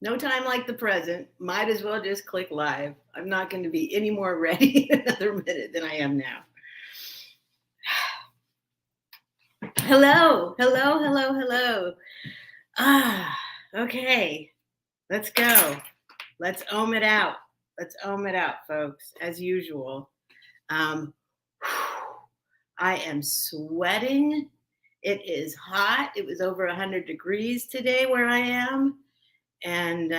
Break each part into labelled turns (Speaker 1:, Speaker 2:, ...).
Speaker 1: No time like the present. Might as well just click live. I'm not going to be any more ready in another minute than I am now. Hello, hello, hello, hello. Okay. Let's go. Let's ohm it out. Let's ohm it out, folks, as usual. I am sweating. It is hot. It was over 100 degrees today where I am. And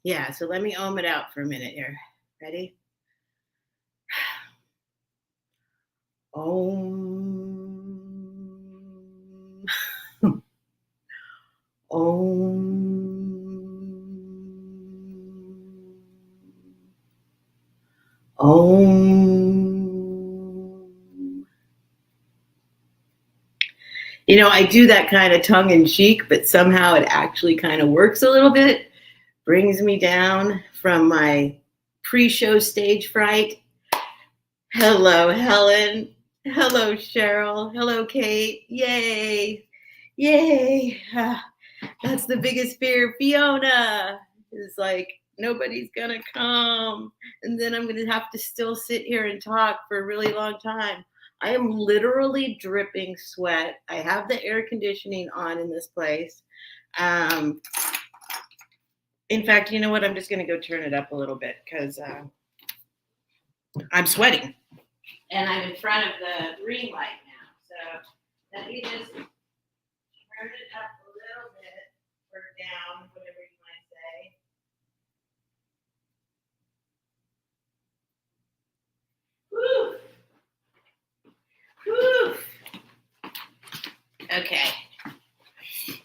Speaker 1: yeah, so let me ohm it out for a minute here. Ready? Om. Om. Om. You know, I do that kind of tongue in cheek, but somehow it actually kind of works a little bit. Brings me down from my pre-show stage fright. Hello, Helen. Hello, Cheryl. Hello, Kate. Yay. Yay. That's the biggest fear. Fiona is like, nobody's going to come. And then I'm going to have to still sit here and talk for a really long time. I am literally dripping sweat. I have the air conditioning on in this place. In fact, you know what? I'm just going to go turn it up a little bit because I'm sweating. And I'm in front of the green light now. So let me just turn it up a little bit or down, whatever you might say. Woo! Woo! Okay.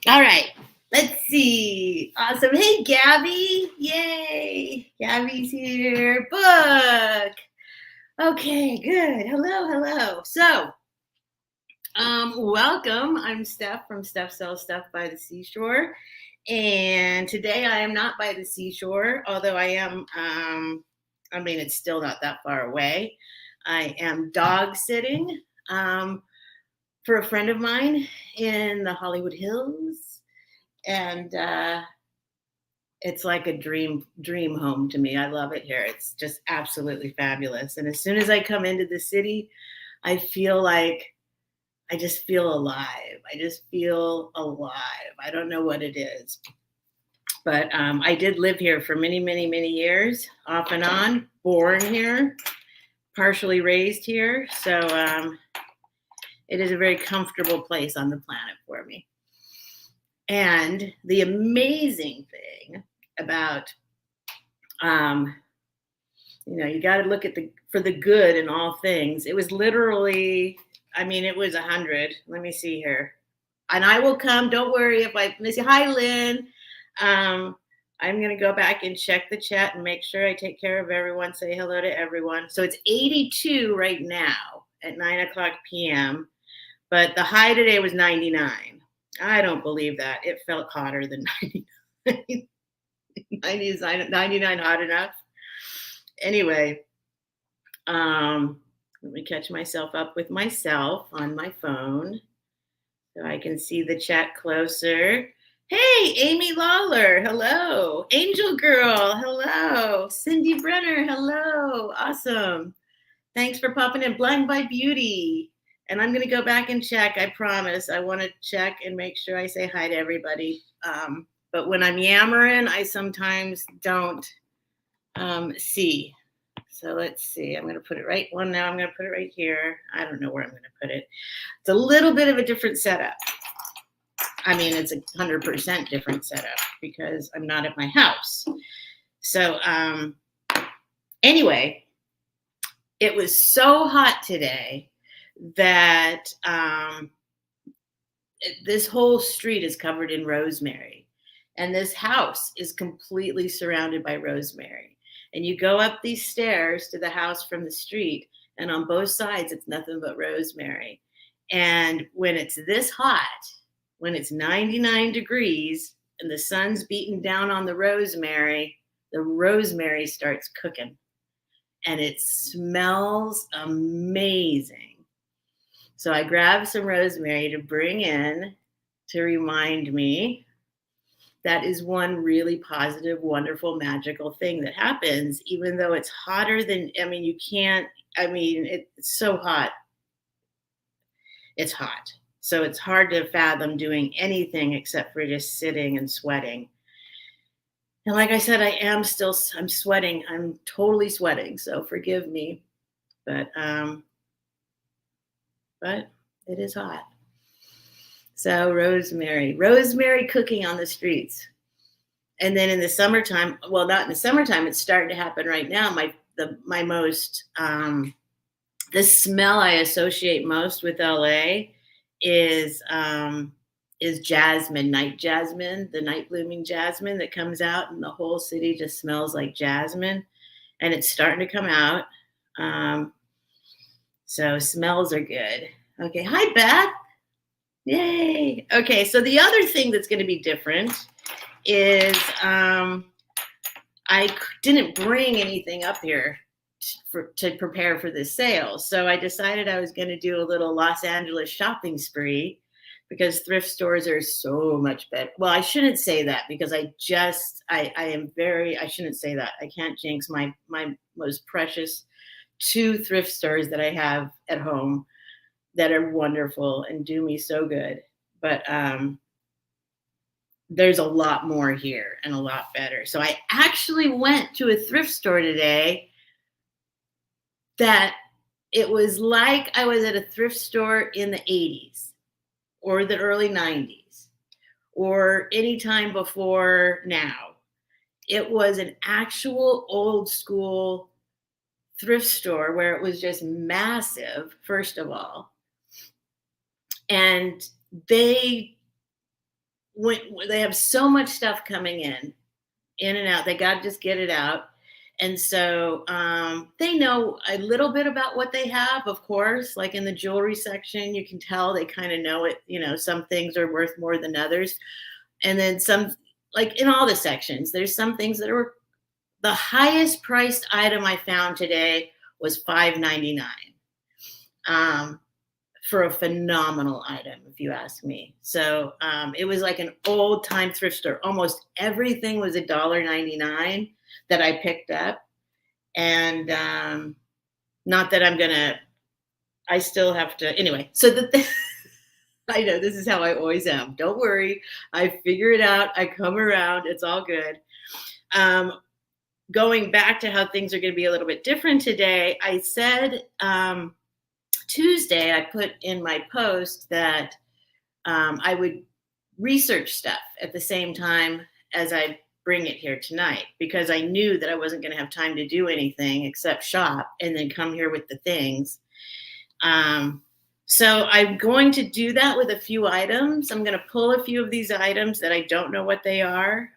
Speaker 1: All right. Let's see. Awesome. Hey, Gabby. Yay. Gabby's here. Book. Okay, good. Hello, hello. So, welcome. I'm Steph from StephSellsStuffByTheSeashore. And today I am not by the seashore, although I am, it's still not that far away. I am dog sitting for a friend of mine in the Hollywood Hills. And it's like a dream home to me. I love it here. It's just absolutely fabulous. And as soon as I come into the city, I feel like I just feel alive. I just feel alive. I don't know what it is. But I did live here for many, many, many years, off and on, born here, partially raised here. So it is a very comfortable place on the planet for me. And the amazing thing about, you got to look at for the good in all things. It was literally, it was 100. Let me see here. And I will come. Don't worry if I miss you. Hi, Lynn. I'm going to go back and check the chat and make sure I take care of everyone. Say hello to everyone. So it's 82 right now at 9:00 p.m. But the high today was 99. I don't believe that. It felt hotter than 99. 99 hot enough? Anyway, let me catch myself up with myself on my phone so I can see the chat closer. Hey, Amy Lawler, hello. Angel Girl, hello. Cindy Brenner, hello. Awesome. Thanks for popping in. Blind by Beauty. And I'm going to go back and check. I promise. I want to check and make sure I say hi to everybody. But when I'm yammering, I sometimes don't see. So let's see. I'm going to put it right one now. I'm going to put it right here. I don't know where I'm going to put it. It's a little bit of a different setup. It's a 100% different setup because I'm not at my house. So anyway, it was so hot today that this whole street is covered in rosemary. And this house is completely surrounded by rosemary. And you go up these stairs to the house from the street, and on both sides, it's nothing but rosemary. And when it's this hot, when it's 99 degrees and the sun's beating down on the rosemary starts cooking. And it smells amazing. So I grabbed some rosemary to bring in to remind me that is one really positive, wonderful, magical thing that happens, even though it's hotter than, I mean, you can't, I mean, it's so hot. It's hot. So it's hard to fathom doing anything except for just sitting and sweating. And like I said, I'm sweating. I'm totally sweating. So forgive me. But but it is hot. So rosemary cooking on the streets. And then in the summertime, well, not in the summertime, it's starting to happen right now. My most the smell I associate most with LA is jasmine, night jasmine, the night blooming jasmine that comes out, and the whole city just smells like jasmine, and it's starting to come out. So smells are good. Okay, hi Beth. Yay. Okay, so the other thing that's going to be different is I didn't bring anything up here to prepare for this sale. So I decided I was going to do a little Los Angeles shopping spree because thrift stores are so much better. Well, I shouldn't say that because I shouldn't say that. I can't jinx my most precious 2 thrift stores that I have at home that are wonderful and do me so good. But there's a lot more here and a lot better. So I actually went to a thrift store today that it was like I was at a thrift store in the 80s or the early 90s or any time before now. It was an actual old school thrift store where it was just massive, first of all. And they have so much stuff coming in and out. They got to just get it out. And so they know a little bit about what they have, of course. Like in the jewelry section, you can tell they kind of know it. You know, some things are worth more than others. And then some, like in all the sections, there's some things that are the highest priced item I found today was $5.99 for a phenomenal item, if you ask me. So it was like an old time thrift store. Almost everything was $1.99 that I picked up. And not that I still have to, anyway. So I know this is how I always am. Don't worry. I figure it out. I come around. It's all good. Going back to how things are going to be a little bit different today, I said Tuesday, I put in my post that I would research stuff at the same time as I bring it here tonight, because I knew that I wasn't going to have time to do anything except shop and then come here with the things. So I'm going to do that with a few items. I'm going to pull a few of these items that I don't know what they are.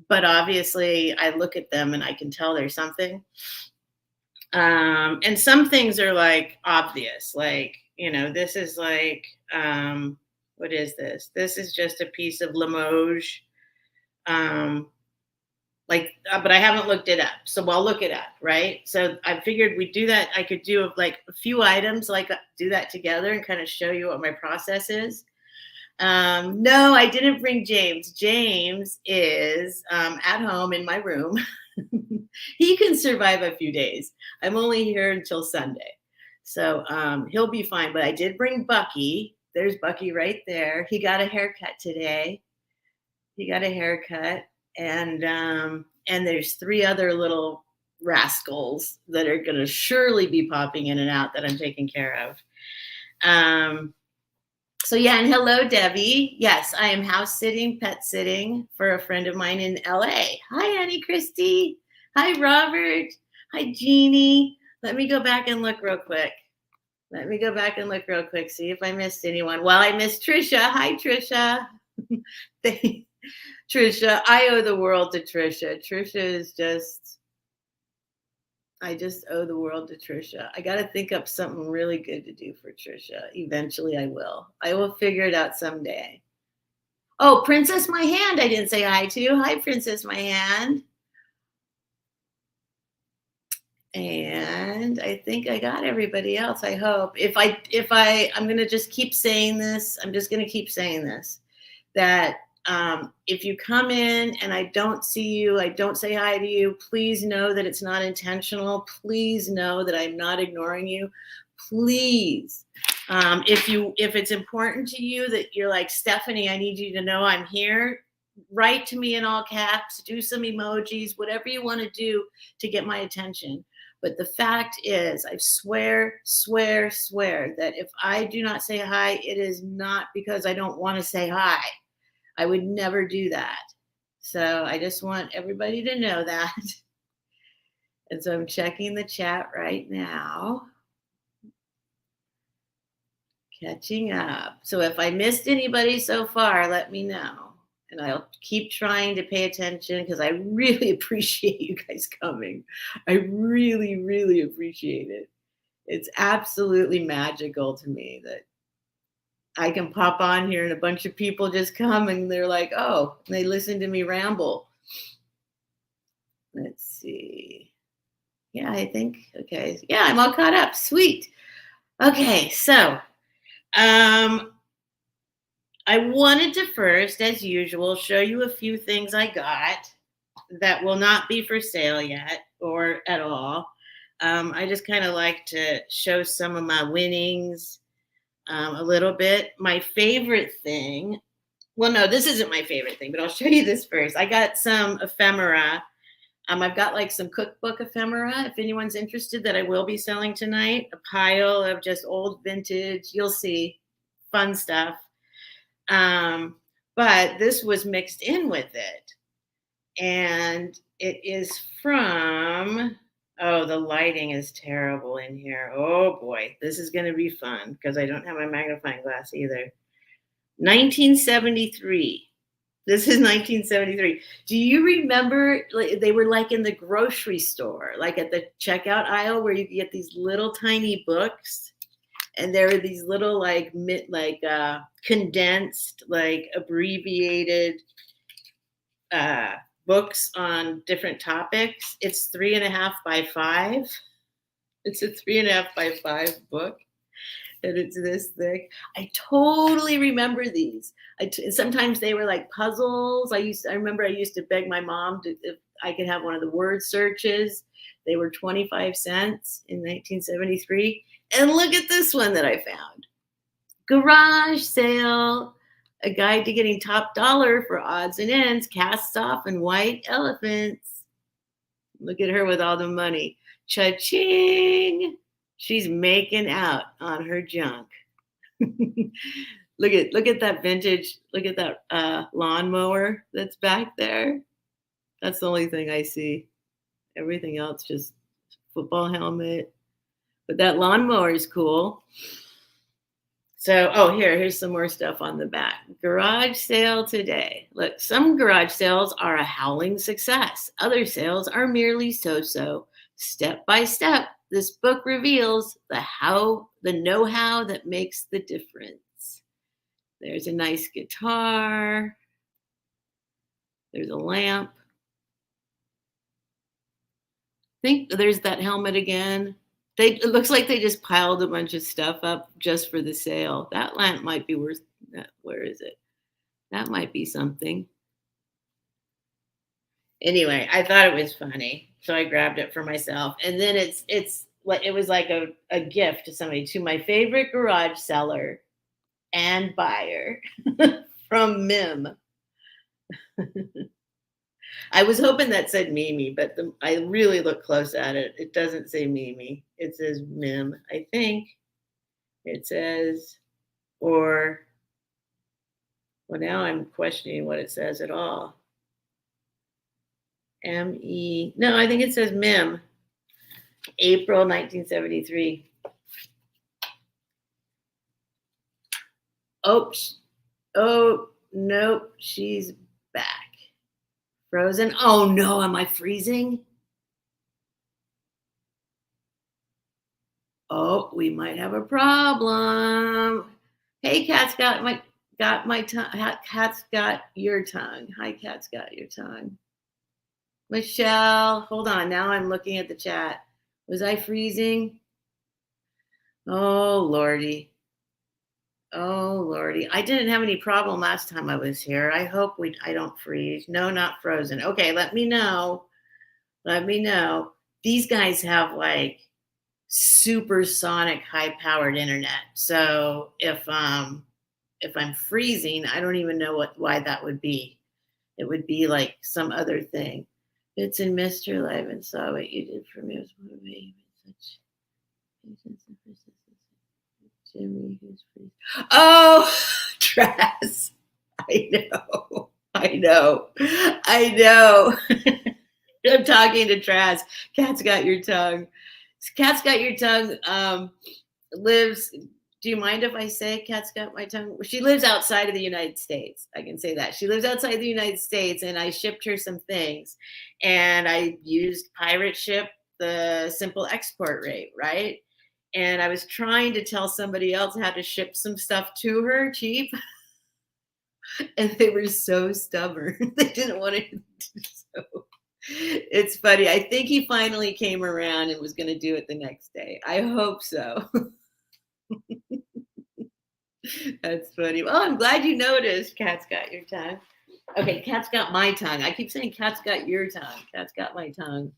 Speaker 1: But obviously I look at them and I can tell there's something. And some things are like obvious, like, you know, this is like, what is this? This is just a piece of Limoges. But I haven't looked it up. So I'll look it up. Right. So I figured we'd do that. I could do like a few items, like do that together and kind of show you what my process is. No, I didn't bring James. James is at home in my room. He can survive a few days. I'm only here until Sunday. So he'll be fine. But I did bring Bucky. There's Bucky right there. He got a haircut today. And there's 3 other little rascals that are going to surely be popping in and out that I'm taking care of. So yeah, and hello, Debbie. Yes, I am house sitting, pet sitting for a friend of mine in LA. Hi, Annie Christie. Hi, Robert. Hi, Jeannie. Let me go back and look real quick. See if I missed anyone. Well, I missed Trisha. Hi, Trisha. Trisha, I owe the world to Trisha. Trisha is I just owe the world to Trisha. I got to think up something really good to do for Trisha. Eventually I will. I will figure it out someday. Oh, Princess My Hand, I didn't say hi to. Hi, Princess My Hand. And I think I got everybody else, I hope. I'm going to just keep saying this. I'm just going to keep saying this, that If you come in and I don't see you, I don't say hi to you, please know that it's not intentional. Please know that I'm not ignoring you. Please. If it's important to you that you're like, Stephanie, I need you to know I'm here, write to me in all caps, do some emojis, whatever you want to do to get my attention. But the fact is, I swear that if I do not say hi, it is not because I don't want to say hi. I would never do that. So I just want everybody to know that. And so I'm checking the chat right now. Catching up. So if I missed anybody so far, let me know. And I'll keep trying to pay attention because I really appreciate you guys coming. I really appreciate it. It's absolutely magical to me that I can pop on here and a bunch of people just come and they're like, oh, and they listen to me ramble. Let's see. Yeah, I think, okay. Yeah, I'm all caught up. Sweet. Okay, so I wanted to first, as usual, show you a few things I got that will not be for sale yet or at all. I just kind of like to show some of my winnings a little bit. My favorite thing, well, no, this isn't my favorite thing, but I'll show you this first. I got some ephemera. I've got like some cookbook ephemera, if anyone's interested, that I will be selling tonight. A pile of just old vintage, you'll see, fun stuff. But this was mixed in with it. And it is from, oh, the lighting is terrible in here. Oh boy, this is going to be fun because I don't have my magnifying glass either. 1973. This is 1973. Do you remember they were like in the grocery store, like at the checkout aisle where you get these little tiny books, and there were these little like condensed, like abbreviated books on different topics. It's 3.5 by 5. It's a 3.5 by 5 book. And it's this thick. I totally remember these. Sometimes they were like puzzles. I remember I used to beg my mom if I could have one of the word searches. They were 25 cents in 1973. And look at this one that I found. Garage sale. A guide to getting top dollar for odds and ends, cast off and white elephants. Look at her with all the money. Cha-ching. She's making out on her junk. Look at that vintage. Look at that lawnmower that's back there. That's the only thing I see. Everything else just football helmet. But that lawnmower is cool. So, oh, here's some more stuff on the back. Garage sale today. Look, some garage sales are a howling success. Other sales are merely so-so. Step by step, this book reveals the know-how that makes the difference. There's a nice guitar. There's a lamp. I think there's that helmet again. It looks like they just piled a bunch of stuff up just for the sale. That lamp might be worth that. Where is it? That might be something. Anyway, I thought it was funny, so I grabbed it for myself. And then it was like a gift to somebody, to my favorite garage seller and buyer from Mim. I was hoping that said Mimi, but I really look close at it. It doesn't say Mimi. It says Mim. I think it says, well, now I'm questioning what it says at all. M-E. No, I think it says Mim. April 1973. Oops. Oh, nope. She's back. Frozen. Oh no, am I freezing? Oh, we might have a problem. Hey, Cat's got my tongue. Cat's got your tongue. Hi, Cat's got your tongue. Michelle, hold on. Now I'm looking at the chat. Was I freezing? Oh, Lordy. Oh, Lordy. I didn't have any problem last time I was here. I hope I don't freeze. No, not frozen. Okay, let me know. Let me know. These guys have like supersonic high powered internet. So if I'm freezing, I don't even know why that would be. It would be like some other thing. It's in Mr. Live and saw what you did for me. It was motivating. Such patience and persistence. Jimmy, who's free. Oh, Trass. I know. I know. I know. I'm talking to Trass. Cat's got your tongue. Cat's got your tongue. Lives. Do you mind if I say Cat's got my tongue? She lives outside of the United States. I can say that. She lives outside the United States, and I shipped her some things. And I used Pirate Ship, the simple export rate, right? And I was trying to tell somebody else how to ship some stuff to her cheap. And they were so stubborn. They didn't want to do so. It's funny. I think he finally came around and was going to do it the next day. I hope so. That's funny. Well, I'm glad you noticed. Cat's got your tongue. Okay, Cat's got my tongue. I keep saying Cat's got your tongue. Cat's got my tongue.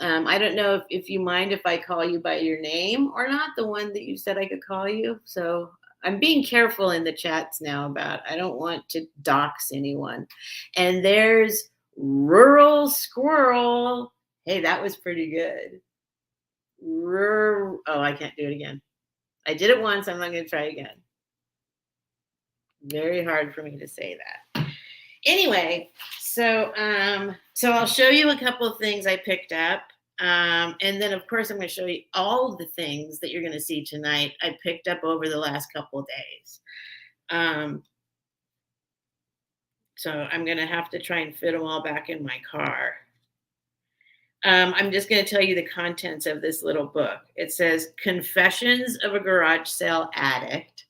Speaker 1: I don't know if you mind if I call you by your name or not, the one that you said I could call you. So I'm being careful in the chats now I don't want to dox anyone. And there's Rural Squirrel. Hey, that was pretty good. Oh, I can't do it again. I did it once. I'm not going to try again. Very hard for me to say that. Anyway, so I'll show you a couple of things I picked up. And then, of course, I'm going to show you all the things that you're going to see tonight I picked up over the last couple of days. So I'm going to have to try and fit them all back in my car. I'm just going to tell you the contents of this little book. It says, Confessions of a Garage Sale Addict.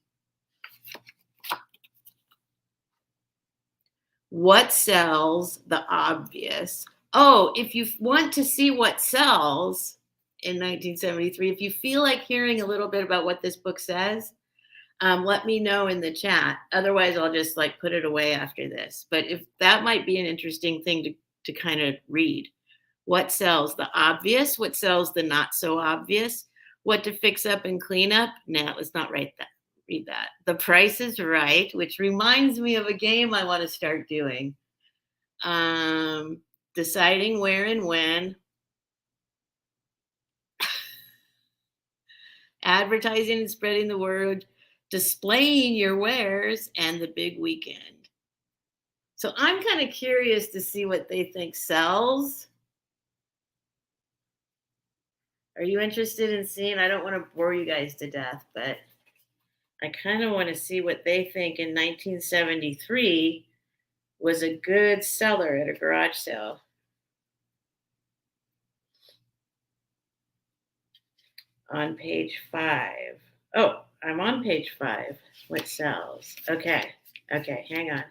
Speaker 1: What sells? The obvious. Oh, if you want to see what sells in 1973, if you feel like hearing a little bit about what this book says, let me know in the chat. Otherwise, I'll just like put it away after this. But if that might be an interesting thing to kind of read. What sells? The obvious. What sells? The not so obvious. What to fix up and clean up? Nah, let's not read that. The Price is Right, which reminds me of a game I want to start doing. Deciding where and when. Advertising and spreading the word. Displaying your wares, and The Big Weekend. So I'm kind of curious to see what they think sells. Are you interested in seeing? I don't want to bore you guys to death, but I kind of want to see what they think in 1973 was a good seller at a garage sale. On page 5. Oh, I'm on page 5. What sells? Okay, hang on.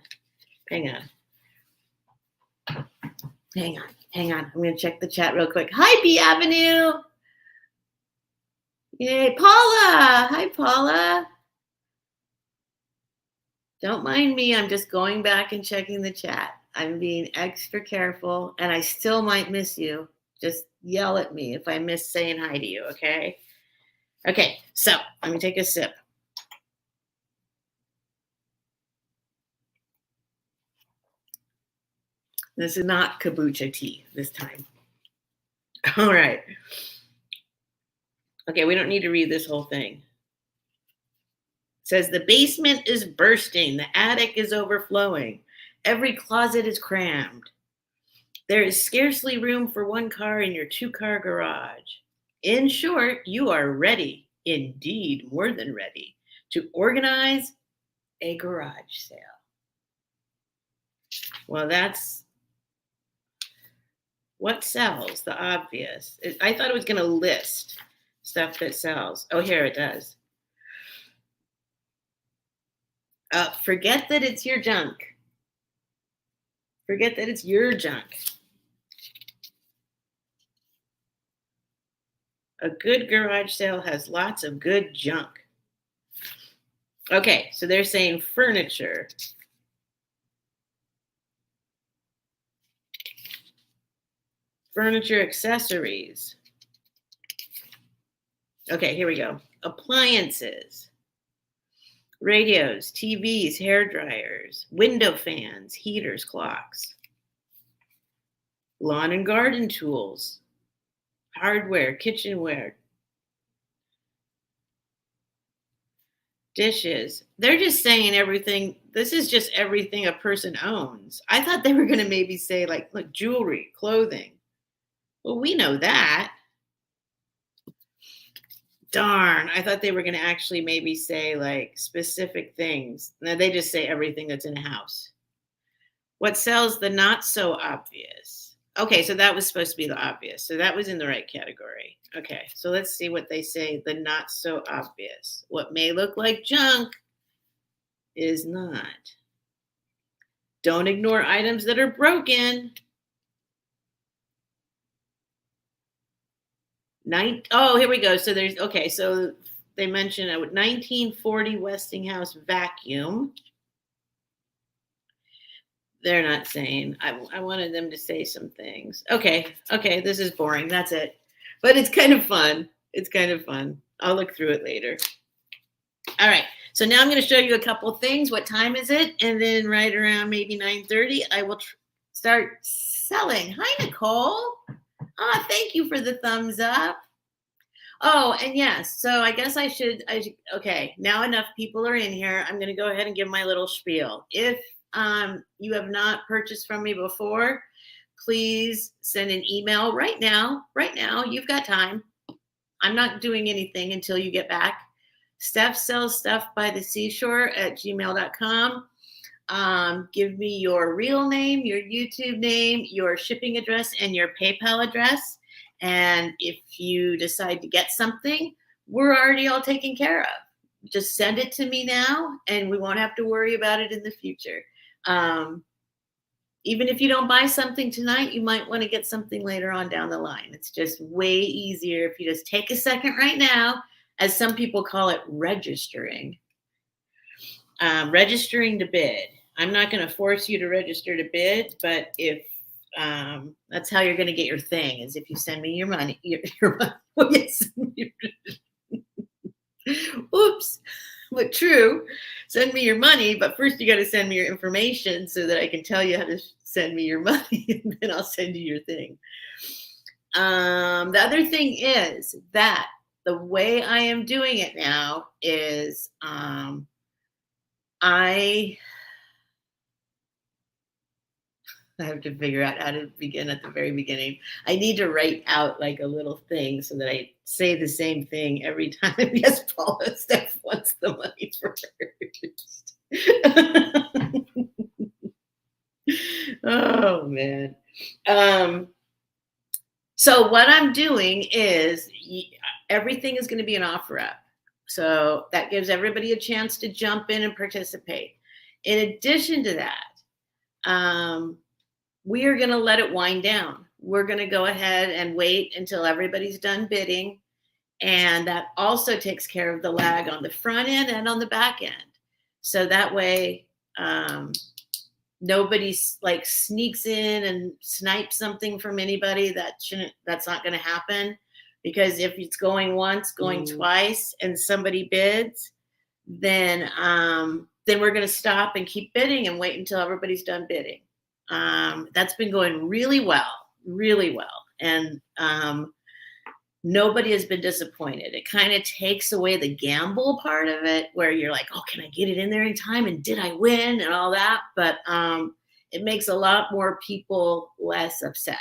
Speaker 1: I'm going to check the chat real quick. Hi, B Avenue. Yay, Paula. Hi, Paula. Don't mind me. I'm just going back and checking the chat. I'm being extra careful, and I still might miss you. Just yell at me if I miss saying hi to you, okay? Okay, so let me take a sip. This is not kombucha tea this time. All right. Okay, we don't need to read this whole thing. It says, the basement is bursting. The attic is overflowing. Every closet is crammed. There is scarcely room for one car in your 2-car garage. In short, you are ready, indeed more than ready, to organize a garage sale. Well, that's what sells, the obvious. I thought it was going to list stuff that sells. Oh, here it does. Forget that it's your junk. Forget that it's your junk. A good garage sale has lots of good junk. Okay, so they're saying furniture. Furniture accessories. Okay, here we go. Appliances. Radios, TVs, hair dryers, window fans, heaters, clocks. Lawn and garden tools. Hardware, kitchenware, dishes. They're just saying everything. This is just everything a person owns. I thought they were going to maybe say, like, look, jewelry, clothing. Well, we know that. Darn. I thought they were going to actually maybe say, like, specific things. No, they just say everything that's in a house. What sells the not so obvious? Okay, so that was supposed to be the obvious. So that was in the right category. Okay, so let's see what they say. The not so obvious. What may look like junk is not. Don't ignore items that are broken. Oh, here we go. So there's, okay, so they mentioned a 1940 Westinghouse vacuum. They're not saying. I wanted them to say some things. Okay, this is boring. That's it. But it's kind of fun. It's kind of fun. I'll look through it later. All right. So now I'm going to show you a couple things. What time is it? And then right around maybe 9:30, I will start selling. Hi, Nicole. Oh, thank you for the thumbs up. Oh, and yes. So I guess I should. Okay. Now enough people are in here. I'm going to go ahead and give my little spiel. If you have not purchased from me before, please send an email right now. Right now, you've got time. I'm not doing anything until you get back. StephSellsStuffByTheSeashore at gmail.com. Give me your real name, your YouTube name, your shipping address, and your PayPal address. And if you decide to get something, we're already all taken care of. Just send it to me now, and we won't have to worry about it in the future. Even if you don't buy something tonight, you might want to get something later on down the line. It's just way easier if you just take a second right now, as some people call it, registering. Registering to bid. I'm not going to force you to register to bid, but if that's how you're going to get your thing, is if you send me your money. Your money. Well, yes. Oops. But true, send me your money, but first you got to send me your information so that I can tell you how to send me your money, and then I'll send you your thing. The other thing is that the way I am doing it now is I have to figure out how to begin at the very beginning. I need to write out like a little thing so that I say the same thing every time. Yes, Paula, Steph wants the money first. Oh, man. So what I'm doing is everything is going to be an offer up. So that gives everybody a chance to jump in and participate. In addition to that, we are going to let it wind down. We're going to go ahead and wait until everybody's done bidding. And that also takes care of the lag on the front end and on the back end. So that way, nobody like sneaks in and snipes something from anybody. That's not going to happen, because if it's going once, going twice, and somebody bids, then we're going to stop and keep bidding and wait until everybody's done bidding. That's been going really well. And nobody has been disappointed. It kind of takes away the gamble part of it, where you're like, oh, can I get it in there in time? And did I win? And all that. But it makes a lot more people less upset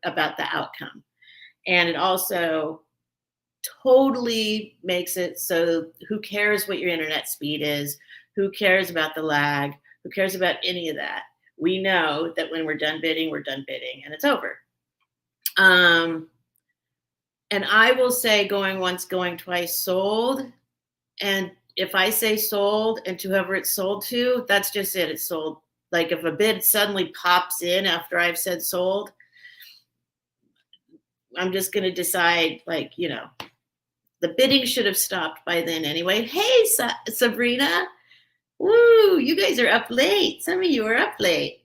Speaker 1: about the outcome. And it also totally makes it so who cares what your internet speed is? Who cares about the lag? Who cares about any of that? We know that when we're done bidding, and it's over. And I will say going once, going twice, sold. And if I say sold, and to whoever it's sold to, that's just it. It's sold. Like if a bid suddenly pops in after I've said sold, I'm just going to decide, like, The bidding should have stopped by then anyway. Hey, Sabrina. Woo, you guys are up late. Some of you are up late.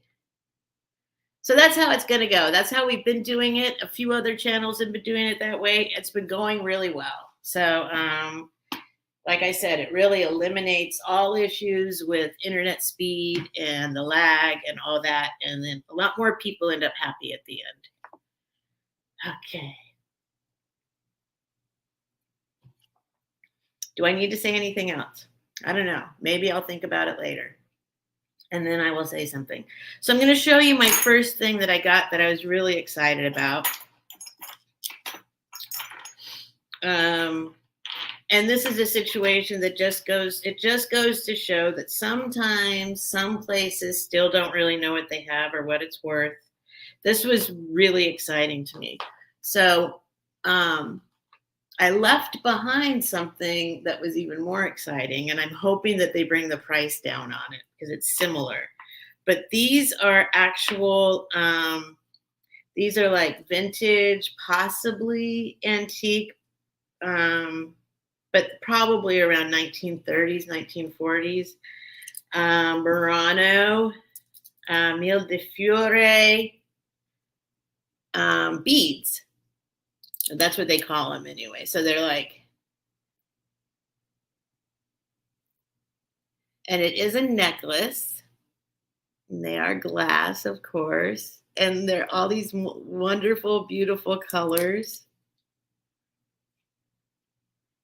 Speaker 1: So that's how it's going to go. That's how we've been doing it. A few other channels have been doing it that way. It's been going really well. So, like I said, it really eliminates all issues with internet speed and the lag and all that. And then a lot more people end up happy at the end. Okay. Do I need to say anything else? I don't know. Maybe I'll think about it later. And then I will say something. So I'm going to show you my first thing that I got that I was really excited about. And this is a situation that just goes to show that sometimes some places still don't really know what they have or what it's worth. This was really exciting to me. So I left behind something that was even more exciting, and I'm hoping that they bring the price down on it because it's similar. But these are actual, these are like vintage, possibly antique, but probably around 1930s, 1940s. Murano, Mille de Fiore beads. That's what they call them anyway. So they're like, and it is a necklace. And they are glass, of course. And they're all these wonderful, beautiful colors.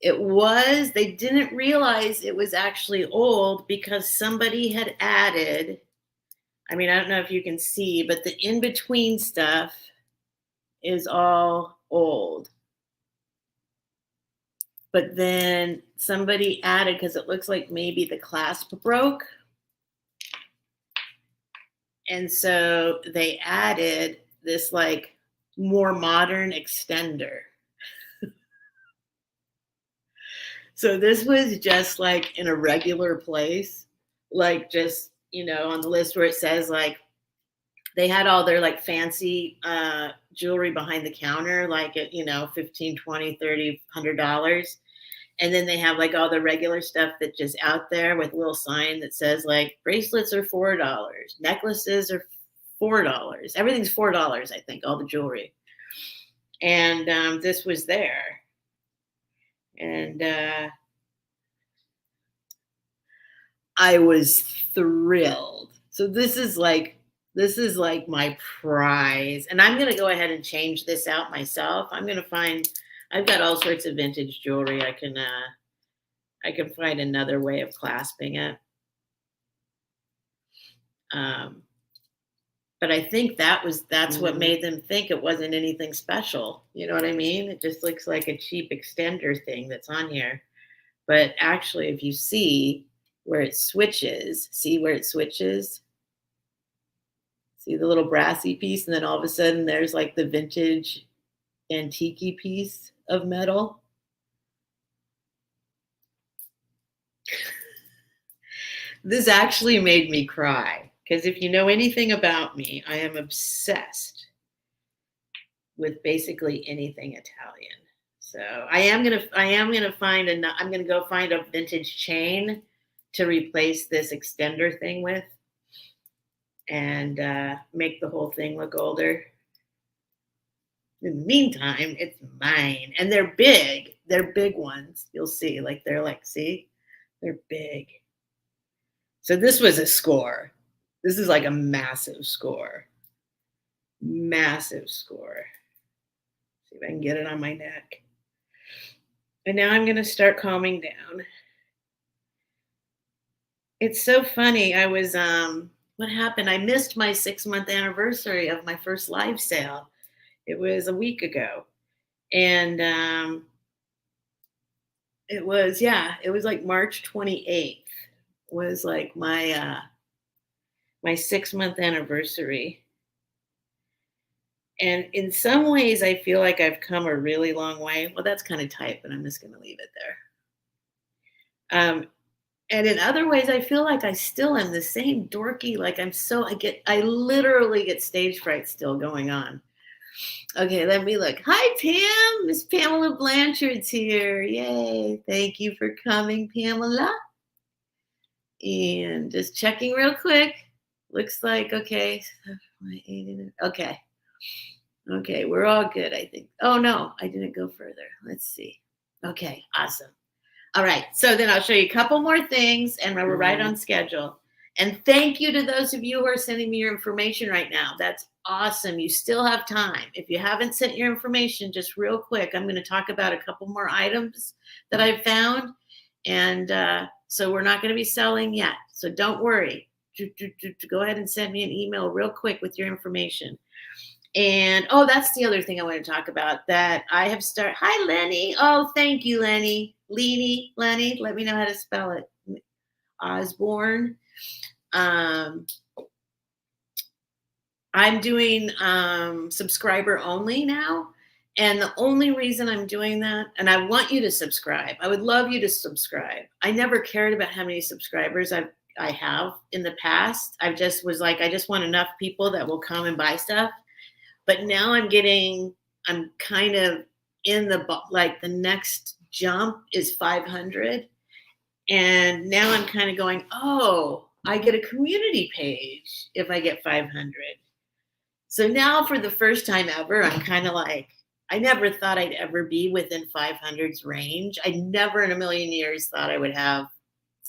Speaker 1: They didn't realize it was actually old because somebody had added, I mean, I don't know if you can see, but the in-between stuff is all old. But then somebody added, because it looks like maybe the clasp broke. And so they added this like more modern extender. So this was just like in a regular place, like just, on the list where it says like, they had all their like fancy jewelry behind the counter, like at, $15, $20, $30, $100. And then they have like all the regular stuff that's just out there with a little sign that says like bracelets are $4, necklaces are $4. Everything's $4, I think, all the jewelry. And this was there. And I was thrilled. So this is like my prize. And I'm going to go ahead and change this out myself. I've got all sorts of vintage jewelry. I can find another way of clasping it. But I think that's what made them think it wasn't anything special. You know what I mean? It just looks like a cheap extender thing that's on here. But actually, if you see where it switches, see the little brassy piece, and then all of a sudden there's like the vintage antique piece of metal. This actually made me cry. Because if you know anything about me, I am obsessed with basically anything Italian. So I'm gonna go find a vintage chain to replace this extender thing with, and make the whole thing look older. In the meantime, it's mine, and they're big. They're big ones. You'll see, they're big. So this was a score. This is like a massive score. Massive score. See if I can get it on my neck. And now I'm going to start calming down. It's so funny. What happened? I missed my 6-month anniversary of my first live sale. It was a week ago. And it was like March 28th was like my 6-month anniversary. And in some ways, I feel like I've come a really long way. Well, that's kind of tight, but I'm just going to leave it there. And in other ways, I feel like I still am the same dorky. Like I literally get stage fright still going on. Okay, let me look. Hi, Pam. Miss Pamela Blanchard's here. Yay. Thank you for coming, Pamela. And just checking real quick. Looks like, okay. Okay. Okay, we're all good, I think. Oh, no, I didn't go further. Let's see. Okay, awesome. All right, so then I'll show you a couple more things, and we're right on schedule. And thank you to those of you who are sending me your information right now. That's awesome. You still have time. If you haven't sent your information, just real quick, I'm going to talk about a couple more items that I've found. And so we're not going to be selling yet. So don't worry. Go ahead and send me an email real quick with your information. And oh, that's the other thing I want to talk about that I have started. Hi, Lenny. Oh, thank you, Lenny. Lenny. Let me know how to spell it. Osborne. I'm doing subscriber only now. And the only reason I'm doing that, and I want you to subscribe. I would love you to subscribe. I never cared about how many subscribers I have in the past. I just was like, I just want enough people that will come and buy stuff. But now I'm kind of in the next jump is 500. And now I'm kind of going, oh, I get a community page if I get 500. So now for the first time ever, I'm kind of like, I never thought I'd ever be within 500's range. I never in a million years thought I would have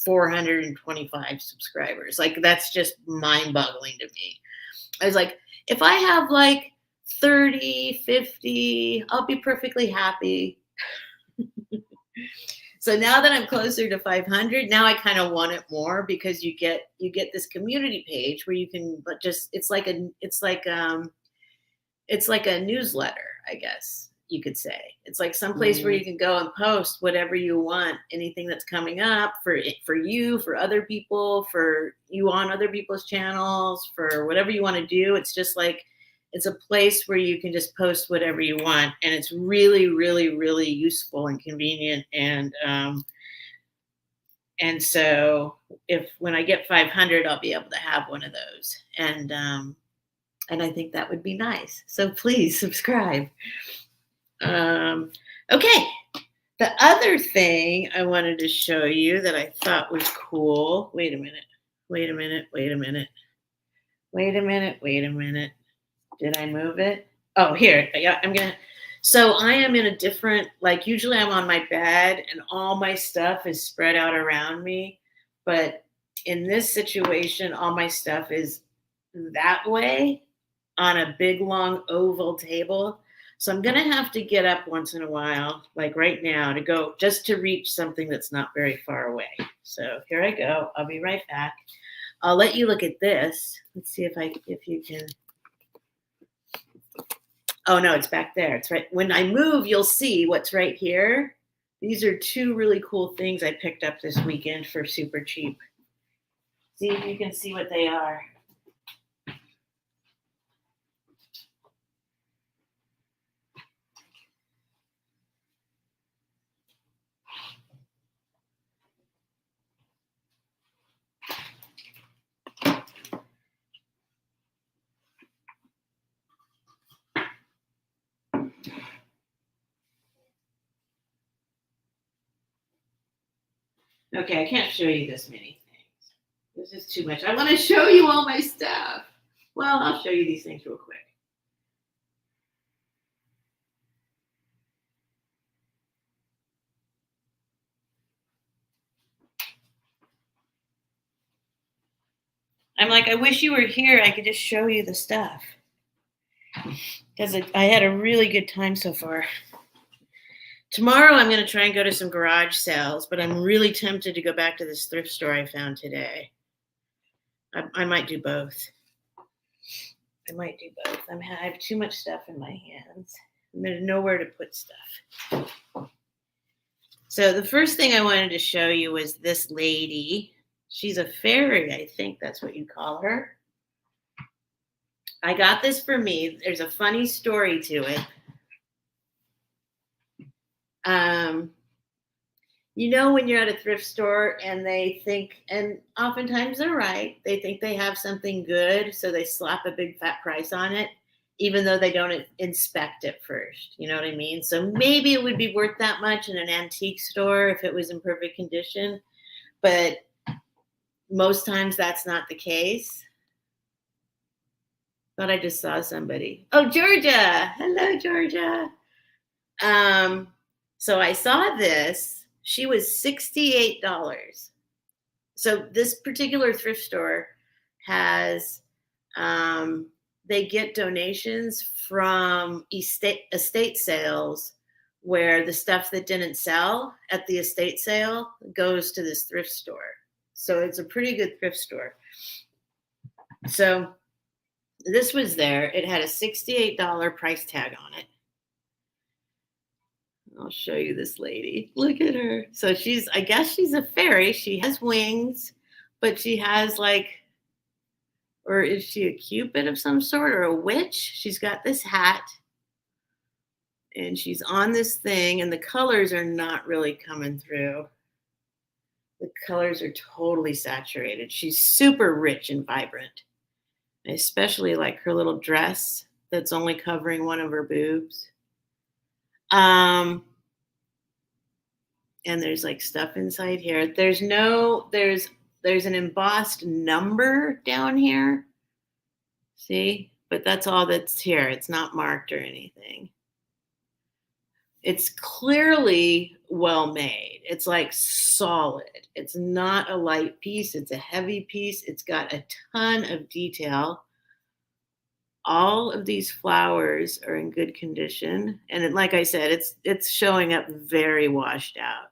Speaker 1: 425 subscribers. Like, that's just mind boggling to me. I was like, if I have like 30, 50, I'll be perfectly happy. So now that I'm closer to 500, now I kind of want it more because you get this community page where you can just, it's like a newsletter, I guess you could say. It's like some place where you can go and post whatever you want, anything that's coming up for you, for other people, for you on other people's channels, for whatever you want to do. It's just like, it's a place where you can just post whatever you want. And it's really, really, really useful and convenient. And so when I get 500, I'll be able to have one of those. And I think that would be nice. So please subscribe. Okay. The other thing I wanted to show you that I thought was cool. Wait a minute. Did I move it? Oh, here. Yeah, so I am in a different, like usually I'm on my bed and all my stuff is spread out around me. But in this situation, all my stuff is that way on a big, long oval table. So I'm going to have to get up once in a while, like right now, to go just to reach something that's not very far away. So here I go. I'll be right back. I'll let you look at this. Let's see if you can. Oh, no, it's back there. It's right. When I move, you'll see what's right here. These are two really cool things I picked up this weekend for super cheap. See if you can see what they are. Okay, I can't show you this many things. This is too much. I want to show you all my stuff. Well, I'll show you these things real quick. I'm like, I wish you were here. I could just show you the stuff. Because I had a really good time so far. Tomorrow I'm going to try and go to some garage sales, but I'm really tempted to go back to this thrift store I found today. I might do both. I have too much stuff in my hands. There's nowhere to put stuff. So the first thing I wanted to show you was this lady. She's a fairy, I think that's what you call her. I got this for me. There's a funny story to it. You know, when you're at a thrift store and they think, and oftentimes they're right, they think they have something good, so they slap a big fat price on it. even though they don't inspect it first. You know what I mean? So maybe it would be worth that much in an antique store if it was in perfect condition, but most times that's not the case. Thought I just saw somebody. Oh, Georgia. Hello, Georgia. So I saw this. She was $68. So this particular thrift store has they get donations from estate sales where the stuff that didn't sell at the estate sale goes to this thrift store. So it's a pretty good thrift store. So this was there. It had a $68 price tag on it. I'll show you this lady. Look at her. So I guess she's a fairy. She has wings, but she has or is she a Cupid of some sort or a witch? She's got this hat and she's on this thing and the colors are not really coming through. The colors are totally saturated. She's super rich and vibrant. I especially like her little dress that's only covering one of her boobs. And there's stuff inside here. There's an embossed number down here. See? But that's all that's here. It's not marked or anything. It's clearly well made. It's solid. It's not a light piece. It's a heavy piece. It's got a ton of detail. All of these flowers are in good condition. And like I said, it's showing up very washed out.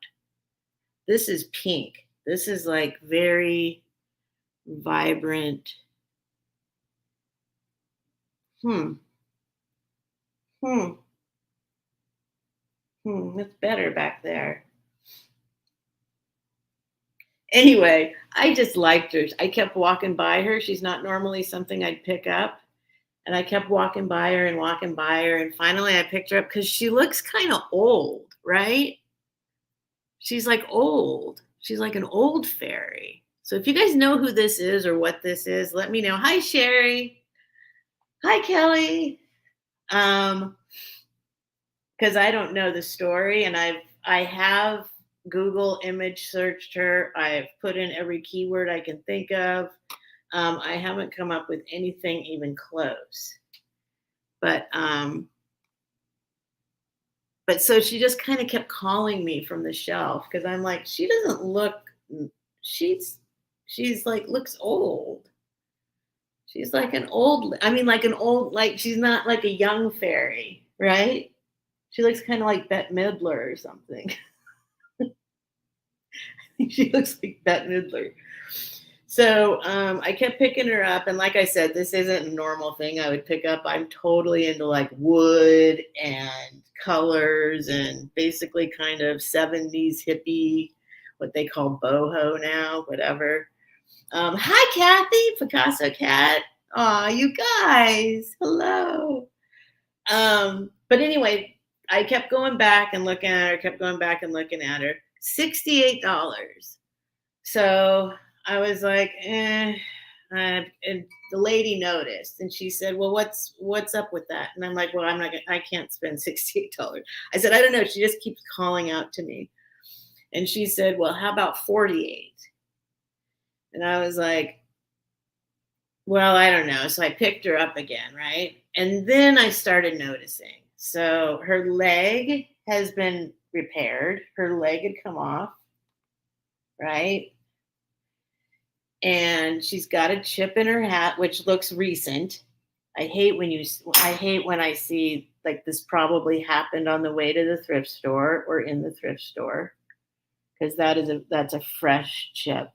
Speaker 1: This is pink. This is very vibrant. It's better back there. Anyway, I just liked her. I kept walking by her. She's not normally something I'd pick up. And I kept walking by her. And finally I picked her up because she looks kind of old, right? She's old. She's like an old fairy. So if you guys know who this is or what this is, let me know. Hi, Sherry. Hi, Kelly. Because I don't know the story, and I have Google image searched her. I've put in every keyword I can think of. I haven't come up with anything even close. But so she just kind of kept calling me from the shelf because I'm she doesn't look. She's looks old. She's an old. She's not a young fairy, right? She looks kind of like Bette Midler or something. I think she looks like Bette Midler. So I kept picking her up. And like I said, this isn't a normal thing I would pick up. I'm totally into wood and colors and basically kind of 70s hippie, what they call boho now, whatever. Hi, Kathy, Picasso Cat. Aw, you guys. Hello. But anyway, I kept going back and looking at her, $68. So I was and the lady noticed and she said, well, what's up with that? And I'm well, I can't spend $68. I said, I don't know. She just keeps calling out to me. And she said, well, how about 48? And I was well, I don't know. So I picked her up again, right? And then I started noticing. So her leg has been repaired. Her leg had come off, right? And she's got a chip in her hat, which looks recent. I hate when I see this probably happened on the way to the thrift store or in the thrift store, because that's a fresh chip.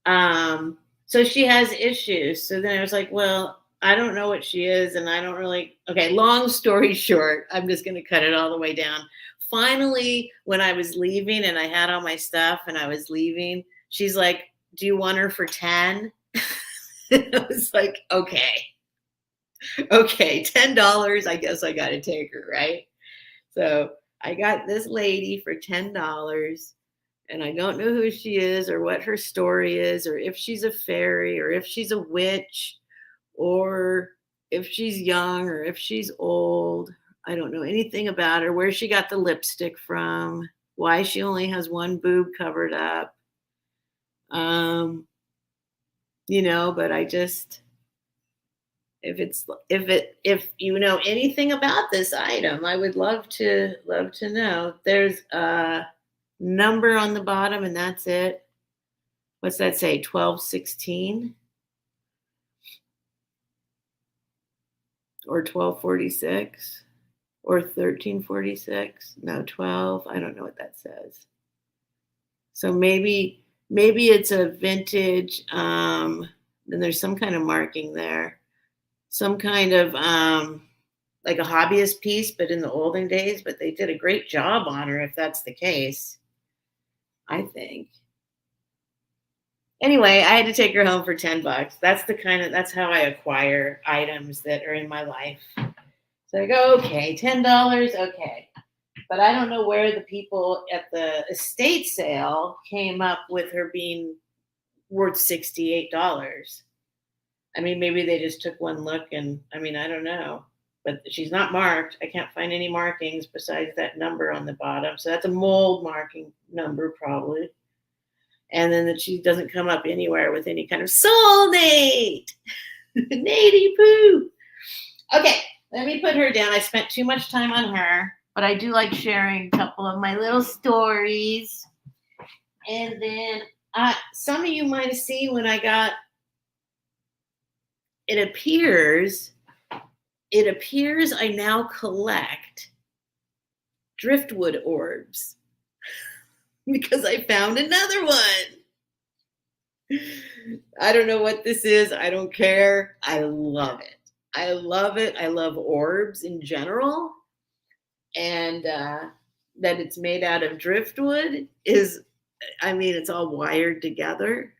Speaker 1: So she has issues. So then I was well, I don't know what she is, and I don't really. Okay, long story short, I'm just going to cut it all the way down. Finally, when I was leaving and I had all my stuff and I was leaving, she's like, do you want her for 10? And I was okay, $10. I guess I got to take her, right? So I got this lady for $10. And I don't know who she is or what her story is or if she's a fairy or if she's a witch or if she's young or if she's old. I don't know anything about her, where she got the lipstick from, why she only has one boob covered up. But I just, if you know anything about this item, I would love to know. There's a number on the bottom and that's it. What's that say? 1216 or 1246 or 1346? No, 12. I don't know what that says. So maybe it's a vintage. Then there's some kind of marking there, some kind of like a hobbyist piece, but in the olden days. But they did a great job on her, if that's the case, I think. Anyway, I had to take her home for $10. That's how I acquire items that are in my life. So I go, okay, $10, okay. But I don't know where the people at the estate sale came up with her being worth $68. I mean, maybe they just took one look and, I don't know. But she's not marked. I can't find any markings besides that number on the bottom. So that's a mold marking number probably. And then that she doesn't come up anywhere with any kind of soulmate. Natey poo. Okay, let me put her down. I spent too much time on her, but I do like sharing a couple of my little stories. And then some of you might have seen when I got, it appears I now collect driftwood orbs because I found another one. I don't know what this is. I don't care. I love it. I love it. I love orbs in general. And that it's made out of driftwood is, it's all wired together.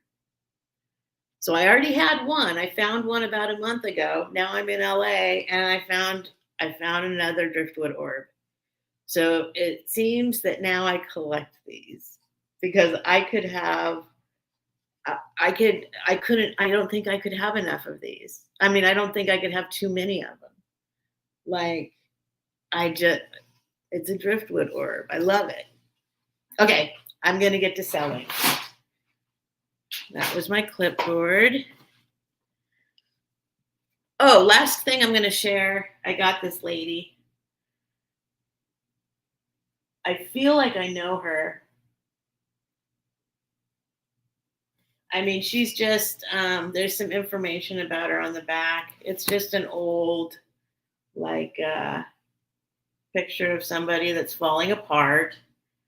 Speaker 1: So I already had one. I found one about a month ago. Now I'm in LA and I found another driftwood orb. So it seems that now I collect these because I don't think I could have enough of these. I don't think I could have too many of them. It's a driftwood orb. I love it. Okay, I'm going to get to selling. That was my clipboard. Oh, last thing I'm going to share. I got this lady. I feel like I know her. She's just, there's some information about her on the back. It's just an old, picture of somebody that's falling apart.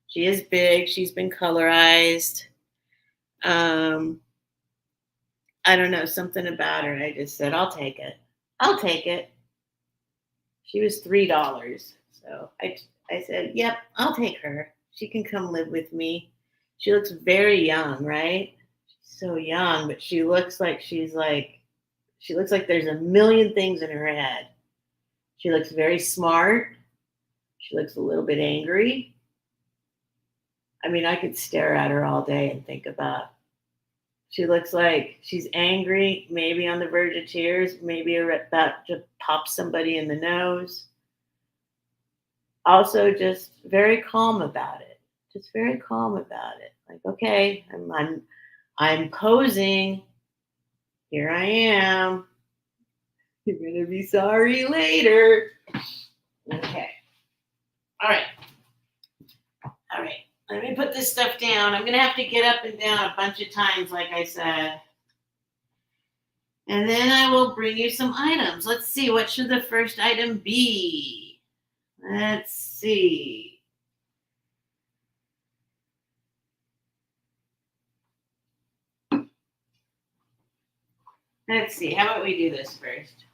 Speaker 1: She is big. She's been colorized. I don't know, something about her. I just said, I'll take it. I'll take it. She was $3. So I said, yep, I'll take her. She can come live with me. She looks very young, right? She's so young, but she looks like there's a million things in her head. She looks very smart. She looks a little bit angry. I could stare at her all day and think about. She looks like she's angry, maybe on the verge of tears, maybe about to pop somebody in the nose. Also, just very calm about it. Just very calm about it. Like, okay, I'm posing. Here I am. You're gonna be sorry later. Okay. All right. Let me put this stuff down. I'm going to have to get up and down a bunch of times, like I said. And then I will bring you some items. Let's see. What should the first item be? Let's see. Let's see. How about we do this first?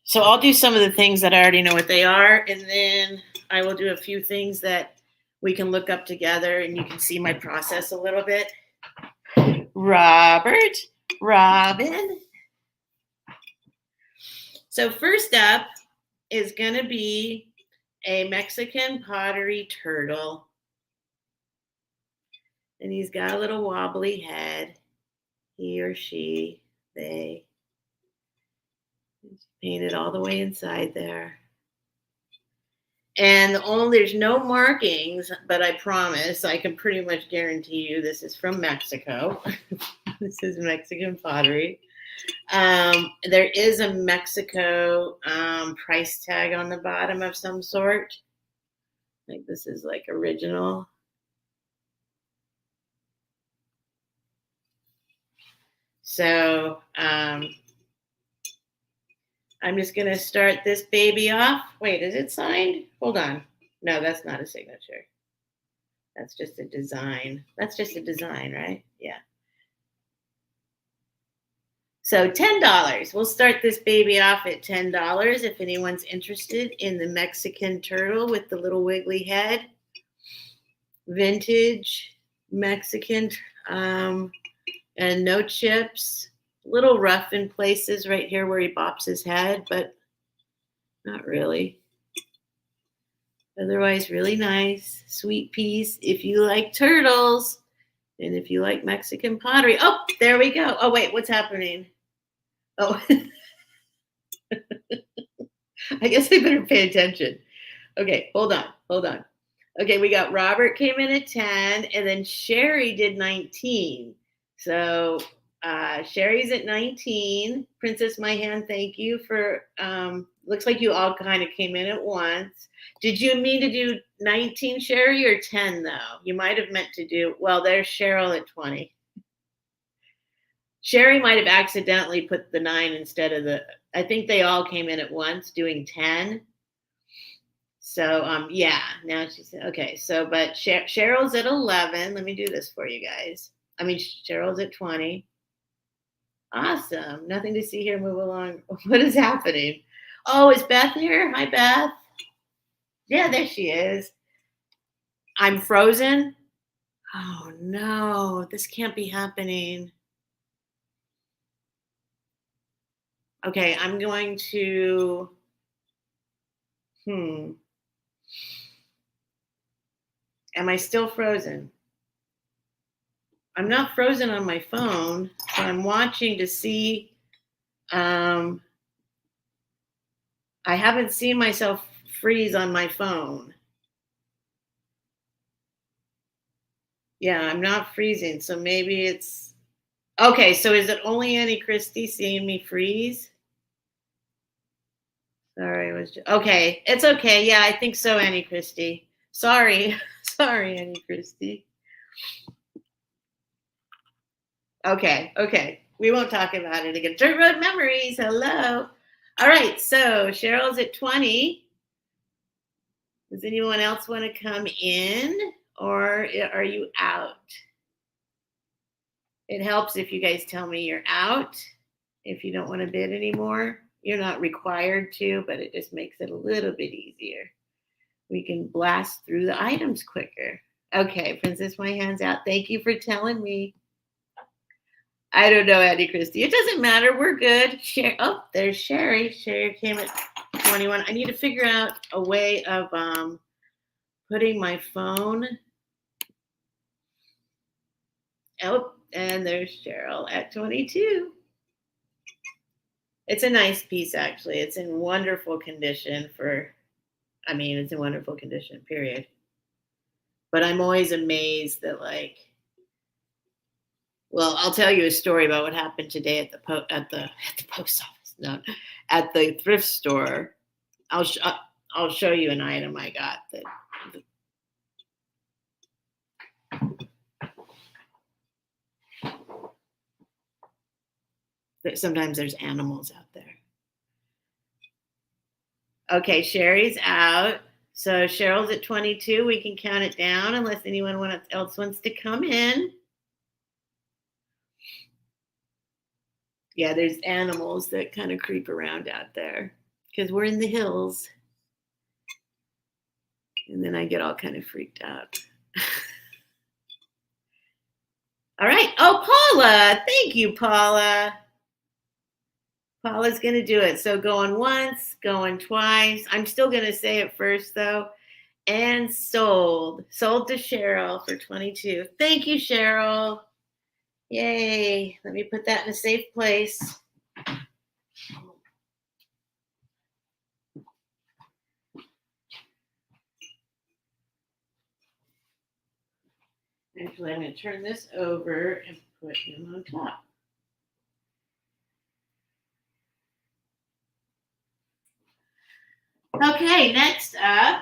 Speaker 1: So I'll do some of the things that I already know what they are, and then I will do a few things that we can look up together, and you can see my process a little bit. Robin. So first up is going to be a Mexican pottery turtle. And he's got a little wobbly head. he or she, they. Paint it all the way inside there. And there's no markings, but I promise, I can pretty much guarantee you this is from Mexico. This is Mexican pottery. There is a Mexico price tag on the bottom of some sort. Like this is like original. So I'm just going to start this baby off. Wait, is it signed? Hold on. No, that's not a signature. That's just a design. That's just a design, right? Yeah. So $10. We'll start this baby off at $10 if anyone's interested in the Mexican turtle with the little wiggly head. Vintage Mexican and no chips. A little rough in places right here where he bops his head, but not really. Otherwise, really nice. Sweet piece. If you like turtles and if you like Mexican pottery. Oh, there we go. Oh, wait, what's happening? Oh, I guess I better pay attention. Okay, hold on. Okay, we got Robert came in at 10, and then Sherry did 19. So Sherry's at 19. Princess My Hand, thank you for, looks like you all kind of came in at once. Did you mean to do 19, Sherry, or 10, though? You might have meant to do, well, there's Cheryl at 20. Sherry might have accidentally put the 9 instead of I think they all came in at once doing 10. So, yeah, now she's, okay. So, but Cheryl's at 11. Let me do this for you guys. I mean, Cheryl's at 20. Awesome. Nothing to see here. Move along. What is happening? Oh, is Beth here? Hi, Beth. Yeah, there she is. I'm frozen. Oh, no. This can't be happening. Okay, I'm going to, am I still frozen? I'm not frozen on my phone, so I'm watching to see. I haven't seen myself freeze on my phone. Yeah, I'm not freezing, so maybe it's, okay, so is it only Annie Christie seeing me freeze? Sorry, it was just, okay, it's okay. Yeah, I think so, Annie Christie. Sorry, Annie Christie. Okay. We won't talk about it again. Dirt Road Memories, hello. All right, so Cheryl's at 20. Does anyone else want to come in, or are you out? It helps if you guys tell me you're out. If you don't want to bid anymore, you're not required to, but it just makes it a little bit easier. We can blast through the items quicker. Okay, Princess, my hand's out. Thank you for telling me. I don't know, Annie Christie. It doesn't matter. We're good. Oh, there's Sherry. Sherry came at 21. I need to figure out a way of putting my phone. Oh, and there's Cheryl at 22. It's a nice piece, actually. It's in wonderful condition it's in wonderful condition, period. But I'm always amazed that, like, well, I'll tell you a story about what happened today at the post office. No, at the thrift store. I'll show you an item I got that sometimes there's animals out there. Okay, Sherry's out. So Cheryl's at 22. We can count it down unless anyone else wants to come in. Yeah, there's animals that kind of creep around out there because we're in the hills. And then I get all kind of freaked out. All right. Oh, Paula. Thank you, Paula. Paula's going to do it. So going once, going twice. I'm still going to say it first, though. And sold. Sold to Cheryl for 22. Thank you, Cheryl. Yay. Let me put that in a safe place. Actually, I'm going to turn this over and put him on top. Okay, next up,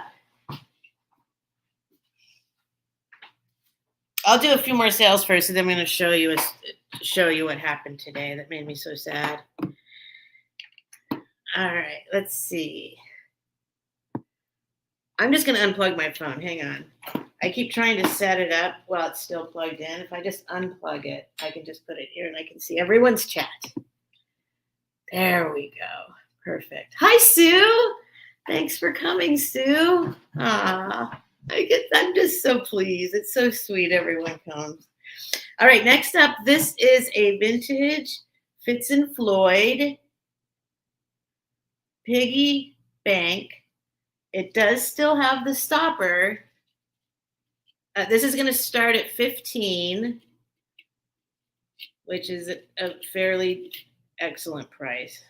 Speaker 1: I'll do a few more sales first, and then I'm going to show you what happened today that made me so sad. All right, let's see. I'm just going to unplug my phone. Hang on. I keep trying to set it up while it's still plugged in. If I just unplug it, I can just put it here and I can see everyone's chat. There we go. Perfect. Hi, Sue. Thanks for coming, Sue. I'm just so pleased. It's so sweet everyone comes. All right, next up, this is a vintage Fitz and Floyd piggy bank. It does still have the stopper. This is going to start at 15, which is a fairly excellent price.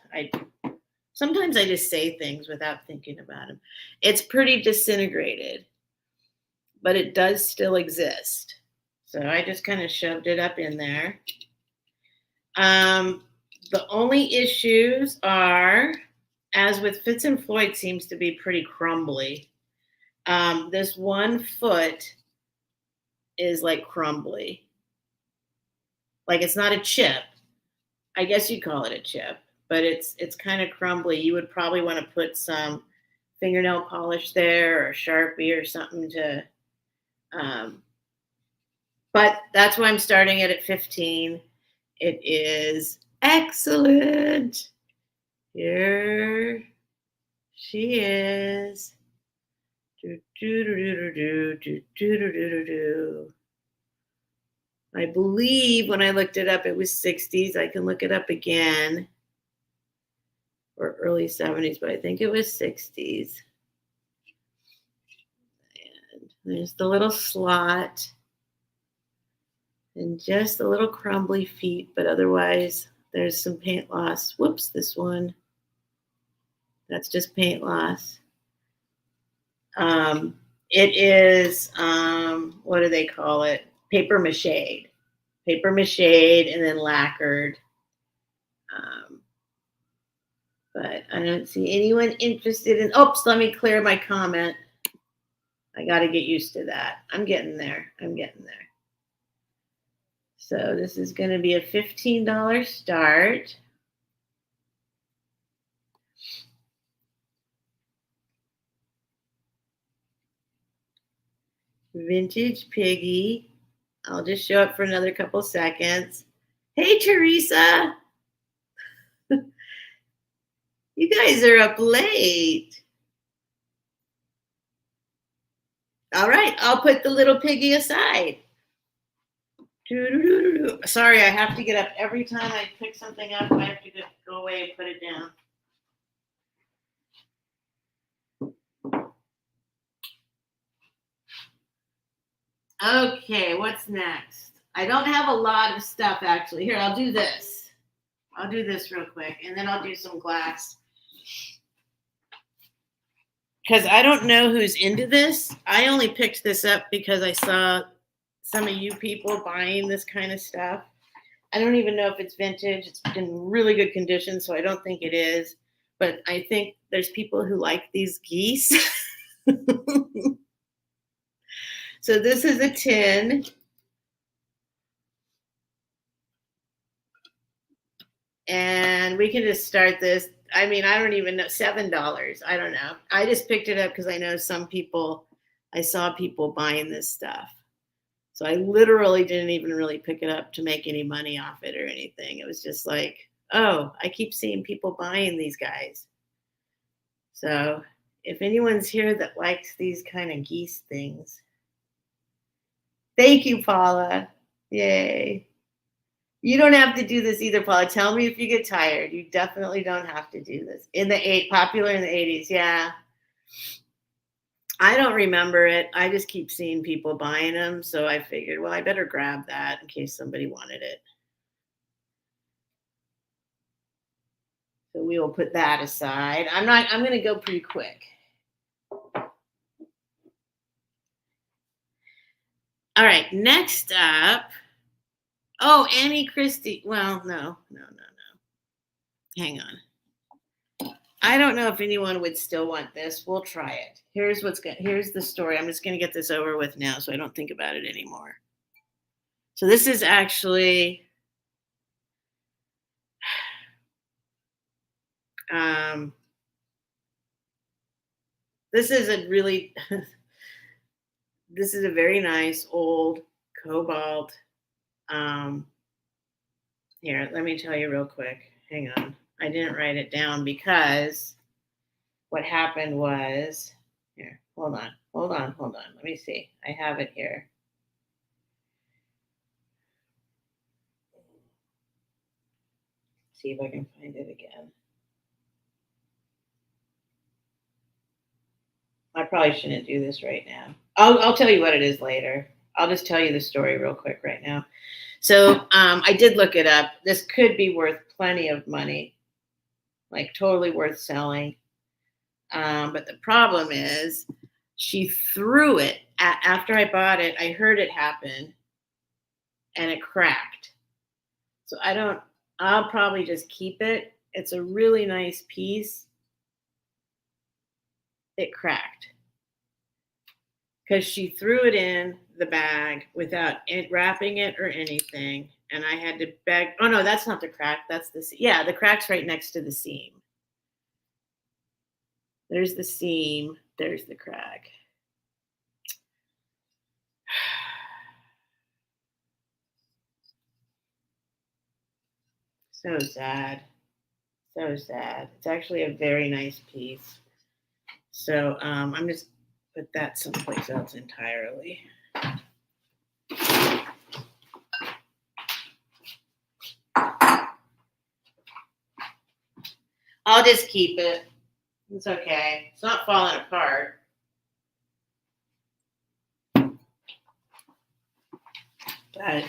Speaker 1: Sometimes I just say things without thinking about them. It's pretty disintegrated, but it does still exist. So I just kind of shoved it up in there. The only issues are, as with Fitz and Floyd, seems to be pretty crumbly. This 1 foot is like crumbly. Like it's not a chip. I guess you'd call it a chip, but it's kind of crumbly. You would probably want to put some fingernail polish there or Sharpie or something to, but that's why I'm starting it at 15. It is excellent. Here she is. I believe when I looked it up, it was 60s. I can look it up again. Or early 70s, but I think it was 60s. And there's the little slot. And just a little crumbly feet, but otherwise there's some paint loss. Whoops, this one. That's just paint loss. It is, what do they call it? Paper mache. Paper mache and then lacquered. But I don't see anyone interested in, oops, let me clear my comment. I got to get used to that. I'm getting there. So this is going to be a $15 start. Vintage piggy. I'll just show up for another couple seconds. Hey, Teresa. You guys are up late. All right, I'll put the little piggy aside. Sorry, I have to get up every time I pick something up. I have to go away and put it down. Okay, what's next? I don't have a lot of stuff, actually. Here, I'll do this. I'll do this real quick, and then I'll do some glass. Because I don't know who's into this. I only picked this up because I saw some of you people buying this kind of stuff. I don't even know if it's vintage. It's in really good condition, so I don't think it is. But I think there's people who like these geese. So this is a tin. And we can just start this. I mean, I don't even know, $7. I don't know. I just picked it up because I know I saw people buying this stuff. So I literally didn't even really pick it up to make any money off it or anything. It was just like, oh, I keep seeing people buying these guys. So if anyone's here that likes these kind of geese things. Thank you, Paula. Yay. You don't have to do this either, Paula. Tell me if you get tired. You definitely don't have to do this. Popular in the 80s, yeah. I don't remember it. I just keep seeing people buying them. So I figured, well, I better grab that in case somebody wanted it. So we will put that aside. I'm going to go pretty quick. All right. Next up. Oh, Annie Christie. Well, no. Hang on. I don't know if anyone would still want this. We'll try it. Here's the story. I'm just going to get this over with now so I don't think about it anymore. So this is actually this is a really this is a very nice old cobalt. Here, let me tell you real quick. Hang on. I didn't write it down because what happened was, here, hold on. Let me see. I have it here. See if I can find it again. I probably shouldn't do this right now. I'll tell you what it is later. I'll just tell you the story real quick right now. So I did look it up. This could be worth plenty of money, like totally worth selling. But the problem is she threw it after I bought it. I heard it happen and it cracked. So I'll probably just keep it. It's a really nice piece. It cracked because she threw it in the bag without wrapping it or anything. And I had to beg. Oh, no, that's not the crack. That's the crack's right next to the seam. There's the seam. There's the crack. So sad. So sad. It's actually a very nice piece. So I'm just put that someplace else entirely. I'll just keep it. It's okay. It's not falling apart. But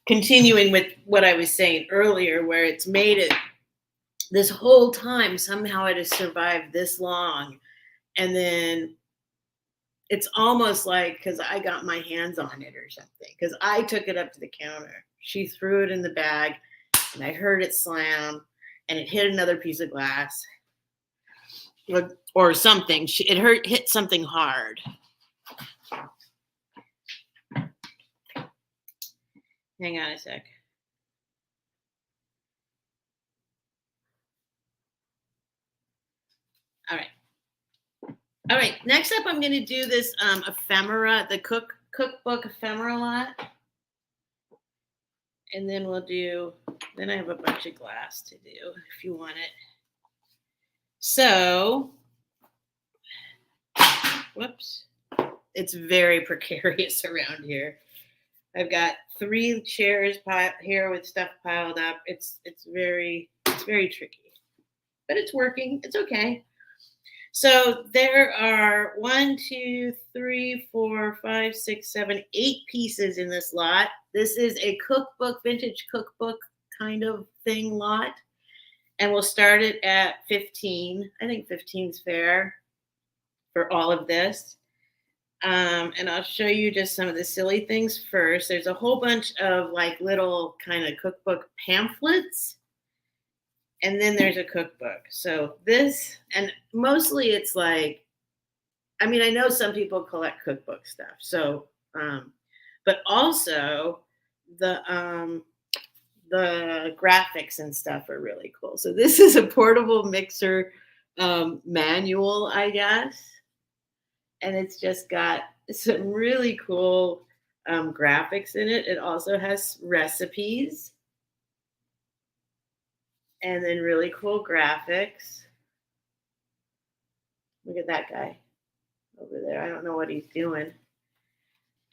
Speaker 1: continuing with what I was saying earlier, where it's made it this whole time, somehow it has survived this long. And then it's almost like because I got my hands on it or something, because I took it up to the counter. She threw it in the bag and I heard it slam and it hit another piece of glass or something. It hit something hard. Hang on a sec. All right. Next up, I'm going to do this ephemera, the cookbook ephemera lot. And then then I have a bunch of glass to do if you want it. So, whoops. It's very precarious around here. I've got 3 chairs here with stuff piled up. It's very tricky, but it's working. It's okay. So there are 1, 2, 3, 4, 5, 6, 7, 8 pieces in this lot. This is a cookbook, vintage cookbook kind of thing lot. And we'll start it at 15. I think 15 is fair for all of this. And I'll show you just some of the silly things first. There's a whole bunch of like little kind of cookbook pamphlets. And then there's a cookbook. So this, and mostly it's like, I mean, I know some people collect cookbook stuff. So, but also the graphics and stuff are really cool. So this is a portable mixer manual, I guess. And it's just got some really cool graphics in it. It also has recipes. And then really cool graphics. Look at that guy over there. I don't know what he's doing.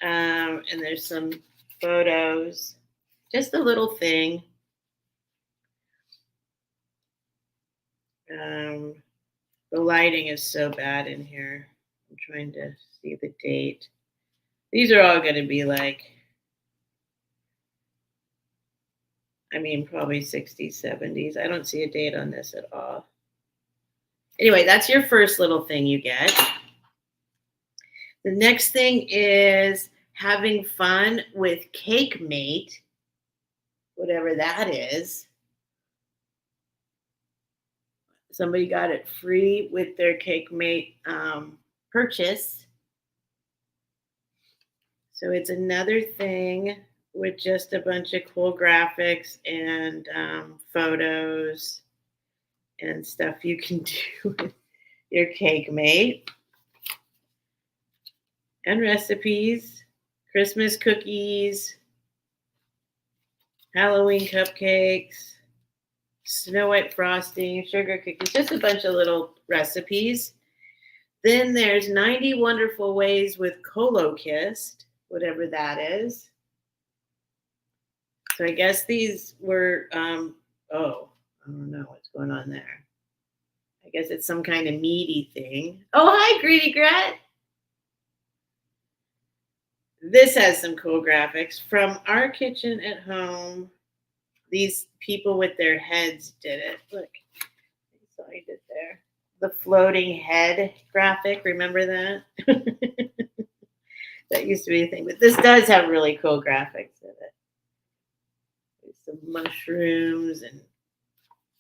Speaker 1: And there's some photos. Just a little thing. The lighting is so bad in here. I'm trying to see the date. These are all going to be like, probably 60s, 70s. I don't see a date on this at all. Anyway, that's your first little thing you get. The next thing is having fun with Cake Mate, whatever that is. Somebody got it free with their Cake Mate purchase. So it's another thing with just a bunch of cool graphics and photos and stuff you can do with your Cake Mate. And recipes, Christmas cookies, Halloween cupcakes, Snow White frosting, sugar cookies, just a bunch of little recipes. Then there's 90 Wonderful Ways with Colokissed, whatever that is. So I guess these were, I don't know what's going on there. I guess it's some kind of meaty thing. Oh, hi, Greedy Gret. This has some cool graphics. From Our Kitchen at Home, these people with their heads did it. Look, I saw I did there. The floating head graphic, remember that? That used to be a thing, but this does have really cool graphics in it. There's some mushrooms and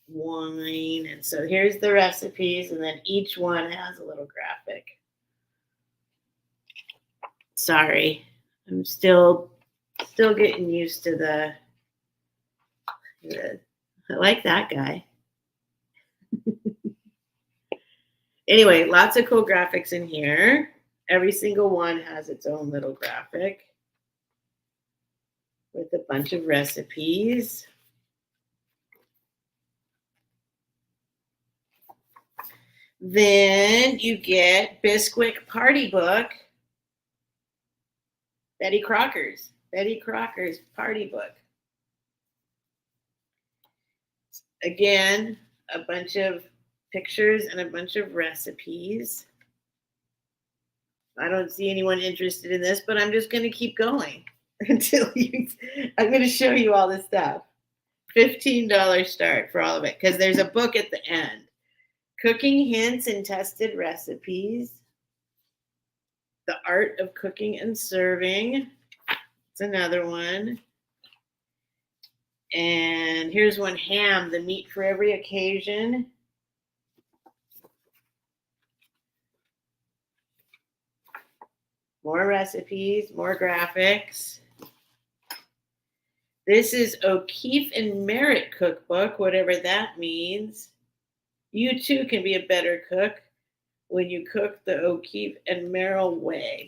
Speaker 1: wine, and so here's the recipes, and then each one has a little graphic. Sorry, I'm still getting used to the I like that guy. Anyway, lots of cool graphics in here. Every single one has its own little graphic with a bunch of recipes. Then you get Bisquick Party Book. Betty Crocker's Party Book. Again, a bunch of pictures and a bunch of recipes. I don't see anyone interested in this, but I'm just going to keep going until I'm going to show you all this stuff. $15 start for all of it because there's a book at the end. Cooking Hints and Tested Recipes. The Art of Cooking and Serving. It's another one. And here's one, Ham, the Meat for Every Occasion. More recipes, more graphics. This is O'Keefe and Merritt Cookbook, whatever that means. You too can be a better cook when you cook the O'Keefe and Merritt way.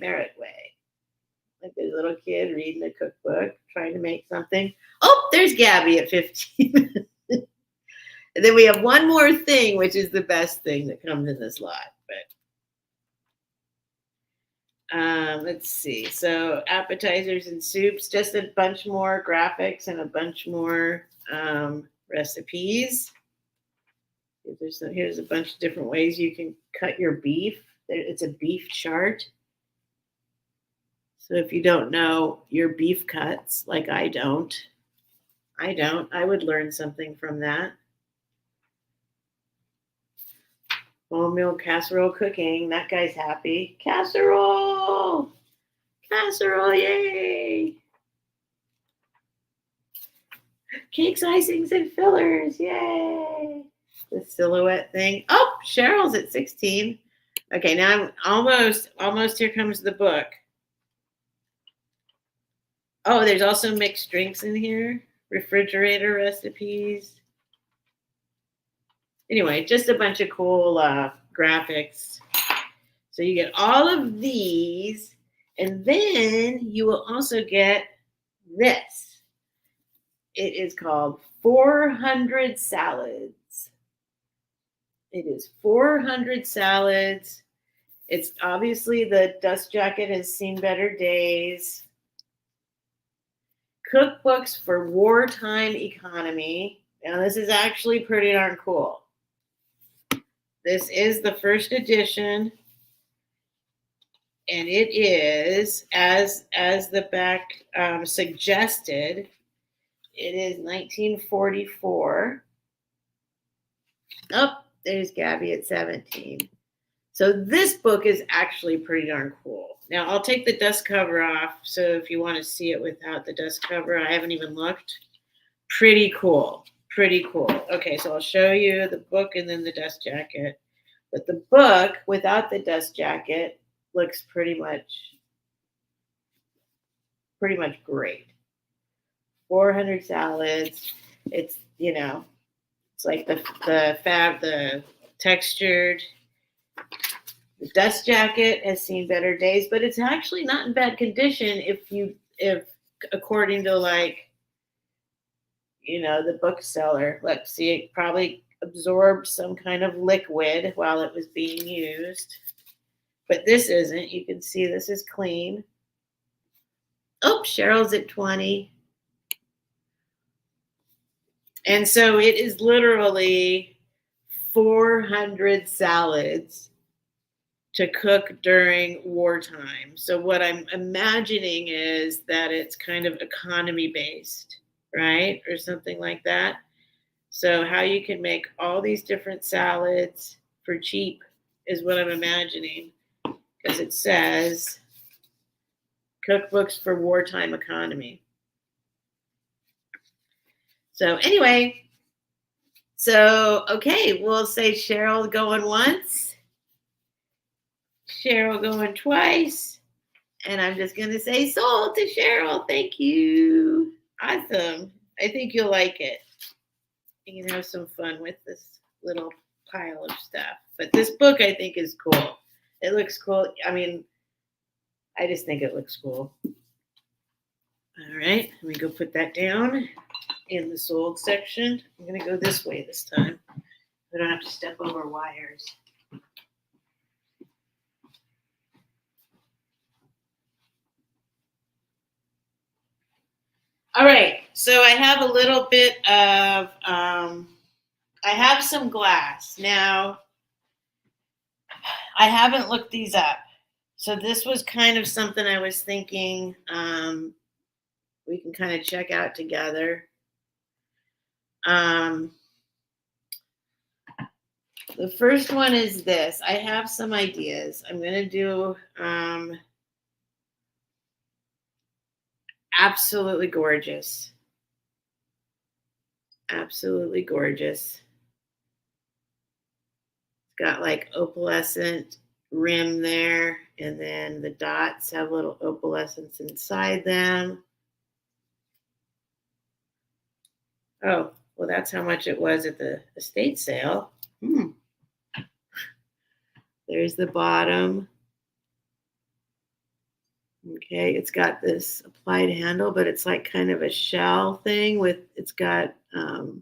Speaker 1: Like a little kid reading a cookbook, trying to make something. Oh, there's Gabby at 15. And then we have one more thing, which is the best thing that comes in this lot. But let's see. So appetizers and soups, just a bunch more graphics and a bunch more recipes. Here's a bunch of different ways you can cut your beef. It's a beef chart. So if you don't know your beef cuts, like I don't, I would learn something from that. Bone meal casserole cooking. That guy's happy. Casserole, yay. Cakes, icings, and fillers, yay. The silhouette thing. Oh, Cheryl's at 16. Okay, now I'm almost here comes the book. Oh, there's also mixed drinks in here. Refrigerator recipes. Anyway, just a bunch of cool graphics. So you get all of these, and then you will also get this. It is called 400 Salads. It is 400 salads. It's obviously the dust jacket has seen better days. Cookbooks for wartime economy. Now, this is actually pretty darn cool. This is the first edition, and it is as the back suggested. It is 1944. Oh, there's Gabby at 17. So this book is actually pretty darn cool. Now I'll take the dust cover off, so if you want to see it without the dust cover, I haven't even looked. Pretty cool. Pretty cool. Okay, so I'll show you the book and then the dust jacket. But the book without the dust jacket looks pretty much great. 400 salads. It's, it's like the textured. The dust jacket has seen better days, but it's actually not in bad condition if according to the bookseller. Let's see, it probably absorbed some kind of liquid while it was being used. But this isn't. You can see this is clean. Oh, Cheryl's at 20. And so it is literally 400 salads to cook during wartime. So what I'm imagining is that it's kind of economy based, right? Or something like that. So how you can make all these different salads for cheap is what I'm imagining, because it says cookbooks for wartime economy. So anyway, okay, we'll say Cheryl going once, Cheryl going twice, and I'm just going to say sold to Cheryl. Thank you. Awesome. I think you'll like it. You can have some fun with this little pile of stuff. But this book, I think, is cool. It looks cool. I mean, I just think it looks cool. All right, let me go put that down in the sold section. I'm going to go this way this time. I don't have to step over wires. All right, so I have a little bit of, I have some glass. Now, I haven't looked these up. So this was kind of something I was thinking we can kind of check out together. The first one is this. I have some ideas. I'm going to do absolutely gorgeous. Absolutely gorgeous. It's got like opalescent rim there, and then the dots have little opalescence inside them. Oh, well, that's how much it was at the estate sale. There's the bottom. Okay, it's got this applied handle, but it's like kind of a shell thing with, it's got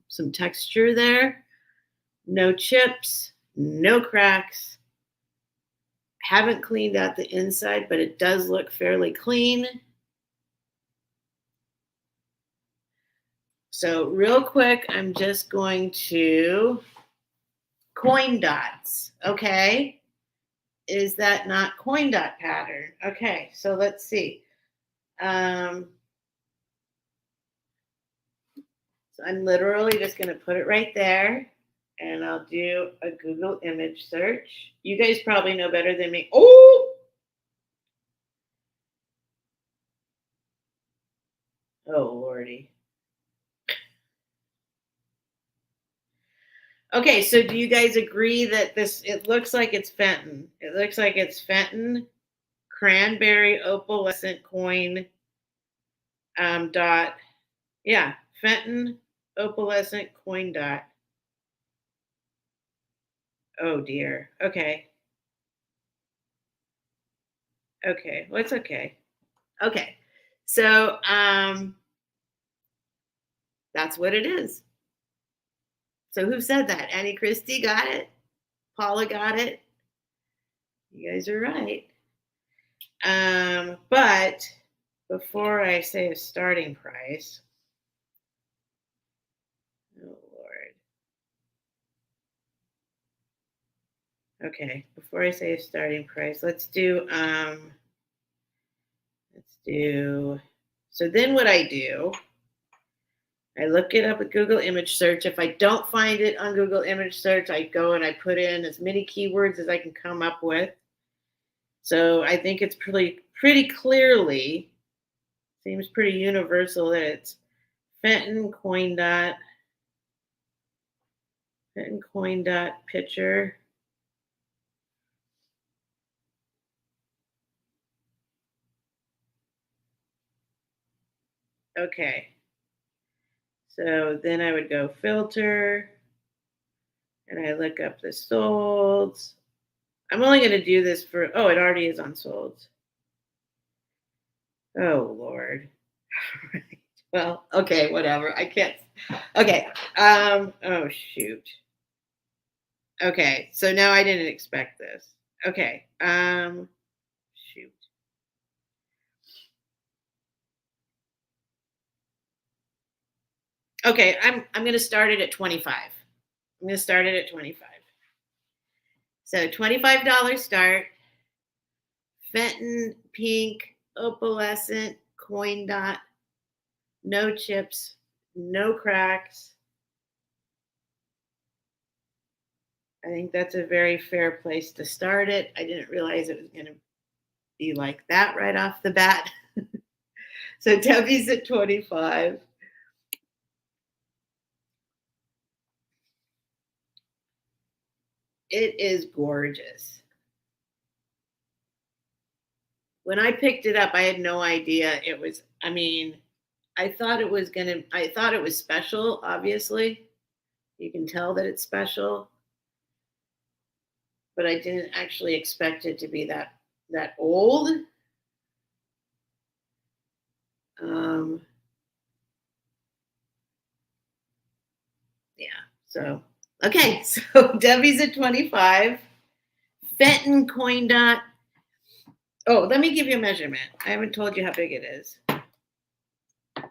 Speaker 1: some texture there. No chips, no cracks. Haven't cleaned out the inside, but it does look fairly clean. So real quick, I'm just going to coin dots, okay? Is that not coin dot pattern? Okay, so let's see. So I'm literally just going to put it right there, and I'll do a Google image search. You guys probably know better than me. Oh, Lordy. Okay, so do you guys agree that it looks like it's Fenton? It looks like it's Fenton, cranberry, opalescent coin, dot. Yeah, Fenton, opalescent coin dot. Oh dear. Okay. Okay. Well, it's okay. Okay. So that's what it is. So who said that? Annie Christie got it? Paula got it? You guys are right. But before I say a starting price, oh Lord. Okay, before I say a starting price, let's do, so then what I do, I look it up at Google image search. If I don't find it on Google image search, I go and I put in as many keywords as I can come up with. So I think it's pretty clearly, seems pretty universal that it's Fenton coin dot picture. Okay. So then I would go filter and I look up the solds. I'm only going to do this for, oh, it already is on solds. Oh, Lord. Well, okay, whatever. I can't. Okay. Oh, shoot. Okay. So now I didn't expect this. Okay. Shoot. Okay. I'm going to start it at 25. I'm going to start it at 25. So $25 start. Fenton pink opalescent coin dot, no chips, no cracks. I think that's a very fair place to start it. I didn't realize it was going to be like that right off the bat. So Debbie's at 25. It is gorgeous. When I picked it up, I had no idea it was, I mean, I thought it was special, obviously. You can tell that it's special, but I didn't actually expect it to be that old. Um, yeah. So okay. So Debbie's at 25. Fenton coin dot. Oh, let me give you a measurement. I haven't told you how big it is.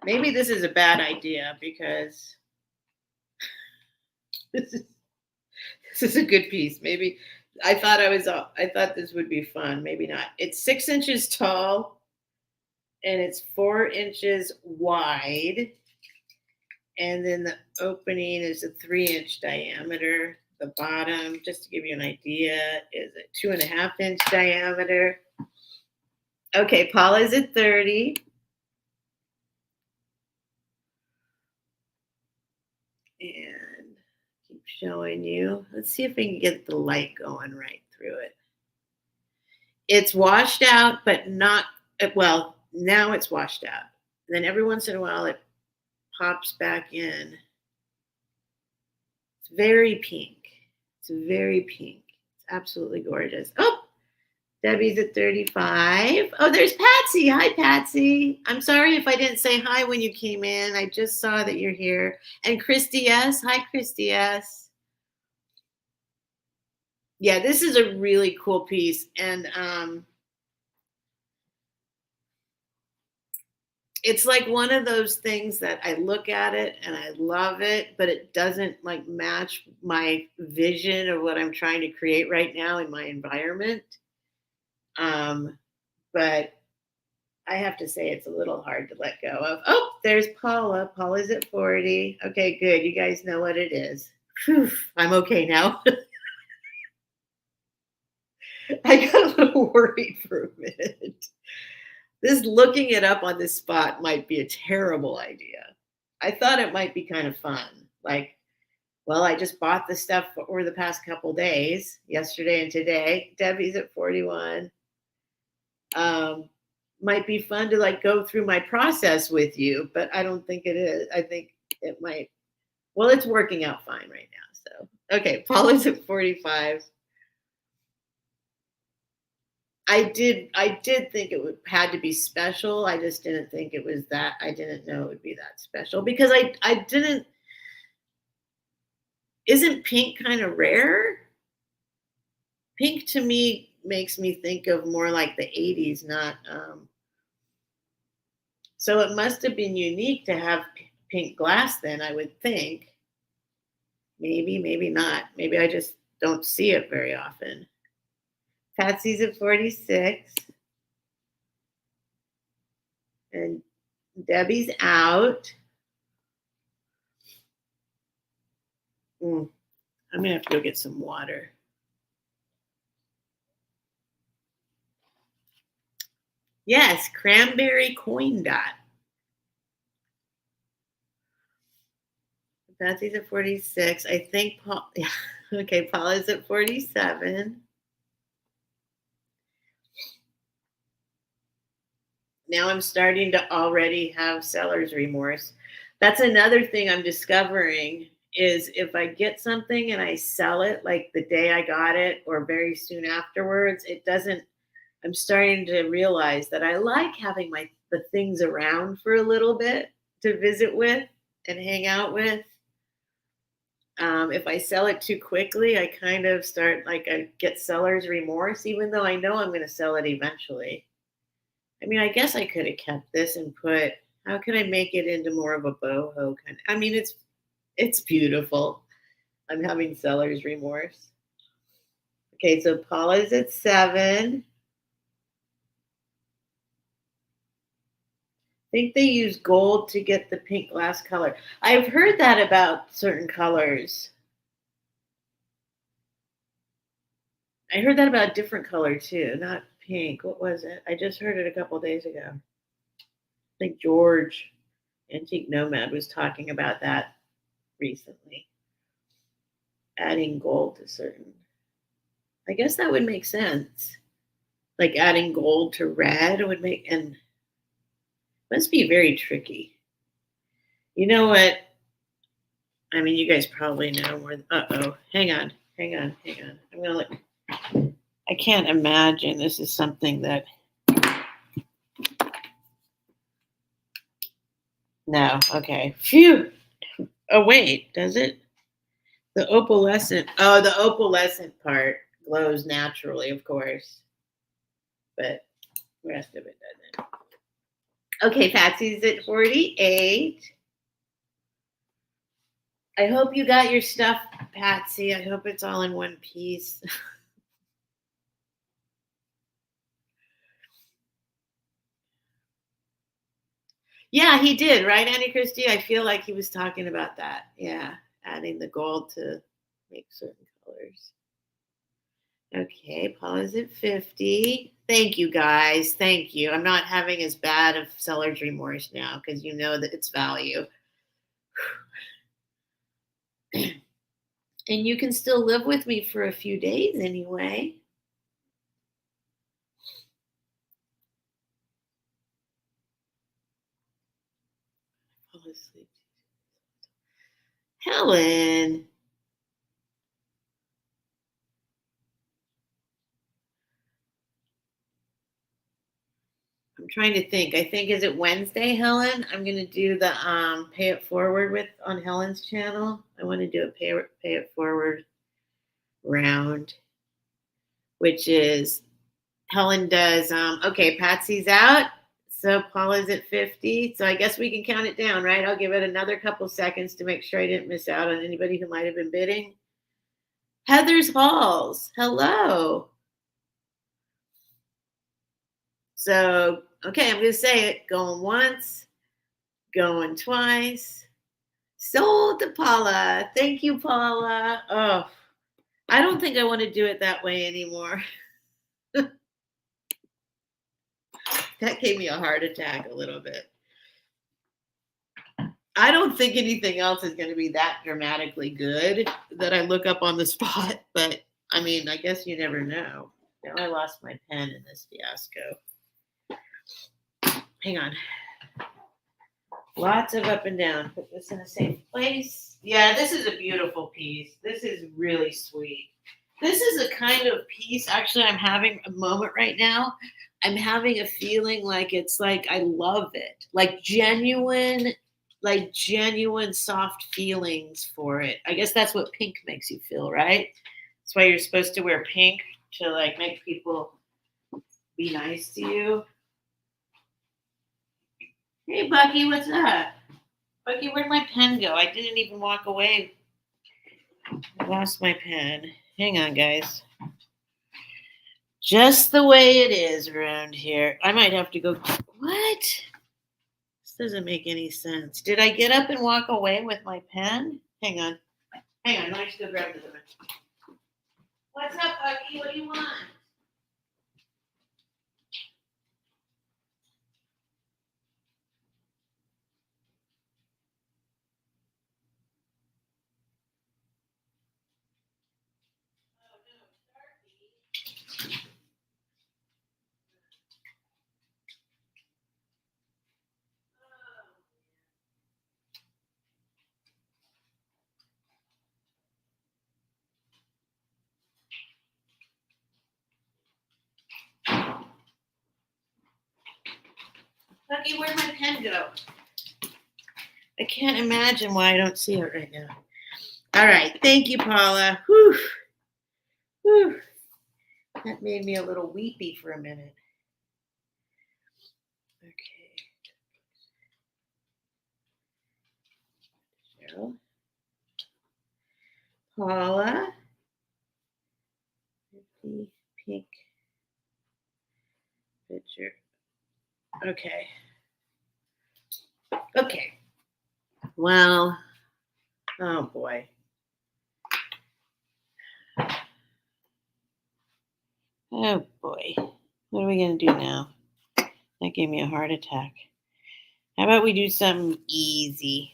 Speaker 1: Maybe this is a bad idea because this is this is a good piece. Maybe I thought this would be fun. Maybe not. It's 6 inches tall and it's 4 inches wide. And then the opening is a 3 inch diameter. The bottom, just to give you an idea, is a 2.5 inch diameter. Okay, Paula's at 30. And keep showing you. Let's see if we can get the light going right through it. It's washed out, but not, well, now it's washed out. And then every once in a while it pops back in. It's very pink. It's very pink. It's absolutely gorgeous. Oh, Debbie's at 35. Oh, there's Patsy. Hi, Patsy. I'm sorry if I didn't say hi when you came in. I just saw that you're here. And Christy S. Hi, Christy S. Yeah, this is a really cool piece. And it's like one of those things that I look at it and I love it, but it doesn't like match my vision of what I'm trying to create right now in my environment. But I have to say it's a little hard to let go of. Oh, there's Paula. Paula's at 40. Okay, good. You guys know what it is. Whew, I'm okay now. I got a little worried for a minute. This looking it up on this spot might be a terrible idea. I thought it might be kind of fun. Like, well, I just bought the stuff over the past couple days, yesterday and today. Debbie's at 41. Might be fun to like go through my process with you, but I don't think it is. I think it might. Well, it's working out fine right now. So, okay, Paula's at 45. I did think it had to be special. I just didn't think it was that. I didn't know it would be that special because I didn't. Isn't pink kind of rare? Pink to me makes me think of more like the 80s, not. So it must have been unique to have pink glass then, I would think. Maybe, maybe not. Maybe I just don't see it very often. Patsy's at 46. And Debbie's out. I'm going to have to go get some water. Yes, cranberry coin dot. Patsy's at 46. I think Paul, yeah. Okay, Paula's at 47. Now I'm starting to already have seller's remorse. That's another thing I'm discovering is if I get something and I sell it like the day I got it or very soon afterwards, it doesn't, I'm starting to realize that I like having the things around for a little bit to visit with and hang out with. If I sell it too quickly, I kind of start I get seller's remorse, even though I know I'm going to sell it eventually. I mean, I guess I could have kept this and put, how can I make it into more of a boho kind of, I mean, it's beautiful. I'm having seller's remorse. Okay, so Paula's at 7. I think they use gold to get the pink glass color. I've heard that about certain colors. I heard that about a different color too, not pink. What was it? I just heard it a couple days ago. I think George, Antique Nomad, was talking about that recently. Adding gold to certain. I guess that would make sense. Like adding gold to red would make, and must be very tricky. You know what? I mean, you guys probably know more. Hang on. I'm gonna look. I can't imagine this is something that. No. Okay. Phew. Oh wait, does it? The opalescent. Oh, the opalescent part glows naturally, of course, but the rest of it doesn't. Okay, Patsy's at 48. I hope you got your stuff, Patsy. I hope it's all in one piece. Yeah, he did, right, Annie Christie? I feel like he was talking about that. Yeah, adding the gold to make certain colors. Okay, Paula's at 50. Thank you, guys. Thank you. I'm not having as bad of seller's remorse now because you know that it's value. And you can still live with me for a few days anyway. Helen. I'm trying to think. I think, is it Wednesday, Helen? I'm going to do the pay it forward with on Helen's channel. I want to do a pay it forward round, which is Helen does. Okay, Patsy's out. So Paula's at 50. So I guess we can count it down, right? I'll give it another couple seconds to make sure I didn't miss out on anybody who might have been bidding. Heather's Halls. Hello. So, okay, I'm going to say it. Going once, going twice. Sold to Paula. Thank you, Paula. Oh, I don't think I want to do it that way anymore. That gave me a heart attack a little bit. I don't think anything else is going to be that dramatically good that I look up on the spot. But, I mean, I guess you never know. Now I lost my pen in this fiasco. Hang on. Lots of up and down. Put this in the same place. Yeah, this is a beautiful piece. This is really sweet. This is a kind of piece. Actually, I'm having a moment right now. I'm having a feeling like it's like I love it. Like genuine soft feelings for it. I guess that's what pink makes you feel, right? That's why you're supposed to wear pink to like make people be nice to you. Hey, Bucky, what's up? Bucky, where'd my pen go? I didn't even walk away. I lost my pen. Hang on, guys. Just the way it is around here. I might have to go. What? This doesn't make any sense. Did I get up and walk away with my pen? Hang on. Hang on. Let me just go grab the other. What's up, Bucky? What do you want? Bucky, where'd my pen go? I can't imagine why I don't see it right now. All right. Thank you, Paula. Whew. Whew. That made me a little weepy for a minute. Okay. So, Paula. The pink picture. Okay. Okay. Well, oh boy. Oh boy. What are we going to do now? That gave me a heart attack. How about we do something easy?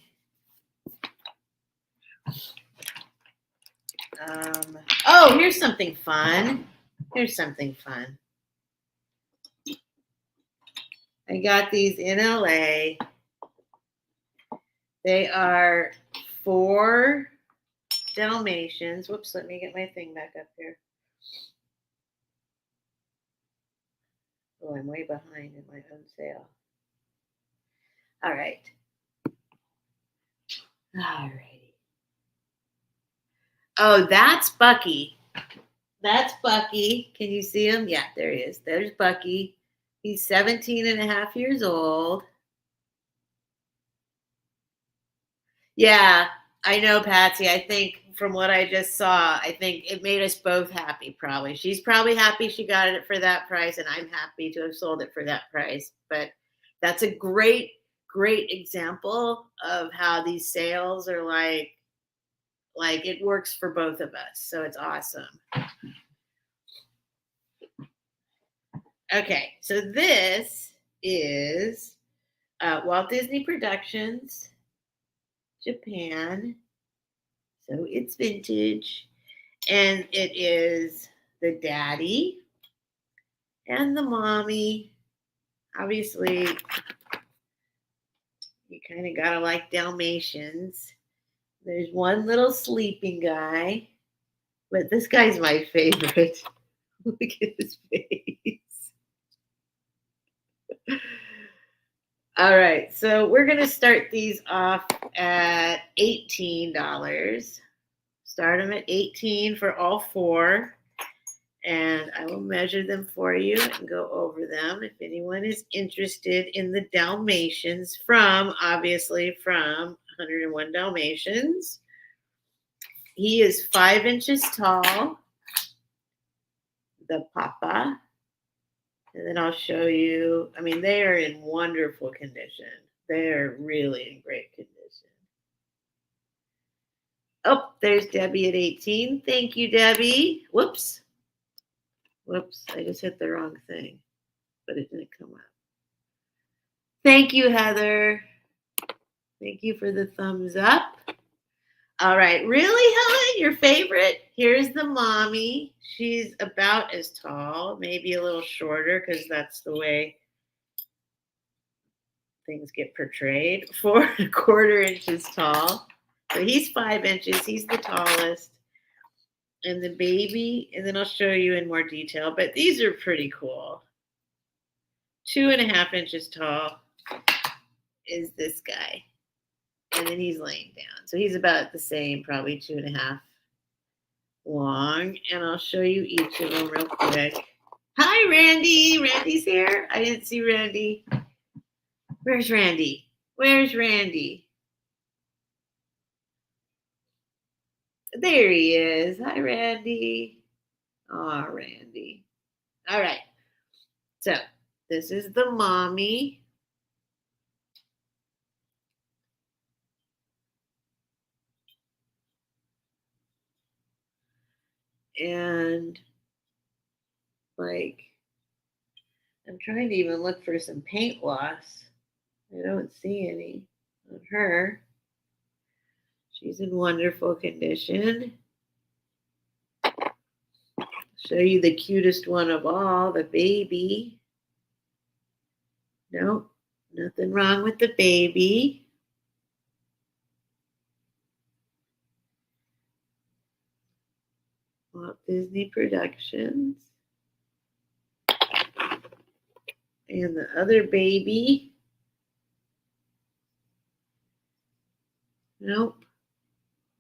Speaker 1: Oh, here's something fun. Here's something fun. I got these in LA. They are 4 Dalmatians. Whoops, let me get my thing back up here. Oh, I'm way behind in my own sale. All right. All righty. Oh, that's Bucky. That's Bucky. Can you see him? Yeah, there he is. There's Bucky. He's 17 and a half years old. Yeah, I know, Patsy. I think from what I just saw, I think it made us both happy, probably. She's probably happy she got it for that price, and I'm happy to have sold it for that price. But that's a great, great example of how these sales are like it works for both of us. So it's awesome. Okay, so this is Walt Disney Productions, Japan. So it's vintage. And it is the daddy and the mommy. Obviously, you kind of got to like Dalmatians. There's one little sleeping guy. But this guy's my favorite. Look at his face. All right, so we're going to start these off at $18. Start them at $18 for all 4. And I will measure them for you and go over them. If anyone is interested in the Dalmatians obviously from 101 Dalmatians. He is 5 inches tall, the papa. And then I'll show you, I mean, they are in wonderful condition. They are really in great condition. Oh, there's Debbie at 18. Thank you, Debbie. Whoops, I just hit the wrong thing, but it didn't come up. Thank you, Heather. Thank you for the thumbs up. All right, really, Helen, your favorite? Here's the mommy. She's about as tall, maybe a little shorter because that's the way things get portrayed. 4 1/4 inches tall. So he's 5 inches. He's the tallest. And the baby, and then I'll show you in more detail, but these are pretty cool. 2 1/2 inches tall is this guy. And then he's laying down. So he's about the same, probably 2 1/2 long. And I'll show you each of them real quick. Hi, Randy. Randy's here. I didn't see Randy. Where's Randy? Where's Randy? There he is. Hi, Randy. Oh, Randy. All right. So this is the mommy. And like, I'm trying to even look for some paint loss. I don't see any on her. She's in wonderful condition. Show you the cutest one of all, the baby. Nope, nothing wrong with the baby. Walt Disney Productions. And the other baby. Nope,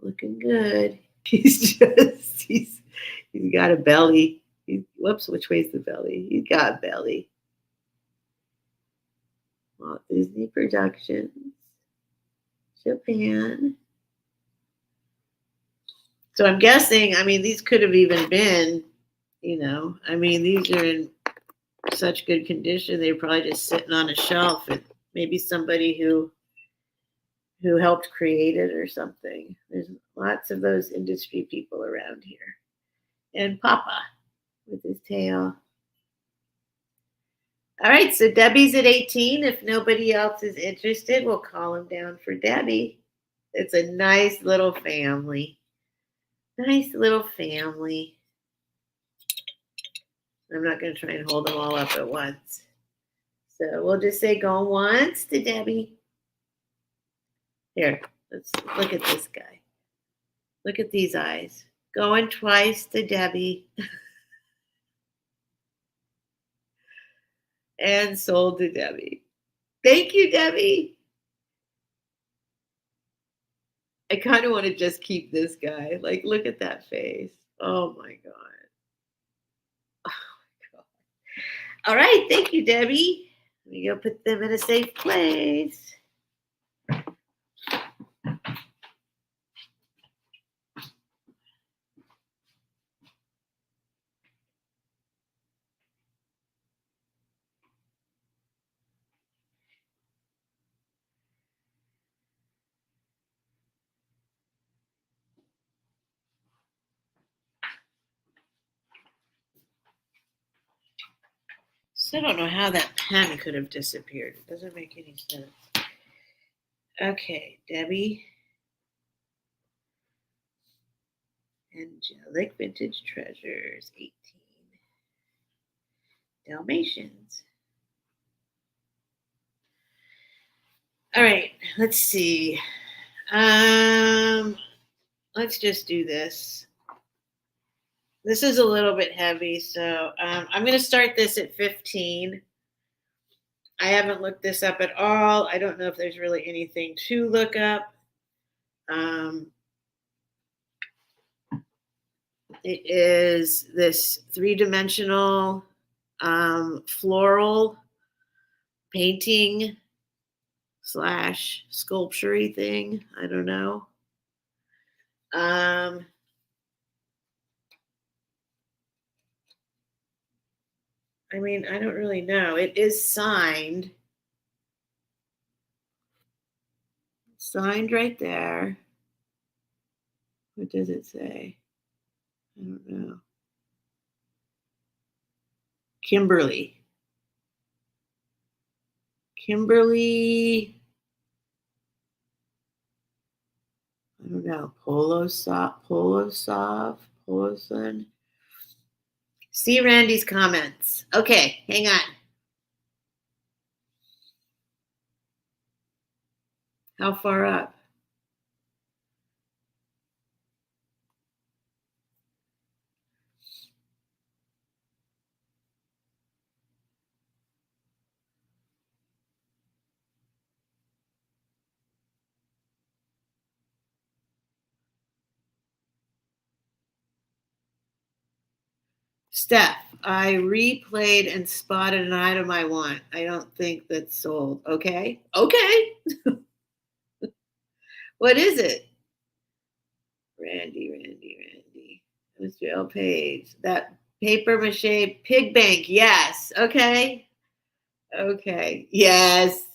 Speaker 1: looking good. He's got a belly. Whoops, which way's the belly? He's got a belly. Walt Disney Productions, Japan. So I'm guessing, I mean, these could have even been, I mean, these are in such good condition. They're probably just sitting on a shelf, and maybe somebody who helped create it or something. There's lots of those industry people around here. And Papa with his tail. All right, so Debbie's at 18. If nobody else is interested, we'll call him down for Debbie. It's a nice little family. Nice little family. I'm not going to try and hold them all up at once. So we'll just say going once to Debbie. Here, let's look at this guy. Look at these eyes. Going twice to Debbie. And sold to Debbie. Thank you, Debbie. I kind of want to just keep this guy. Like, look at that face. Oh my God. Oh my God. All right. Thank you, Debbie. Let me go put them in a safe place. Still don't know how that pen could have disappeared. It doesn't make any sense. Okay, Debbie. Angelic Vintage Treasures, 18. Dalmatians. All right, let's see. Let's just do this. This is a little bit heavy, so I'm going to start this at 15. I haven't looked this up at all. I don't know if there's really anything to look up. It is this 3-dimensional floral painting / sculpture thing. I don't know. I mean, I don't really know. It is signed. Signed right there. What does it say? I don't know. Kimberly. I don't know. Poloson. See Randy's comments. Okay, hang on. How far up? Steph, I replayed and spotted an item I want. I don't think that's sold. Okay. Okay. What is it? Randy. Mr. L. Page. That paper mache pig bank. Yes. Okay. Yes.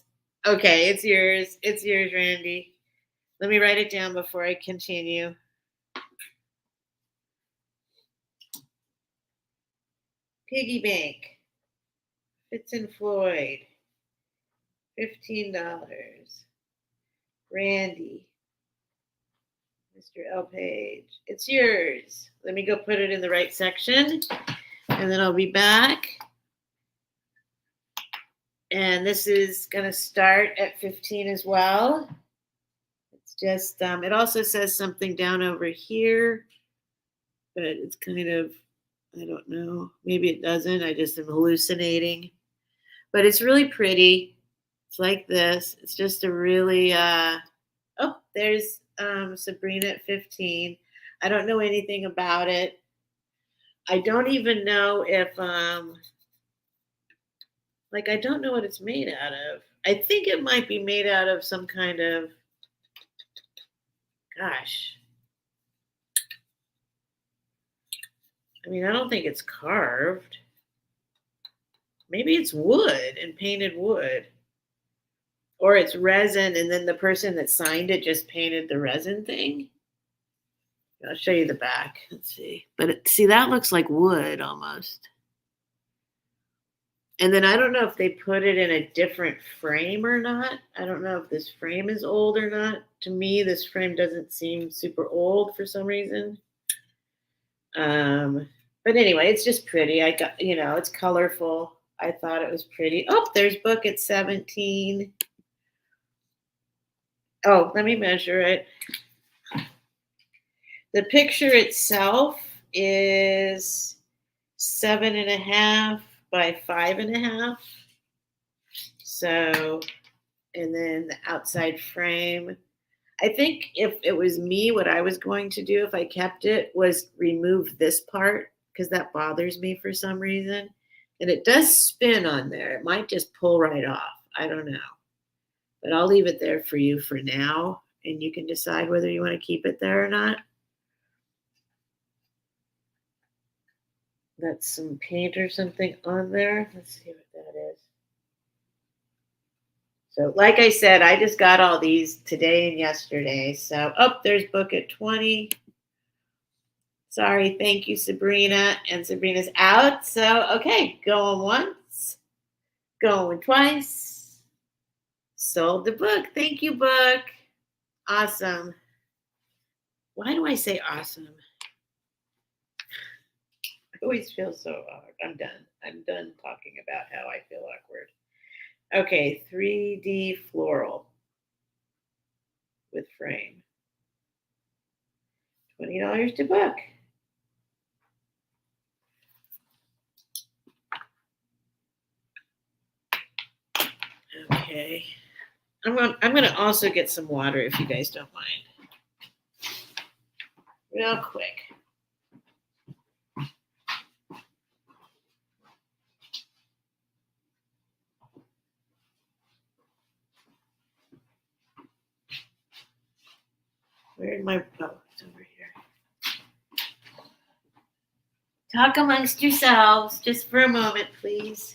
Speaker 1: Okay. It's yours. It's yours, Randy. Let me write it down before I continue. Piggy bank. Fitz and Floyd. $15. Randy. Mr. L. Page. It's yours. Let me go put it in the right section, and then I'll be back. And this is going to start at 15 as well. It's just, it also says something down over here, but it's kind of, I don't know. Maybe it doesn't. I just am hallucinating. But it's really pretty. It's like this. It's just a really, oh, there's Sabrina at 15. I don't know anything about it. I don't even know if, I don't know what it's made out of. I think it might be made out of some kind of, gosh. I mean, I don't think it's carved. Maybe it's wood and painted wood. Or it's resin, and then the person that signed it just painted the resin thing. I'll show you the back. Let's see. But see, that looks like wood almost. And then I don't know if they put it in a different frame or not. I don't know if this frame is old or not. To me, this frame doesn't seem super old for some reason. But anyway, it's just pretty. I got, it's colorful. I thought it was pretty. Oh, there's book at 17. Oh, let me measure it. The picture itself is 7.5 by 5.5. So, and then the outside frame. I think if it was me, what I was going to do if I kept it was remove this part because that bothers me for some reason. And it does spin on there. It might just pull right off. I don't know. But I'll leave it there for you for now, and you can decide whether you want to keep it there or not. That's some paint or something on there. Let's see what that is. So like I said, I just got all these today and yesterday. So, there's book at 20. Sorry, thank you, Sabrina. And Sabrina's out. So, okay, going once, going twice. Sold the book. Thank you, book. Awesome. Why do I say awesome? I always feel so awkward. I'm done talking about how I feel awkward. Okay, 3D floral with frame. $20 to book. Okay. I'm gonna also get some water if you guys don't mind. Real quick. Where's my, it's over here. Talk amongst yourselves just for a moment, please.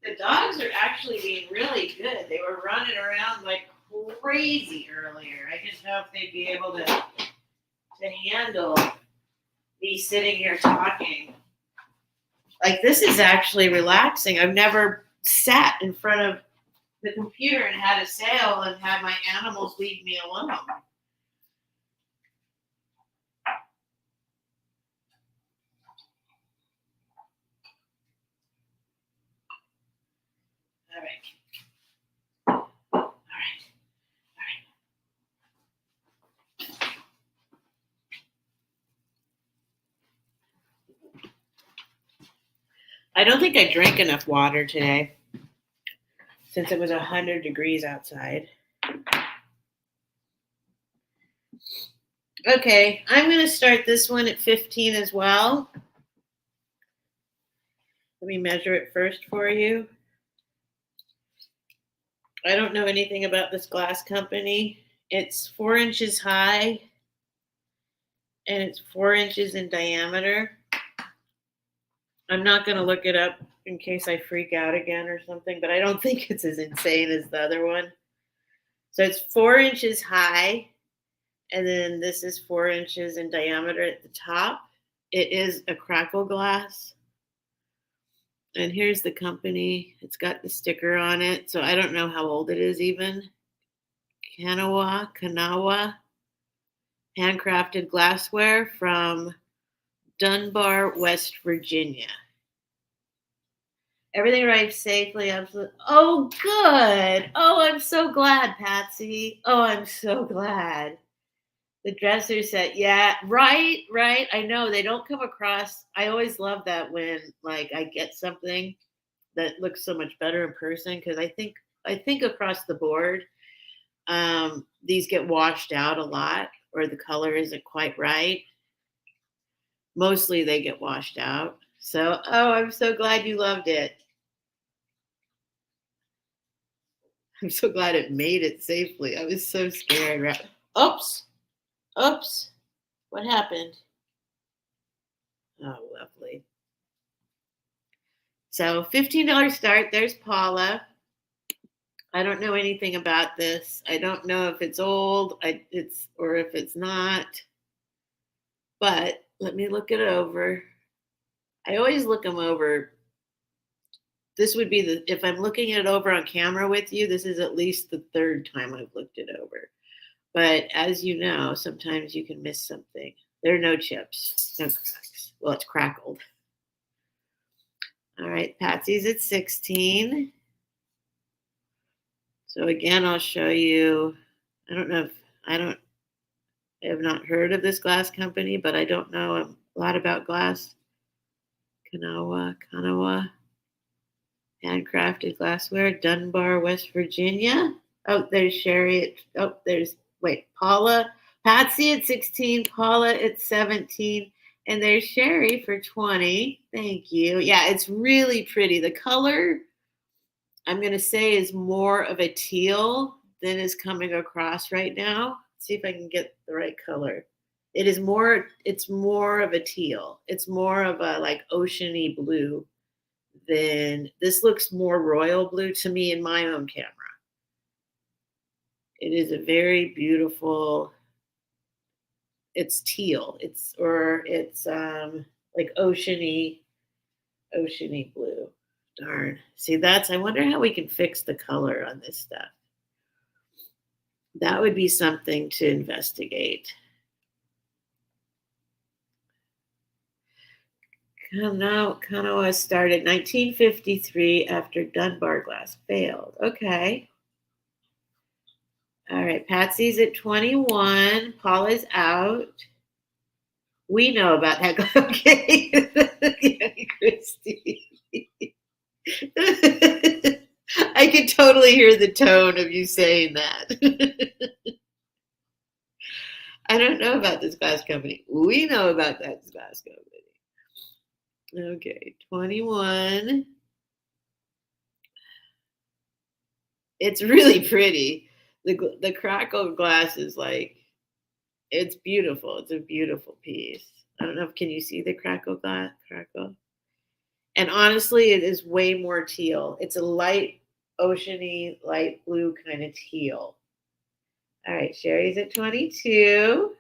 Speaker 1: The dogs are actually being really good. They were running around like crazy earlier. I didn't know if they'd be able to handle me sitting here talking. Like, this is actually relaxing. I've never sat in front of the computer and had a sale and had my animals leave me alone. All right. All right. I don't think I drank enough water today since it was 100 degrees outside. Okay, I'm going to start this one at 15 as well. Let me measure it first for you. I don't know anything about this glass company. It's 4 inches high and it's 4 inches in diameter. I'm not going to look it up in case I freak out again or something, but I don't think it's as insane as the other one. So it's 4 inches high, and then this is 4 inches in diameter at the top. It is a crackle glass. And here's the company. It's got the sticker on it, so I don't know how old it is even. Kanawa, handcrafted glassware from Dunbar, West Virginia. Everything arrived safely. Absolutely. Oh, good. Oh, I'm so glad, Patsy. Oh, I'm so glad. The dresser set. Yeah, right, right. I know they don't come across. I always love that when like I get something that looks so much better in person because I think across the board, these get washed out a lot or the color isn't quite right. Mostly they get washed out. So, oh, I'm so glad you loved it. I'm so glad it made it safely. I was so scared. Oops. Oops. What happened? Oh, lovely. So $15 start. There's Paula. I don't know anything about this. I don't know if it's old, or if it's not. But let me look it over. I always look them over. This would be if I'm looking it over on camera with you, this is at least the third time I've looked it over. But as you know, sometimes you can miss something. There are no chips, no cracks. Well, it's crackled. All right, Patsy's at 16. So again, I'll show you. I don't know if I have not heard of this glass company, but I don't know a lot about glass. Kanawa, handcrafted glassware, Dunbar, West Virginia. Oh, there's Sherry. Paula. Patsy at 16, Paula at 17, and there's Sherry for 20. Thank you. Yeah, it's really pretty. The color, I'm going to say, is more of a teal than is coming across right now. Let's see if I can get the right color. It's more of a teal. It's more of a like oceany blue than this looks more royal blue to me in my own camera. It is a very beautiful, it's teal. It's like oceany blue. Darn. See, I wonder how we can fix the color on this stuff. That would be something to investigate. Kanoa started 1953 after Dunbar glass failed. Okay. All right. Patsy's at 21. Paula's out. We know about that. Okay. Christy. I can totally hear the tone of you saying that. I don't know about this glass company. We know about that glass company. Okay, 21. It's really pretty. The crackle glass is like, it's beautiful. It's a beautiful piece. I don't know if can you see the crackle. And honestly, it is way more teal. It's a light, oceany, light blue kind of teal. All right, Sherry's at 22.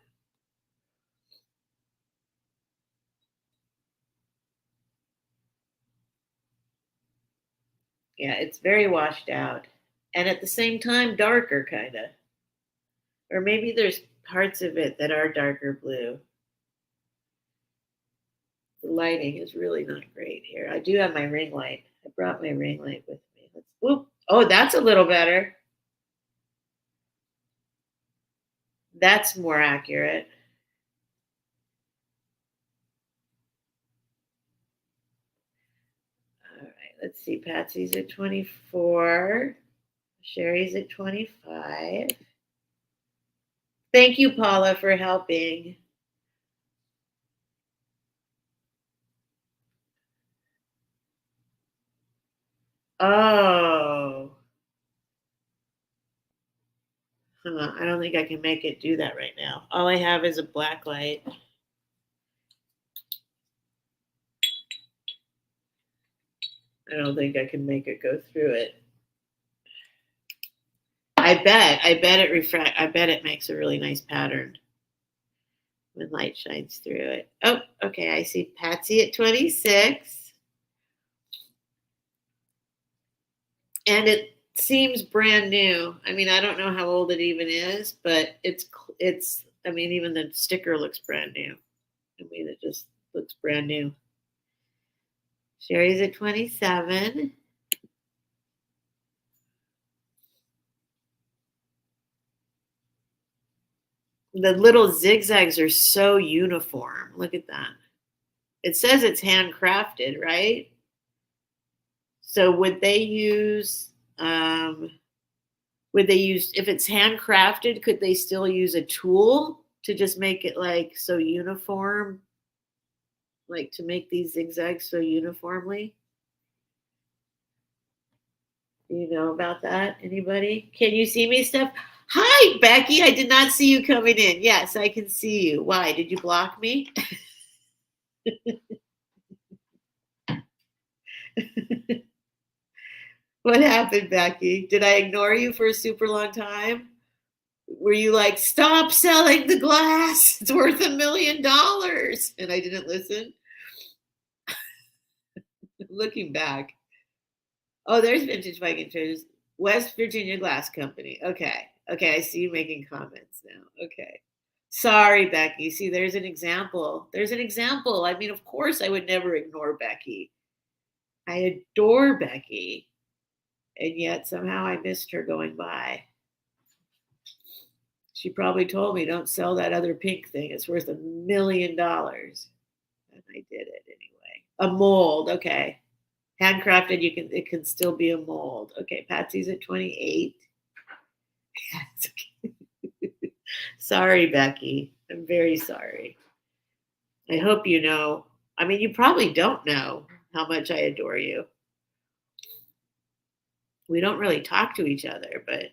Speaker 1: Yeah, it's very washed out. And at the same time, darker, kind of. Or maybe there's parts of it that are darker blue. The lighting is really not great here. I do have my ring light. I brought my ring light with me. Oh, that's a little better. That's more accurate. All right, let's see. Patsy's at 24. Sherry's at 25. Thank you, Paula, for helping. Oh, I don't think I can make it do that right now. All I have is a black light. I don't think I can make it go through it. I bet it makes a really nice pattern when light shines through it. Oh, okay. I see Patsy at 26. And it seems brand new. I mean, I don't know how old it even is, but it's I mean, even the sticker looks brand new. I mean, it just looks brand new. Sherry's at 27. The little zigzags are so uniform. Look at that. It says it's handcrafted, right? So would they use, if it's handcrafted, could they still use a tool to just make it like so uniform? Like to make these zigzags so uniformly? Do you know about that? Anybody? Can you see me, Steph? Hi, Becky. I did not see you coming in. Yes, I can see you. Why? Did you block me? What happened, Becky? Did I ignore you for a super long time? Were you like, stop selling the glass? It's worth $1 million. And I didn't listen? Looking back. Oh, there's Vintage Viking Traders. West Virginia Glass Company. Okay. Okay. I see you making comments now. Okay. Sorry, Becky. See, there's an example. There's an example. I mean, of course, I would never ignore Becky. I adore Becky. And yet somehow I missed her going by. She probably told me, don't sell that other pink thing. It's worth $1 million. And I did it anyway. A mold. Okay. Handcrafted, it can still be a mold. Okay, Patsy's at 28. Sorry, Becky. I'm very sorry. I hope you know. I mean, you probably don't know how much I adore you. We don't really talk to each other, but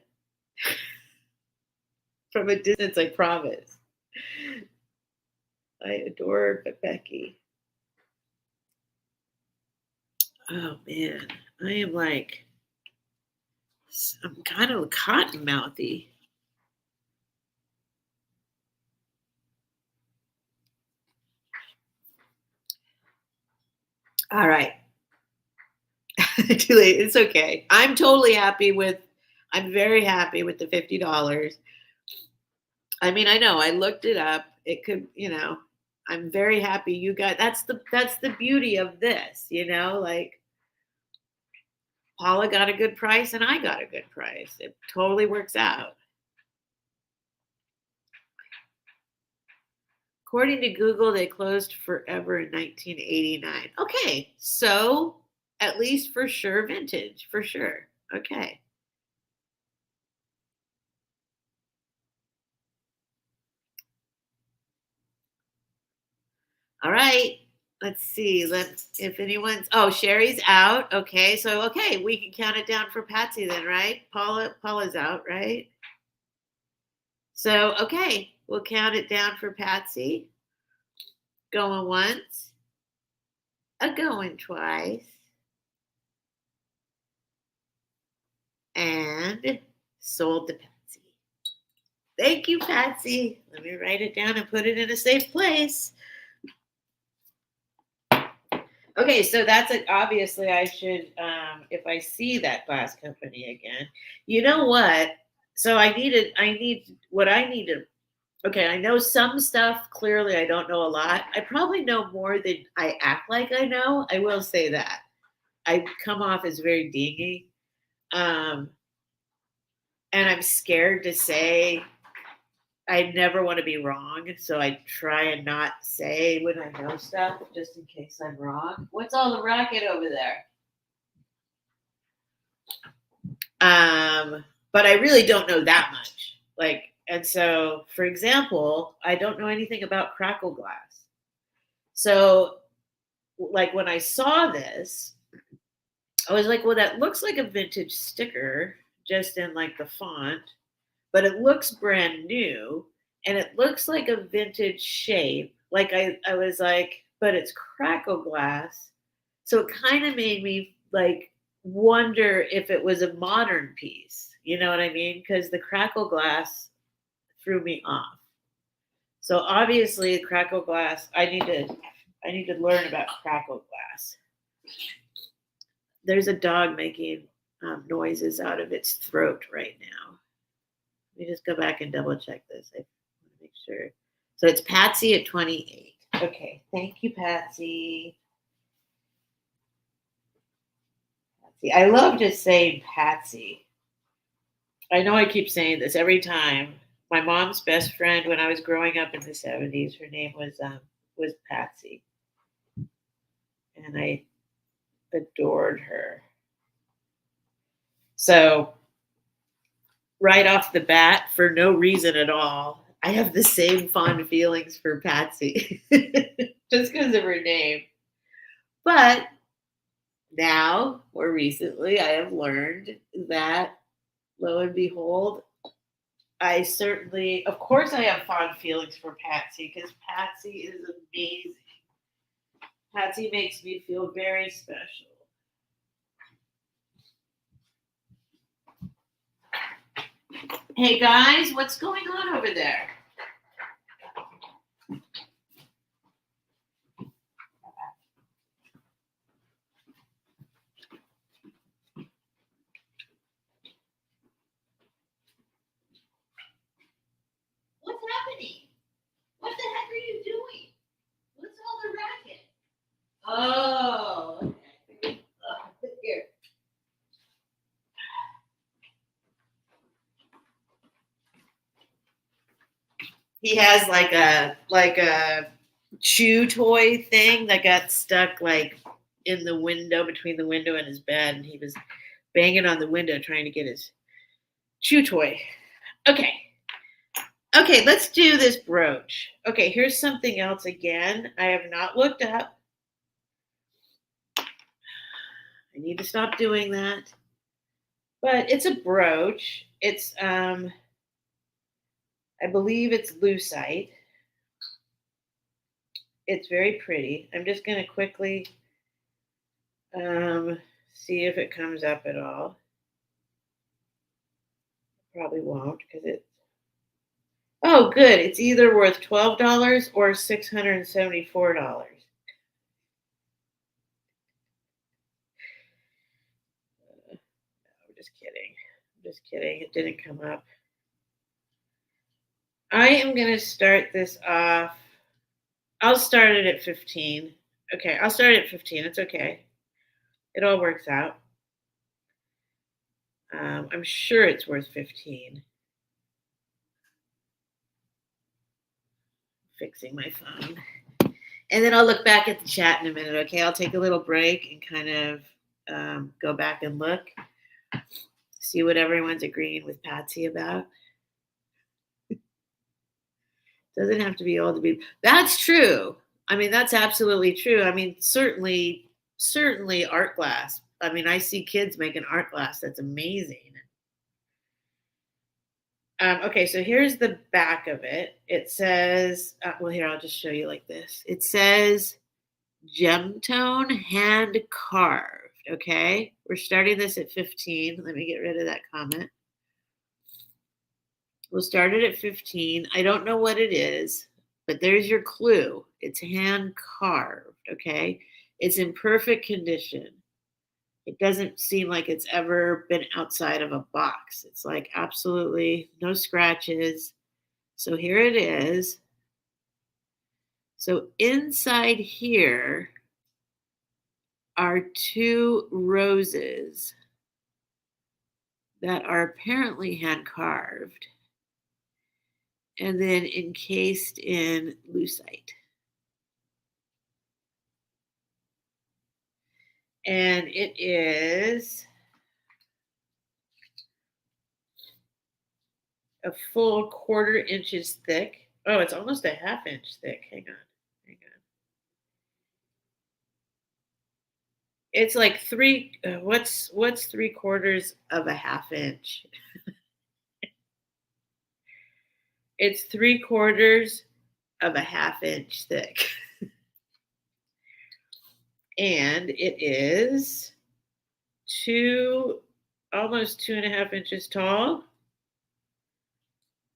Speaker 1: from a distance, I promise. I adore Becky. Oh man, I am like, I'm kind of cotton mouthy. All right. Too late. It's okay. I'm very happy with the $50. I mean, I know I looked it up. It could, I'm very happy you got that's the beauty of this, like Paula got a good price and I got a good price. It totally works out. According to Google, they closed forever in 1989. Okay, so at least for sure vintage, for sure. Okay. All right. Let's see. If anyone's Sherry's out. Okay. So we can count it down for Patsy then, right? Paula's out, right? So we'll count it down for Patsy. Going once, a going twice, and sold to Patsy. Thank you, Patsy. Let me write it down and put it in a safe place. Okay, so that's it. Obviously, I should, if I see that glass company again, you know what? So I need what I need to. Okay, I know some stuff. Clearly, I don't know a lot. I probably know more than I act like I know. I will say that. I come off as very dingy, um, and I'm scared to say I never want to be wrong, so I try and not say when I know stuff, just in case I'm wrong. What's all the racket over there? But I really don't know that much. Like And so, for example, I don't know anything about crackle glass. So, like when I saw this, I was like, well, that looks like a vintage sticker just in like the font, but it looks brand new and it looks like a vintage shape. Like I was like, but it's crackle glass. So it kind of made me like wonder if it was a modern piece. You know what I mean? Because the crackle glass threw me off. So obviously crackle glass, I need to learn about crackle glass. There's a dog making noises out of its throat right now. Let me just go back and double check this. I want to make sure. So it's Patsy at 28. Okay, thank you, Patsy. Patsy. I love just saying Patsy. I know I keep saying this every time. My mom's best friend when I was growing up in the 70s, her name was Patsy, and I adored her. So right off the bat, for no reason at all, I have the same fond feelings for Patsy just because of her name. But now, more recently, I have learned that, lo and behold, I certainly, of course, I have fond feelings for Patsy because Patsy is amazing. Patsy makes me feel very special. Hey guys, what's going on over there? What's happening? What the heck are you doing? What's all the racket? Oh, okay. Here. He has like a chew toy thing that got stuck like in the window between the window and his bed, and he was banging on the window trying to get his chew toy. Okay. Okay, let's do this brooch. Okay, here's something else again. I have not looked up. I need to stop doing that. But it's a brooch. It's I believe it's lucite. It's very pretty. I'm just going to quickly see if it comes up at all. Probably won't because it's. Oh, good. It's either worth $12 or $674. I'm just kidding. I'm just kidding. It didn't come up. I am going to start this off. I'll start it at 15. Okay, I'll start it at 15. It's okay. It all works out. I'm sure it's worth 15. Fixing my phone. And then I'll look back at the chat in a minute, okay? I'll take a little break and kind of go back and look, see what everyone's agreeing with Patsy about. Doesn't have to be old to be. That's true. I mean, that's absolutely true. I mean, certainly art glass. I mean, I see kids making art glass. That's amazing. Okay, so here's the back of it. It says, well, here, I'll just show you like this. It says Gemtone hand carved. Okay, we're starting this at 15. Let me get rid of that comment. We'll start it at 15. I don't know what it is, but there's your clue. It's hand carved. Okay, it's in perfect condition. It doesn't seem like it's ever been outside of a box. It's like absolutely no scratches. So here it is. So inside here are two roses that are apparently hand carved and then encased in lucite. And it is, a full 1/4 inches thick. Oh, it's almost a 1/2 inch thick. Hang on. Hang on. It's like what's 3/4 of a 1/2 inch? It's 3/4 of a 1/2 inch thick. And it is almost 2.5 inches tall.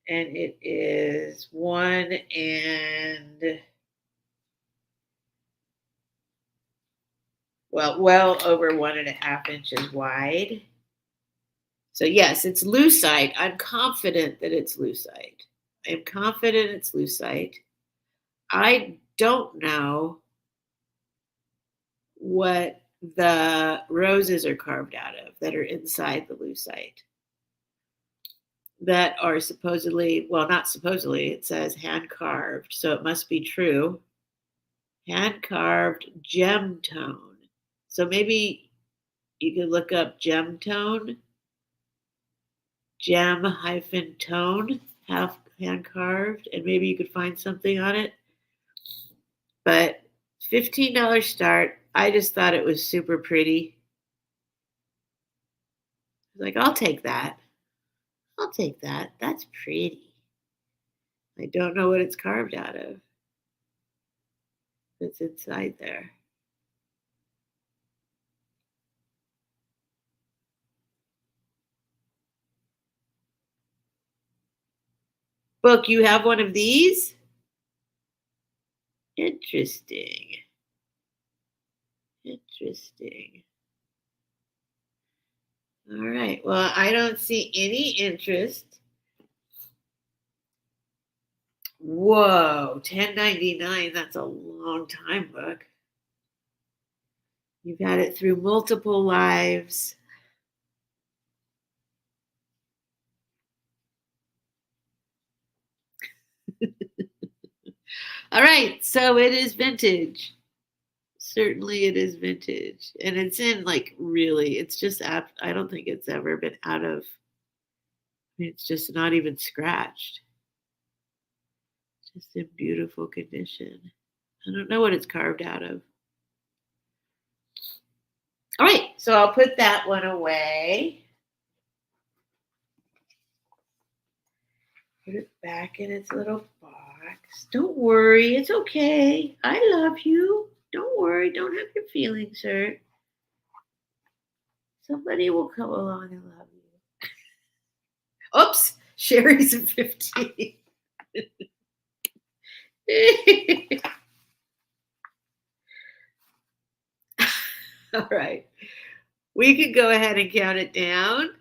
Speaker 1: And it is well over 1.5 inches wide. So yes, it's lucite. I'm confident that it's lucite. I'm confident it's lucite. I don't know what the roses are carved out of that are inside the lucite that are supposedly, well, not supposedly, it says hand carved, so it must be true. Hand carved gem tone. So maybe you could look up gem tone, gem-tone, half hand carved, and maybe you could find something on it. But $15 start. I just thought it was super pretty. Like, I'll take that. I'll take that. That's pretty. I don't know what it's carved out of. It's inside there. Book, you have one of these? Interesting. Interesting. All right. Well, I don't see any interest. Whoa, $10.99. That's a long time, Book. You've had it through multiple lives. All right, so it is vintage. Certainly it is vintage. And it's in like really, it's just, I don't think it's ever been out of, it's just not even scratched. Just in beautiful condition. I don't know what it's carved out of. All right, so I'll put that one away. Put it back in its little box. Don't worry, it's okay. I love you. Don't worry, don't have your feelings hurt. Somebody will come along and love you. Oops, Sherry's at 15. All right. We could go ahead and count it down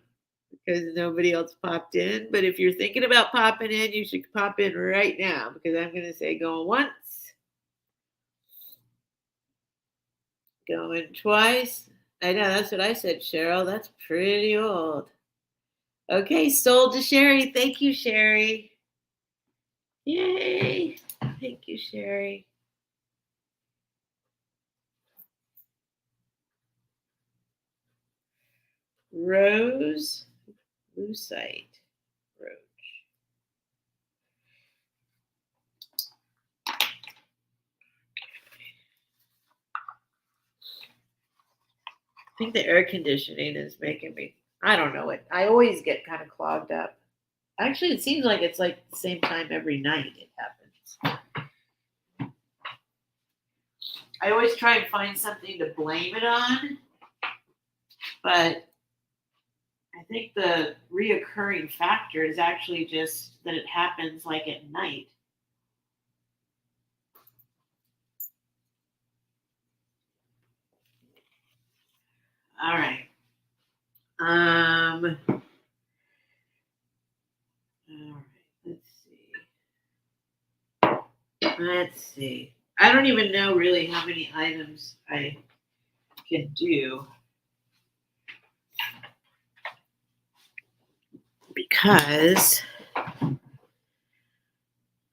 Speaker 1: because nobody else popped in. But if you're thinking about popping in, you should pop in right now because I'm going to say going once, going twice. I know, that's what I said, Cheryl. That's pretty old. Okay, sold to Sherry. Thank you, Sherry. Yay. Thank you, Sherry. Rose, lucite, roach. I think the air conditioning is making me, I don't know it. I always get kind of clogged up. Actually, it seems like it's like the same time every night it happens. I always try and find something to blame it on, but I think the reoccurring factor is actually just that it happens like at night. All right. All right. Let's see. I don't even know really how many items I can do because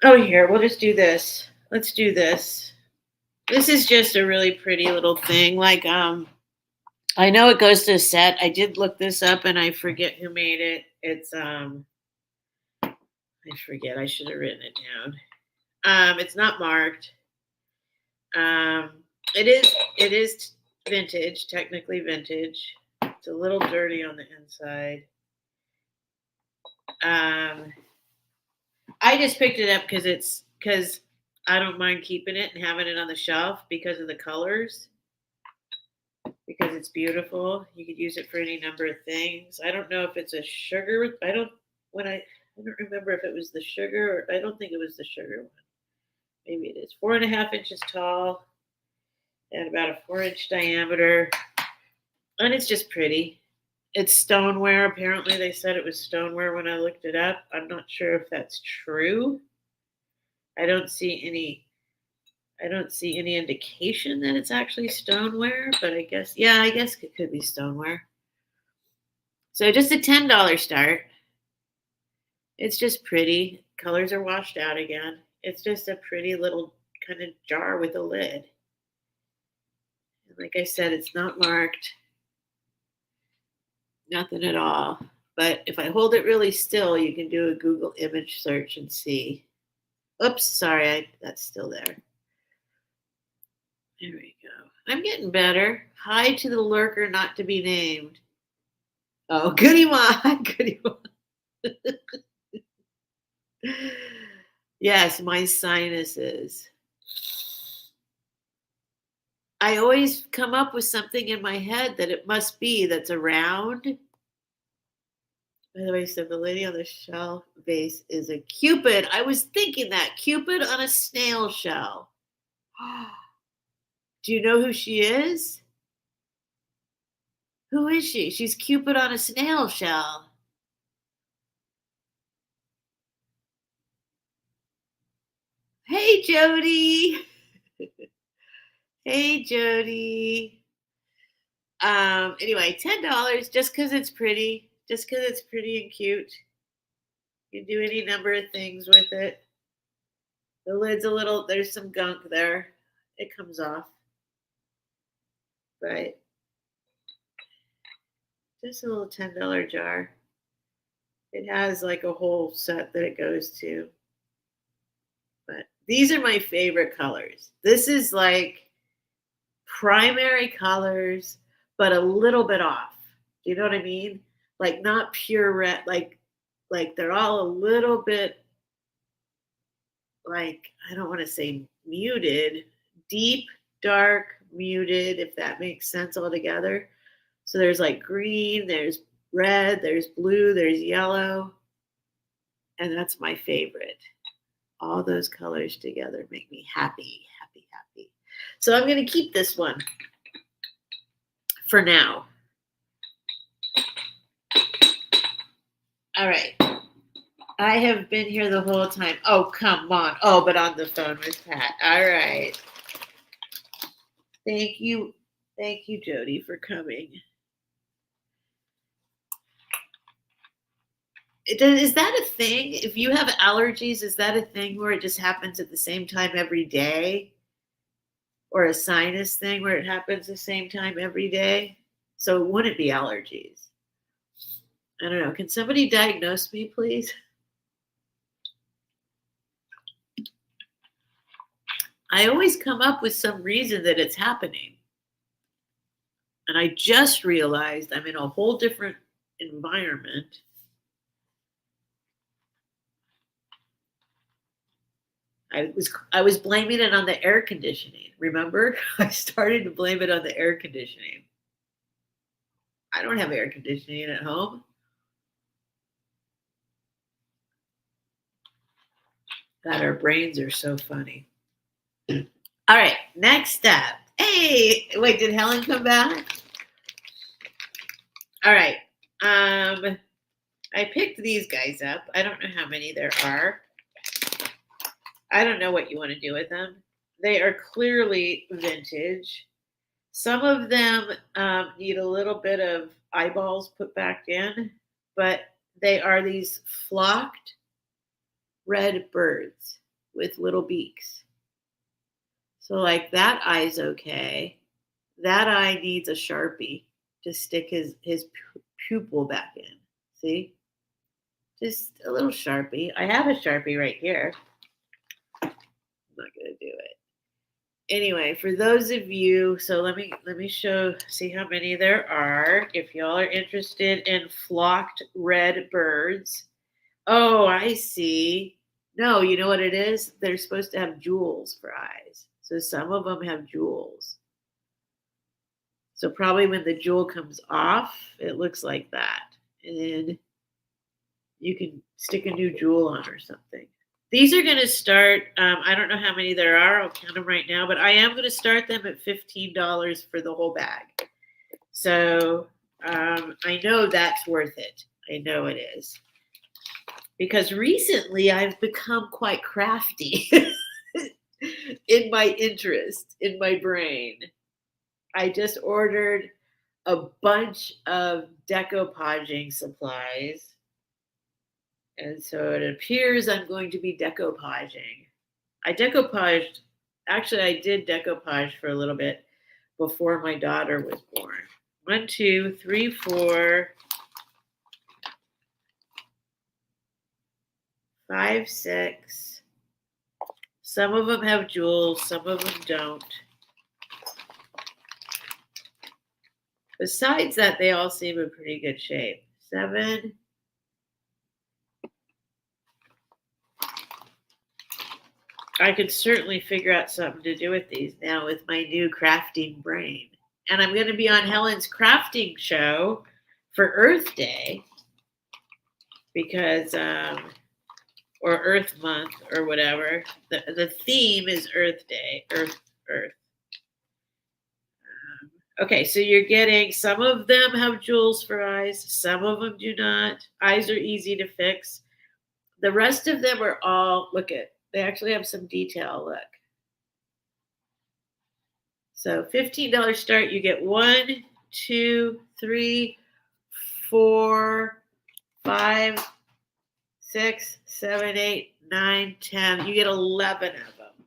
Speaker 1: here, we'll just do this. Let's do this. This is just a really pretty little thing. Like, I know it goes to a set. I did look this up and I forget who made it. It's I forget. I should have written it down. It's not marked. It is vintage, technically vintage. It's a little dirty on the inside. I just picked it up because I don't mind keeping it and having it on the shelf because of the colors. Because it's beautiful. You could use it for any number of things. I don't know if it's a sugar. I don't remember if it was the sugar or I don't think it was the sugar one. Maybe it is. 4.5 inches tall and about a 4-inch diameter. And it's just pretty. It's stoneware. Apparently they said it was stoneware when I looked it up. I'm not sure if that's true. I don't see any indication that it's actually stoneware, but I guess it could be stoneware. So just a $10 start. It's just pretty. Colors are washed out again. It's just a pretty little kind of jar with a lid. And like I said, it's not marked. Nothing at all. But if I hold it really still, you can do a Google image search and see. Oops, sorry, that's still there. There we go. I'm getting better. Hi to the lurker not to be named. Oh, goody one. Goody one. Yes, my sinuses. I always come up with something in my head that it must be that's around. By the way, so the lady on the shell vase is a Cupid. I was thinking that. Cupid on a snail shell. Do you know who she is? Who is she? She's Cupid on a snail shell. Hey, Jody. Hey, Jody. Anyway, $10 just because it's pretty. Just because it's pretty and cute. You can do any number of things with it. The lid's there's some gunk there. It comes off. But just a little $10 jar. It has like a whole set that it goes to. But these are my favorite colors. This is like primary colors, but a little bit off. Do you know what I mean? Like not pure red, like they're all a little bit like, I don't want to say muted, deep, dark, muted, if that makes sense altogether. So there's like green, there's red, there's blue, there's yellow. And that's my favorite. All those colors together make me happy, happy, happy. So I'm going to keep this one for now. All right. I have been here the whole time. Oh, come on. Oh, but on the phone with Pat. All right. Thank you. Thank you, Jody, for coming. Is that a thing? If you have allergies, is that a thing where it just happens at the same time every day? Or a sinus thing where it happens the same time every day? So it wouldn't be allergies. I don't know. Can somebody diagnose me, please? I always come up with some reason that it's happening. And I just realized I'm in a whole different environment. I was blaming it on the air conditioning. Remember? I started to blame it on the air conditioning. I don't have air conditioning at home. God, our brains are so funny. All right, next step. Hey, wait, did Helen come back? All right. I picked these guys up. I don't know how many there are. I don't know what you want to do with them. They are clearly vintage. Some of them need a little bit of eyeballs put back in, but they are these flocked red birds with little beaks. So like that eye's okay. That eye needs a Sharpie to stick his pupil back in. See? Just a little Sharpie. I have a Sharpie right here. I'm not going to do it. Anyway, for those of you, so let me see how many there are. If y'all are interested in flocked red birds. Oh, I see. No, you know what it is? They're supposed to have jewels for eyes. So some of them have jewels. So probably when the jewel comes off, it looks like that. And then you can stick a new jewel on or something. These are going to start, I don't know how many there are. I'll count them right now, but I am going to start them at $15 for the whole bag. So I know that's worth it. I know it is. Because recently I've become quite crafty in my interest, in my brain. I just ordered a bunch of decoupaging supplies. And so it appears I'm going to be decoupaging. I did decoupage for a little bit before my daughter was born. 1, 2, 3, 4, 5, 6. Some of them have jewels, some of them don't. Besides that, they all seem in pretty good shape. 7. I could certainly figure out something to do with these now with my new crafting brain. And I'm going to be on Helen's crafting show for Earth Day because, or Earth Month or whatever. The theme is Earth Day, Earth. Okay, so you're getting, some of them have jewels for eyes, some of them do not. Eyes are easy to fix. The rest of them are all, they actually have some detail, look. So $15 start, you get 1, 2, 3, 4, 5, 6, 7, 8, 9, 10. You get 11 of them.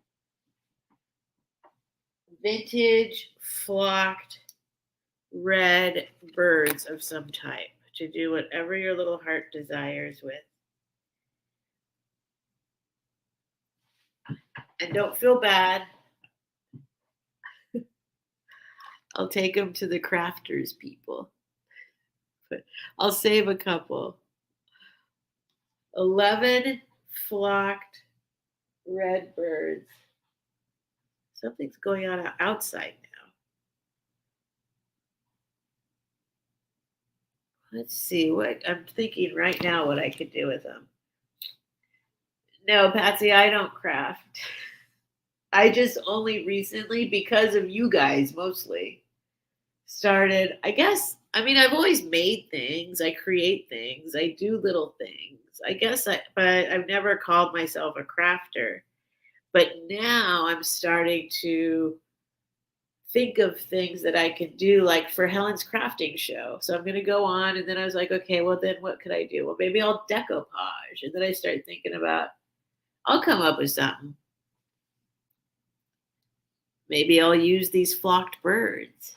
Speaker 1: Vintage flocked red birds of some type to do whatever your little heart desires with. And don't feel bad. I'll take them to the crafters people. But I'll save a couple. 11 flocked red birds. Something's going on outside now. Let's see what I'm thinking right now what I could do with them. No, Patsy, I don't craft. I just only recently, because of you guys mostly, started, I've always made things. I create things. I do little things. But I've never called myself a crafter. But now I'm starting to think of things that I can do, like for Helen's crafting show. So I'm going to go on, and then I was like, okay, well, then what could I do? Well, maybe I'll decoupage. And then I started thinking about, I'll come up with something. Maybe I'll use these flocked birds.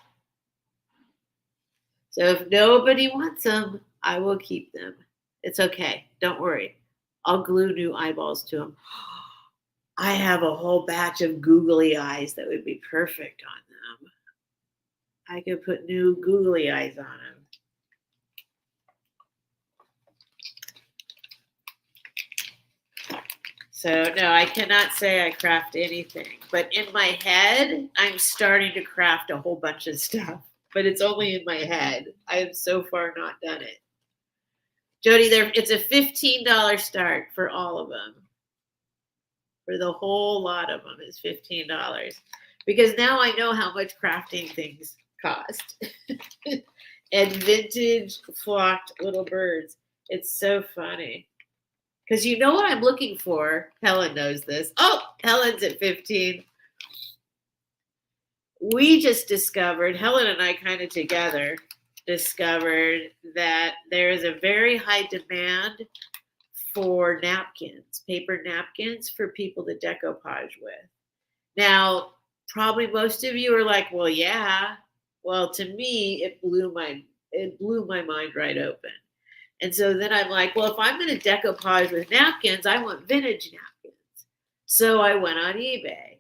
Speaker 1: So if nobody wants them, I will keep them. It's okay. Don't worry. I'll glue new eyeballs to them. I have a whole batch of googly eyes that would be perfect on them. I could put new googly eyes on them. So no, I cannot say I craft anything. But in my head, I'm starting to craft a whole bunch of stuff. But it's only in my head. I have so far not done it. Jody, it's a $15 start for all of them. For the whole lot of them is $15. Because now I know how much crafting things cost. And vintage flocked little birds. It's so funny. Because you know what I'm looking for? Helen knows this. Oh, Helen's at 15. We just discovered, Helen and I kind of together discovered that there is a very high demand for napkins, paper napkins for people to decoupage with. Now, probably most of you are like, well, yeah. Well, to me, it blew my mind right open. And so then I'm like, well, if I'm going to decoupage with napkins, I want vintage napkins. So I went on eBay.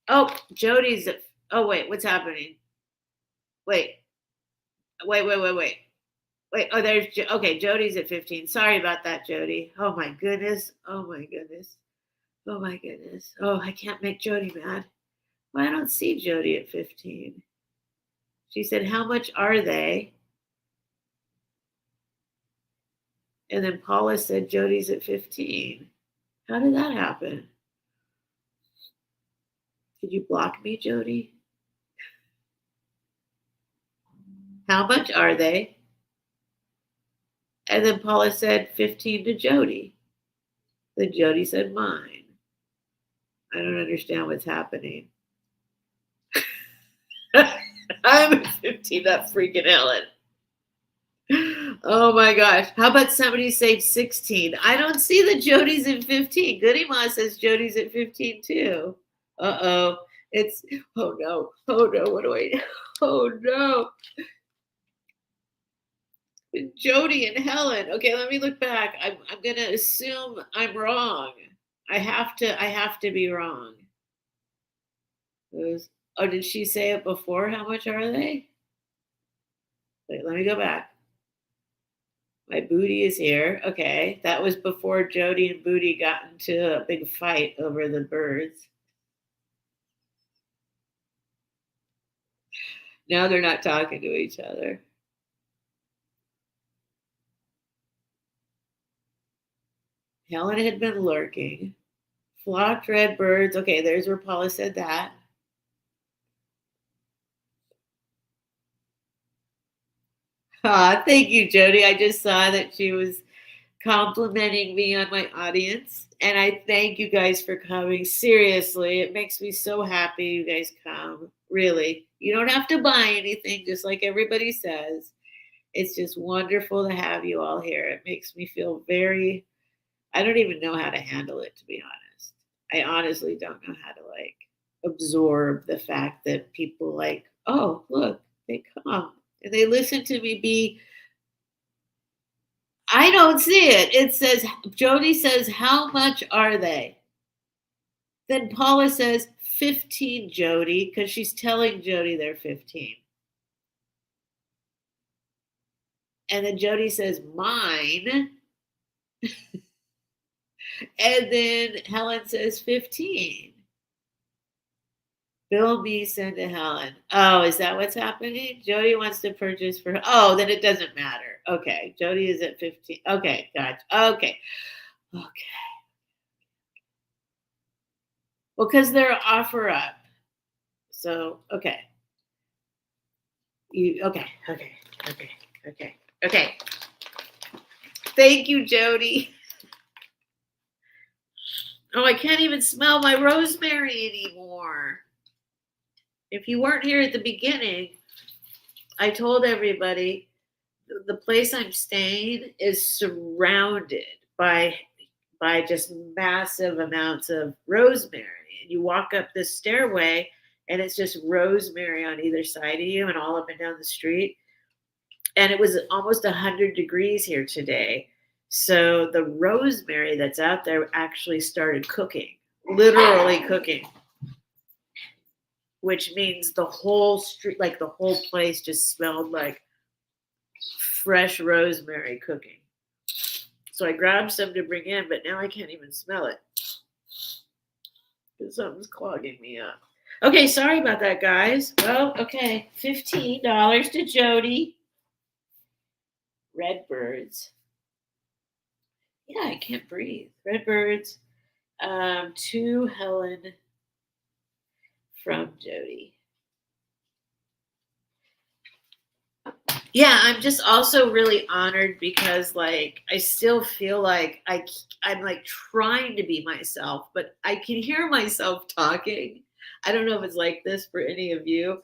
Speaker 1: Oh, Jody's. Oh, wait, what's happening? Wait. Wait, oh, there's, okay, Jody's at 15. Sorry about that, Jody. Oh my goodness. Oh my goodness. Oh my goodness. Oh, I can't make Jody mad. Well, I don't see Jody at 15. She said, how much are they? And then Paula said, Jody's at 15. How did that happen? Did you block me, Jody? How much are they? And then Paula said 15 to Jody. Then Jody said mine. I don't understand what's happening. I'm 15, that freaking Ellen. Oh my gosh. How about somebody say 16? I don't see that Jody's at 15. Goody Ma says Jody's at 15 too. Uh-oh. It's, oh no. Oh no. What do I do? Oh no. Jody and Helen. Okay, let me look back. I'm gonna assume I'm wrong. I have to be wrong. Oh, did she say it before? How much are they? Wait, let me go back. My booty is here. Okay, that was before Jody and Booty got into a big fight over the birds. Now they're not talking to each other. Helen had been lurking. Flocked red birds. Okay, there's where Paula said that. Thank you, Jody. I just saw that she was complimenting me on my audience. And I thank you guys for coming. Seriously, it makes me so happy you guys come. Really. You don't have to buy anything, just like everybody says. It's just wonderful to have you all here. It makes me feel very, I don't even know how to handle it, to be honest. I honestly don't know how to like absorb the fact that people like, oh, look, they come and they listen to me be. I don't see it. It says, Jody says, how much are they? Then Paula says, 15, Jody, because she's telling Jody they're 15. And then Jody says, mine. And then Helen says 15. Bill B sent to Helen. Oh, is that what's happening? Jody wants to purchase for, oh, then it doesn't matter. Okay. Jody is at 15. Okay. Gotcha. Okay. Okay. Well, because they're offer up. So, okay. Okay. Thank you, Jody. Oh, I can't even smell my rosemary anymore. If you weren't here at the beginning, I told everybody the place I'm staying is surrounded by just massive amounts of rosemary. And you walk up this stairway and it's just rosemary on either side of you and all up and down the street. And it was almost 100 degrees here today. So the rosemary that's out there actually started cooking, literally cooking, which means the whole street, like the whole place just smelled like fresh rosemary cooking. So I grabbed some to bring in, but now I can't even smell it because something's clogging me up. Okay, sorry about that, guys. Well, okay, $15 to Jody. Red birds. Yeah, I can't breathe. Red birds. To Helen from Jody. Yeah, I'm just also really honored because like I still feel like I'm like trying to be myself, but I can hear myself talking. I don't know if it's like this for any of you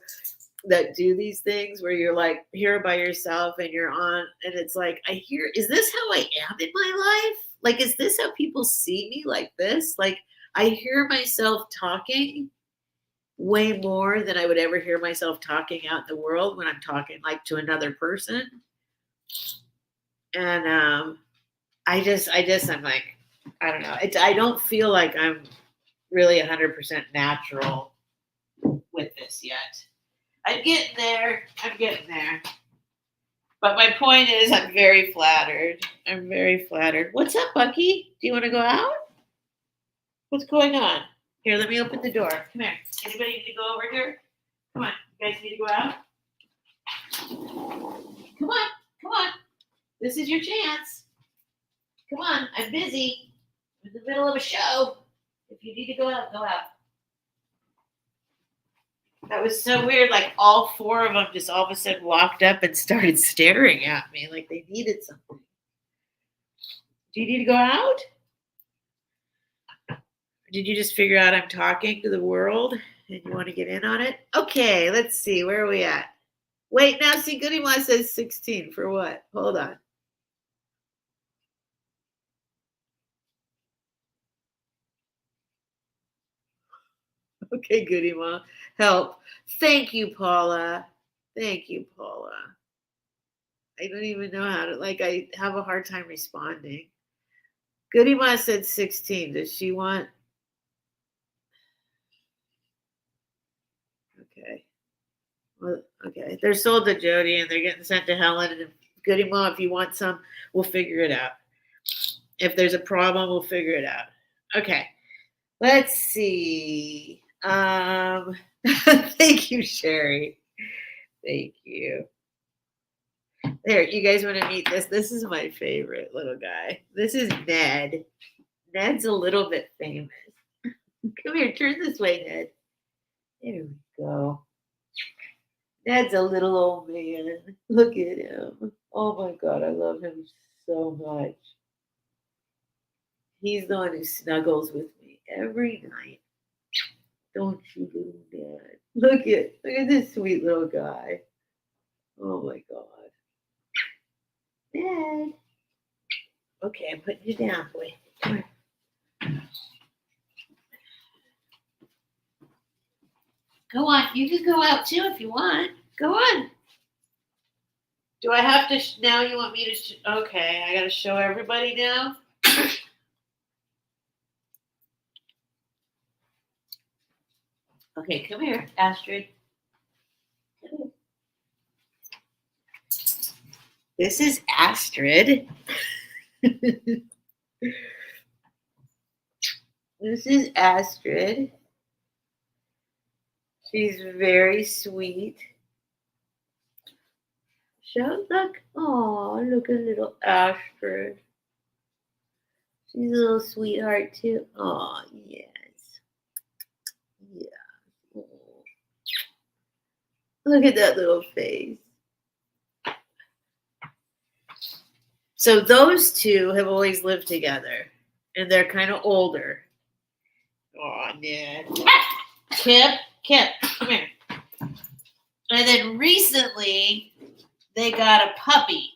Speaker 1: that do these things where you're like here by yourself and you're on and it's like I hear, is this how I am in my life? Like, is this how people see me like this? Like I hear myself talking way more than I would ever hear myself talking out in the world when I'm talking like to another person. And I'm like, I don't know. I don't feel like I'm really 100% natural with this yet. I'm getting there. I'm getting there. But my point is, I'm very flattered. I'm very flattered. What's up, Bucky? Do you want to go out? What's going on? Here, let me open the door. Come here. Anybody need to go over here? Come on. You guys need to go out? Come on. Come on. This is your chance. Come on. I'm busy. I'm in the middle of a show. If you need to go out, go out. That was so weird. Like all four of them just all of a sudden walked up and started staring at me like they needed something. Do you need to go out? Did you just figure out I'm talking to the world and you want to get in on it? Okay, let's see. Where are we at? Wait, now see, Goody Ma says 16 for what? Hold on. Okay, Goody Ma. Help. Thank you, Paula. Thank you, Paula. I don't even know how to, like, I have a hard time responding. Goody Ma said 16. Does she want? Okay. Well, okay. They're sold to Jody and they're getting sent to Helen. And Goody Ma, if you want some, we'll figure it out. If there's a problem, we'll figure it out. Okay. Let's see. Thank you, Sherry. Thank you. There, you guys want to meet this? This is my favorite little guy. This is Ned. Ned's a little bit famous. Come here, turn this way, Ned. There we go. Ned's a little old man. Look at him. Oh my God, I love him so much. He's the one who snuggles with me every night. Don't you, little Ned? Look at this sweet little guy. Oh my God. Ned. Okay, I'm putting you down, boy. Come here. Go on. You can go out too if you want. Go on. Do I have to? Now you want me to? Okay, I got to show everybody now. Okay, come here, Astrid. Come here. This is Astrid. This is Astrid. She's very sweet. Look. Oh, look at little Astrid. She's a little sweetheart too. Oh, yes. Yeah. Oh. Look at that little face. So those two have always lived together, and they're kind of older. Oh, Ned. Kip, come here. And then recently, they got a puppy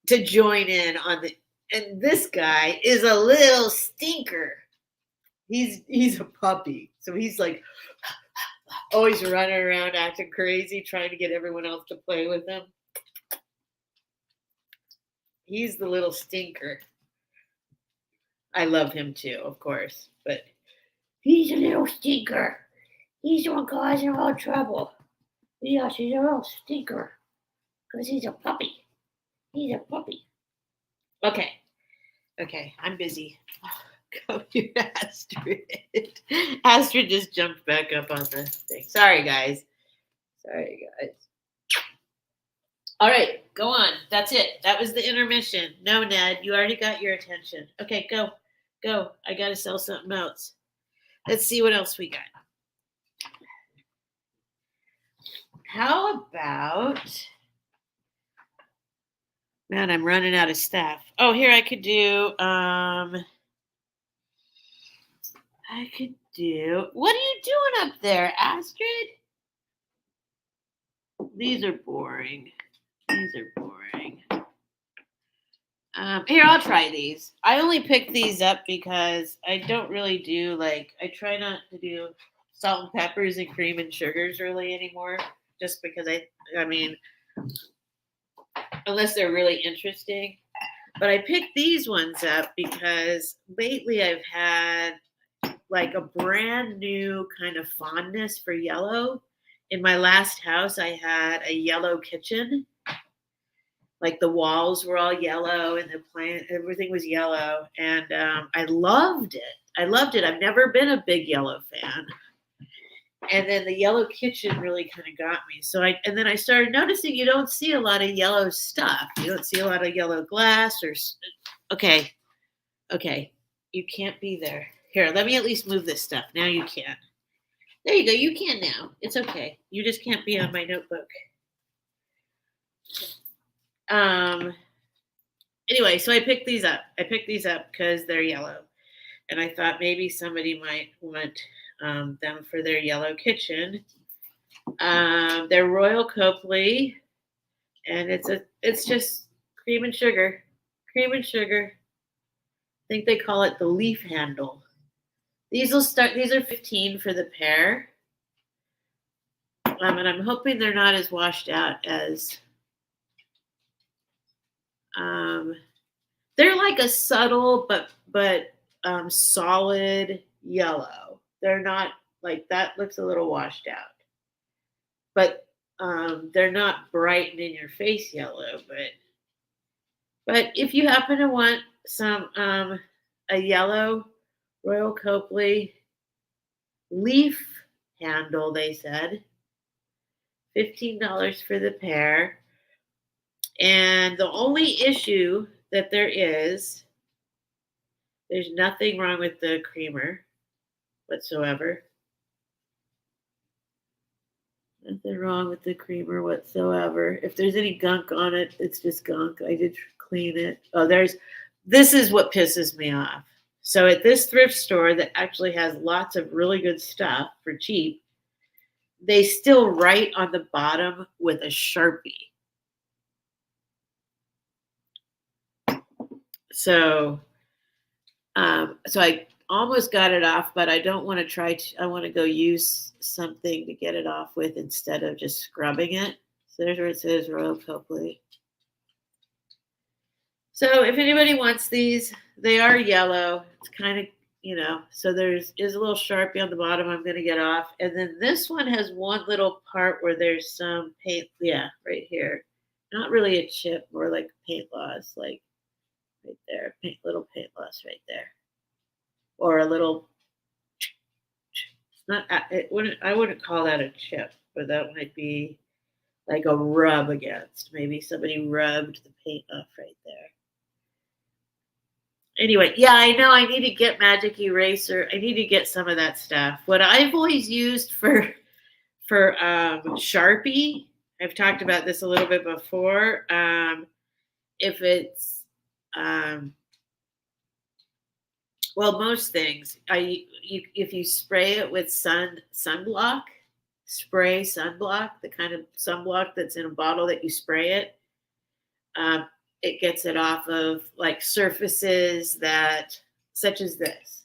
Speaker 1: to join in on the. And this guy is a little stinker. He's a puppy, so he's like always running around acting crazy, trying to get everyone else to play with him. He's the little stinker. I love him too, of course, but he's a little stinker. He's the one causing all trouble. Yes, he's a little stinker because he's a puppy. He's a puppy. Okay, I'm busy. Come here, Astrid. Astrid just jumped back up on the thing. Sorry, guys. All right, go on. That's it. That was the intermission. No, Ned, you already got your attention. Okay, go. I got to sell something else. Let's see what else we got. How about... Man, I'm running out of stuff. Oh, here I could do... What are you doing up there, Astrid? These are boring. Here, I'll try these. I only picked these up because I don't really do, I try not to do salt and peppers and cream and sugars really anymore. Just because I mean, unless they're really interesting. But I picked these ones up because lately I've had like a brand new kind of fondness for yellow. In my last house, I had a yellow kitchen. Like the walls were all yellow and the plant, everything was yellow. And I loved it. I loved it. I've never been a big yellow fan. And then the yellow kitchen really kind of got me. And then I started noticing you don't see a lot of yellow stuff. You don't see a lot of yellow glass okay. You can't be there. Here, let me at least move this stuff. Now you can. There you go. You can now. It's okay. You just can't be on my notebook. Anyway, so I picked these up. I picked these up because they're yellow. And I thought maybe somebody might want them for their yellow kitchen. They're Royal Copley, and it's just cream and sugar. Cream and sugar. I think they call it the leaf handle. These are 15 for the pair. And I'm hoping they're not as washed out as they're like a subtle but solid yellow. They're not like that looks a little washed out. But they're not bright and in your face yellow, but if you happen to want some a yellow Royal Copley leaf handle, they said $15 for the pair. And the only issue that there's nothing wrong with the creamer whatsoever. Nothing wrong with the creamer whatsoever. If there's any gunk on it, it's just gunk. I did clean it. This is what pisses me off. So at this thrift store that actually has lots of really good stuff for cheap, they still write on the bottom with a Sharpie. So I almost got it off, but I don't want to try. I want to go use something to get it off with instead of just scrubbing it. So there's where it says Royal Copley. So if anybody wants these, they are yellow. It's kind of, so is a little Sharpie on the bottom I'm going to get off. And then this one has one little part where there's some paint. Yeah, right here. Not really a chip, more like paint loss, like right there. Little paint loss right there. Or a little, I wouldn't call that a chip, but that might be like a rub against. Maybe somebody rubbed the paint off right there. Anyway, yeah, I know I need to get magic eraser. I need to get some of that stuff. What I've always used for Sharpie, I've talked about this a little bit before. If it's most things, if you spray it with sunblock, the kind of sunblock that's in a bottle that you spray it, it gets it off of like surfaces such as this,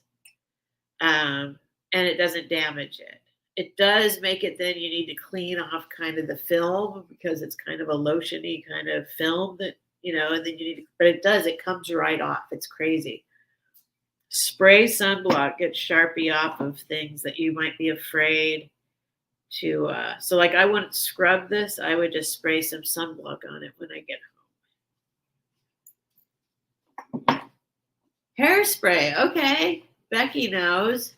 Speaker 1: and it doesn't damage it. It does make it then you need to clean off kind of the film because it's kind of a lotiony kind of film that, and then but it comes right off. It's crazy. Spray sunblock, get Sharpie off of things that you might be afraid to. So like I wouldn't scrub this. I would just spray some sunblock on it when I get home. Hairspray. Okay. Becky knows.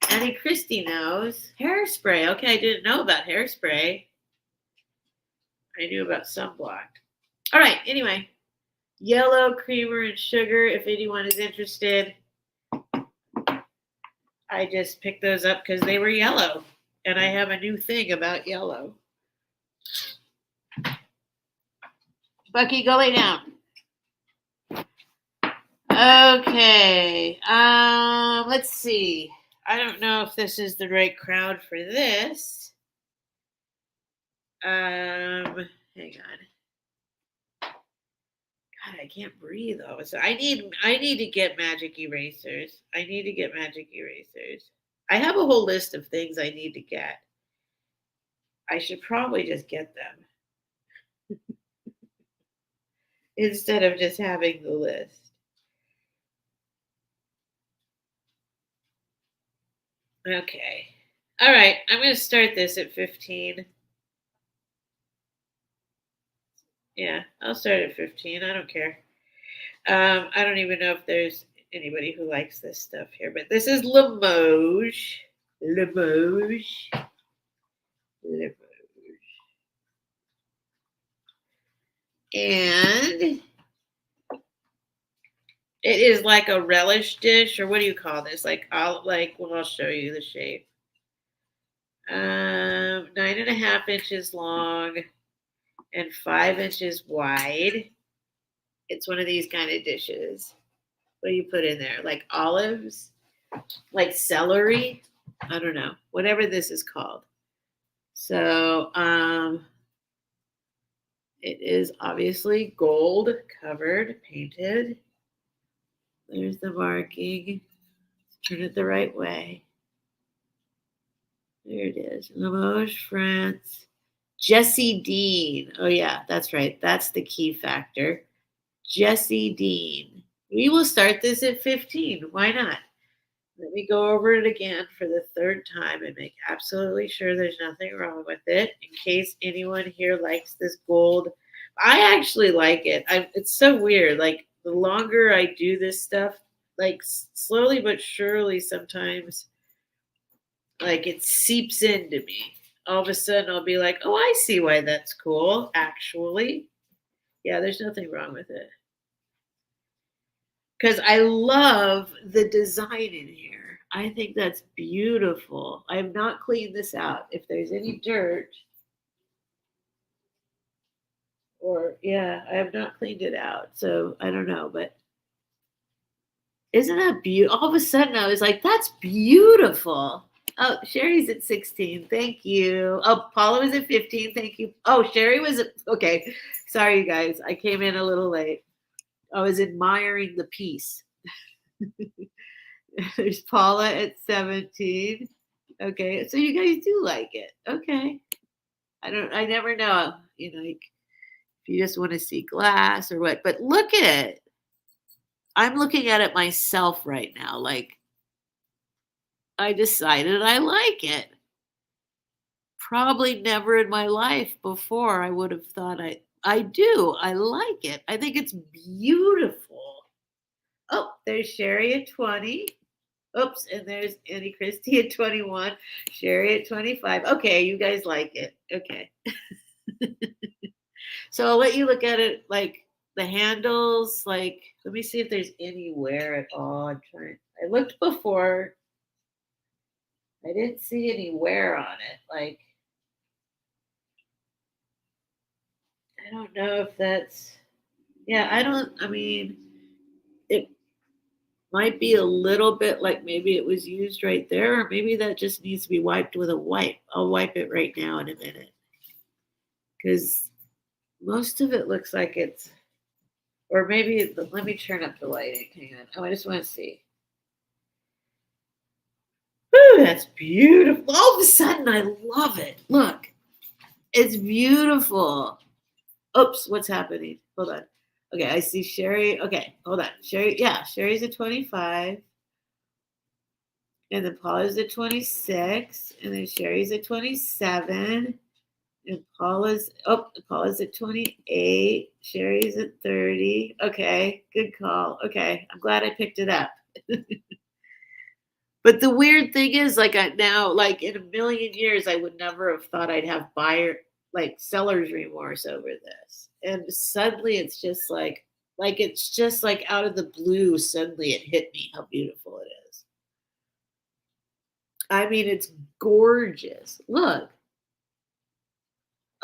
Speaker 1: Annie Christie knows. Hairspray. Okay. I didn't know about hairspray. I knew about sunblock. All right. Anyway, yellow creamer and sugar. If anyone is interested, I just picked those up because they were yellow. And I have a new thing about yellow. Bucky, go lay down. Okay. Let's see. I don't know if this is the right crowd for this. Hang on. God, I can't breathe though. So I need to get magic erasers. I have a whole list of things I need to get. I should probably just get them. instead of just having the list. Okay. All right. I'm going to start this at 15. Yeah, I'll start at 15. I don't care. I don't even know if there's anybody who likes this stuff here, but this is Limoges. Limoges. Limoges. And it is like a relish dish, or what do you call this? Well, I'll show you the shape. 9.5 inches long and 5 inches wide. It's one of these kind of dishes. What do you put in there? Like olives, like celery. I don't know, whatever this is called. So, it is obviously gold covered, painted. There's the marking. Turn it the right way. There it is. Limoges, France. Jesse Dean. Oh, yeah, that's right. That's the key factor. Jesse Dean. We will start this at 15. Why not? Let me go over it again for the third time and make absolutely sure there's nothing wrong with it in case anyone here likes this gold. I actually like it. It's so weird. Like the longer I do this stuff, like slowly but surely sometimes like it seeps into me. All of a sudden I'll be like, "Oh, I see why that's cool." Actually, yeah, there's nothing wrong with it. Because I love the design in here. I think that's beautiful. I have not cleaned this out. If there's any dirt, or yeah, I have not cleaned it out. So I don't know, but isn't that beautiful? All of a sudden I was like, that's beautiful. Oh, Sherry's at 16. Thank you. Oh, Paula was at 15. Thank you. Oh, Sherry was at, okay. Sorry, you guys. I came in a little late. I was admiring the piece. There's Paula at 17. Okay, so you guys do like it. Okay. I never know, like if you just want to see glass or what, but look at it. I'm looking at it myself right now. Like I decided I like it. Probably never in my life before I would have thought I do. I like it. I think it's beautiful. Oh, there's Sherry at 20. Oops, and there's Annie Christie at 21, Sherry at 25. Okay, you guys like it. Okay. So I'll let you look at it like the handles, like let me see if there's any wear at all. I looked before. I didn't see any wear on it. Like I don't know if that's I mean it might be a little bit like maybe it was used right there, or maybe that just needs to be wiped with a wipe. I'll wipe it right now in a minute. Because most of it looks like it's, or maybe, let me turn up the lighting. Hang on. Oh, I just want to see. Ooh, that's beautiful. All of a sudden, I love it. Look, it's beautiful. Oops, what's happening? Hold on. Okay, I see Sherry. Okay, hold on. Sherry, yeah, Sherry's at 25. And then Paula's at 26. And then Sherry's at 27. And Paula's at 28. Sherry's at 30. Okay, good call. Okay, I'm glad I picked it up. But the weird thing is, like now, like in a million years, I would never have thought I'd have seller's remorse over this. And suddenly it's just like it's just like out of the blue, suddenly it hit me how beautiful it is. I mean, it's gorgeous. Look.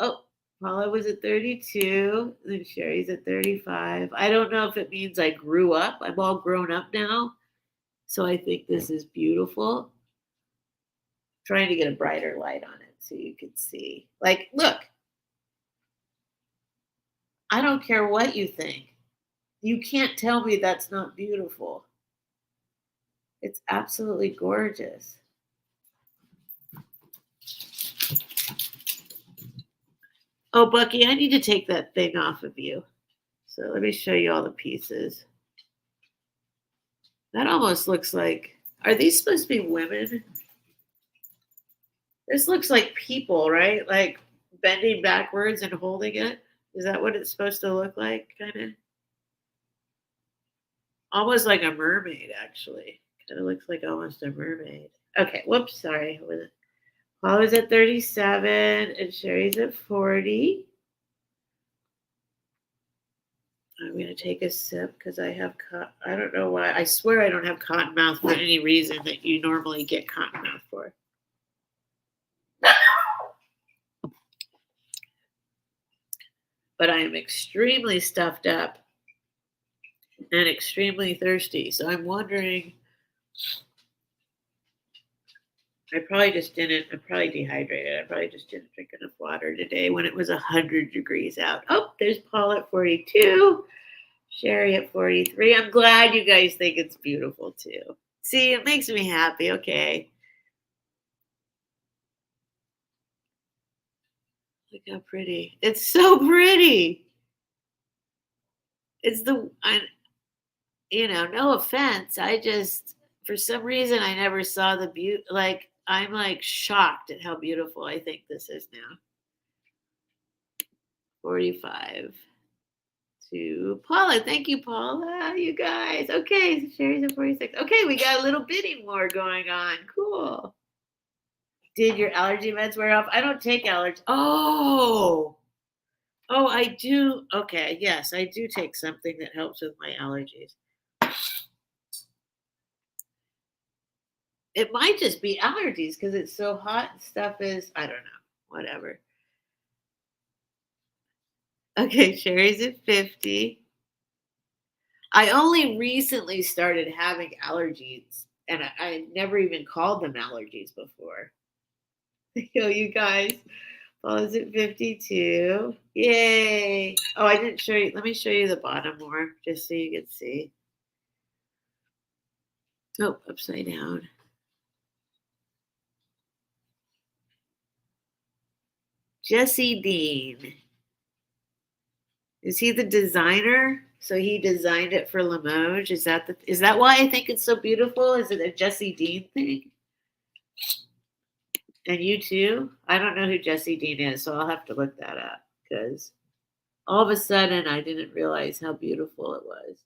Speaker 1: Oh, Paula was at 32, then Sherry's at 35. I don't know if it means I grew up. I'm all grown up now. So I think this is beautiful. Trying to get a brighter light on it so you can see. Like, look. I don't care what you think. You can't tell me that's not beautiful. It's absolutely gorgeous. Oh, Bucky, I need to take that thing off of you. So let me show you all the pieces. That almost looks like, are these supposed to be women? This looks like people, right? Like bending backwards and holding it. Is that what it's supposed to look like? Kind of. Almost like a mermaid, actually. Kind of looks like almost a mermaid. Okay, whoops, sorry. Paula's at 37 and Sherry's at 40. I'm going to take a sip because I have, I don't know why. I swear I don't have cotton mouth for any reason that you normally get cotton mouth for. But I am extremely stuffed up and extremely thirsty. So I'm wondering, I'm probably dehydrated. I probably just didn't drink enough water today when it was 100 degrees out. Oh, there's Paul at 42, Sherry at 43. I'm glad you guys think it's beautiful too. See, it makes me happy. Okay. Look how pretty. It's so pretty. It's no offense. For some reason, I never saw the beauty. Like, I'm like shocked at how beautiful I think this is now. 45 to Paula. Thank you, Paula. You guys. Okay, Sherry's at 46. Okay, we got a little bitty more going on. Cool. Did your allergy meds wear off? I don't take allergies. Oh, I do. Okay, yes, I do take something that helps with my allergies. It might just be allergies because it's so hot and stuff is, I don't know, whatever. Okay, Sherry's at 50. I only recently started having allergies, and I never even called them allergies before. Yo, you guys. Paula's at 52. Yay. Oh, I didn't show you. Let me show you the bottom more just so you can see. Oh, upside down. Jesse Dean. Is he the designer? So he designed it for Limoges. Is that why I think it's so beautiful? Is it a Jesse Dean thing? And you too? I don't know who Jesse Dean is, so I'll have to look that up because all of a sudden I didn't realize how beautiful it was.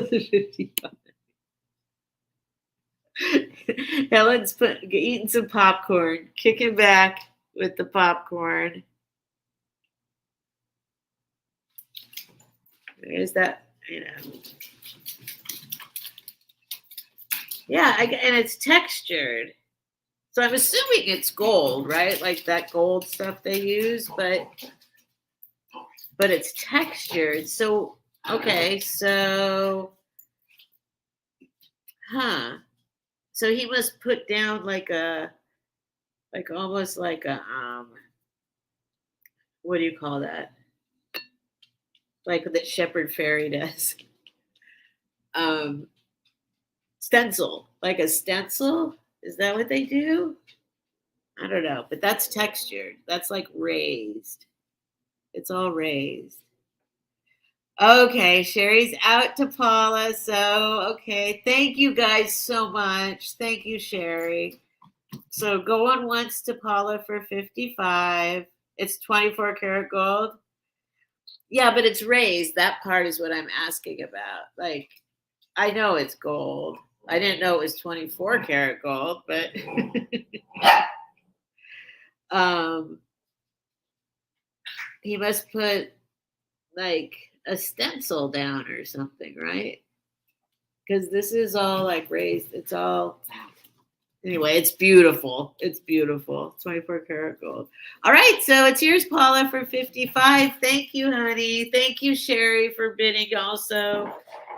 Speaker 1: 55. Helen's eating some popcorn, kicking back with the popcorn. There's that, Yeah, and it's textured. So I'm assuming it's gold, right? Like that gold stuff they use, but it's textured. So, okay, so, So he must put down almost like a, what do you call that? Like that Shepherd Fairy does. Stencil, like a stencil. Is that what they do? I don't know, but that's textured. That's like raised. It's all raised. Okay, Sherry's out to Paula. So, okay. Thank you guys so much. Thank you, Sherry. So going once to Paula for 55. It's 24 karat gold. Yeah, but it's raised. That part is what I'm asking about. Like, I know it's gold. I didn't know it was 24 karat gold, but he must put like a stencil down or something, right? Because this is all like raised. It's all, anyway, it's beautiful. It's beautiful. 24 karat gold. All right, so it's yours, Paula, for 55. Thank you, honey. Thank you, Sherry, for bidding also.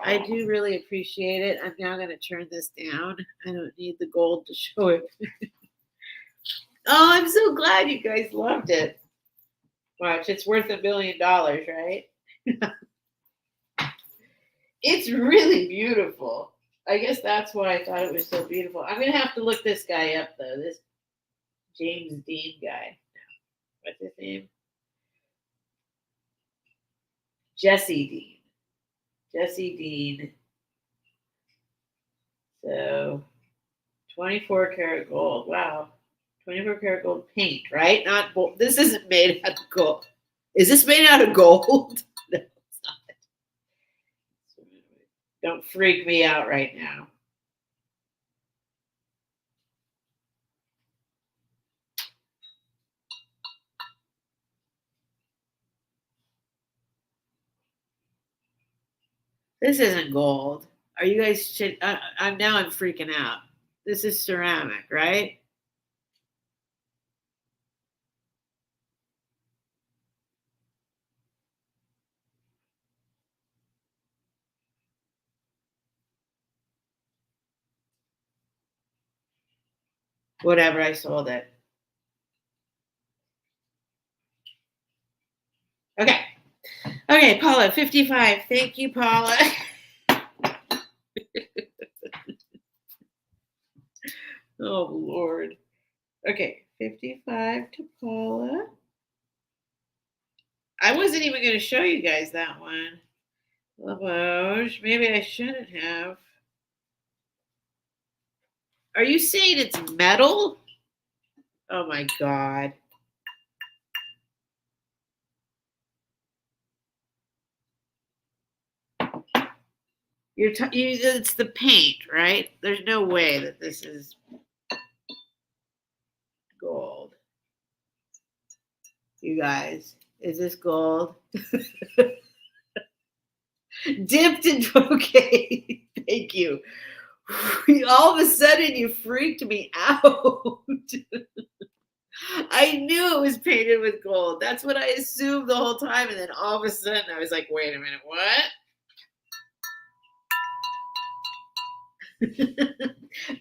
Speaker 1: I do really appreciate it. I'm now going to turn this down. I don't need the gold to show it. Oh, I'm so glad you guys loved it. Watch, it's worth $1 million, right? It's really beautiful. I guess that's why I thought it was so beautiful. I'm going to have to look this guy up, though. This James Dean guy. What's his name? Jesse Dean. Jesse Dean. So 24 karat gold. Wow. 24 karat gold paint, right? Not gold. This isn't made out of gold. Is this made out of gold? No, it's not. Don't freak me out right now. This isn't gold. Are you guys? I'm freaking out. This is ceramic, right? Whatever. I sold it. Okay. Okay, Paula, 55. Thank you, Paula. Oh, Lord. Okay, 55 to Paula. I wasn't even going to show you guys that one. Limoges. Maybe I shouldn't have. Are you saying it's metal? Oh, my God. It's the paint, right? There's no way that this is gold. You guys, is this gold? Dipped in, okay. Thank you. All of a sudden, you freaked me out. I knew it was painted with gold. That's what I assumed the whole time. And then all of a sudden, I was like, wait a minute, what?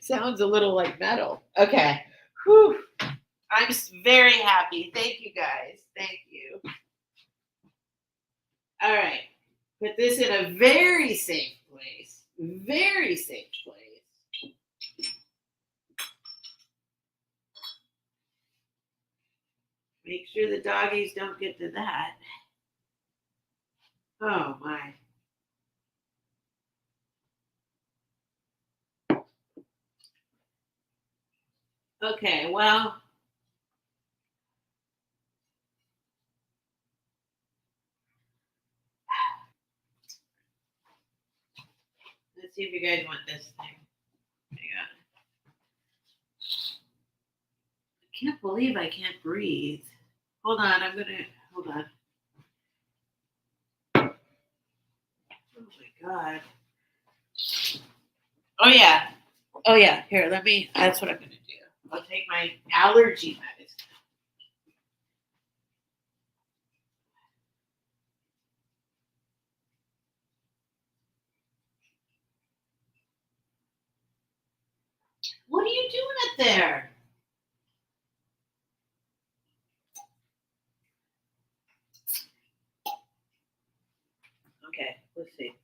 Speaker 1: Sounds a little like metal. Okay. Whew. I'm very happy. Thank you, guys. Thank you. All right. Put this in a very safe place. Very safe place. Make sure the doggies don't get to that. Oh, my. Okay, well. Let's see if you guys want this thing. Hang on. I can't believe I can't breathe. Hold on, hold on. Oh my God. Oh yeah. Oh yeah. Here, that's what I'm gonna do. I'll take my allergy medicine. What are you doing up there? Okay, let's see.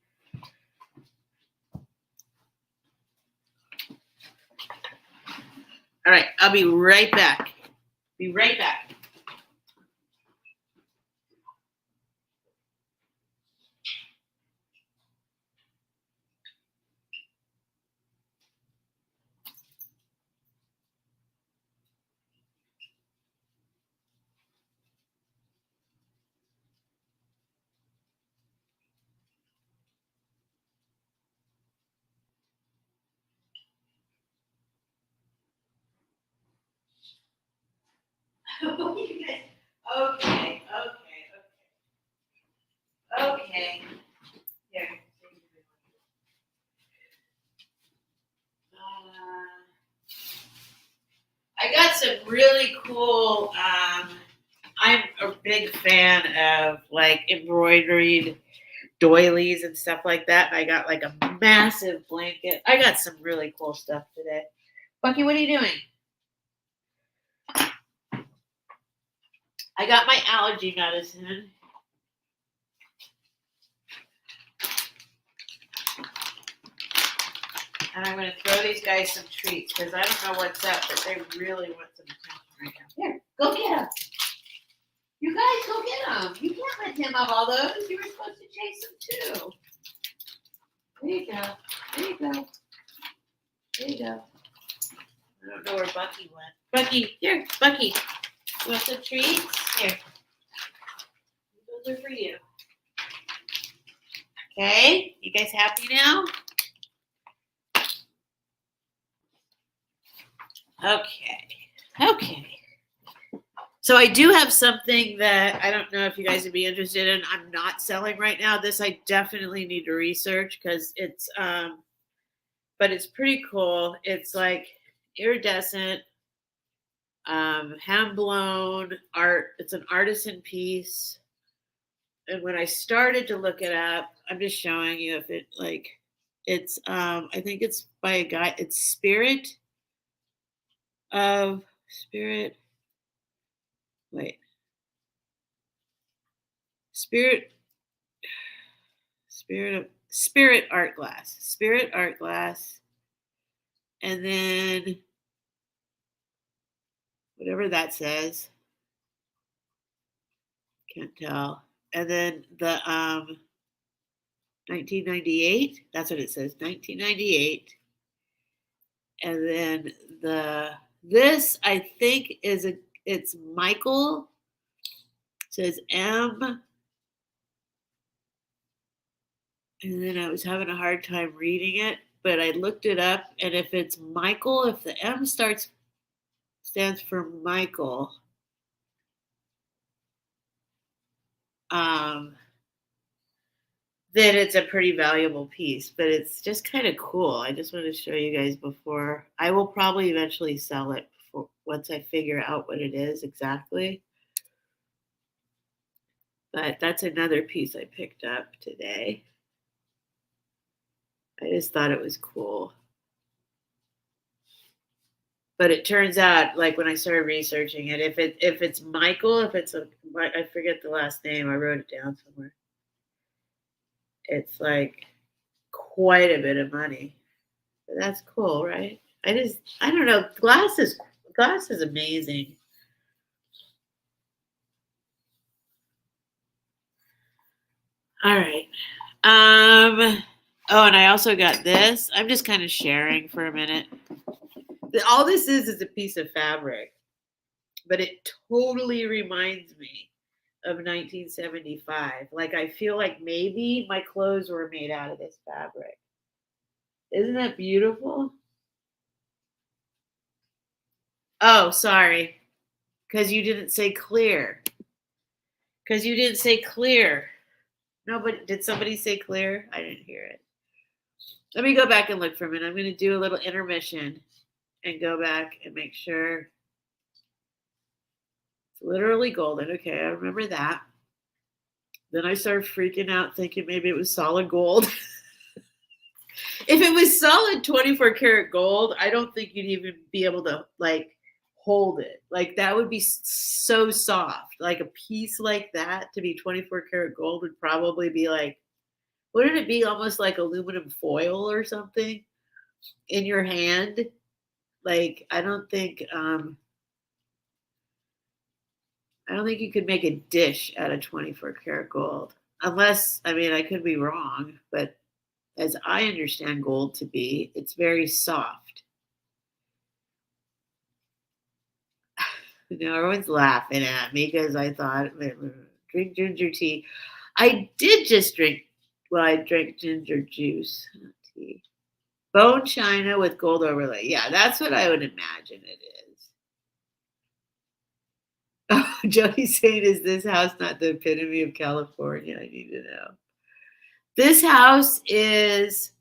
Speaker 1: All right, I'll be right back. Be right back. Okay, okay, okay. Here. I got some really cool. I'm a big fan of like embroidered doilies and stuff like that. And I got like a massive blanket. I got some really cool stuff today. Bucky, what are you doing? I got my allergy medicine. And I'm going to throw these guys some treats because I don't know what's up, but they really want some attention right now. Here, go get them. You guys go get them. You can't let him have all those. You were supposed to chase them too. There you go. There you go. There you go. I don't know where Bucky went. Bucky, here, Bucky. You want some treats? Here. Those are for you. Okay, you guys happy now? Okay. So I do have something that I don't know if you guys would be interested in. I'm not selling right now. This I definitely need to research because it's but it's pretty cool. It's like iridescent, hand blown art. It's an artisan piece. And when I started to look it up, I'm just showing you if it like it's I think it's by a guy, it's Spirit. Spirit art glass. And then whatever that says, can't tell. And then the 1998, that's what it says, 1998. And then this I think it's Michael. It says M. And then I was having a hard time reading it, but I looked it up, and if it's Michael, if the M stands for Michael, then it's a pretty valuable piece, but it's just kind of cool. I just want to show you guys before. I will probably eventually sell it once I figure out what it is exactly. But that's another piece I picked up today. I just thought it was cool. But it turns out, like when I started researching it, if it's Michael, I forget the last name, I wrote it down somewhere. It's like quite a bit of money. But that's cool, right? I don't know. Glass is amazing. All right. Oh, and I also got this. I'm just kind of sharing for a minute. All this is a piece of fabric, but it totally reminds me of 1975. Like I feel like maybe my clothes were made out of this fabric. Isn't that beautiful? Oh, sorry. Because you didn't say clear. No, but did somebody say clear? I didn't hear it. Let me go back and look for a minute. I'm going to do a little intermission and go back and make sure. It's literally golden. Okay, I remember that. Then I started freaking out thinking maybe it was solid gold. If it was solid 24 karat gold, I don't think you'd even be able to like hold it. Like that would be so soft. Like a piece like that to be 24 karat gold would probably be like, wouldn't it be almost like aluminum foil or something in your hand? Like I don't think you could make a dish out of 24 karat gold. Unless, I mean, I could be wrong, but as I understand gold to be, it's very soft. Everyone's laughing at me because I thought, drink ginger tea. I did just drink, I drank ginger juice, not tea. Bone china with gold overlay. Yeah, that's what I would imagine it is. Oh, Joey's saying, is this house not the epitome of California? I need to know. This house is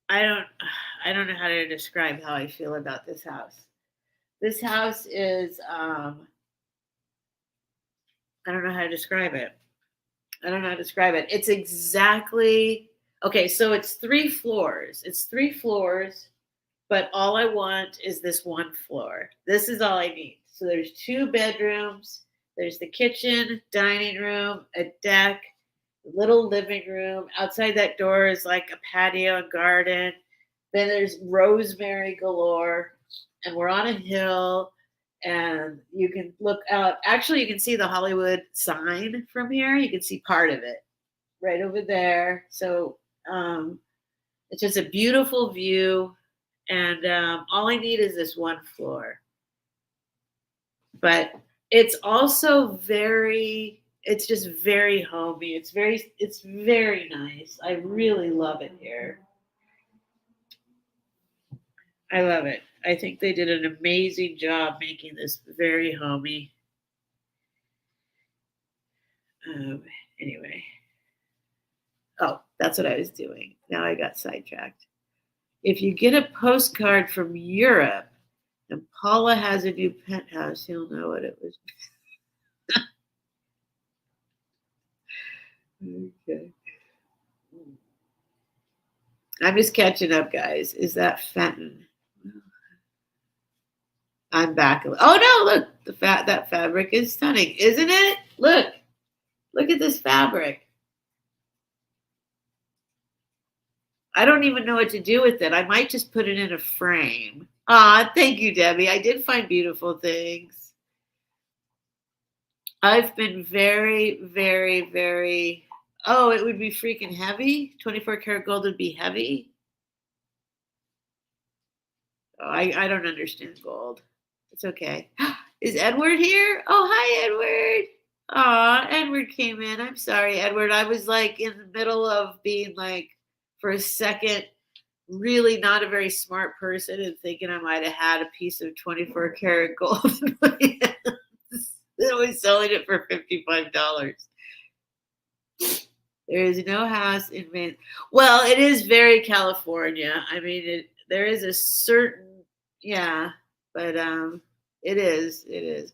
Speaker 1: I don't know how to describe how I feel about this house. This house is I don't know how to describe it. It's exactly okay, so it's 3 floors. But all I want is this one floor. This is all I need. So there's 2 bedrooms. There's the kitchen, dining room, a deck, little living room. Outside that door is like a patio and garden. Then there's rosemary galore, and we're on a hill, and you can look out. Actually, you can see the Hollywood sign from here. You can see part of it right over there. So it's just a beautiful view, and all I need is this one floor. But it's also it's just very homey. It's very nice. I really love it here. I love it. I think they did an amazing job making this very homey. Um, anyway. Oh, that's what I was doing. Now I got sidetracked. If you get a postcard from Europe and Paula has a new penthouse, you'll know what it was. Okay. I'm just catching up, guys. Is that Fenton? I'm back. Oh no, look, that fabric is stunning, isn't it? Look at this fabric. I don't even know what to do with it. I might just put it in a frame. Ah, thank you, Debbie. I did find beautiful things. I've been very, very, very. Oh, it would be freaking heavy. 24 karat gold would be heavy. Oh, I don't understand gold. It's okay. Is Edward here? Oh, hi, Edward. Aw, Edward came in. I'm sorry, Edward. I was like in the middle of being like, for a second, really not a very smart person and thinking I might have had a piece of 24 karat gold in my hands. I was selling it for $55. There is no house in Maine. Well, it is very California. I mean, there is a certain, yeah, but it is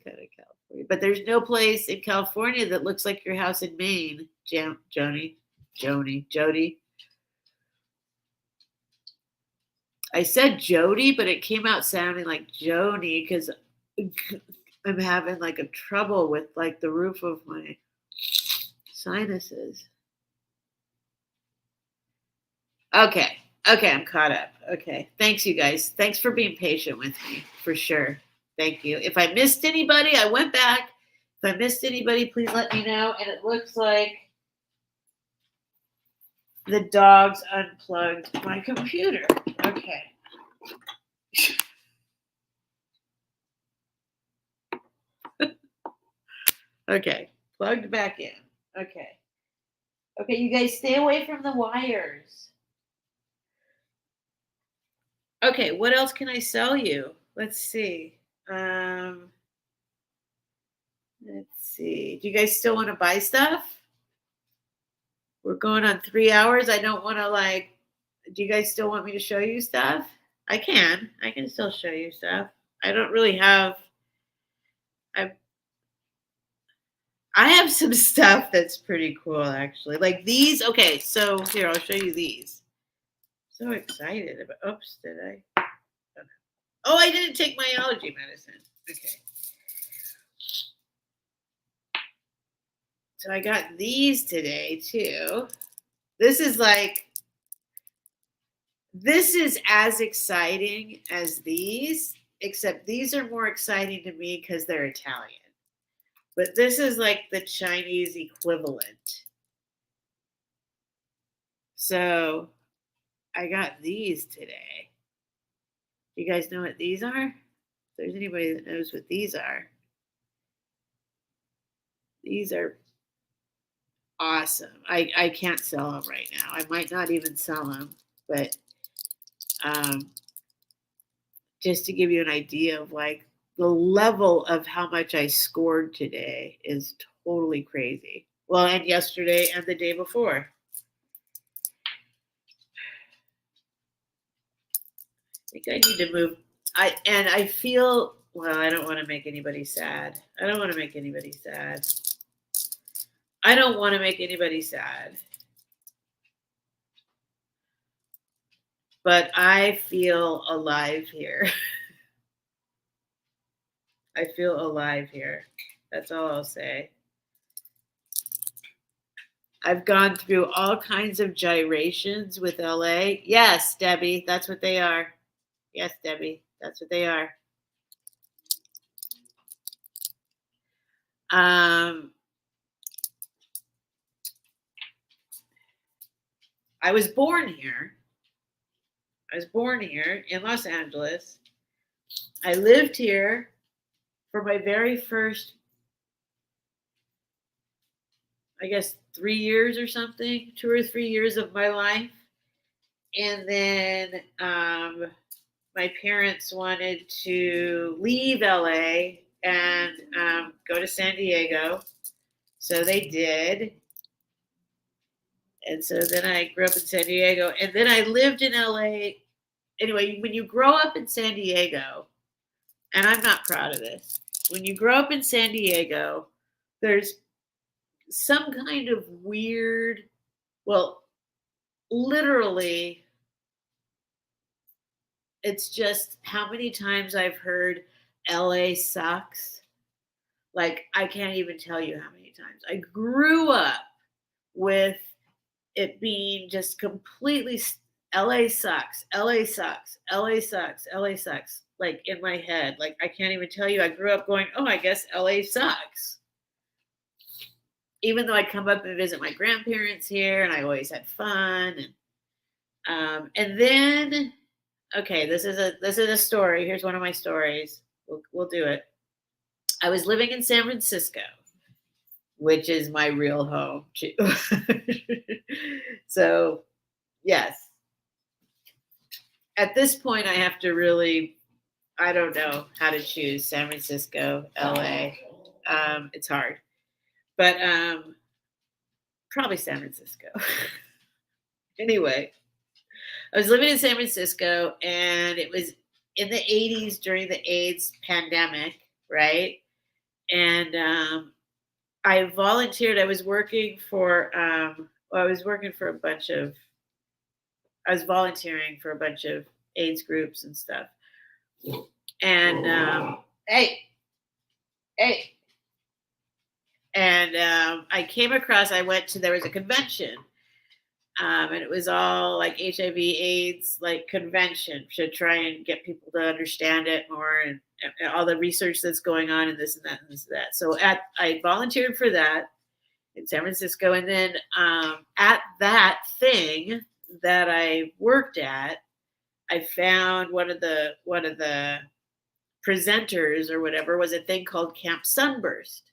Speaker 1: kind of California. But there's no place in California that looks like your house in Maine, Jody. I said Jody, but it came out sounding like Joni because I'm having like a trouble with like the roof of my sinuses. Okay, I'm caught up. Okay, thanks, you guys. Thanks for being patient with me, for sure. Thank you. If I missed anybody, I went back. If I missed anybody, please let me know. And it looks like the dogs unplugged my computer. Okay. Okay, plugged back in. Okay. Okay, you guys stay away from the wires. Okay, what else can I sell you? Let's see. Let's see. Do you guys still want to buy stuff? We're going on 3 hours. I don't want to like. Do you guys still want me to show you stuff? I can. I can still show you stuff. I don't really have. I have some stuff that's pretty cool, actually. Like these. Okay, so here I'll show you these. So excited about. Oops, did I? Oh, I didn't take my allergy medicine. Okay. So I got these today too. This is as exciting as these, except these are more exciting to me because they're Italian. But this is like the Chinese equivalent. So I got these today. You guys know what these are? If there's anybody that knows what these are. These are awesome. I can't sell them right now. I might not even sell them, but just to give you an idea of like the level of how much I scored today is totally crazy. Well, and yesterday and the day before. I think I need to move. I feel, well, I don't want to make anybody sad. I don't want to make anybody sad. But I feel alive here. I feel alive here. That's all I'll say. I've gone through all kinds of gyrations with LA. Yes, Debbie, that's what they are. Yes, Debbie, that's what they are. I was born here. I was born here in Los Angeles. I lived here for my very first, I guess, 3 years or something, 2 or 3 years of my life. And then my parents wanted to leave LA and go to San Diego. So they did. And so then I grew up in San Diego. And then I lived in LA. Anyway, when you grow up in San Diego, and I'm not proud of this, when you grow up in San Diego, there's some kind of weird, well, literally, it's just how many times I've heard LA sucks. Like, I can't even tell you how many times. I grew up with it being just completely LA sucks, LA sucks, LA sucks, LA sucks. Like in my head, like I can't even tell you. I grew up going, oh, I guess LA sucks. Even though I'd come up and visit my grandparents here, and I always had fun. And then, okay, this is a story. Here's one of my stories. We'll do it. I was living in San Francisco, which is my real home too. So, yes. At this point, I have to really, I don't know how to choose San Francisco, LA. It's hard, but probably San Francisco. Anyway, I was living in San Francisco, and it was in the 80s during the AIDS pandemic, right? And I volunteered. I was working for, I was volunteering for a bunch of AIDS groups and stuff. And hey, and I came across. There was a convention, and it was all like HIV/AIDS like convention to try and get people to understand it more, and all the research that's going on, and this and that and this and that. So I volunteered for that in San Francisco, and then at that thing that I worked at, I found one of the presenters or whatever was a thing called Camp Sunburst,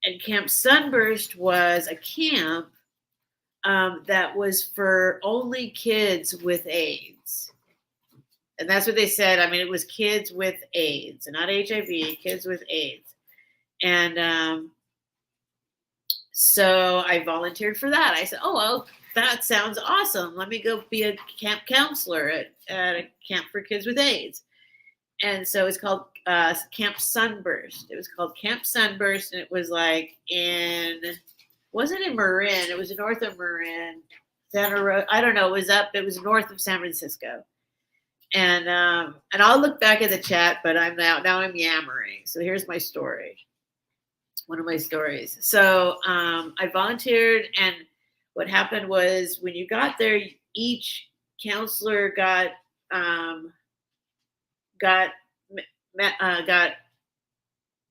Speaker 1: and Camp Sunburst was a camp that was for only kids with AIDS. And that's what they said. I mean, it was kids with AIDS, not HIV, kids with AIDS. And so I volunteered for that. I said, oh, well, that sounds awesome. Let me go be a camp counselor at a camp for kids with AIDS. And so it's called Camp Sunburst. It was called Camp Sunburst, and it was like wasn't in Marin. It was north of Marin, Santa Rosa. I don't know. It was north of San Francisco. And I'll look back at the chat, but I'm I'm yammering. So here's my story. One of my stories. So I volunteered, and what happened was when you got there, each counselor got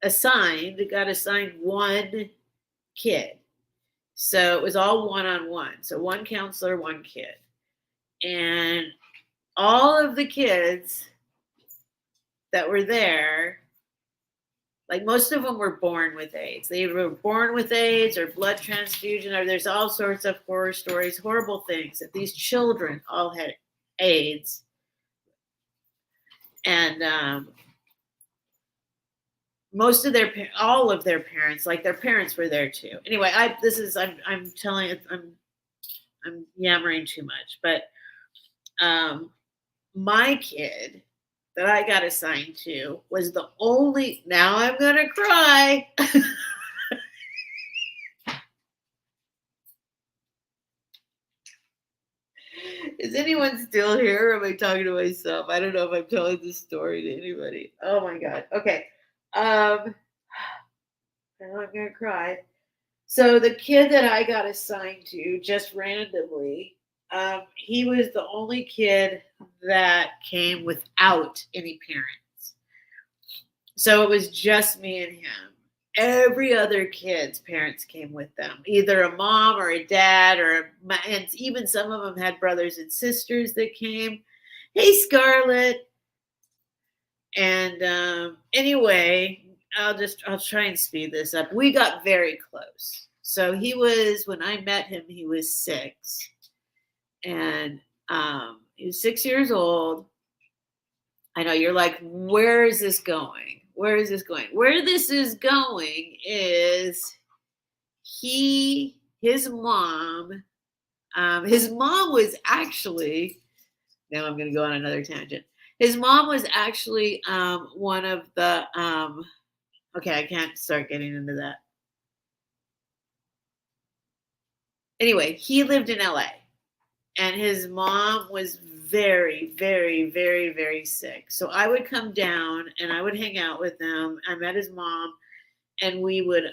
Speaker 1: assigned one kid. So it was all one-on-one. So one counselor, one kid. And all of the kids that were there, like most of them were born with AIDS. They were born with AIDS or blood transfusion, or there's all sorts of horror stories, horrible things that these children all had AIDS. And all of their parents, like their parents were there too. Anyway, I'm yammering too much, but my kid that I got assigned to was the only, now I'm going to cry. Is anyone still here, or am I talking to myself? I don't know if I'm telling this story to anybody. Oh my God. Okay. Now I'm going to cry. So the kid that I got assigned to just randomly, he was the only kid that came without any parents. So it was just me and him. Every other kid's parents came with them, either a mom or a dad, and even some of them had brothers and sisters that came. Hey, Scarlett. And anyway, I'll try and speed this up. We got very close. So when I met him, he was 6, and he was 6 years old. I know you're like, where is this going? Where is this going? Where this is going is his mom was actually, now I'm going to go on another tangent. His mom was actually one of the, okay, I can't start getting into that. Anyway, he lived in LA, and his mom was very, very, very, very sick. So I would come down and I would hang out with them. I met his mom, and we would,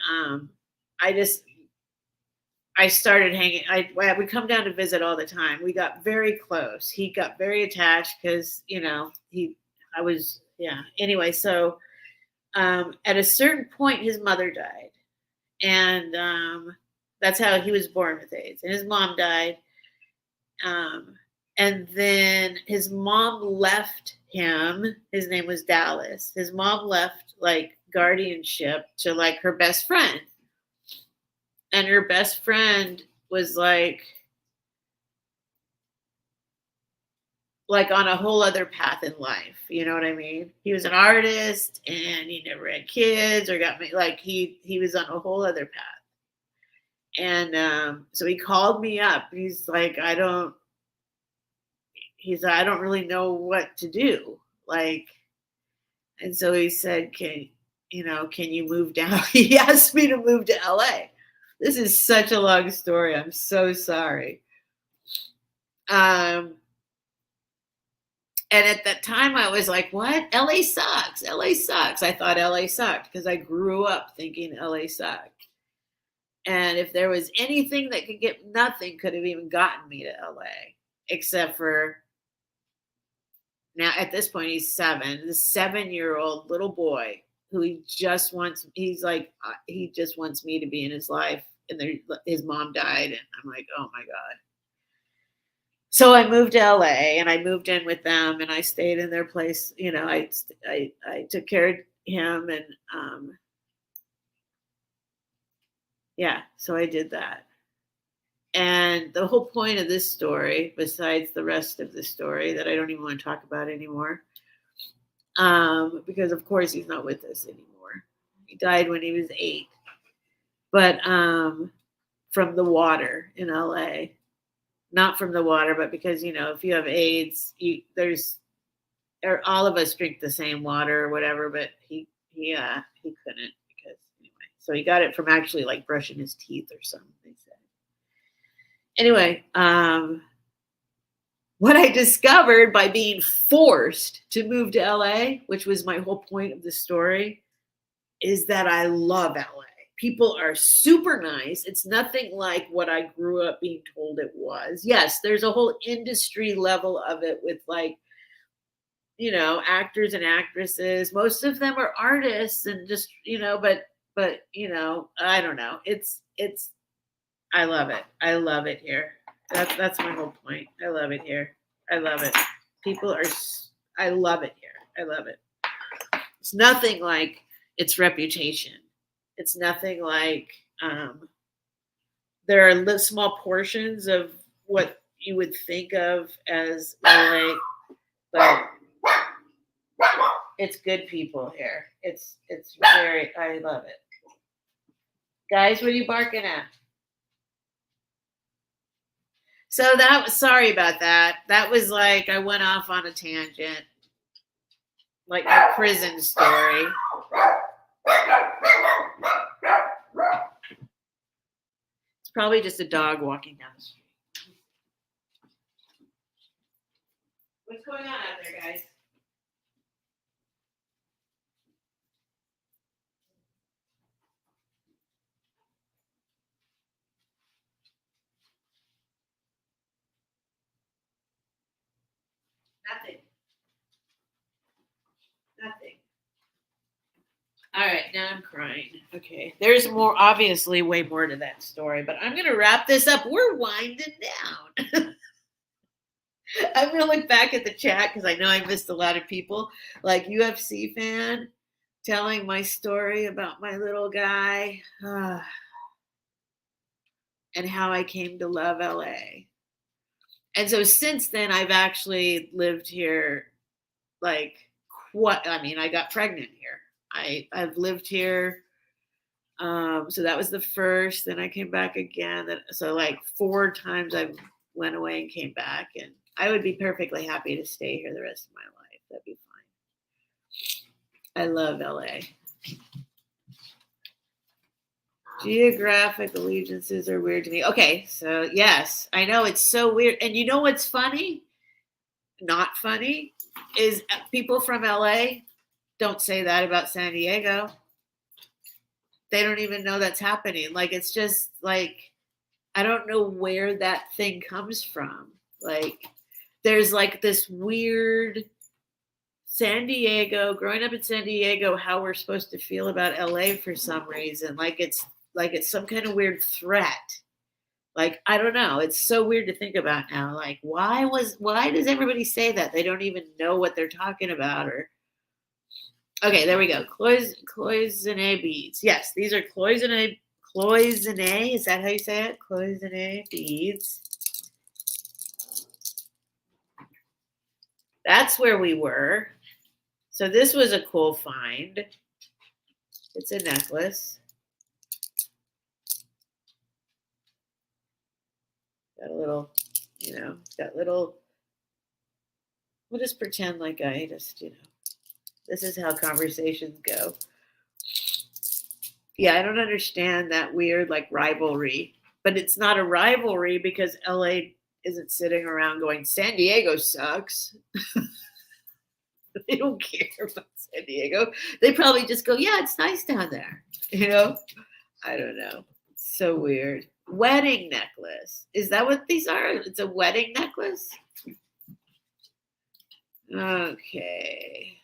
Speaker 1: I started hanging. I would come down to visit all the time. We got very close. He got very attached because, Anyway, so at a certain point, his mother died, and that's how he was born with AIDS. And his mom died, and then his mom left him. His name was Dallas. His mom left like guardianship to like her best friend, and her best friend was like on a whole other path in life. You know what I mean? He was an artist, and he never had kids or got me. Like he was on a whole other path. And so he called me up. He's like, I don't really know what to do. Like, and so he said, can you move down? He asked me to move to LA. This is such a long story. I'm so sorry. And at that time I was like, what? LA sucks. LA sucks. I thought LA sucked because I grew up thinking LA sucked. And if there was anything that nothing could have even gotten me to LA, except for now at this point, he's 7, the 7-year-old little boy who he just wants me to be in his life. And his mom died. And I'm like, oh my God. So I moved to LA, and I moved in with them, and I stayed in their place. I took care of him, and so I did that. And the whole point of this story, besides the rest of the story that I don't even want to talk about anymore, because of course he's not with us anymore. He died when he was 8, but from the water in LA. Not from the water, but because, if you have AIDS, all of us drink the same water or whatever, but he couldn't, because anyway. So he got it from actually like brushing his teeth or something, they said. Anyway, what I discovered by being forced to move to LA, which was my whole point of the story, is that I love LA. People are super nice. It's nothing like what I grew up being told it was. Yes, there's a whole industry level of it with like, actors and actresses. Most of them are artists and just, but I don't know. I love it. I love it here. That's my whole point. I love it here. I love it. I love it here. I love it. It's nothing like its reputation. It's nothing like there are small portions of what you would think of as LA, but it's good people here. It's very, I love it. Guys, what are you barking at? So sorry about that. That was like, I went off on a tangent, like my prison story. It's probably just a dog walking down the street. What's going on out there, guys? Nothing. Nothing. All right, now I'm crying. Okay, there's more, obviously, way more to that story, but I'm gonna wrap this up. We're winding down. I'm gonna look back at the chat because I know I missed a lot of people, like UFC fan, telling my story about my little guy and how I came to love LA. And so since then, I've actually lived here, like, what? I mean, I got pregnant here. I've lived here. So that was the first. Then I came back again. So like 4 times I went away and came back, and I would be perfectly happy to stay here the rest of my life. That'd be fine. I love LA. Geographic allegiances are weird to me. Okay, so yes, I know it's so weird. And you know what's funny? Not funny is people from LA don't say that about San Diego. They don't even know that's happening. Like, it's just like, I don't know where that thing comes from. Like, there's like this weird San Diego, growing up in San Diego, how we're supposed to feel about LA for some reason. Like it's some kind of weird threat. Like, I don't know. It's so weird to think about now. Like, why does everybody say that? They don't even know what they're talking about. Or okay, there we go. Cloisonne beads. Yes, these are cloisonne. Is that how you say it? Cloisonne beads. That's where we were. So this was a cool find. It's a necklace. Got a little, got little, we'll just pretend like I just, this is how conversations go. Yeah, I don't understand that weird like rivalry, but it's not a rivalry because LA isn't sitting around going, San Diego sucks. They don't care about San Diego. They probably just go, yeah, it's nice down there. I don't know. It's so weird. Wedding necklace. Is that what these are? It's a wedding necklace? Okay.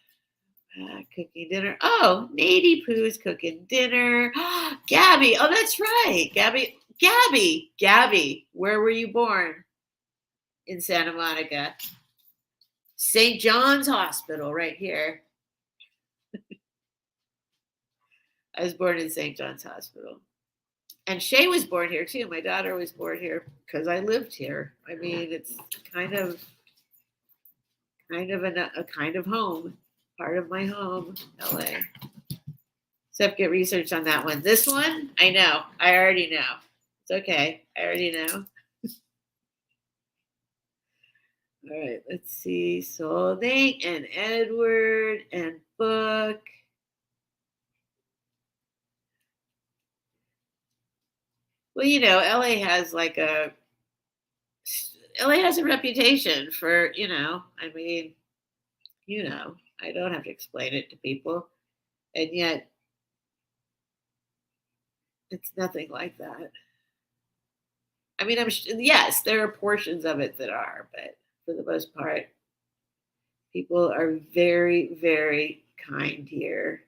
Speaker 1: Cooking dinner. Oh, Nady Pooh's cooking dinner. Gabby. Oh, that's right. Gabby. Where were you born? In Santa Monica. St. John's Hospital, right here. I was born in St. John's Hospital. And Shay was born here too. My daughter was born here because I lived here. I mean, it's kind of a kind of home, part of my home, LA. Steph, get research on that one. This one, I know. I already know. It's okay. I already know. All right, let's see. Solving and Edward and book. Well, LA has a reputation for, I mean, I don't have to explain it to people. And yet it's nothing like that. I mean, yes, there are portions of it that are, but for the most part, people are very, very kind here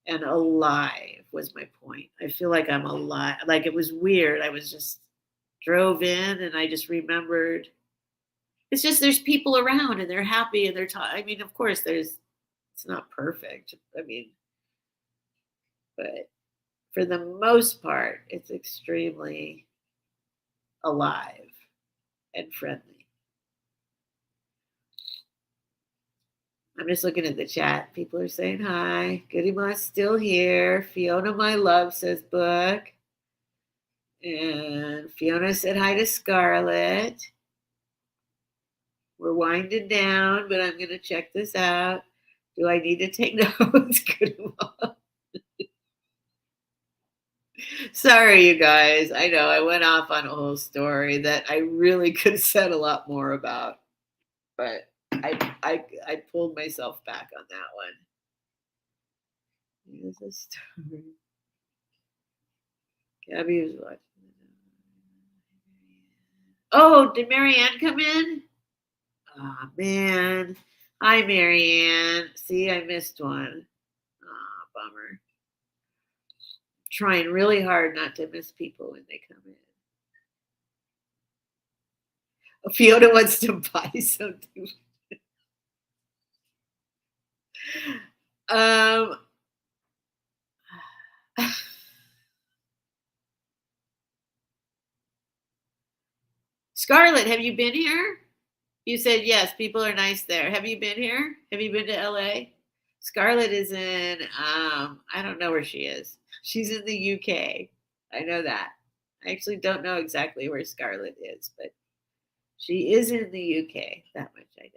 Speaker 1: and alive was my point. I feel like I'm alive. Like, it was weird. I was just drove in and I just remembered. It's just there's people around and they're happy and they're talking. I mean, of course, it's not perfect. I mean, but for the most part, it's extremely alive and friendly. I'm just looking at the chat. People are saying hi. Goody Ma's still here. Fiona, my love, says book. And Fiona said hi to Scarlett. We're winding down, but I'm going to check this out. Do I need to take notes? Goody Ma. Sorry, you guys. I know I went off on a whole story that I really could have said a lot more about, but I pulled myself back on that one. Here's a story. Gabby was watching. Oh, did Marianne come in? Oh, man. Hi, Marianne. See, I missed one. Oh, bummer. Trying really hard not to miss people when they come in. Fiona wants to buy something. Um, Scarlett, have you been here? You said yes, people are nice there. Have you been here? Have you been to LA? Scarlett is in I don't know where she is. She's in the UK. I know that. I actually don't know exactly where Scarlett is, but she is in the UK. That much I know.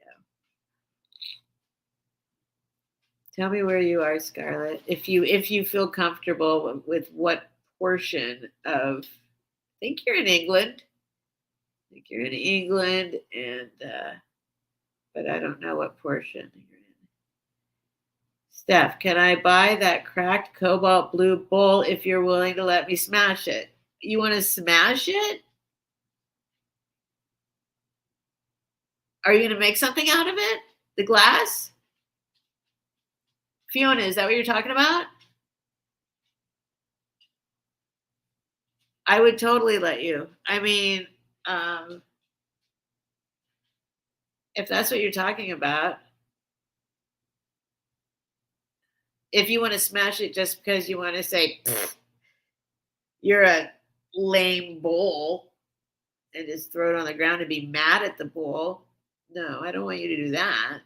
Speaker 1: Tell me where you are, Scarlett. If you feel comfortable with what portion of I think you're in England. I think you're in England and but I don't know what portion you're in. Steph, can I buy that cracked cobalt blue bowl if you're willing to let me smash it? You want to smash it? Are you going to make something out of it? The glass? Fiona, is that what you're talking about? I would totally let you. I mean, if that's what you're talking about, if you want to smash it just because you want to say you're a lame bowl and just throw it on the ground and be mad at the bowl, no, I don't want you to do that.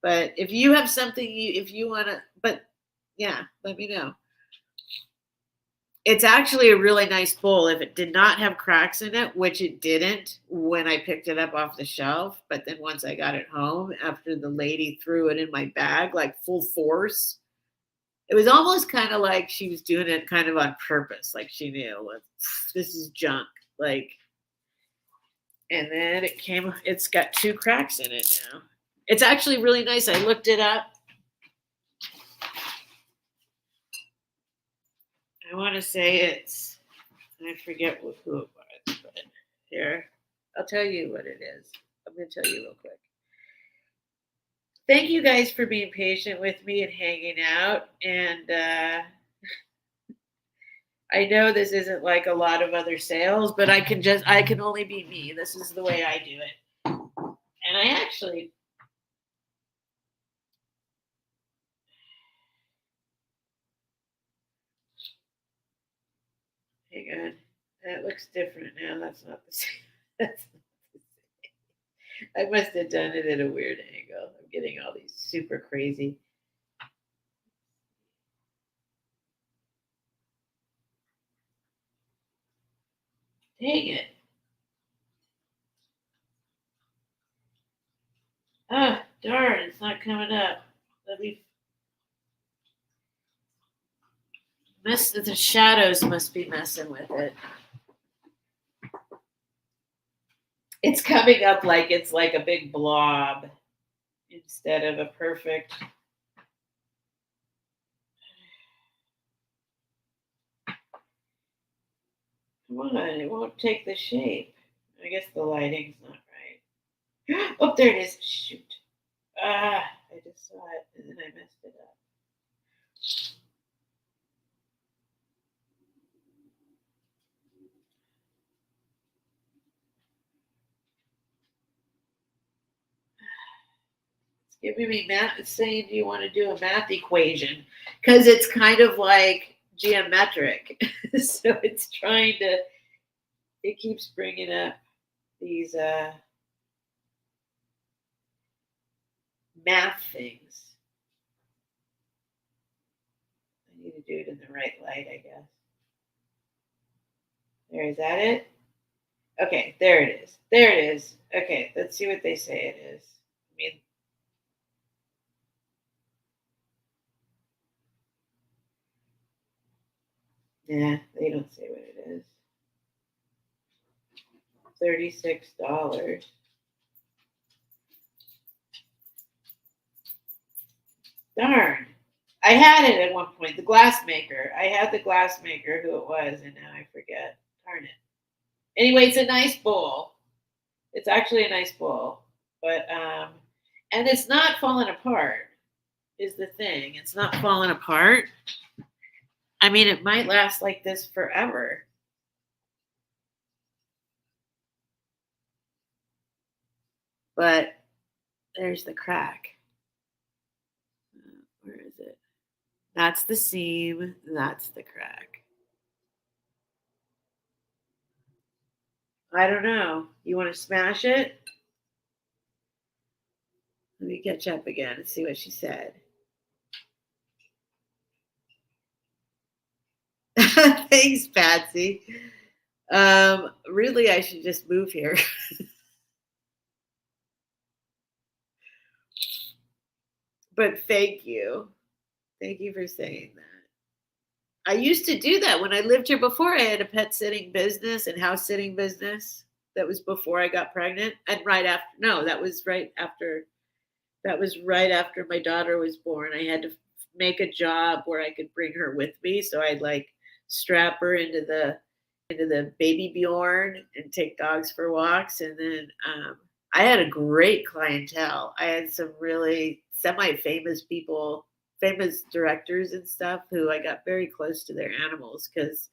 Speaker 1: But if you have something if you want to, but yeah, let me know. It's actually a really nice bowl. If it did not have cracks in it, which it didn't when I picked it up off the shelf, but then once I got it home, after the lady threw it in my bag, like full force, it was almost kind of like she was doing it kind of on purpose. Like she knew, like, this is junk. Like, and then it's got 2 cracks in it now. It's actually really nice. I looked it up. I want to say I forget who it was, but here, I'll tell you what it is. I'm going to tell you real quick. Thank you guys for being patient with me and hanging out. And I know this isn't like a lot of other sales, but I can only be me. This is the way I do it. And I actually, hang on, that looks different now. That's not the same. That's not the same. I must have done it at a weird angle. I'm getting all these super crazy. Dang it. Ah, darn, it's not coming up. Let me the shadows must be messing with it. It's coming up like it's like a big blob instead of a perfect. Come on, it won't take the shape. I guess the lighting's not right. Oh, there it is. Shoot. Ah, I just saw it and then I messed it up. It's giving me math. It's saying, do you want to do a math equation? Because it's kind of like geometric. So it's trying to, it keeps bringing up these math things. I need to do it in the right light, I guess. There, is that it? Okay, there it is. There it is. Okay, let's see what they say it is. I mean, nah, they don't say what it is. $36. Darn. I had it at one point, the glass maker. I had the glass maker, who it was, and now I forget. Darn it. Anyway, it's a nice bowl. It's actually a nice bowl. But and it's not falling apart is the thing. It's not falling apart. I mean, it might last like this forever. But there's the crack. Where is it? That's the seam. That's the crack. I don't know. You want to smash it? Let me catch up again and see what she said. Thanks, Patsy. Really, I should just move here. But thank you. Thank you for saying that. I used to do that when I lived here before. I had a pet sitting business and house sitting business. That was before I got pregnant. And right after, no, that was right after, that was right after my daughter was born. I had to make a job where I could bring her with me. So I'd like strap her into the baby Bjorn and take dogs for walks. And then I had a great clientele. I had some really semi-famous people, famous directors and stuff who I got very close to their animals because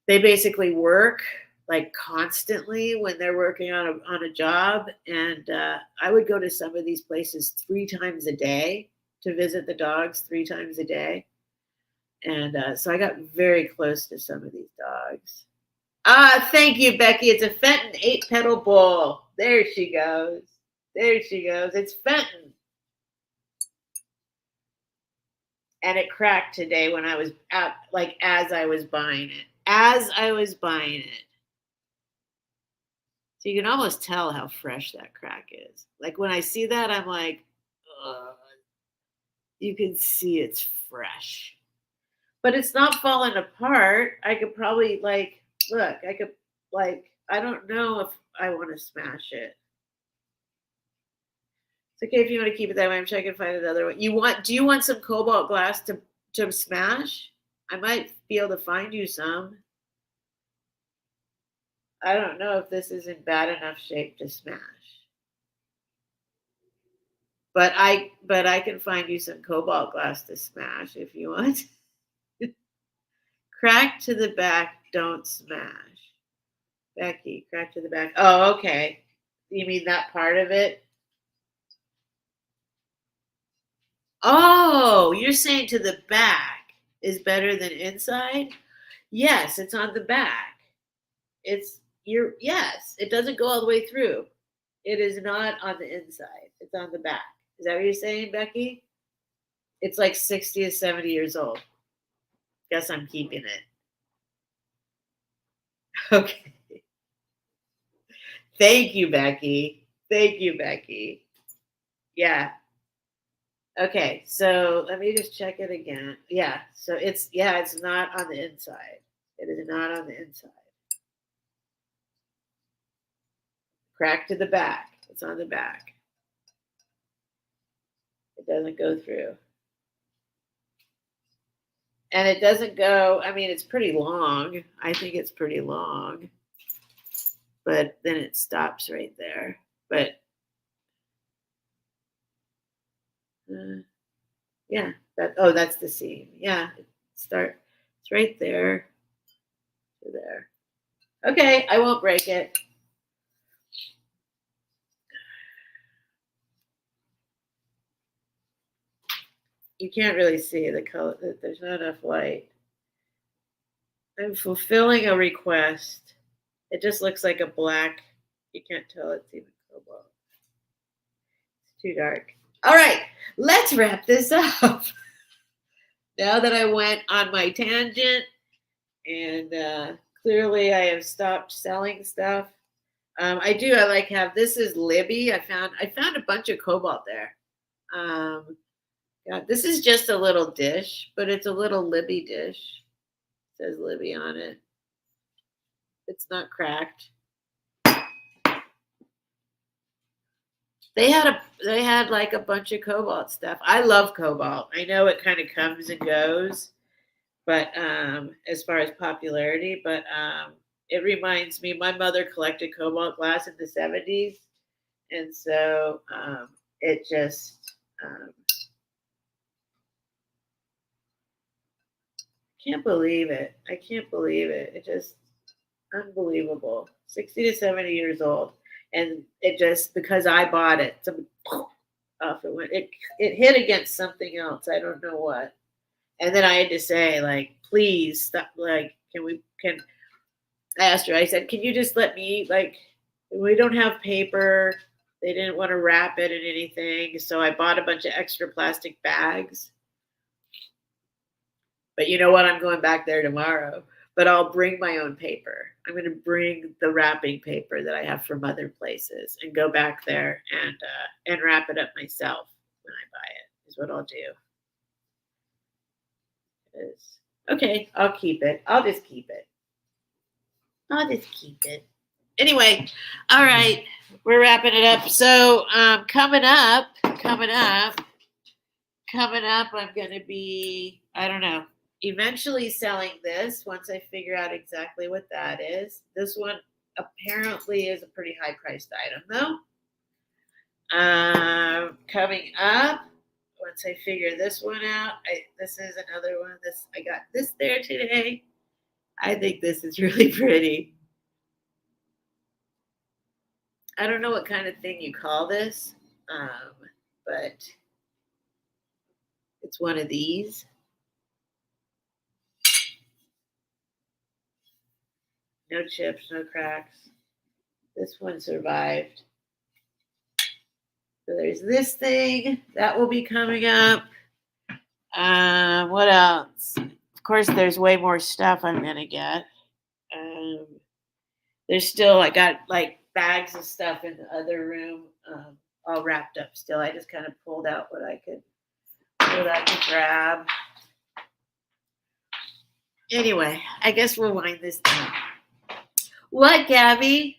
Speaker 1: they basically work like constantly when they're working on a job. And I would go to some of these places 3 times a day to visit the dogs 3 times a day. And so I got very close to some of these dogs. Thank you, Becky. It's a Fenton 8-petal bull. There she goes. There she goes. It's Fenton. And it cracked today when I was out, like as I was buying it. As I was buying it. So you can almost tell how fresh that crack is. Like when I see that, I'm like, ugh. You can see it's fresh. But it's not falling apart. I could probably look, I could I don't know if I want to smash it. It's okay if you want to keep it that way. I'm sure I can find another one. Do you want some cobalt glass to smash? I might be able to find you some. I don't know if this is in bad enough shape to smash. But I can find you some cobalt glass to smash if you want. Crack to the back, don't smash. Becky, crack to the back. Oh, okay. You mean that part of it? Oh, you're saying to the back is better than inside? Yes, it's on the back. Yes, it doesn't go all the way through. It is not on the inside. It's on the back. Is that what you're saying, Becky? It's like 60 to 70 years old. Guess I'm keeping it. Okay. Thank you, Becky. Thank you, Becky. Yeah. Okay, so let me just check it again. Yeah, so it's not on the inside. It is not on the inside. Crack to the back. It's on the back. It doesn't go through. And it doesn't go, I mean, it's pretty long. I think it's pretty long. But then it stops right there. But yeah, that's the seam. Yeah, it's right there to there. Okay, I won't break it. You can't really see the color. There's not enough light. I'm fulfilling a request. It just looks like a black. You can't tell it's even cobalt. It's too dark. All right, let's wrap this up. Now that I went on my tangent and clearly I have stopped selling stuff. I like have this is Libby. I found a bunch of cobalt there. God, this is just a little dish, but it's a little Libby dish. It says Libby on it. It's not cracked. They had like a bunch of cobalt stuff. I love cobalt. I know it kind of comes and goes, but as far as popularity, but it reminds me my mother collected cobalt glass in the 70s, And so it just can't believe it. I can't believe it. It just unbelievable. 60 to 70 years old. And it just, because I bought it, off it went. It hit against something else. I don't know what. And then I had to say, like, please stop. Like, can I asked her, I said, can you just let me, like, we don't have paper. They didn't want to wrap it in anything. So I bought a bunch of extra plastic bags. But you know what? I'm going back there tomorrow. But I'll bring my own paper. I'm going to bring the wrapping paper that I have from other places and go back there and wrap it up myself when I buy it. Is what I'll do. Okay, I'll keep it. I'll just keep it. Anyway, all right, we're wrapping it up. So coming up, I'm going to be, I don't know, eventually selling this once I figure out exactly what that is. This one apparently is a pretty high priced item though. Coming up, once I figure this one out, this is another one. I got this there today. I think this is really pretty. I don't know what kind of thing you call this, but it's one of these. No chips, no cracks. This one survived. So there's this thing that will be coming up. What else? Of course, there's way more stuff I'm gonna get. There's still, I got like bags of stuff in the other room, all wrapped up still. I just kind of pulled out what I could grab. Anyway, I guess we'll wind this down. What, Gabby?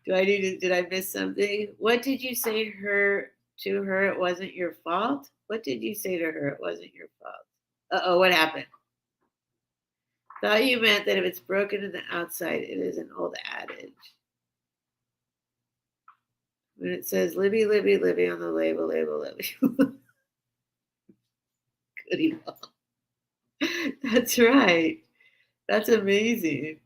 Speaker 1: Did I miss something? What did you say to her it wasn't your fault? What did you say to her it wasn't your fault? Uh-oh, what happened? Thought you meant that if it's broken in the outside, it is an old adage. When it says Libby, Libby, Libby on the label, Libby. Goody ball. That's right. That's amazing.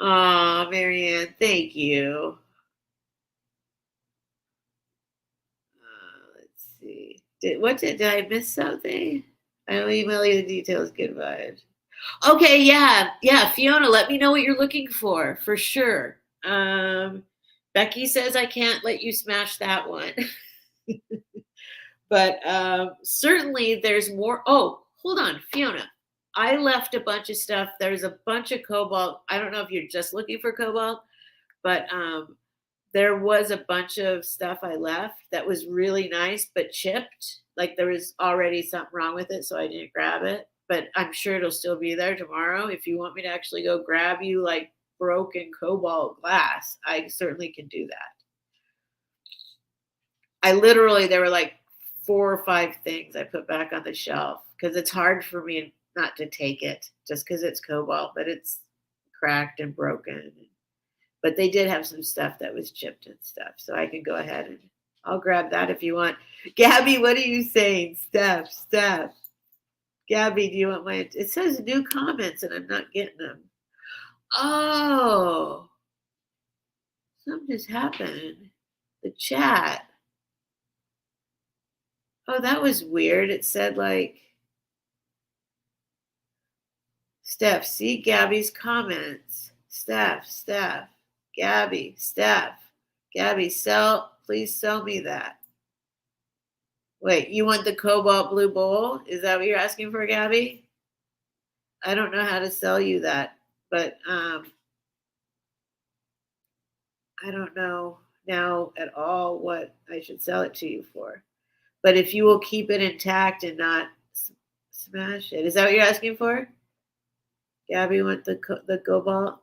Speaker 1: Aw, Marianne, thank you. Let's see. Did I miss something? I'll email you the details. Good vibes. Okay, yeah, Fiona, let me know what you're looking for sure. Becky says I can't let you smash that one. But certainly there's more. Oh, hold on, Fiona. I left a bunch of stuff. There's a bunch of cobalt. I don't know if you're just looking for cobalt, but there was a bunch of stuff I left that was really nice, but chipped. Like there was already something wrong with it, so I didn't grab it. But I'm sure it'll still be there tomorrow. If you want me to actually go grab you like broken cobalt glass, I certainly can do that. There were like 4 or 5 things I put back on the shelf because it's hard for me not to take it just because it's cobalt, but it's cracked and broken. But they did have some stuff that was chipped and stuff, so I can go ahead and I'll grab that if you want. Gabby, what are you saying? Steph. Gabby, do you want my? It says new comments and I'm not getting them. Oh, something just happened. The chat. Oh, that was weird. It said like, Steph, see Gabby's comments. Steph, Gabby, please sell me that. Wait, you want the cobalt blue bowl? Is that what you're asking for, Gabby? I don't know how to sell you that, but I don't know now at all what I should sell it to you for. But if you will keep it intact and not smash it. Is that what you're asking for? Gabby, want the cobalt?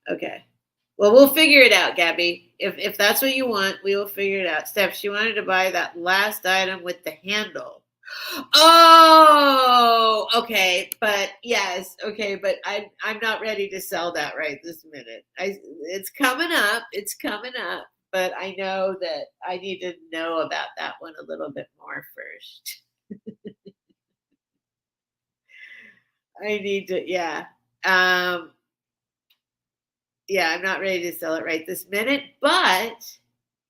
Speaker 1: Okay. Well, we'll figure it out, Gabby. If that's what you want, we will figure it out. Steph, she wanted to buy that last item with the handle. Oh, okay, but yes, okay, but I'm not ready to sell that right this minute. It's coming up. It's coming up, but I know that I need to know about that one a little bit more first. I need to, yeah. Um, yeah, I'm not ready to sell it right this minute, but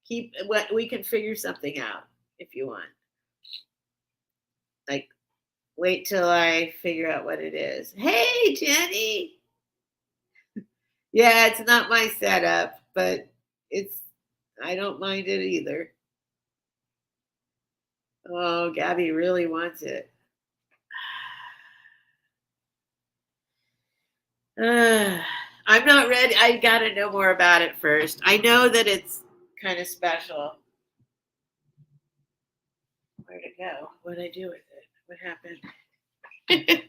Speaker 1: keep what we can figure something out if you want. Like, wait till I figure out what it is. Hey, Jenny. Yeah, it's not my setup, but it's I don't mind it either. Oh, Gabby really wants it. I'm not ready. I got to know more about it first. I know that it's kind of special. Where'd it go? What did I do with it? What happened?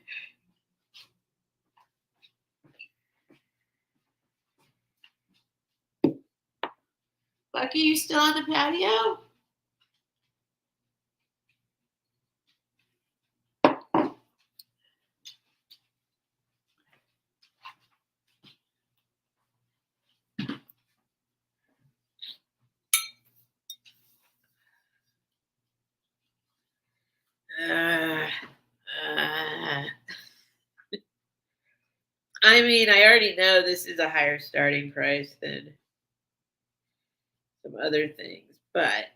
Speaker 1: Bucky, you still on the patio? Uh, uh, I mean, I already know this is a higher starting price than some other things, but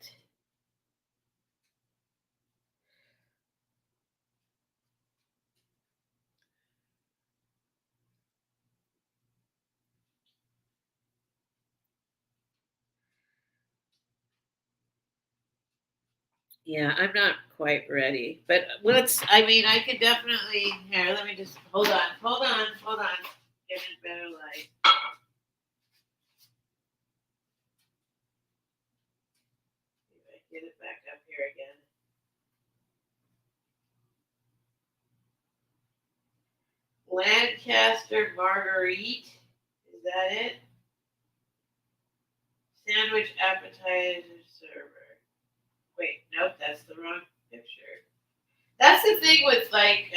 Speaker 1: yeah, I'm not quite ready. But I mean, I could definitely, here, let me just, hold on. Get in better light. Get it back up here again. Lancaster Marguerite. Is that it? Sandwich appetizer server. Wait, nope, that's the wrong picture. That's the thing with like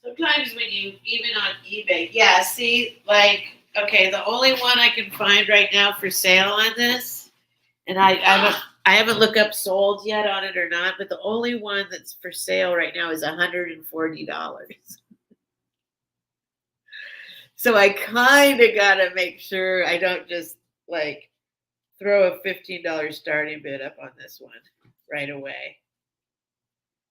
Speaker 1: sometimes when you even on eBay, yeah, see, like okay, the only one I can find right now for sale on this, and I haven't looked up sold yet on it or not, but the only one that's for sale right now is $140. So I kind of gotta make sure I don't just like throw a $15 starting bid up on this one right away.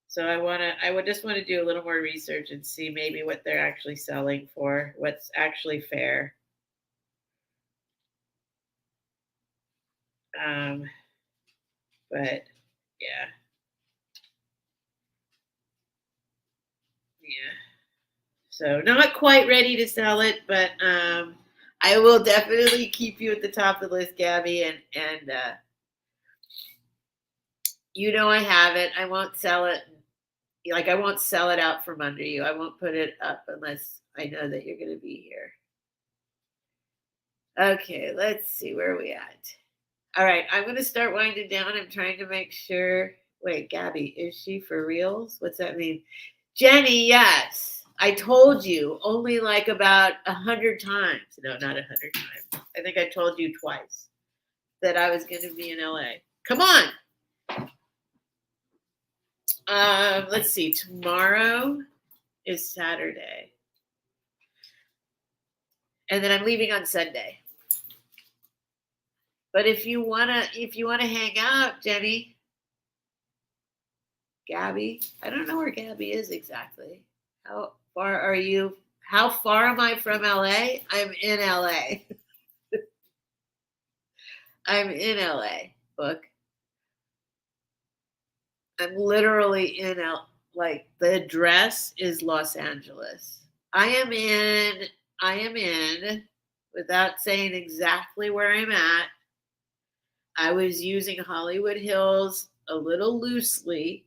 Speaker 1: So I would just want to do a little more research and see maybe what they're actually selling for, what's actually fair. Um, but yeah, yeah. So not quite ready to sell it, but I will definitely keep you at the top of the list, Gabby, and you know I have it. I won't sell it. Like I won't sell it out from under you. I won't put it up unless I know that you're going to be here. Okay, let's see where are we at. All right, I'm going to start winding down. I'm trying to make sure. Wait, Gabby, is she for reals? What's that mean? Jenny, yes. I told you only like about 100 times. No, not 100 times. I think I told you twice that I was going to be in LA. Come on. Let's see. Tomorrow is Saturday, and then I'm leaving on Sunday. But if you wanna hang out, Jenny, Gabby, I don't know where Gabby is exactly. How far are you? How far am I from LA? I'm in LA. I'm in LA. Book. I'm literally in like the address is Los Angeles. I am in. I am in. Without saying exactly where I'm at, I was using Hollywood Hills a little loosely.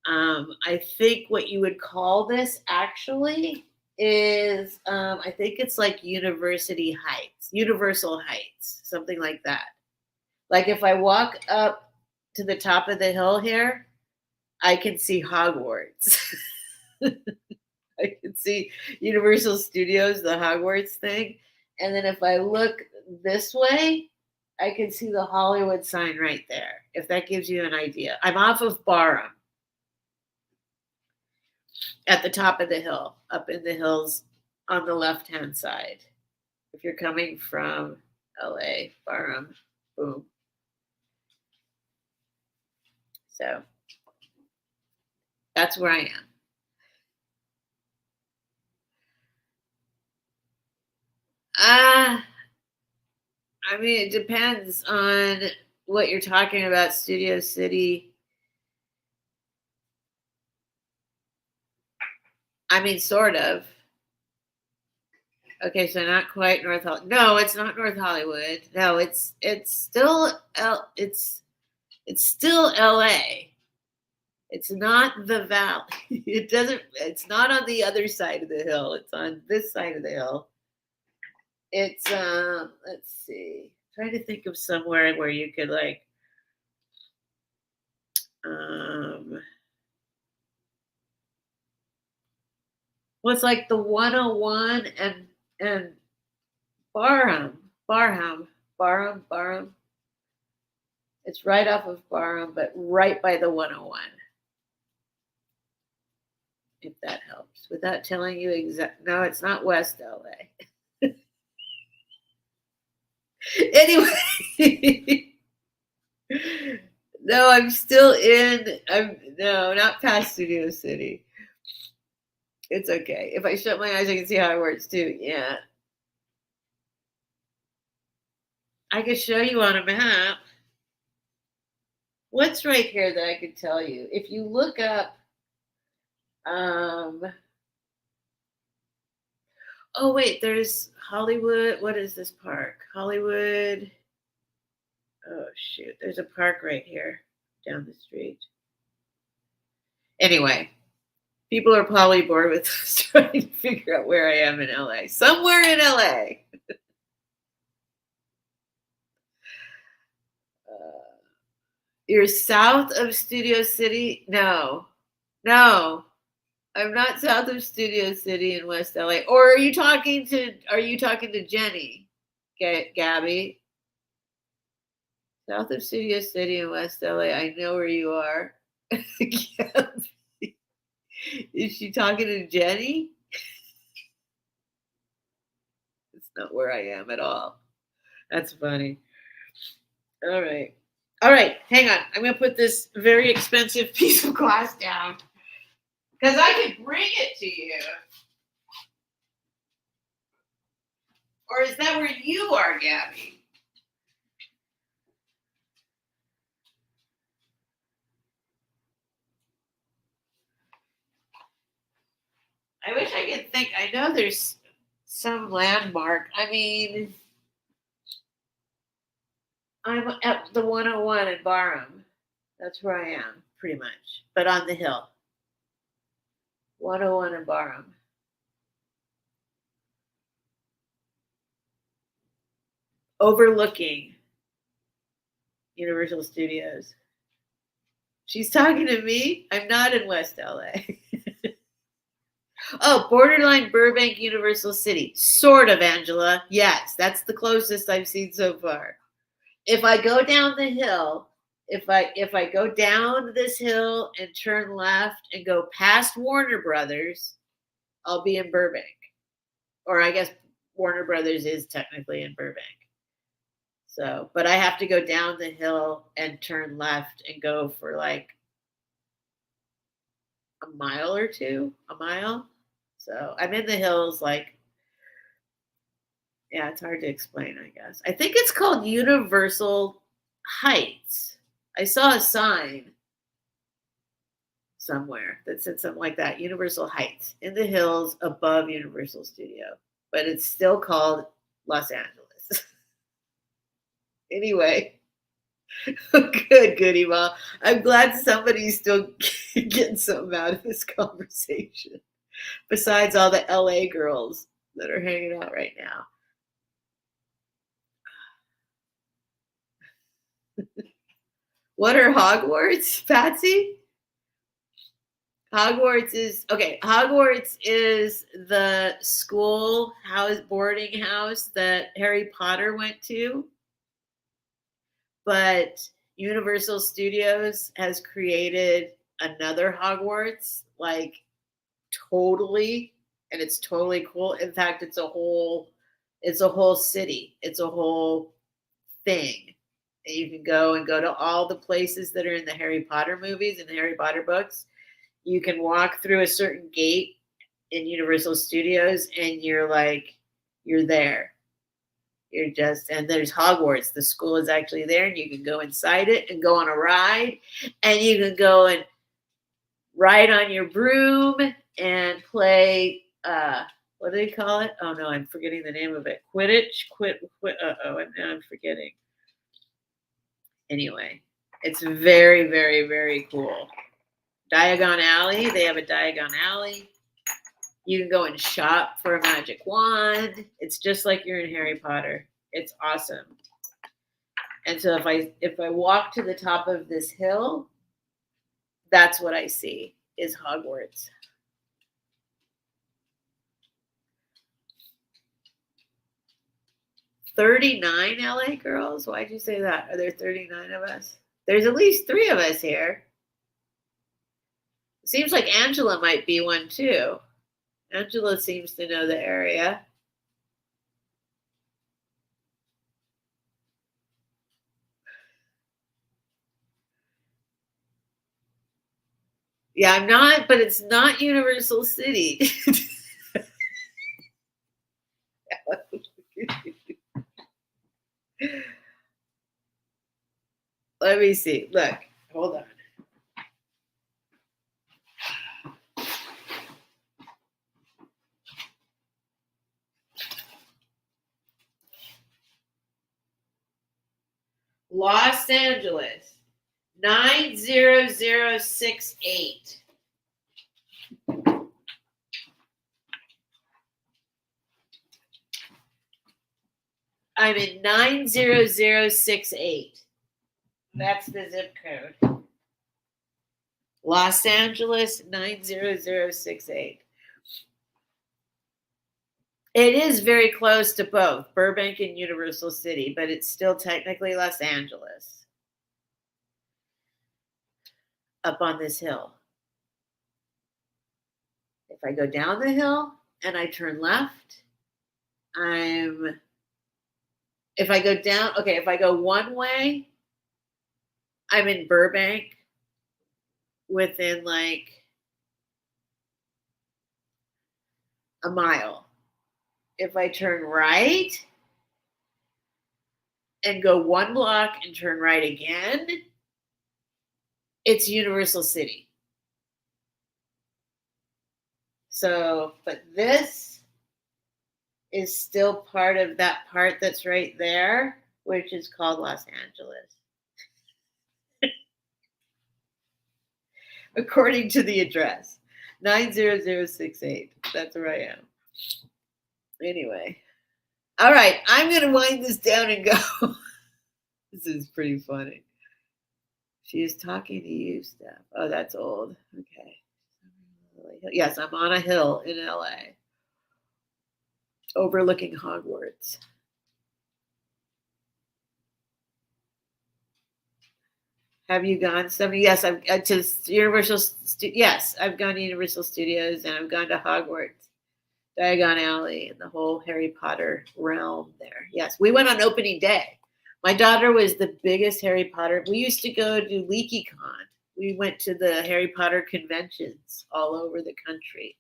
Speaker 1: I think what you would call this actually is, I think it's like University Heights, Universal Heights, something like that. Like if I walk up to the top of the hill here, I can see Hogwarts. I can see Universal Studios, the Hogwarts thing. And then if I look this way, I can see the Hollywood sign right there, if that gives you an idea. I'm off of Barham at the top of the hill, up in the hills on the left-hand side. If you're coming from LA, Barham, boom. So that's where I am. I mean, it depends on what you're talking about, Studio City. I mean, sort of. Okay, so not quite North Hollywood. No, it's not North Hollywood. No, it's still it's still LA. It's not the valley. It doesn't. It's not on the other side of the hill. It's on this side of the hill. It's let's see. Trying to think of somewhere where you could like well, it's like the 101 and Barham. It's right off of Barham, but right by the 101. If that helps. Without telling you exact. No, it's not West LA. Anyway. No, I'm still in. No, not past Studio City. It's okay. If I shut my eyes, I can see how it works too. Yeah. I could show you on a map. What's right here that I could tell you? If you look up, oh wait, there's Hollywood. What is this park? Hollywood. Oh shoot, there's a park right here down the street. Anyway, people are probably bored with us trying to figure out where I am in LA. Somewhere in LA. You're south of Studio City? No. I'm not south of Studio City in West LA. Or are you talking to Jenny? Gabby? South of Studio City in West LA. I know where you are. Is she talking to Jenny? It's not where I am at all. That's funny. All right. Hang on. I'm going to put this very expensive piece of glass down because I could bring it to you. Or is that where you are, Gabby? I wish I could think. I know there's some landmark. I mean, I'm at the 101 in Barham. That's where I am, pretty much. But on the hill. 101 in Barham. Overlooking Universal Studios. She's talking to me. I'm not in West LA. Oh, borderline Burbank, Universal City. Sort of, Angela. Yes, that's the closest I've seen so far. If I go down the hill, if I go down this hill and turn left and go past Warner Brothers, I'll be in Burbank. Or I guess Warner Brothers is technically in Burbank. So, but I have to go down the hill and turn left and go for like a mile or two, a mile. So I'm in the hills, like, yeah, it's hard to explain, I guess. I think it's called Universal Heights. I saw a sign somewhere that said something like that, Universal Heights, in the hills above Universal Studio, but it's still called Los Angeles. Anyway, goody, well, I'm glad somebody's still getting something out of this conversation, besides all the LA girls that are hanging out right now. What are Hogwarts, Patsy? Hogwarts is the school house boarding house that Harry Potter went to, but Universal Studios has created another Hogwarts, like totally, and it's totally cool. In fact, it's a whole city. It's a whole thing. And you can go to all the places that are in the Harry Potter movies and the Harry Potter books. You can walk through a certain gate in Universal Studios and you're there. And there's Hogwarts. The school is actually there and you can go inside it and go on a ride and you can go and ride on your broom and play, what do they call it? Oh no, I'm forgetting the name of it. Quidditch? I'm forgetting. Anyway, it's very, very, very cool. Diagon Alley, they have a Diagon Alley. You can go and shop for a magic wand. It's just like you're in Harry Potter. It's awesome. And so if I walk to the top of this hill, that's what I see is Hogwarts. $39 LA girls? Why'd you say that? Are there 39 of us? There's at least 3 of us here. It seems like Angela might be one too. Angela seems to know the area. Yeah, I'm not, but it's not Universal City. Let me see. Look, hold on. Los Angeles, 90068. I'm in 90068. That's the zip code. Los Angeles, 90068. It is very close to both Burbank and Universal City, but it's still technically Los Angeles. Up on this hill. If I go down the hill and I turn left, if I go one way, I'm in Burbank within like a mile. If I turn right and go 1 block and turn right again, it's Universal City. So, but this is still part of that part that's right there, which is called Los Angeles. According to the address, 90068. That's where I am. Anyway. All right, I'm going to wind this down and go. This is pretty funny. She is talking to you, Steph. Oh, that's old. Okay. Yes, I'm on a hill in LA, overlooking Hogwarts. Have you gone? Yes, I've to Universal. Yes, I've gone to Universal Studios and I've gone to Hogwarts, Diagon Alley, and the whole Harry Potter realm there. Yes, we went on opening day. My daughter was the biggest Harry Potter. We used to go to LeakyCon. We went to the Harry Potter conventions all over the country.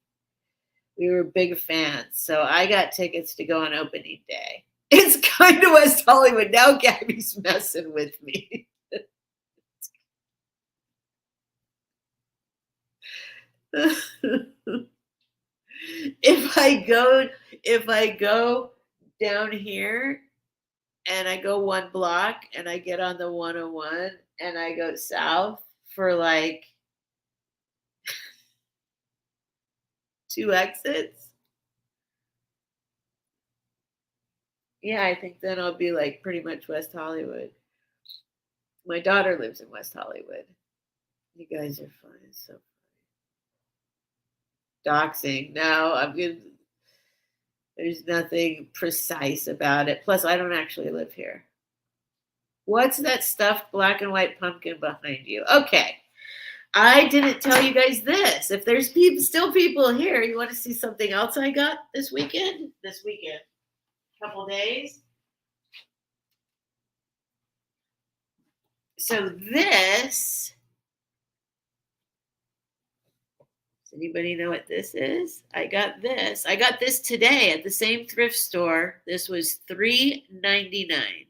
Speaker 1: We were big fans. So I got tickets to go on opening day. It's kind of West Hollywood. Now Gabby's messing with me. If I go down here and I go 1 block and I get on the 101 and I go south for like 2 exits. Yeah, I think then I'll be like pretty much West Hollywood. My daughter lives in West Hollywood. You guys are fun. It's so funny. Doxing. No, I'm good. There's nothing precise about it. Plus, I don't actually live here. What's that stuffed black and white pumpkin behind you? Okay. I didn't tell you guys this. If there's still people here, you want to see something else I got this weekend? Couple days. So this, does anybody know what this is? I got this. I got this today at the same thrift store. This was $3.99.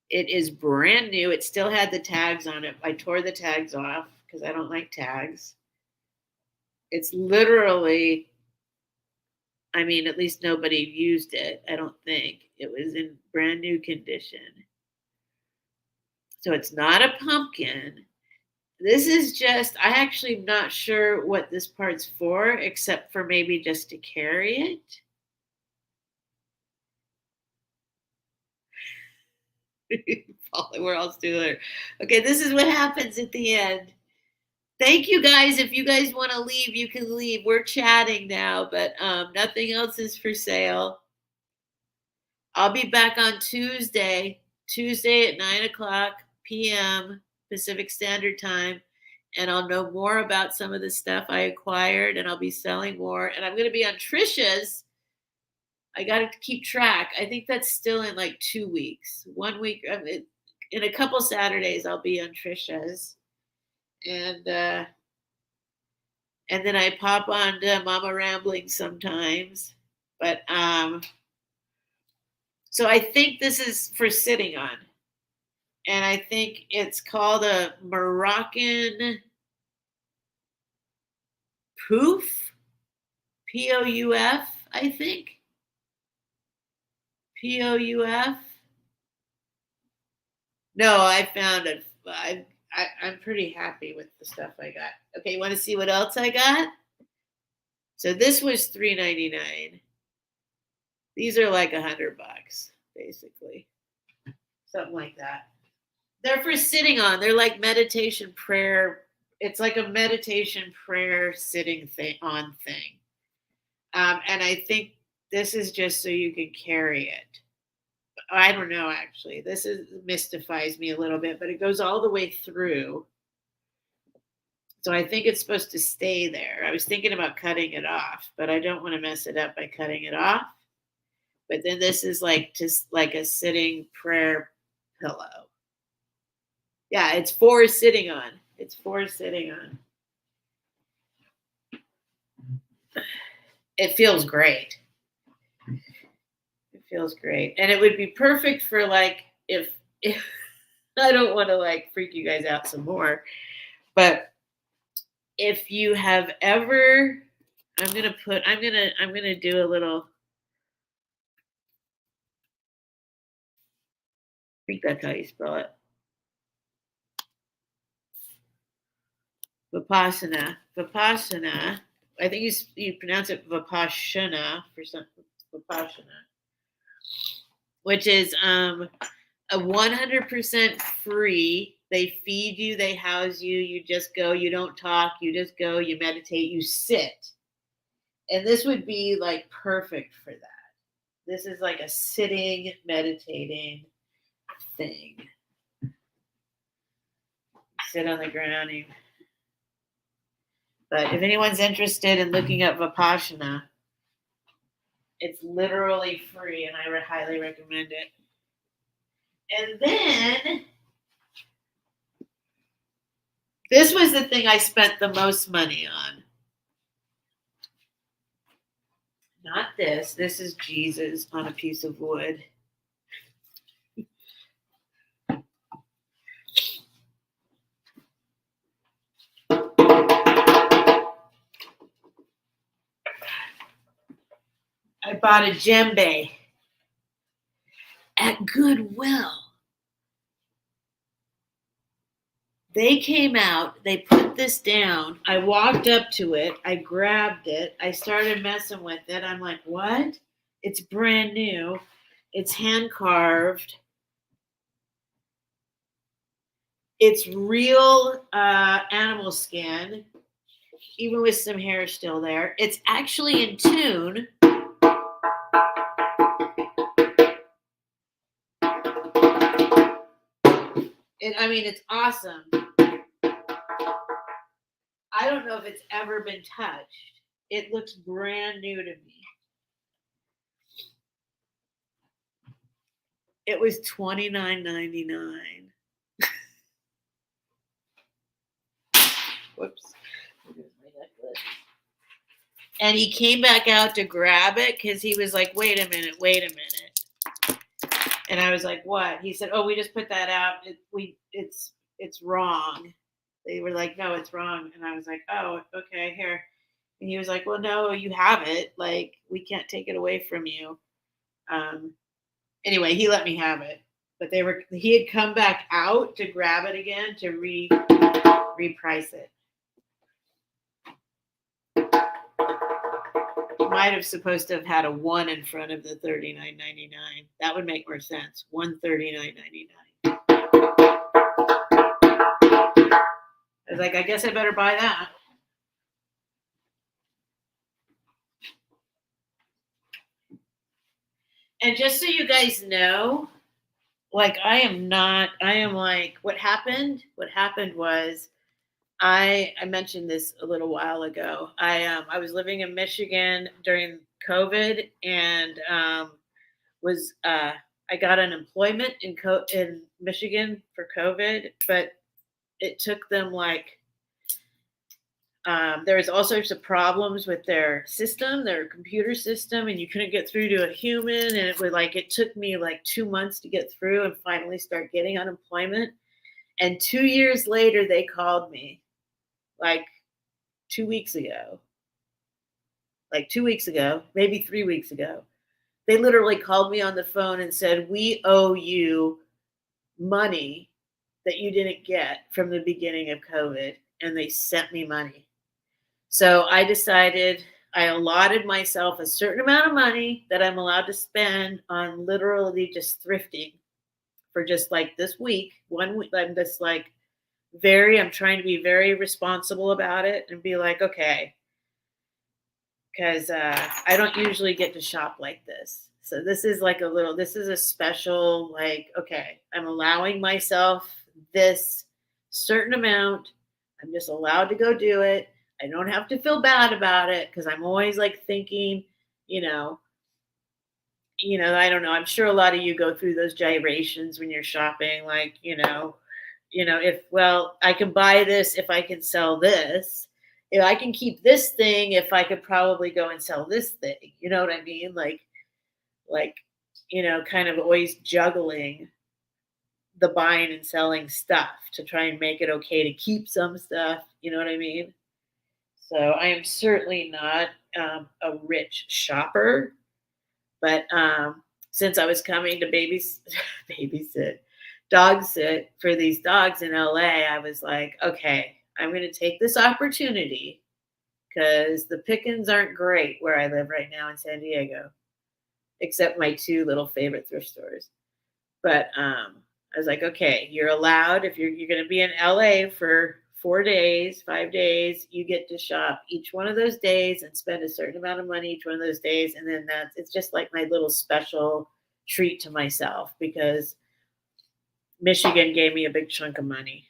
Speaker 1: It is brand new. It still had the tags on it. I tore the tags off because I don't like tags. It's literally, I mean, at least nobody used it, I don't think. It was in brand new condition. So it's not a pumpkin. This is just, I actually am not sure what this part's for, except for maybe just to carry it. We're all still. Okay, this is what happens at the end. Thank you guys. If you guys want to leave, you can leave. We're chatting now, but nothing else is for sale. I'll be back on Tuesday at 9:00 p.m. Pacific Standard Time, and I'll know more about some of the stuff I acquired, and I'll be selling more. And I'm going to be on Trisha's. I got to keep track. I think that's still in like 2 weeks. 1 week, in a couple Saturdays, I'll be on Trisha's. And then I pop on to Mama Rambling sometimes. But so I think this is for sitting on. And I think it's called a Moroccan poof. P-O-U-F, I think. P-O-U-F. No, I found it. I'm pretty happy with the stuff I got. Okay, you want to see what else I got? So this was $3.99. These are like $100, basically. Something like that. They're for sitting on. They're like meditation prayer. It's like a meditation prayer sitting thing. And I think this is just so you can carry it. I don't know, actually. This mystifies me a little bit, but it goes all the way through. So I think it's supposed to stay there. I was thinking about cutting it off, but I don't want to mess it up by cutting it off. But then this is like just like a sitting prayer pillow. Yeah, it's for sitting on. It's for sitting on. It feels great. It feels great. And it would be perfect for like if I don't want to like freak you guys out some more, but if you have ever, I'm gonna do a little, I think that's how you spell it. Vipassana. I think you pronounce it Vipassana for some Vipassana, which is a 100% free. They feed you, they house you. You just go. You don't talk. You just go. You meditate. You sit, and this would be like perfect for that. This is like a sitting, meditating thing. Sit on the ground. But if anyone's interested in looking up Vipassana, it's literally free, and I highly recommend it. And then this was the thing I spent the most money on. Not this. This is Jesus on a piece of wood. I bought a djembe at Goodwill. They came out, they put this down. I walked up to it, I grabbed it, I started messing with it. I'm like, what? It's brand new. It's hand carved. It's real animal skin, even with some hair still there. It's actually in tune. I mean, it's awesome. I don't know if it's ever been touched. It looks brand new to me. It was $29.99. Whoops. And he came back out to grab it because he was like, wait a minute. And I was like, what? He said, oh, we just put that out. It's wrong. They were like, no, it's wrong. And I was like, oh, okay, here. And he was like, well, no, you have it. Like, we can't take it away from you. Anyway, he let me have it. But he had come back out to grab it again to reprice it. Might have supposed to have had a 1 in front of the $39.99. That would make more sense. $139.99. I was like, I guess I better buy that. And just so you guys know, like what happened was I mentioned this a little while ago. I was living in Michigan during COVID and I got unemployment in Michigan for COVID, but it took them there was all sorts of problems with their computer system, and you couldn't get through to a human. And it took me 2 months to get through and finally start getting unemployment. And 2 years later, they called me 2 weeks ago, maybe 3 weeks ago. They literally called me on the phone and said, we owe you money that you didn't get from the beginning of COVID. And they sent me money. So I decided I allotted myself a certain amount of money that I'm allowed to spend on literally just thrifting for just this week, 1 week. I'm just I'm trying to be very responsible about it and be like, okay, because I don't usually get to shop like this. So this is this is a special, okay, I'm allowing myself this certain amount. I'm just allowed to go do it. I don't have to feel bad about it because I'm always thinking, I don't know. I'm sure a lot of you go through those gyrations when you're shopping, I can buy this if I can sell this. If I can keep this thing, if I could probably go and sell this thing. You know what I mean? Kind of always juggling the buying and selling stuff to try and make it okay to keep some stuff. You know what I mean? So I am certainly not a rich shopper, but since I was coming to dog sit for these dogs in LA, I was like, okay, I'm going to take this opportunity because the pickings aren't great where I live right now in San Diego, except my 2 little favorite thrift stores. But I was like, okay, you're allowed, if you're going to be in LA for 4 days, 5 days, you get to shop each one of those days and spend a certain amount of money each one of those days. And then it's just like my little special treat to myself because Michigan gave me a big chunk of money.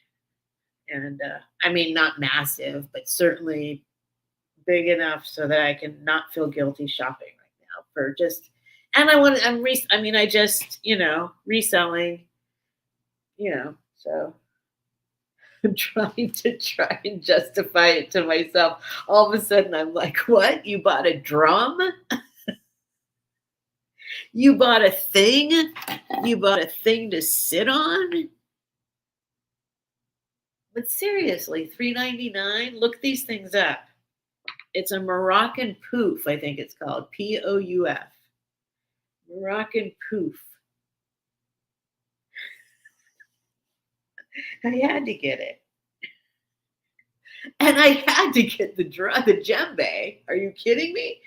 Speaker 1: And I mean, not massive, but certainly big enough so that I can not feel guilty shopping right now for just, and reselling, so I'm trying and justify it to myself. All of a sudden I'm like, what? You bought a drum? You bought a thing? You bought a thing to sit on? But seriously, $3.99? Look these things up. It's a Moroccan poof, I think it's called. Pouf. Moroccan poof. I had to get it. And I had to get the djembe. Are you kidding me?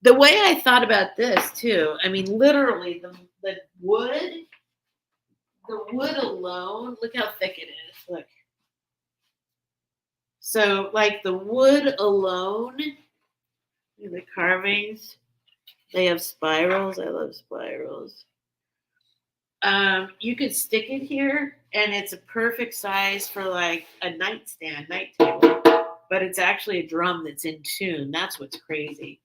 Speaker 1: The way I thought about this too, I mean, literally the wood alone, look how thick it is. Look. So like the wood alone, the carvings, they have spirals. I love spirals. You could stick it here, and it's a perfect size for like a nightstand, night table. But it's actually a drum that's in tune. That's what's crazy.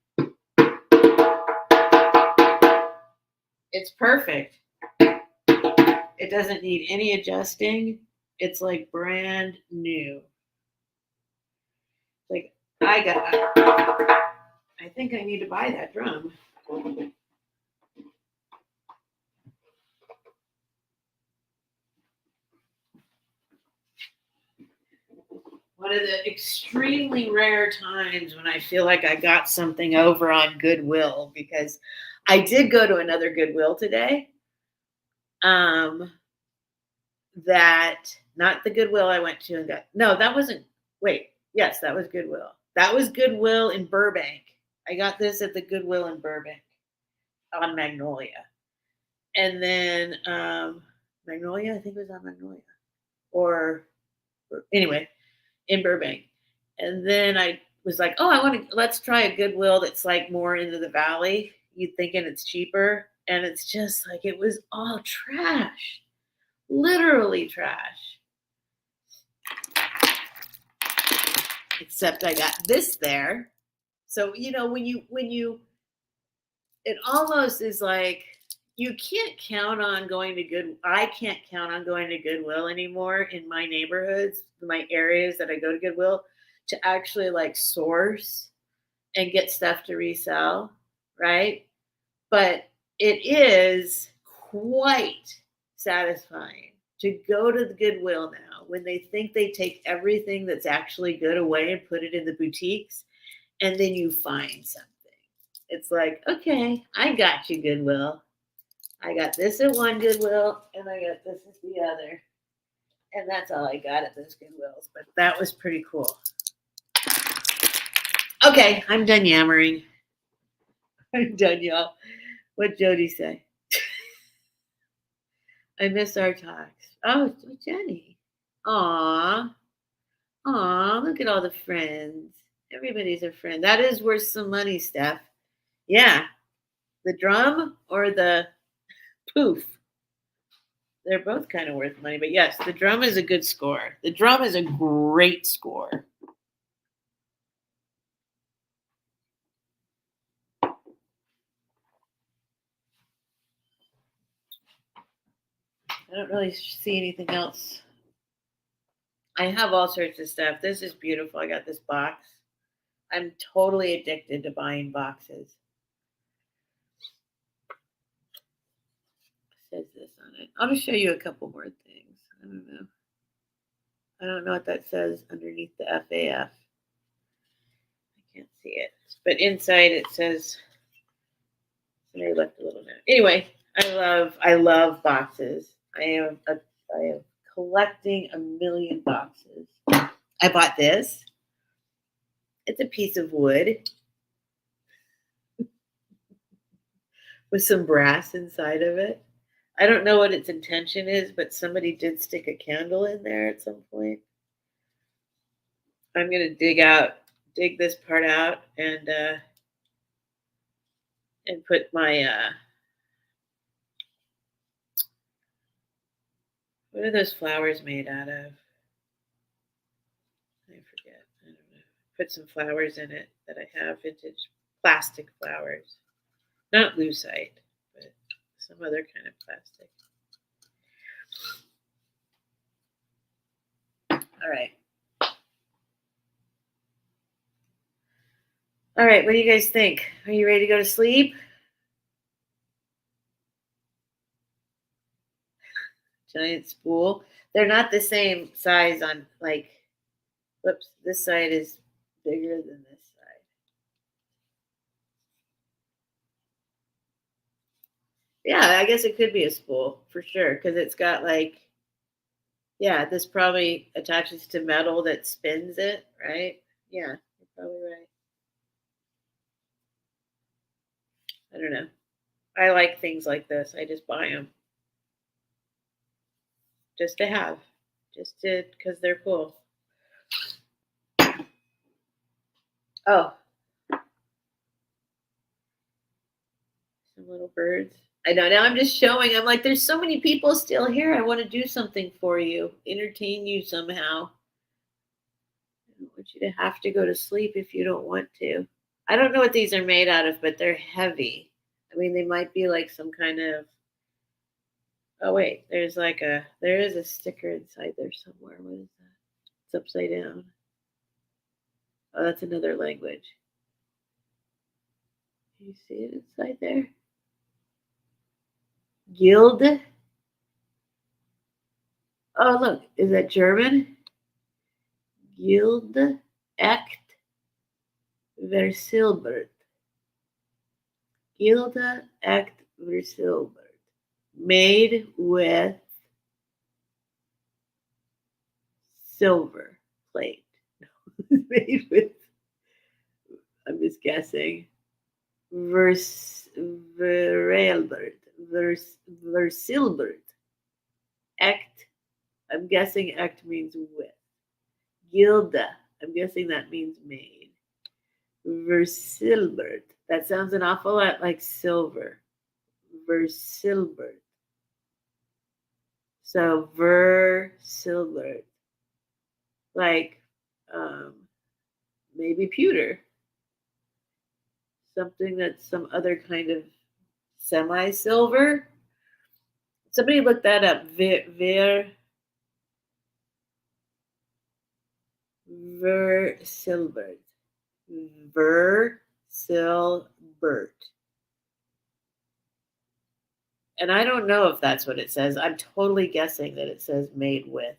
Speaker 1: It's perfect. It doesn't need any adjusting. It's like brand new. Like I think I need to buy that drum. One of the extremely rare times when I feel like I got something over on Goodwill, because I did go to another Goodwill today. That not the Goodwill I went to and got. No, that wasn't. Wait, yes, that was Goodwill. That was Goodwill in Burbank. I got this at the Goodwill in Burbank on Magnolia, and then Magnolia. I think it was on Magnolia, or anyway, in Burbank. And then I was like, oh, let's try a Goodwill that's like more into the valley. You thinking it's cheaper. And it's just like, it was all trash, literally trash. Except I got this there. So, it almost is like, you can't count on going to I can't count on going to Goodwill anymore in my neighborhoods, my areas that I go to Goodwill, to actually like source and get stuff to resell, right? But it is quite satisfying to go to the Goodwill now when they think they take everything that's actually good away and put it in the boutiques, and then you find something. It's like, okay, I got you, Goodwill. I got this at one Goodwill, and I got this at the other. And that's all I got at those Goodwills. But that was pretty cool. Okay, I'm done yammering. I'm done, y'all. What'd Jody say? I miss our talks. Oh, Jenny. Aw. Aw, look at all the friends. Everybody's a friend. That is worth some money, Steph. Yeah. The drum or the poof? They're both kind of worth money. But yes, the drum is a good score. The drum is a great score. I don't really see anything else. I have all sorts of stuff. This is beautiful. I got this box. I'm totally addicted to buying boxes. It says this on it. I'll just show you a couple more things. I don't know. I don't know what that says underneath the FAF. I can't see it. But inside it says, somebody left a little note. Anyway, I love boxes. I am collecting a million boxes. I bought this. It's a piece of wood with some brass inside of it. I don't know what its intention is, but somebody did stick a candle in there at some point. I'm gonna dig this part out and put my what are those flowers made out of? I forget. I don't know. Put some flowers in it that I have, vintage plastic flowers. Not lucite, but some other kind of plastic. All right. All right, what do you guys think? Are you ready to go to sleep? Giant spool. They're not the same size on, like, whoops, this side is bigger than this side. Yeah, I guess it could be a spool for sure, because it's got like, yeah, this probably attaches to metal that spins it, right? Yeah, you're probably right. I don't know. I like things like this. I just buy them just to have. just because they're cool. Oh, some little birds. I know. Now I'm just showing. I'm like, there's so many people still here. I want to do something for you, entertain you somehow. I don't want you to have to go to sleep if you don't want to. I don't know what these are made out of, but they're heavy. I mean, they might be like some kind of. Oh wait, there is a sticker inside there somewhere. What is that? It's upside down. Oh, that's another language. Can you see it inside there? Guild. Oh, look, is that German? Guild Act Versilbert. Gilda Act Versilbert. Made with silver plate. Made with, I'm just guessing, Versilbert. Act, I'm guessing act means with. Gilda, I'm guessing that means made. Versilbert, that sounds an awful lot like silver. Versilbert. So Versilbert, like maybe pewter, something that's some other kind of semi-silver. Somebody look that up. Versilbert. Versilbert. And I don't know if that's what it says. I'm totally guessing that it says made with.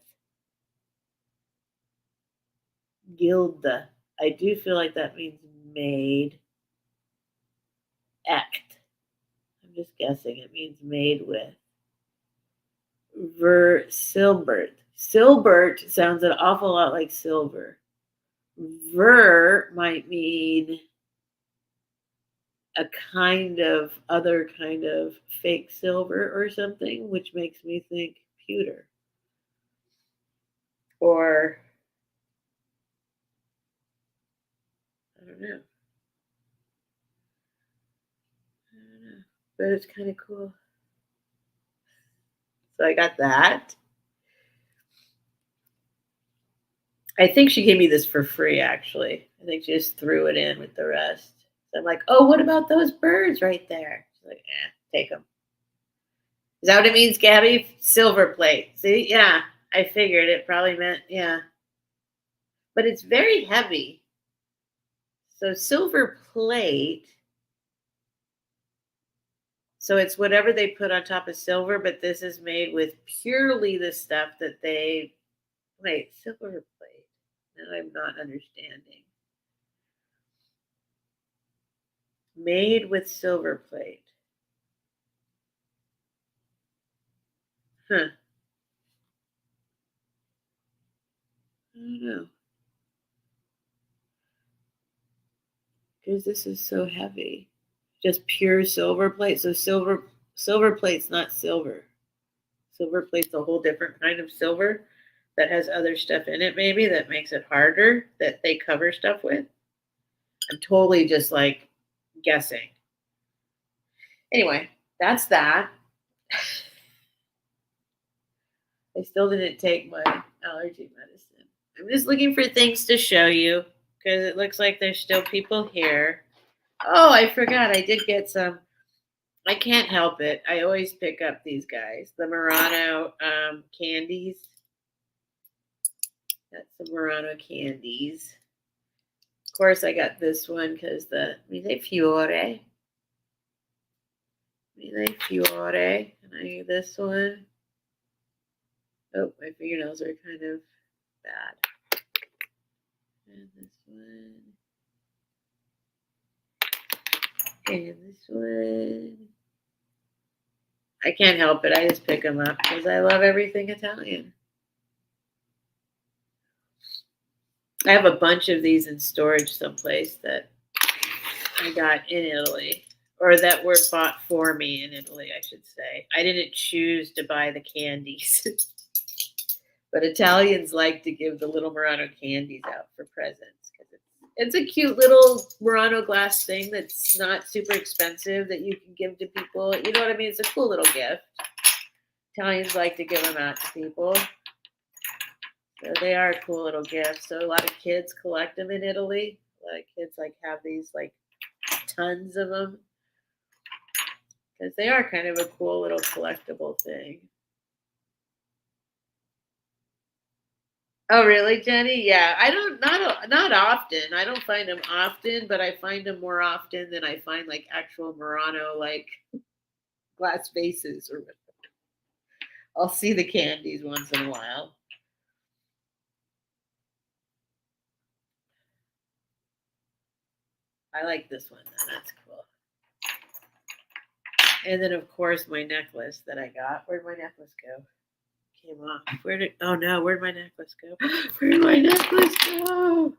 Speaker 1: Gilda. I do feel like that means made. Act. I'm just guessing it means made with. Versilbert. Silbert sounds an awful lot like silver. Ver might mean a other kind of fake silver or something, which makes me think pewter. Or, I don't know. But it's kind of cool. So I got that. I think she gave me this for free, actually. I think she just threw it in with the rest. So I'm like, oh, what about those birds right there? She's like, take them. Is that what it means, Gabby? Silver plate. See? Yeah, I figured it probably meant, yeah. But it's very heavy. So silver plate. So it's whatever they put on top of silver, but this is made with purely the stuff that they. Wait, silver plate. Now I'm not understanding. Made with silver plate. Huh. I don't know. Because this is so heavy. Just pure silver plate. So silver plate's not silver. Silver plate's a whole different kind of silver that has other stuff in it, maybe that makes it harder that they cover stuff with. I'm totally just like guessing. Anyway, that's that. I still didn't take my allergy medicine. I'm just looking for things to show you because it looks like there's still people here. Oh, I forgot. I did get some. I can't help it. I always pick up these guys. The Murano candies. Got some Murano candies. Of course, I got this one because the Mille Fiore. Mille Fiore. And I get this one. Oh, my fingernails are kind of bad. And this one. And this one. I can't help it. I just pick them up because I love everything Italian. I have a bunch of these in storage someplace that I got in Italy, or that were bought for me in Italy, I should say. I didn't choose to buy the candies. But Italians like to give the little Murano candies out for presents because it's a cute little Murano glass thing that's not super expensive that you can give to people. You know what I mean? It's a cool little gift. Italians like to give them out to people. So they are a cool little gift. So a lot of kids collect them in Italy. A lot of kids like have these like tons of them because they are kind of a cool little collectible thing. Oh, really, Jenny? Yeah, I don't not often. I don't find them often, but I find them more often than I find like actual Murano like glass vases or whatever. I'll see the candies once in a while. I like this one. Though. That's cool. And then of course my necklace that I got. Where'd my necklace go? Came off. Oh no, where'd my necklace go? Where'd my necklace go?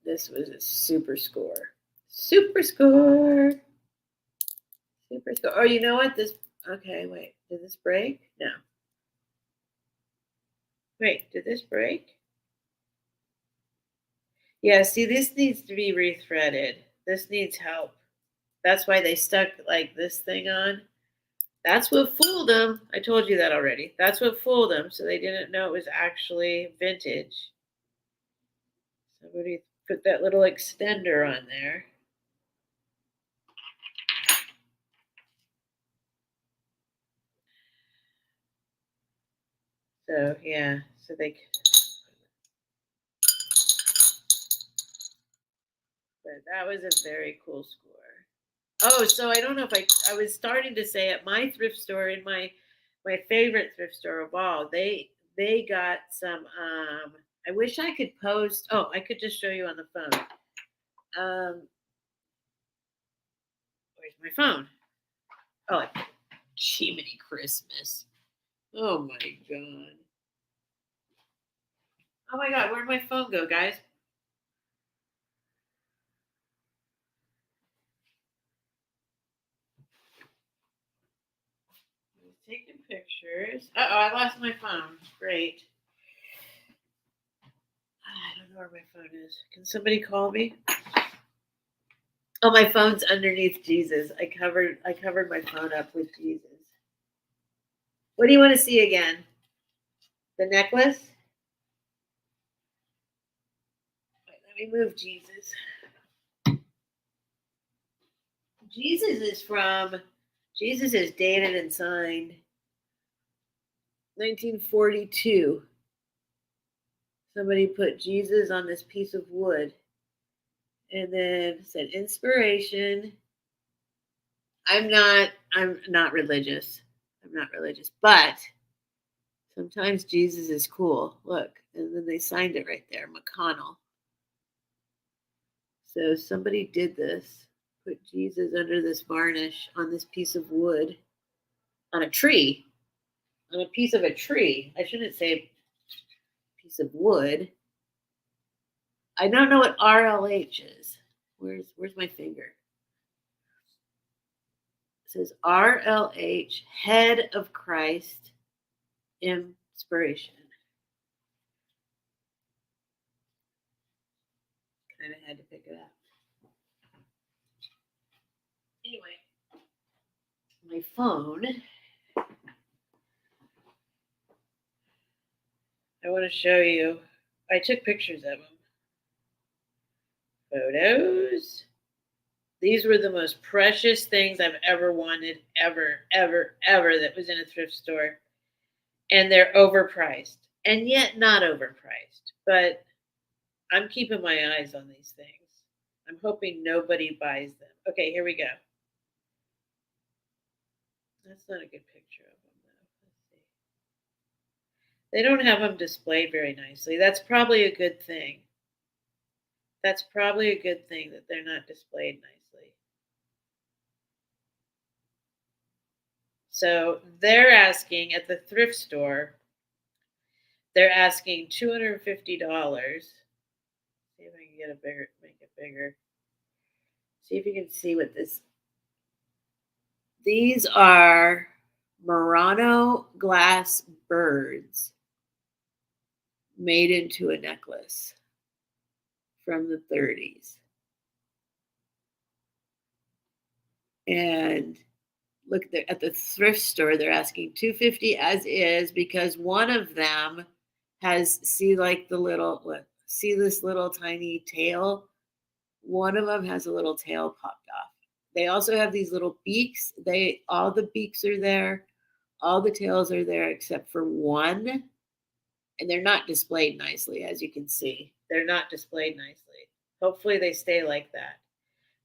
Speaker 1: This was a super score. Super score. Super score. Oh, you know what? Okay, wait. Did this break? No. Wait, did this break? Yeah, see, this needs to be rethreaded. This needs help. That's why they stuck like this thing on. That's what fooled them. I told you that already. That's what fooled them. So they didn't know it was actually vintage. Somebody put that little extender on there. So yeah, so they. But that was a very cool score. Oh, so I don't know if I was starting to say at my thrift store in my favorite thrift store of all, they got some I wish I could post. Oh, I could just show you on the phone. Where's my phone? Oh, like Jiminy Christmas. Oh my god. Oh my god, where'd my phone go, guys? I was taking pictures. Uh-oh, I lost my phone. Great. I don't know where my phone is. Can somebody call me? Oh, my phone's underneath Jesus. I covered my phone up with Jesus. What do you want to see again? The necklace? Wait, let me move Jesus. Jesus is dated and signed 1942. Somebody put Jesus on this piece of wood and then said inspiration. I'm not religious. I'm not religious, but sometimes Jesus is cool. Look, and then they signed it right there, McConnell. So somebody did this, put Jesus under this varnish on this piece of wood, on a tree, on a piece of a tree. I shouldn't say piece of wood. I don't know what RLH is. Where's my finger? It says RLH, Head of Christ, Inspiration. Kind of had to pick it up. Anyway, my phone. I want to show you. I took pictures of them. Photos. These were the most precious things I've ever wanted, ever, ever, ever, that was in a thrift store. And they're overpriced, and yet not overpriced. But I'm keeping my eyes on these things. I'm hoping nobody buys them. Okay, here we go. That's not a good picture of them, though. Let's see. They don't have them displayed very nicely. That's probably a good thing. That's probably a good thing that they're not displayed nicely. So they're asking at the thrift store, they're asking $250. See if I can get make it bigger. See if you can see what this These are Murano glass birds made into a necklace from the 30s. And look at the thrift store, they're asking $250 as is because one of them has like the little see this little tiny tail. One of them has a little tail popped off. They also have these little beaks. All the beaks are there, all the tails are there except for one, and they're not displayed nicely, as you can see. They're not displayed nicely. Hopefully they stay like that.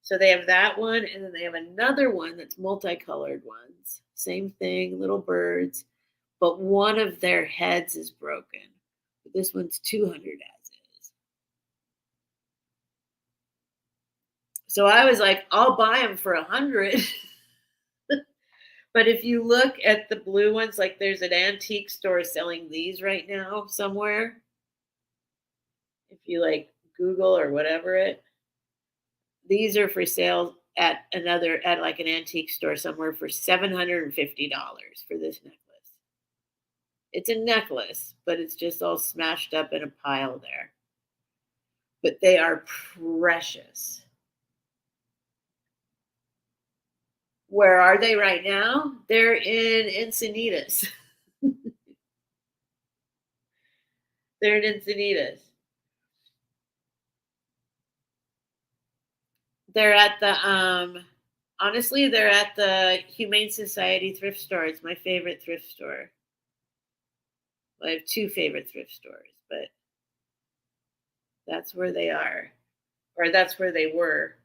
Speaker 1: So they have that one, and then they have another one that's multicolored ones. Same thing, little birds, but one of their heads is broken. But this one's 200 as is. So I was like, I'll buy them for 100. But if you look at the blue ones, like there's an antique store selling these right now somewhere. If you like Google or whatever it, these are for sale at like an antique store somewhere for $750 for this necklace. It's a necklace, but it's just all smashed up in a pile there. But they are precious. Where are they right now? They're in Encinitas. They're in Encinitas. They're at the honestly, they're at the Humane Society thrift store. It's my favorite thrift store. Well, I have two favorite thrift stores, but that's where they are. Or that's where they were.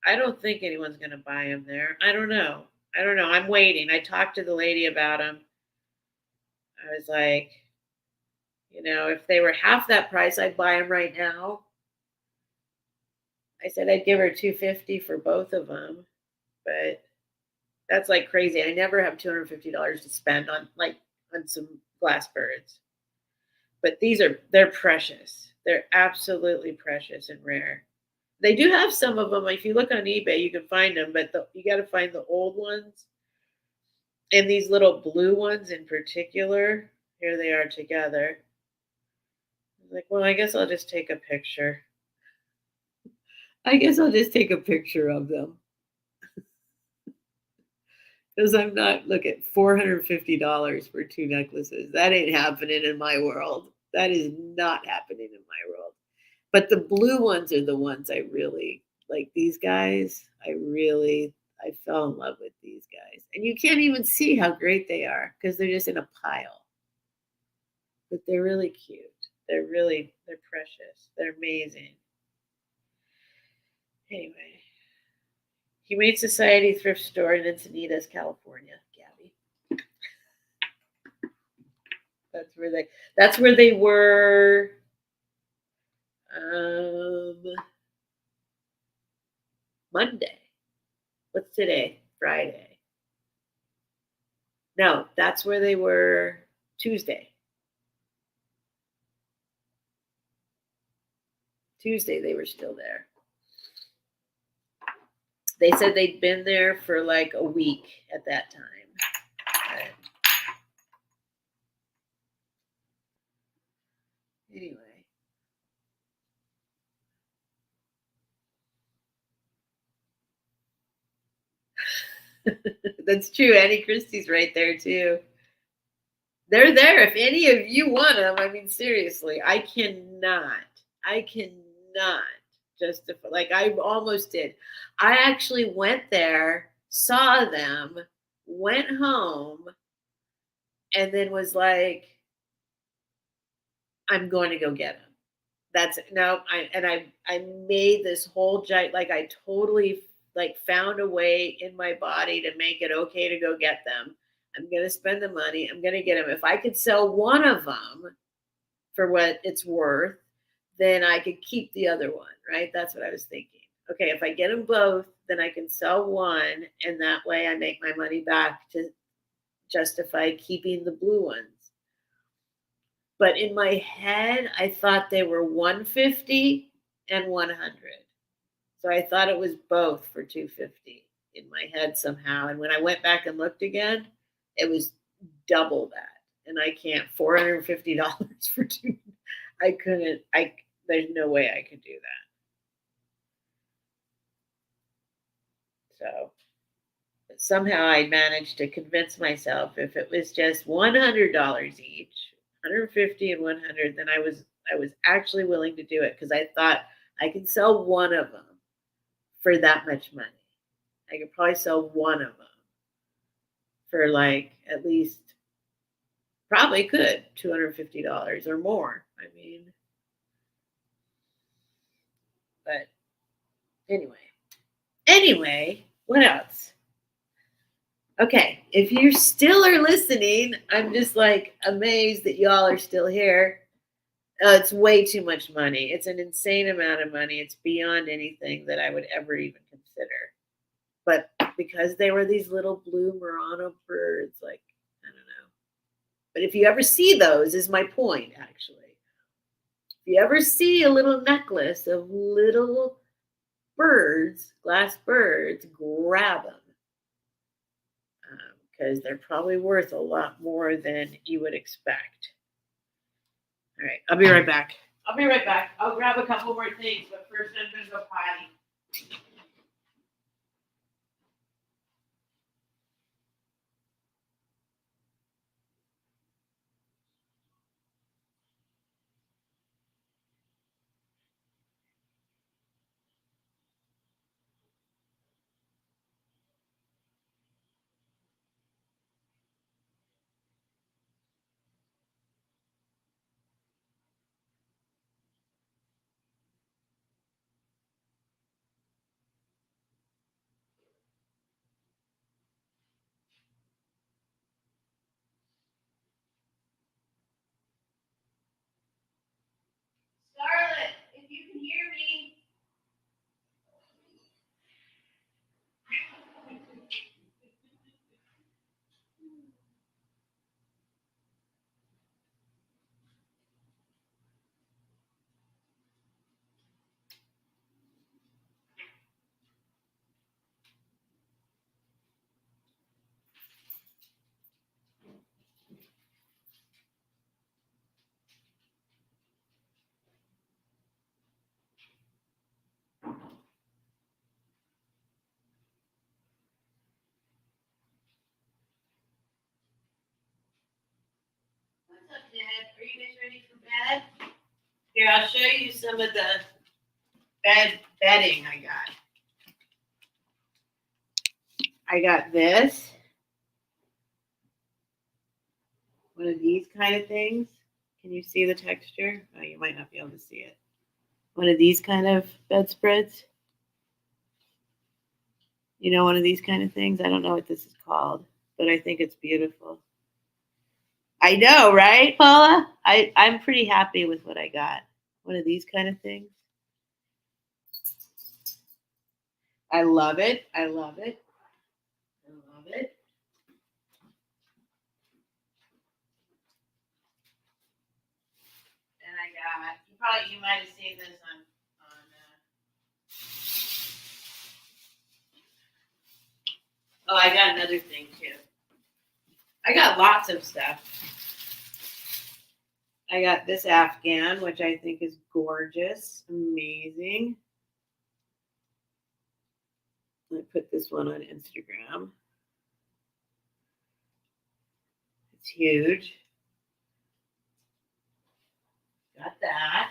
Speaker 1: I don't think anyone's going to buy them there. I don't know. I'm waiting. I talked to the lady about them. I was like, if they were half that price, I'd buy them right now. I said I'd give her $250 for both of them, but that's like crazy. I never have $250 to spend on some glass birds. But they're precious. They're absolutely precious and rare. They do have some of them. If you look on eBay, you can find them, but you got to find the old ones. And these little blue ones in particular, here they are together. I'm like, well, I guess I'll just take a picture. Of them. Because I'm not, look at $450 for two necklaces. That ain't happening in my world. That is not happening in my world. But the blue ones are the ones I really like. These guys, I fell in love with these guys. And you can't even see how great they are because they're just in a pile. But they're really cute. They're precious. They're amazing. Anyway, Humane Society thrift store in Encinitas, California, Gabby. That's where they were. Monday. What's today? Friday. No, that's where they were Tuesday. Tuesday they were still there. They said they'd been there for like a week at that time. But anyway. That's true. Annie Christie's right there too. They're there if any of you want them. I mean, seriously, I cannot justify. Like I almost did. I actually went there, saw them, went home, and then was like, I'm going to go get them. That's no, I made this whole giant, like I totally like found a way in my body to make it okay to go get them. I'm going to spend the money. I'm going to get them. If I could sell one of them for what it's worth, then I could keep the other one, right? That's what I was thinking. Okay, if I get them both, then I can sell one, and that way I make my money back to justify keeping the blue ones. But in my head, I thought they were 150 and 100. So I thought it was both for 250. in my head somehow. And when I went back and looked again, it was double that. And I can't $450 for two. I couldn't. There's no way I could do that. So somehow I managed to convince myself if it was just $100 each, 150 and 100, then I was actually willing to do it because I thought I could sell one of them for that much money. I could probably sell one of them for like at least probably could $250 or more. I mean, but anyway, what else? Okay, if you still are listening, I'm just like amazed that y'all are still here. It's way too much money. It's an insane amount of money. It's beyond anything that I would ever even consider. But because they were these little blue Murano birds, like, I don't know. But if you ever see those, is my point, actually. If you ever see a little necklace of little birds, glass birds, grab them. Because they're probably worth a lot more than you would expect. All right, I'll be right back. I'll grab a couple more things, but first I'm going to go potty. Scarlett, if you can hear me. What's up, Dad? Are you guys ready for bed? Here, I'll show you some of the bedding I got. I got this. One of these kind of things. Can you see the texture? Oh, you might not be able to see it. One of these kind of bedspreads. You know, one of these kind of things. I don't know what this is called, but I think it's beautiful. I know, right, Paula? I'm pretty happy with what I got. One of these kind of things. I love it. I love it. I love it. And I got, you might have seen this on oh, I got another thing too. I got lots of stuff. I got this Afghan, which I think is gorgeous, amazing. I put this one on Instagram. It's huge. Got that.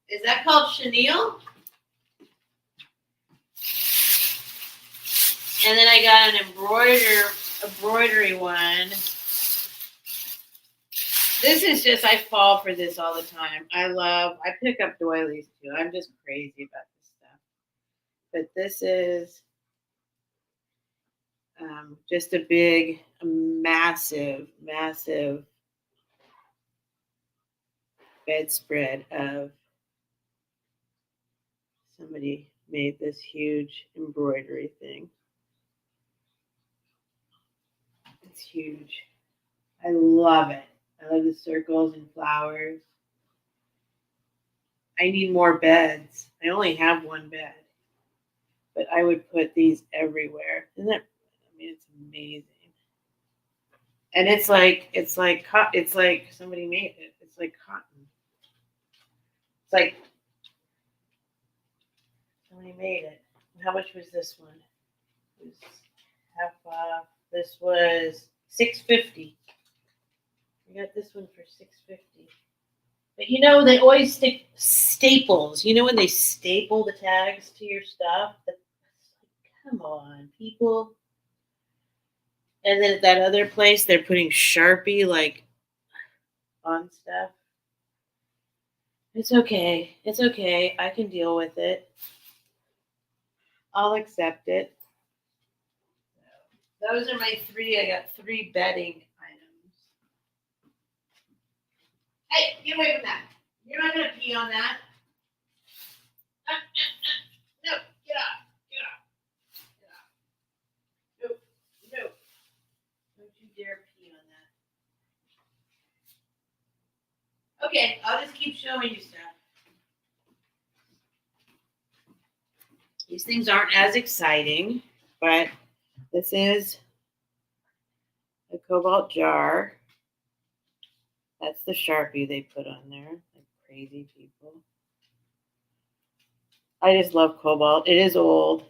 Speaker 1: Is that called chenille? And then I got an embroidery one. This is just, I fall for this all the time. I pick up doilies too. I'm just crazy about this stuff. But this is just a big, massive bedspread of, somebody made this huge embroidery thing. It's huge. I love it. I love the circles and flowers. I need more beds. I only have one bed, but I would put these everywhere. Isn't that? I mean, it's amazing. And it's like somebody made it. It's like cotton. It's like somebody made it. How much was this one? It was half off. This was $6.50. I got this one for $6.50. But you know, they always stick staples. You know when they staple the tags to your stuff? Come on, people. And then at that other place, they're putting Sharpie like on stuff. It's okay. It's okay. I can deal with it. I'll accept it. Those are my three. I got 3 bedding items. Hey, get away from that. You're not going to pee on that. No, get off. Get off. Get off. No, no. Don't you dare pee on that. Okay, I'll just keep showing you stuff. These things aren't as exciting, but this is a cobalt jar. That's the Sharpie they put on there. Like crazy people. I just love cobalt. It is old.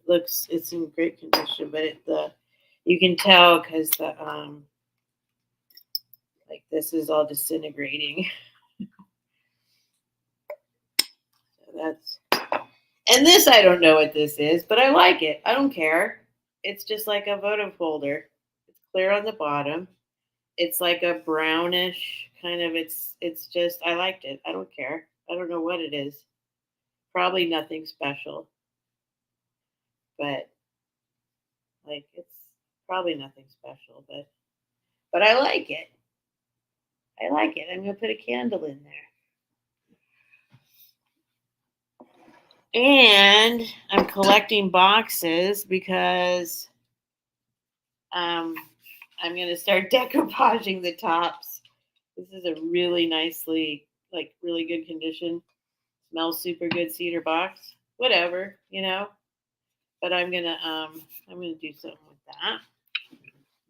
Speaker 1: It's in great condition, but you can tell because like this is all disintegrating. So and this I don't know what this is, but I like it. I don't care. It's just like a votive holder. It's clear on the bottom. It's like a brownish kind of. It's just I liked it. I don't care. I don't know what it is. Probably nothing special, but like it's probably nothing special, but I like it. I like it. I'm gonna put a candle in there. And I'm collecting boxes because I'm going to start decoupaging the tops. This is a really nicely, like really good condition. Smells super good cedar box. Whatever, you know. But I'm gonna do something with that.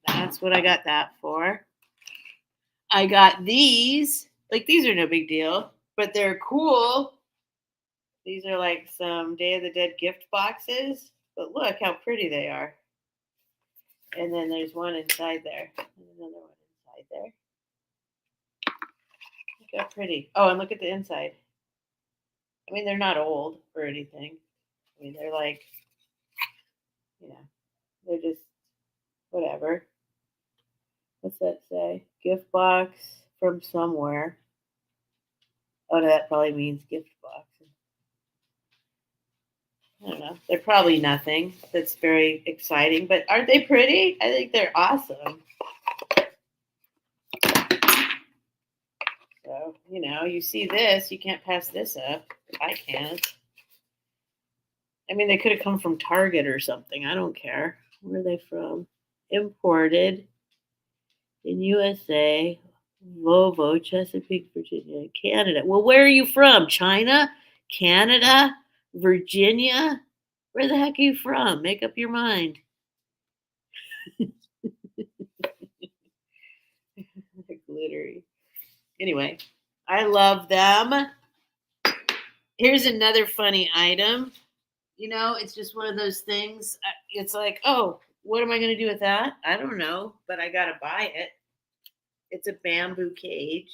Speaker 1: That's what I got that for. I got these. Like these are no big deal, but they're cool. These are like some Day of the Dead gift boxes, but look how pretty they are. And then there's one inside there. And another one inside there. Look how pretty. Oh, and look at the inside. I mean, they're not old or anything. I mean, they're like, you know, they're just whatever. What's that say? Gift box from somewhere. Oh, no, that probably means gift box. I don't know. They're probably nothing that's very exciting, but aren't they pretty? I think they're awesome. So, you know, you see this, you can't pass this up. I can't. I mean, they could have come from Target or something. I don't care. Where are they from? Imported in USA, Volvo, Chesapeake, Virginia, Canada. Well, where are you from? China? Canada? Virginia? Where the heck are you from? Make up your mind. They're glittery. Anyway, I love them. Here's another funny item. You know, it's just one of those things. It's like, oh, what am I going to do with that? I don't know, but I got to buy it. It's a bamboo cage.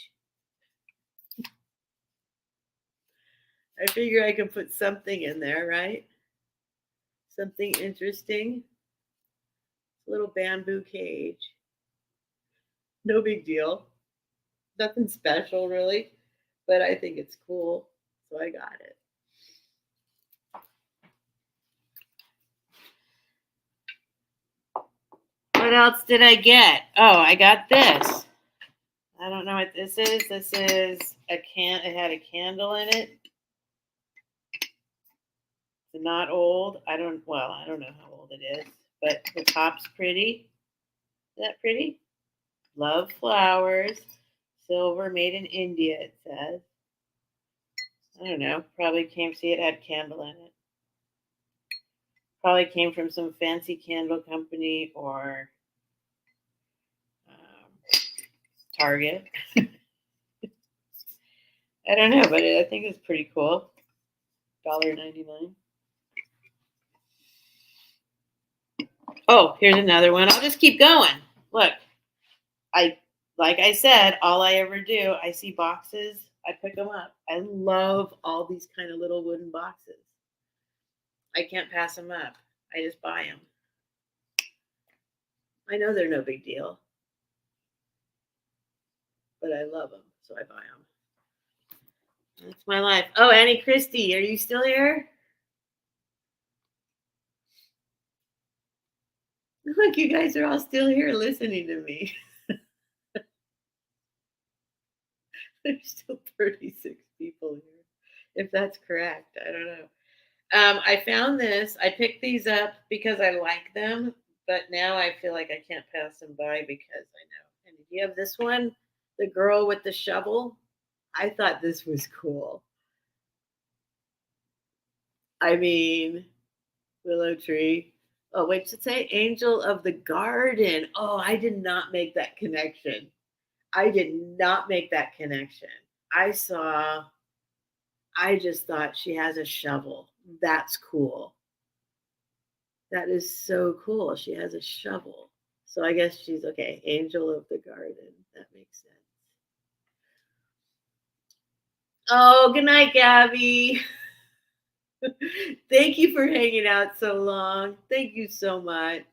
Speaker 1: I figure I can put something in there, right? Something interesting. Little bamboo cage. No big deal. Nothing special, really, but I think it's cool, so I got it. What else did I get? Oh, I got this. I don't know what this is. This is it had a candle in it. It's not old. I don't know how old it is, but the top's pretty. Is that pretty? Love flowers. Silver, made in India, it says. I don't know. Probably came, see, it had candle in it. Probably came from some fancy candle company or Target. I don't know, but I think it's pretty cool. $1.99. Oh, here's another one. I'll just keep going. Look, like I said, all I ever do, I see boxes, I pick them up. I love all these kind of little wooden boxes. I can't pass them up. I just buy them. I know they're no big deal, but I love them, so I buy them. That's my life. Oh, Annie Christie, are you still here? Look, you guys are all still here listening to me. There's still 36 people here, if that's correct. I don't know. I found this. I picked these up because I like them, but now I feel like I can't pass them by because I know. And do you have this one? The girl with the shovel? I thought this was cool. I mean, willow tree. Oh, wait, should say angel of the garden. Oh, I did not make that connection. I did not make that connection. I just thought she has a shovel. That's cool. That is so cool. She has a shovel. So I guess she's okay. Angel of the garden. That makes sense. Oh, good night, Gabby. Thank you for hanging out so long. Thank you so much.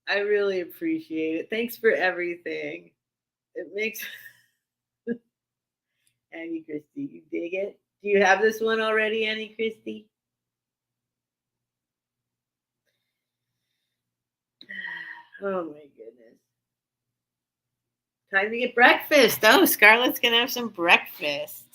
Speaker 1: I really appreciate it. Thanks for everything. It makes Annie Christie, you dig it? Do you have this one already, Annie Christie? Oh my goodness. Time to get breakfast. Oh, Scarlett's gonna have some breakfast.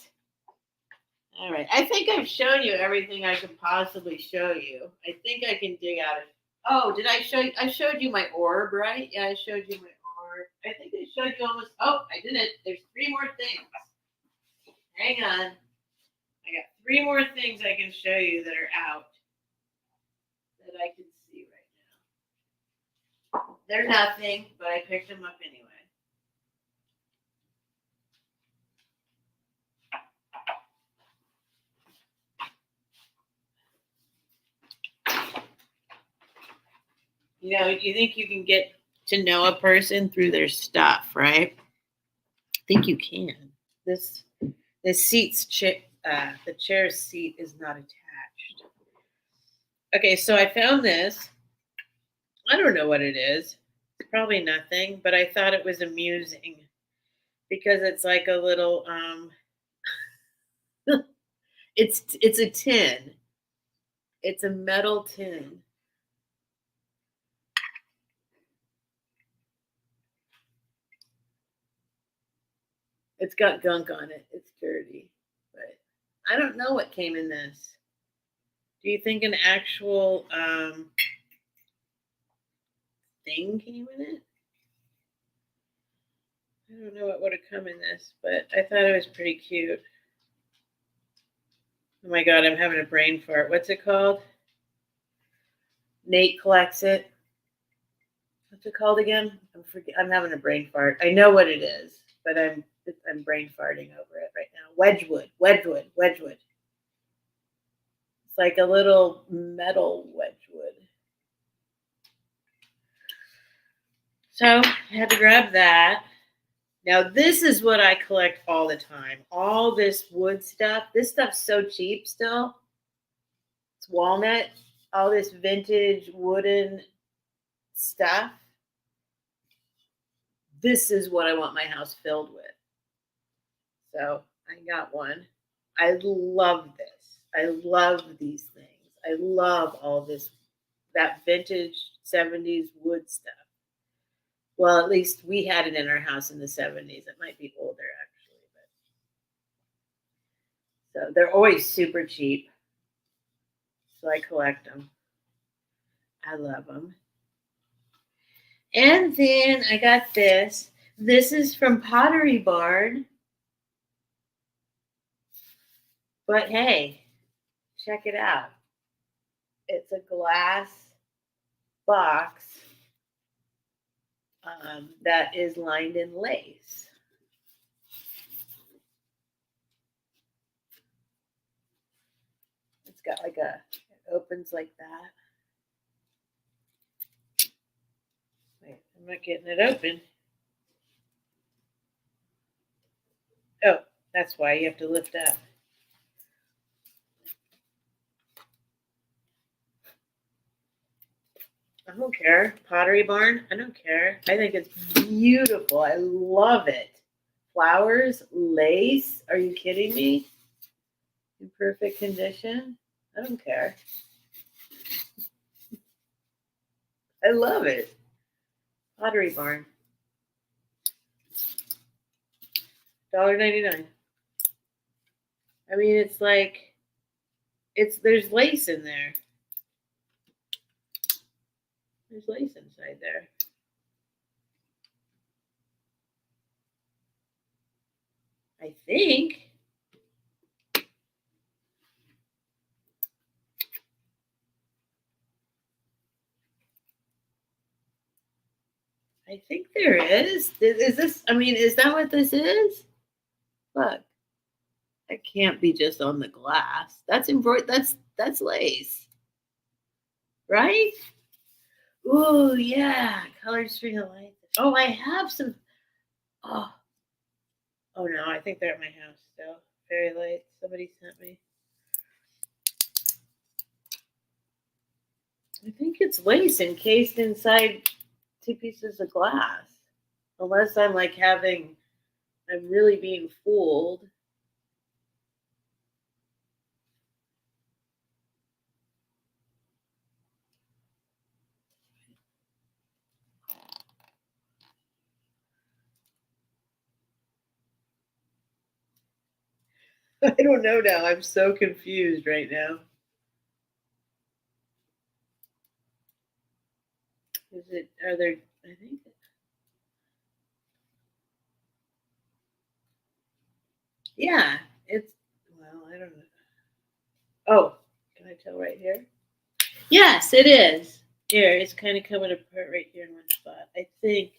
Speaker 1: All right. I think I've shown you everything I could possibly show you. I think I can dig out of. Oh, did I show you? I showed you my orb, right? Yeah, I showed you my orb. I think I showed you almost. Oh, I didn't. There's 3 more things. Hang on. I got 3 more things I can show you that are out that I can see right now. They're nothing, but I picked them up anyway. You know, you think you can get to know a person through their stuff, right? I think you can. This the chair's seat is not attached. Okay, so I found this. I don't know what it is. It's probably nothing, but I thought it was amusing because it's like a little it's a tin. It's a metal tin. It's got gunk on it. It's dirty. But I don't know what came in this. Do you think an actual thing came in it? I don't know what would have come in this, but I thought it was pretty cute. Oh my god, I'm having a brain fart. What's it called? Nate collects it. What's it called again? I'm having a brain fart. I know what it is, but I'm brain farting over it right now. Wedgwood. It's like a little metal Wedgwood. So I had to grab that. Now this is what I collect all the time. All this wood stuff. This stuff's so cheap still. It's walnut. All this vintage wooden stuff. This is what I want my house filled with. So I got one. I love this. I love these things. I love all this, that vintage 70s wood stuff. Well, at least we had it in our house in the 70s. It might be older, actually. But so they're always super cheap. So I collect them. I love them. And then I got this. This is from Pottery Barn. But hey, check it out. It's a glass box that is lined in lace. It's got like it opens like that. Wait, I'm not getting it open. Oh, that's why you have to lift up. I don't care. Pottery Barn, I don't care. I think it's beautiful. I love it. Flowers, lace. Are you kidding me? In perfect condition. I don't care. I love it. Pottery Barn. $1.99. I mean, it's like there's lace in there. There's lace inside there. I think. I think there is. Is this? I mean, is that what this is? Look, that can't be just on the glass. That's embroidered. That's lace, right? Ooh, yeah, colored string of lights. Oh, I have some. Oh, oh no, I think they're at my house still. Fairy lights. Somebody sent me. I think it's lace encased inside two pieces of glass. Unless I'm like I'm really being fooled. I don't know now. I'm so confused right now. Is it, are there, I think, yeah, it's, well, I don't know. Oh, can I tell right here? Yes, it is. Here, it's kind of coming apart right here in one spot. I think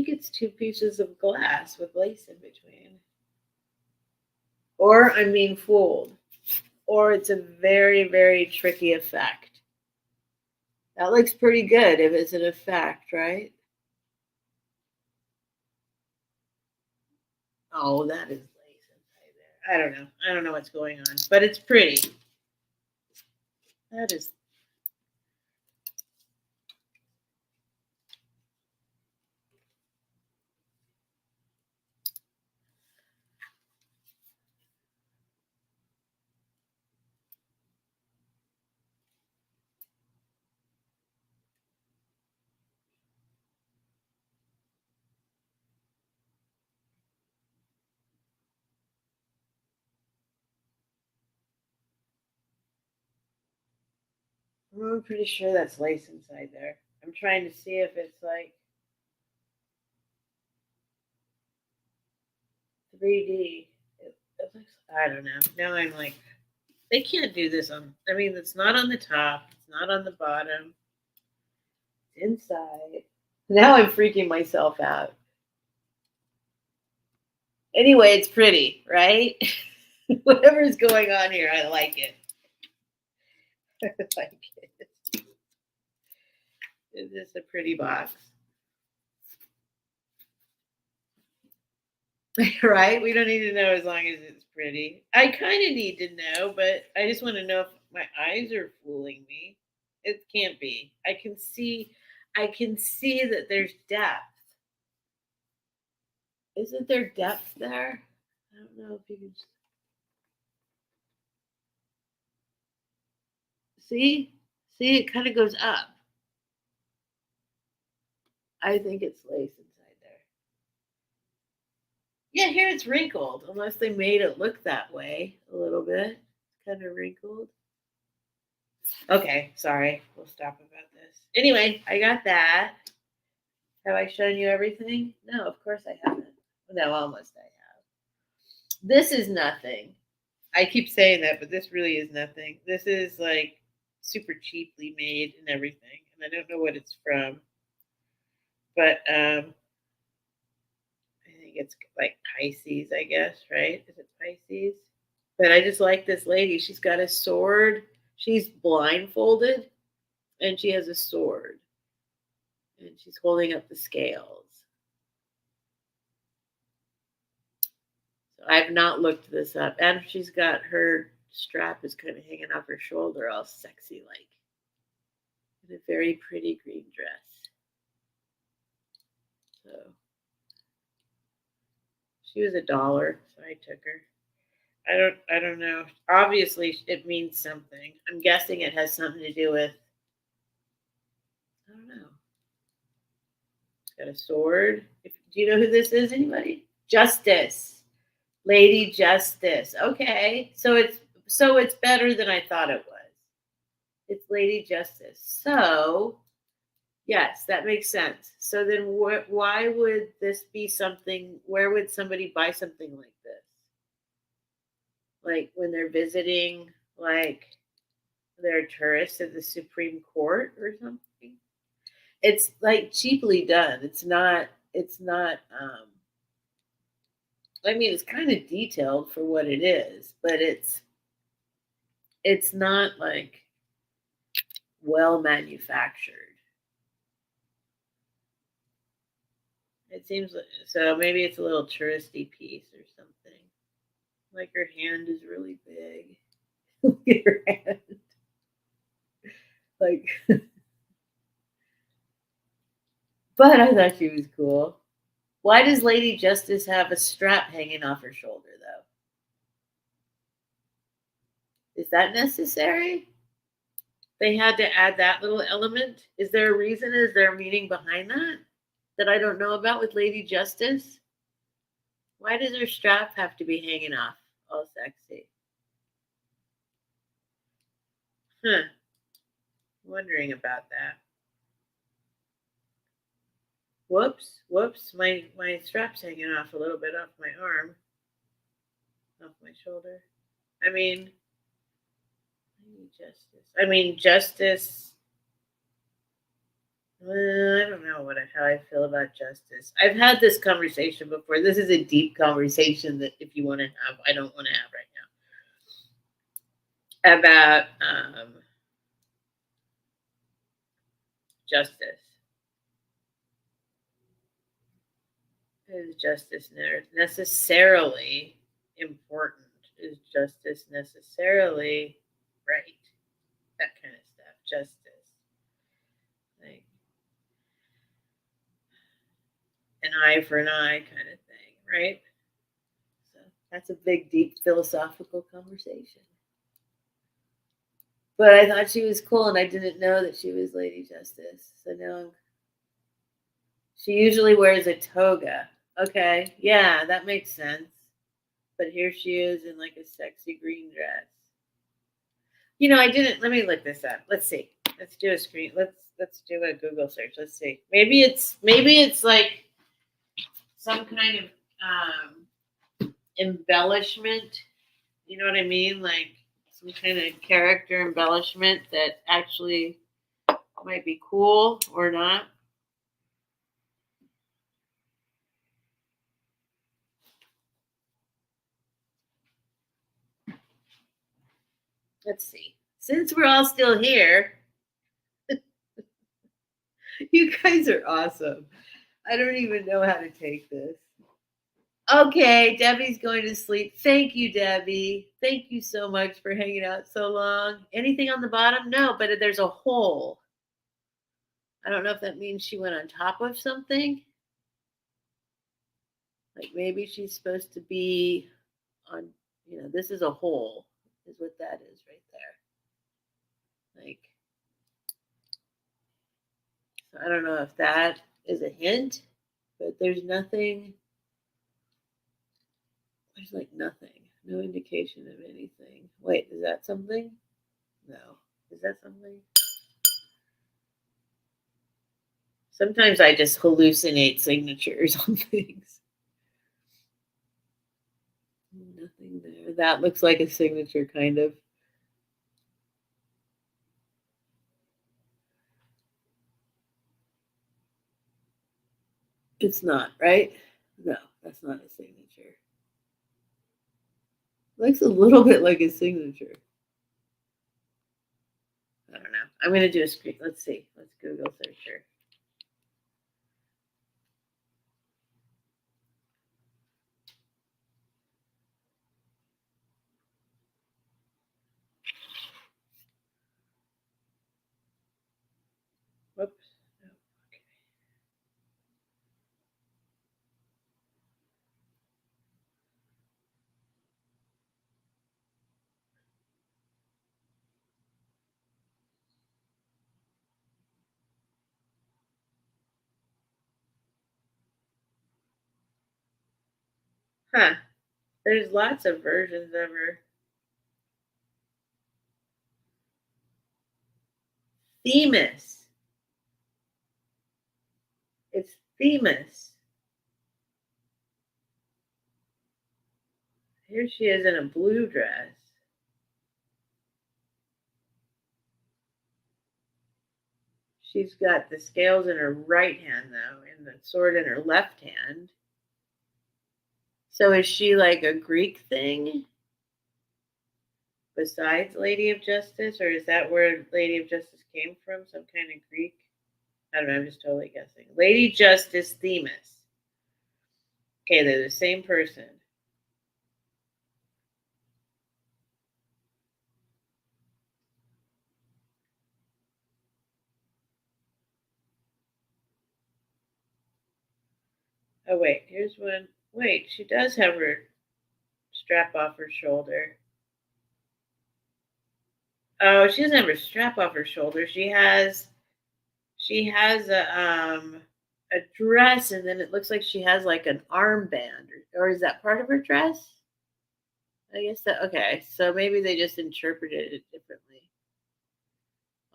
Speaker 1: it's two pieces of glass with lace in between. Or I'm being fooled. Or it's a very, very tricky effect. That looks pretty good if it's an effect, right? Oh, that is lace inside there. I don't know. I don't know what's going on, but it's pretty. That is. I'm pretty sure that's lace inside there. I'm trying to see if it's like 3D. It looks. I don't know. Now I'm like, they can't do this on. I mean, it's not on the top. It's not on the bottom. It's inside. Now I'm freaking myself out. Anyway, it's pretty, right? Whatever's going on here, I like it. I like it. It's just a pretty box. Right? We don't need to know as long as it's pretty. I kind of need to know, but I just want to know if my eyes are fooling me. It can't be. I can see that there's depth. Isn't there depth there? I don't know if you can see. See, it kind of goes up. I think it's lace inside there. Yeah, here it's wrinkled, unless they made it look that way a little bit. It's kind of wrinkled. Okay, sorry. We'll stop about this. Anyway, I got that. Have I shown you everything? No, of course I haven't. No, almost I have. This is nothing. I keep saying that, but this really is nothing. This is like super cheaply made and everything, and I don't know what it's from, but I think it's like Pisces, I guess, right? Is it Pisces? But I just like this lady. She's got a sword. She's blindfolded, and she has a sword, and she's holding up the scales. So I've not looked this up, and she's got her strap is kind of hanging off her shoulder, all sexy like, in a very pretty green dress. So she was $1, so I took her. I don't know. Obviously it means something. I'm guessing it has something to do with, I don't know. It's got a sword. Do you know who this is? Anybody? Justice. Lady Justice. Okay. So it's better than I thought it was. It's Lady Justice. So yes, that makes sense. So then why would this be something? Where would somebody buy something like this? Like when they're visiting, like they're tourists at the Supreme Court or something. It's like cheaply done. It's not I mean it's kind of detailed for what it is, but it's not like well manufactured. It seems like, so maybe it's a little touristy piece or something. Like her hand is really big. Look at her hand. Like but I thought she was cool. Why does Lady Justice have a strap hanging off her shoulder though? Is that necessary? They had to add that little element. Is there a reason? Is there a meaning behind that I don't know about with Lady Justice? Why does her strap have to be hanging off all sexy? Huh. Wondering about that. Whoops, whoops. My strap's hanging off a little bit off my arm, off my shoulder. I mean, justice. I mean, justice. I don't know how I feel about justice. I've had this conversation before. This is a deep conversation that if you want to have, I don't want to have right now about justice. Is justice necessarily important? Is justice necessarily right? That kind of stuff. Justice, like an eye for an eye kind of thing, right? So that's a big, deep philosophical conversation. But I thought she was cool, and I didn't know that she was Lady Justice. So now she usually wears a toga. Okay, yeah, that makes sense. But here she is in like a sexy green dress. I didn't. Let me look this up. Let's see. Let's do a screen. Let's do a Google search. Let's see. Maybe it's like some kind of embellishment. You know what I mean? Like some kind of character embellishment that actually might be cool or not. Let's see. Since we're all still here, you guys are awesome. I don't even know how to take this. Okay, Debbie's going to sleep. Thank you, Debbie. Thank you so much for hanging out so long. Anything on the bottom? No, but there's a hole. I don't know if that means she went on top of something. Like maybe she's supposed to be on, this is a hole, is what that is right there. Like, so I don't know if that is a hint, but there's nothing. There's like nothing. No indication of anything. Wait, is that something? No. Is that something? Sometimes I just hallucinate signatures on things. Nothing there. That looks like a signature, kind of. It's not, right? No, that's not a signature. Looks a little bit like a signature. I don't know. I'm going to do a screen. Let's see. Let's Google search her. Whoops. No. Okay. Huh. There's lots of versions of her. Themis. It's Themis. Here she is in a blue dress. She's got the scales in her right hand, though, and the sword in her left hand. So is she like a Greek thing besides Lady of Justice, or is that where Lady of Justice came from? Some kind of Greek? I don't know. I'm just totally guessing. Lady Justice Themis. Okay, they're the same person. Oh, wait. Here's one. Wait, she does have her strap off her shoulder. Oh, she doesn't have her strap off her shoulder. She has a dress, and then it looks like she has like an armband, or is that part of her dress? I guess that okay. So maybe they just interpreted it differently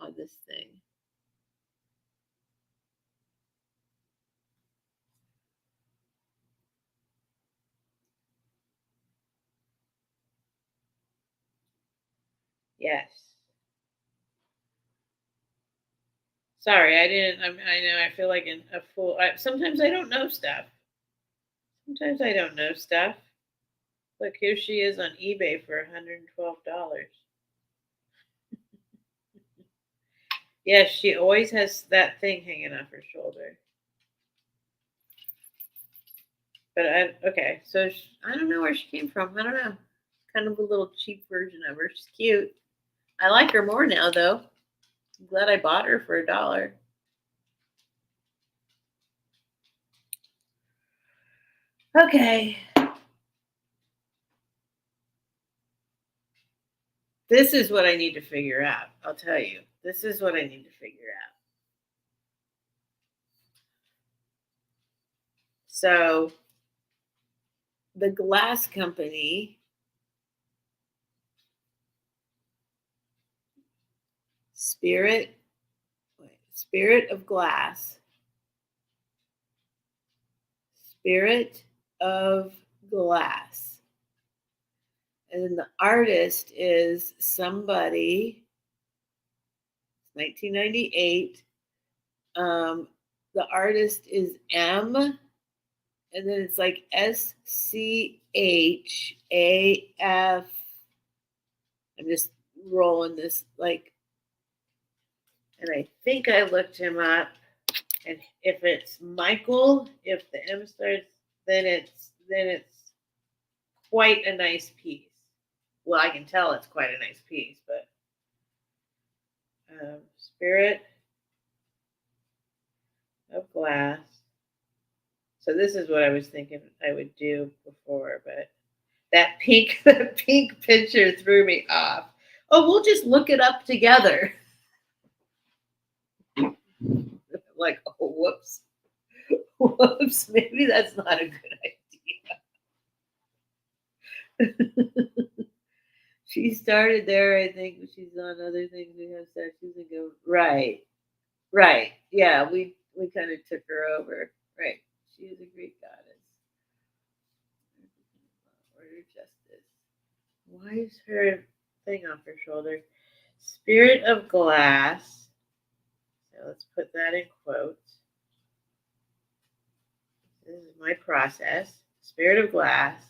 Speaker 1: on this thing. Yes. Sorry, I didn't. I know. I feel like a fool. Sometimes I don't know stuff. Sometimes I don't know stuff. Look, here she is on eBay for $112. Yes, she always has that thing hanging off her shoulder. But okay, so I don't know where she came from. I don't know. Kind of a little cheap version of her. She's cute. I like her more now, though. I'm glad I bought her for $1. Okay. This is what I need to figure out. I'll tell you. This is what I need to figure out. So, the glass company Spirit Spirit of Glass. Spirit of Glass. And then the artist is somebody 1998. The artist is M, and then it's like SCHAF. I'm just rolling this like, and I think I looked him up. And if it's Michael, if the M starts, then it's quite a nice piece. Well, I can tell it's quite a nice piece, but Spirit of Glass. So this is what I was thinking I would do before, but that pink picture threw me off. Oh, we'll just look it up together. Like, oh, whoops. Whoops, maybe that's not a good idea. She started there, I think. She's on other things. We have statues and go right, right. Yeah, we kind of took her over. Right. She is a Greek goddess. Order justice. Why is her thing off her shoulder? Spirit of glass. So let's put that in quotes. This is my process. Spirit of glass.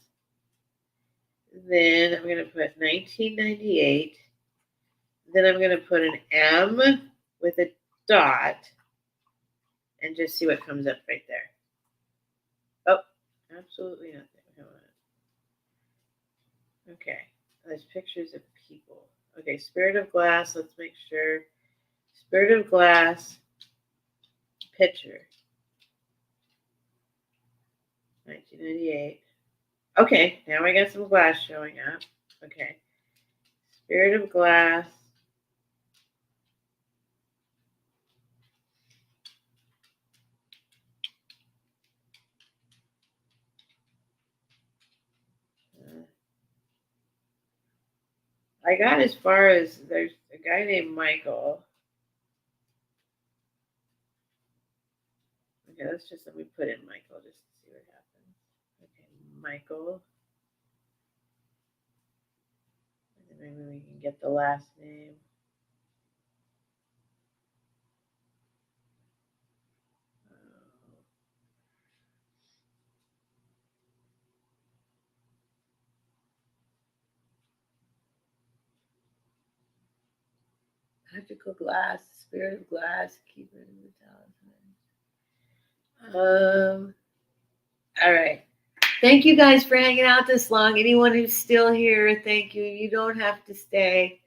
Speaker 1: Then I'm going to put 1998. Then I'm going to put an M with a dot and just see what comes up right there. Oh, absolutely nothing. Come on. Okay. There's pictures of people. Okay, Spirit of Glass. Let's make sure. Spirit of Glass picture. 1998. Okay, now I got some glass showing up. Okay. Spirit of Glass. I got as far as there's a guy named Michael. Okay, let me put in Michael just to see what happens. Okay, Michael. And then maybe we can get the last name. Magical glass, spirit of glass, keep it in the talisman. All right. Thank you guys for hanging out this long. Anyone who's still here, thank you. You don't have to stay.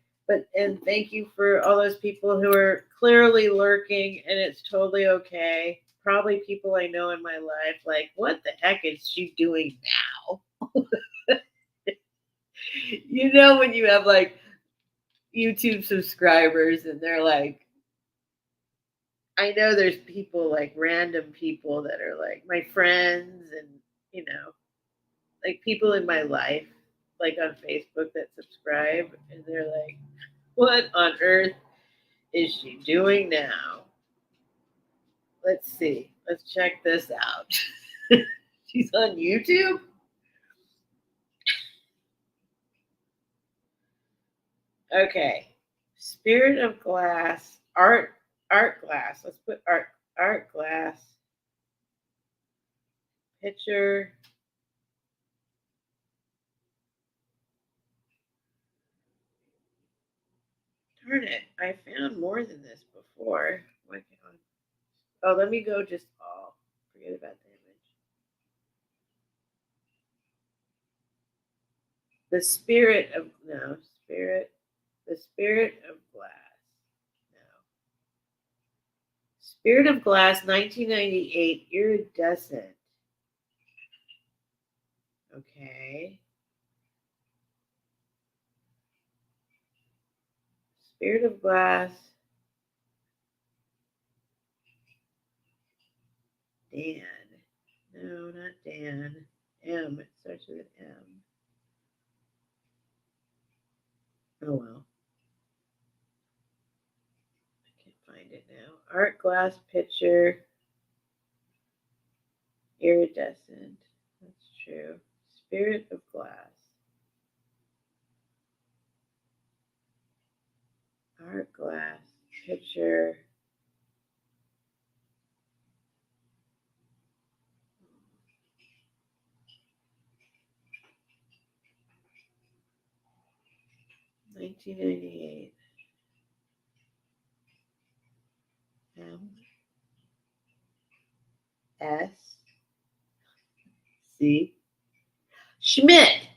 Speaker 1: And thank you for all those people who are clearly lurking, and it's totally okay. Probably people I know in my life, like, what the heck is she doing now? You know, when you have like YouTube subscribers and they're like, I know there's people like random people that are like my friends and, you know, like people in my life, like on Facebook that subscribe and they're like, what on earth is she doing now? Let's see. Let's check this out. She's on YouTube? Okay. Spirit of Glass, art glass. Let's put art glass. Picture. Darn it. I found more than this before. Why can't I? Oh, let me go just all. Forget about the image. The spirit of no spirit. The spirit of glass. No. Spirit of Glass, 1998, iridescent. Okay. Spirit of Glass. Dan. No, not Dan. M. It starts with an M. Oh well. I can't find it now. Art glass picture. Iridescent. That's true. Spirit of Glass. Art glass picture. $19.98. M S C Schmidt.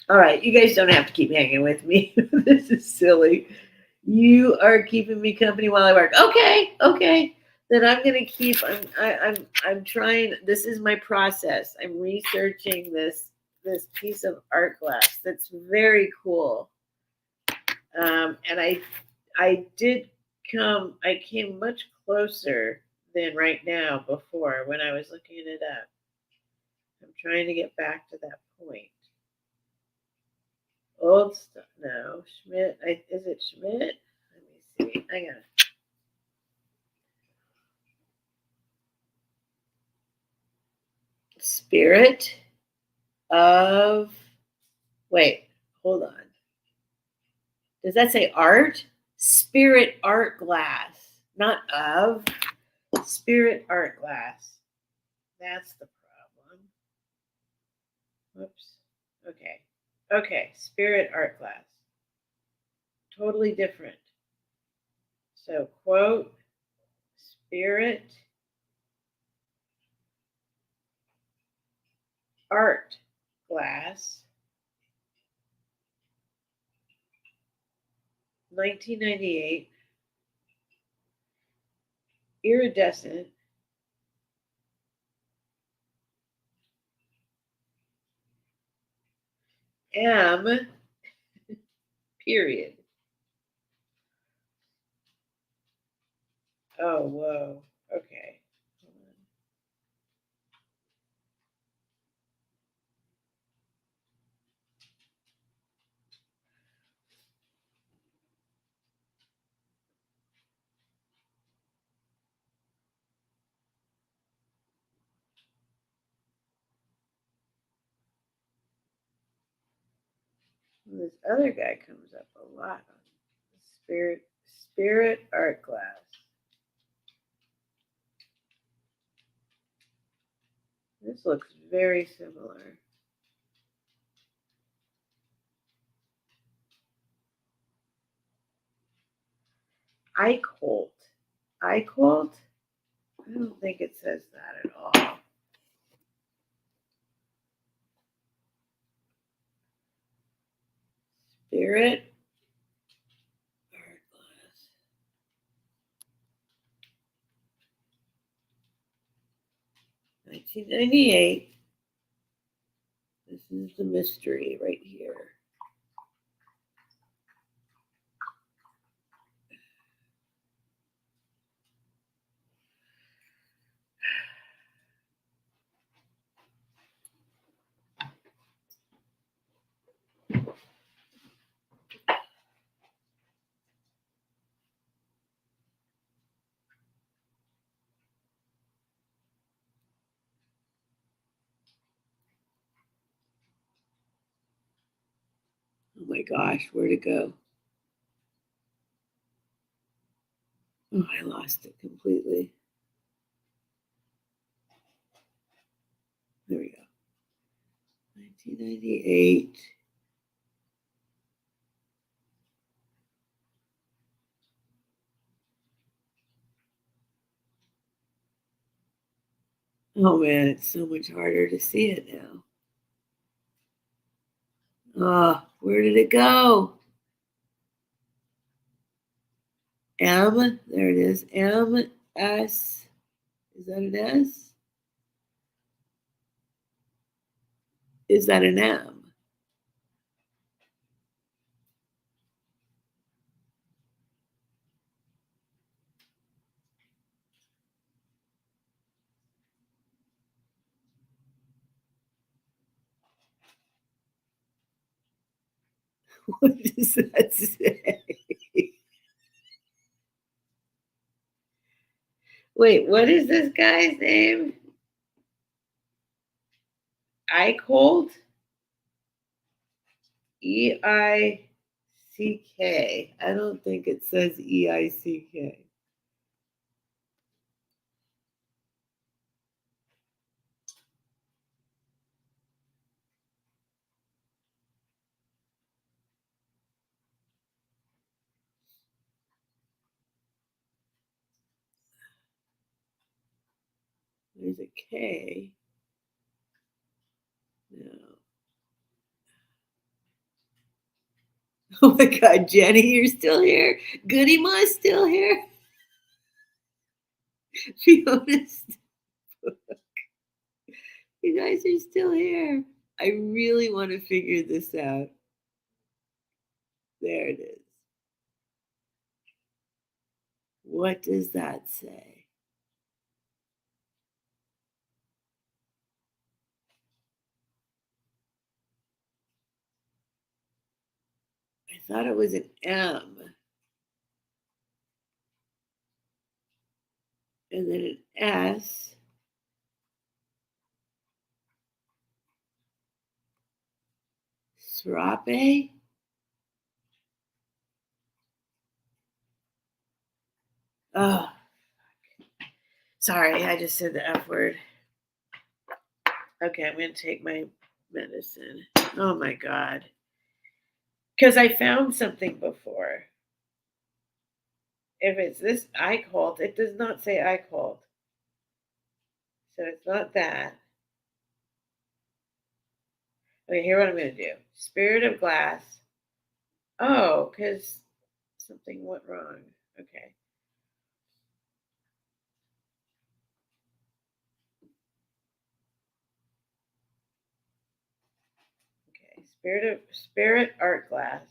Speaker 1: All right, you guys don't have to keep hanging with me. This is silly. You are keeping me company while I work. Okay. Then I'm gonna keep. I'm trying. This is my process. I'm researching this this piece of art glass that's very cool. And I came much closer than right now before when I was looking it up. I'm trying to get back to that point. Old stuff. No, Schmidt. Is it Schmidt? Let me see. I got it. Spirit of. Wait, hold on. Does that say art? Spirit art glass, not of. Spirit art glass. That's the problem. Whoops. Okay. Okay. Spirit art glass. Totally different. So, quote, spirit art glass, 1998, iridescent, M, period. Oh, whoa. Okay. This other guy comes up a lot on spirit art glass. This looks very similar. Eichholt. Eichholt? I don't think it says that at all. Spirit art glass. 1998. This is the mystery right here. Oh my gosh, where'd it go? Oh, I lost it completely. There we go. 1998. Oh man, it's so much harder to see it now. Oh, where did it go? M, there it is. M, S. Is that an S? Is that an M? What does that say? Wait, what is this guy's name? Eichholt? E-I-C-K. I don't think it says E-I-C-K. There's a K. No. Oh my God, Jenny, you're still here. Goody Ma's still here. Be honest. You guys are still here.
Speaker 2: I really want to figure this out. There it is. What does that say? I thought it was an M. And then an S. Srape? Oh, sorry, I just said the F word. Okay, I'm going to take my medicine. Oh my God. Because I found something before. If it's this eye cult, it does not say eye cult. So it's not that. Okay, here's what I'm going to do. Spirit of glass. Oh, because something went wrong. Okay. Okay. Spirit art glass.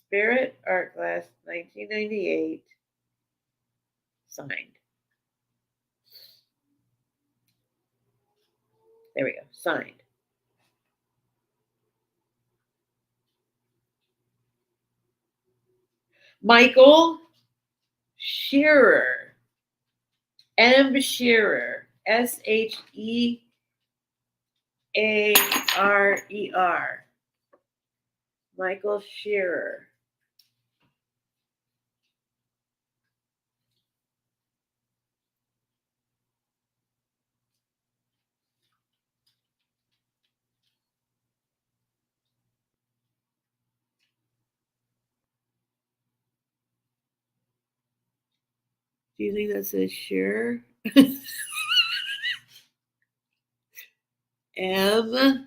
Speaker 2: Spirit art glass 1998. Signed. There we go. Signed. Michael Shearer. M. Shearer. Shearer. Michael Shearer. Do you think that says Shearer? M.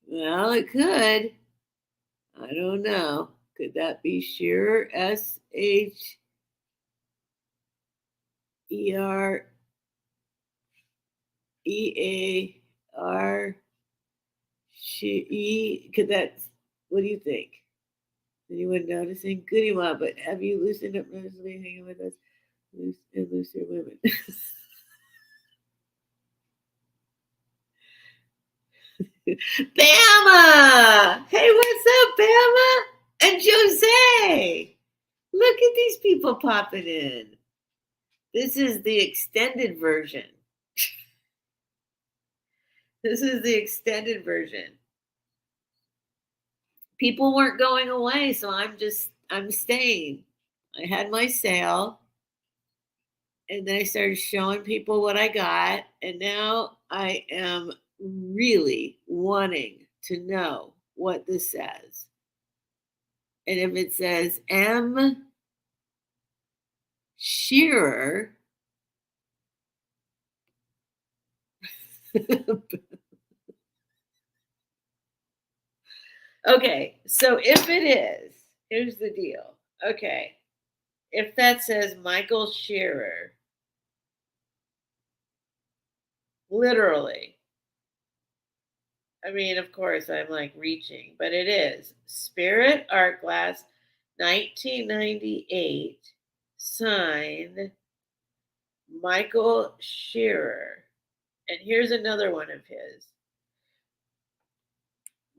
Speaker 2: Well, it could. I don't know. Could that be Shearer? Shearer. Could that? What do you think? Anyone noticing? Goody mom, but have you loosened up noticeably hanging with us? Loose and looser women. Bama! Hey, what's up, Bama? And Jose! Look at these people popping in. This is the extended version. This is the extended version. People weren't going away, so I'm staying. I had my sale, and then I started showing people what I got, and now I am really wanting to know what this says. And if it says M. Shearer, okay, so if it is, here's the deal. Okay, if that says Michael Shearer, literally, I mean, of course, I'm like reaching, but it is Spirit Art Glass 1998, signed Michael Shearer. And here's another one of his.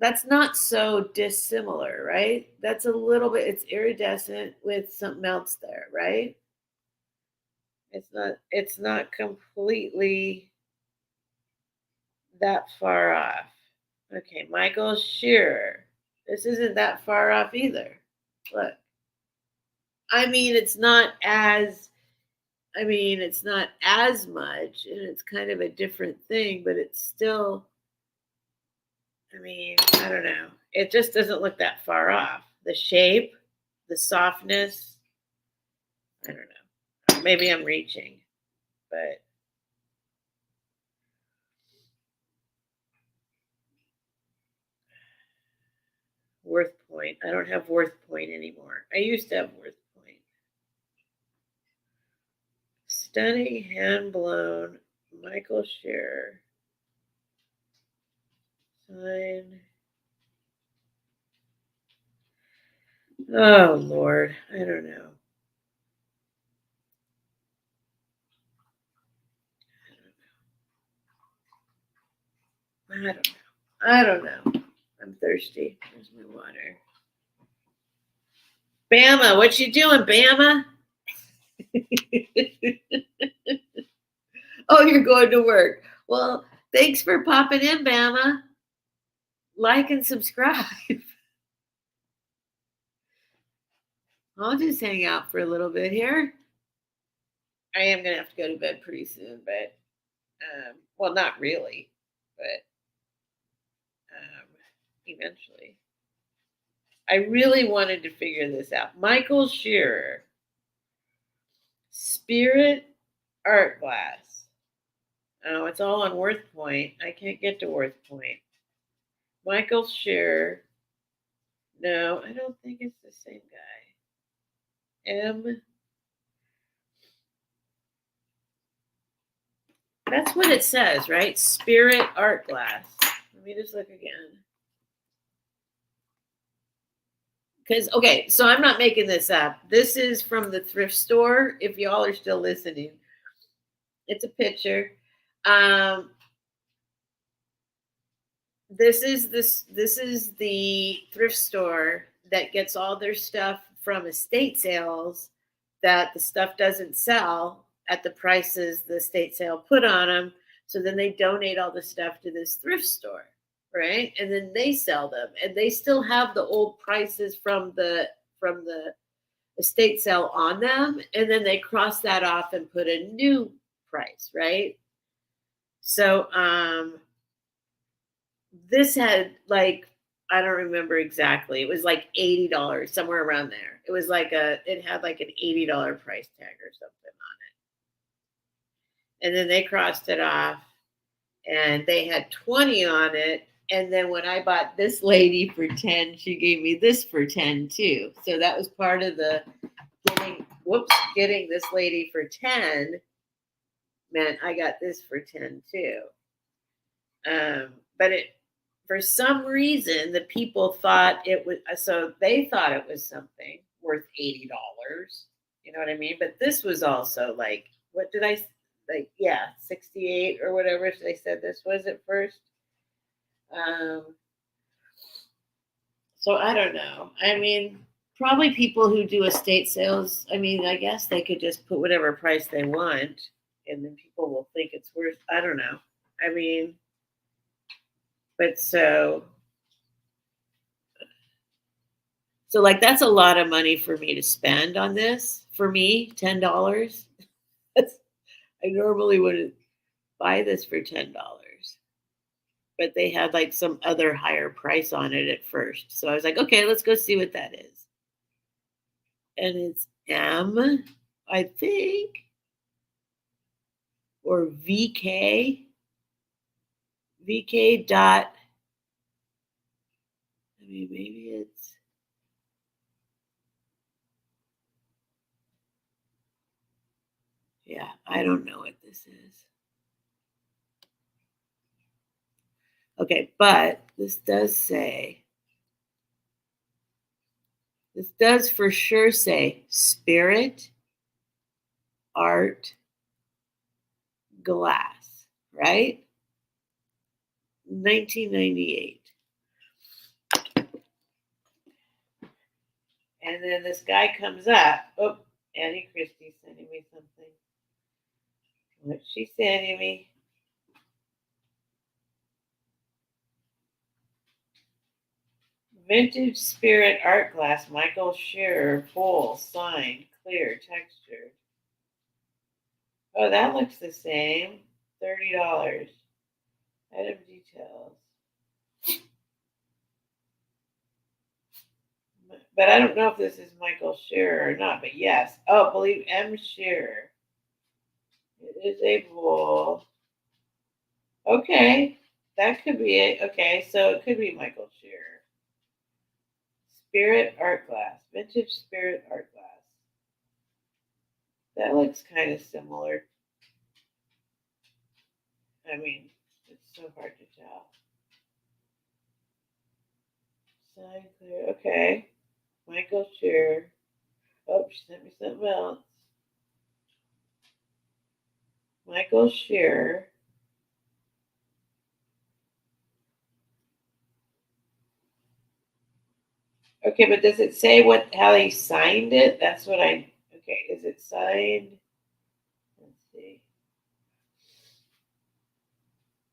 Speaker 2: That's not so dissimilar, right? That's a little bit, it's iridescent with something else there, right? It's not completely that far off. Okay, Michael Shearer. This isn't that far off either. Look. I mean, it's not as much, and it's kind of a different thing, but it's still, I mean, I don't know. It just doesn't look that far off. The shape, the softness, I don't know. Maybe I'm reaching, but Worth Point. I don't have Worth Point anymore. I used to have Worth Point. Stunning hand blown. Michael Shearer. Sign. Oh Lord, I don't know. I don't know. I'm thirsty. Here's my water. Bama, what you doing, Bama? Oh, you're going to work. Well, thanks for popping in, Bama. Like and subscribe. I'll just hang out for a little bit here. I am going to have to go to bed pretty soon, but, well, not really, but eventually. I really wanted to figure this out. Michael Shearer, Spirit Art Glass. Oh, it's all on Worth Point. I can't get to Worth Point. Michael Shearer. No, I don't think it's the same guy. That's what it says, right? Spirit Art Glass. Let me just look again. Because, okay, so I'm not making this up. This is from the thrift store, if y'all are still listening. It's a picture. This is the thrift store that gets all their stuff from estate sales that the stuff doesn't sell at the prices the estate sale put on them. So then they donate all the stuff to this thrift store, right? And then they sell them, and they still have the old prices from the estate sale on them, and then they cross that off and put a new price, right? So this had like, I don't remember exactly. It was like $80, somewhere around there. It was like it had like an $80 price tag or something on it. And then they crossed it off, and they had 20 on it. And then when I bought this lady for 10, she gave me this for 10 too. So that was part of the getting this lady for 10 meant I got this for 10 too. But for some reason, the people thought it was, so they thought it was something worth $80. You know what I mean? But this was also like, what did I, like, yeah, 68 or whatever they said this was at first. So I don't know. I mean, probably people who do estate sales, I mean, I guess they could just put whatever price they want, and then people will think it's worth, I don't know. I mean, but so like that's a lot of money for me to spend on this. For me, $10. I normally wouldn't buy this for $10, but they had like some other higher price on it at first. So I was like, okay, let's go see what that is. And it's M, I think, or VK dot. I mean, maybe it's. Yeah, I don't know what this is. Okay, but this does for sure say Spirit Art Glass, right? 1998. And then this guy comes up. Oh, Annie Christie's sending me something. What's she sending me? Vintage Spirit Art Glass, Michael Shearer, full, signed, clear, textured. Oh, that looks the same. $30. Item details. But I don't know if this is Michael Shearer or not, but yes. Oh, I believe M. Shearer. It is a bowl. Okay. That could be it. Okay, so it could be Michael Shearer. Spirit art glass. Vintage spirit art glass. That looks kind of similar. I mean, it's so hard to tell. Sign clear. Okay. Michael Shearer. Oh, she sent me something else. Michael Shearer. Okay, but does it say how they signed it? That's what I. Okay, is it signed? Let's see.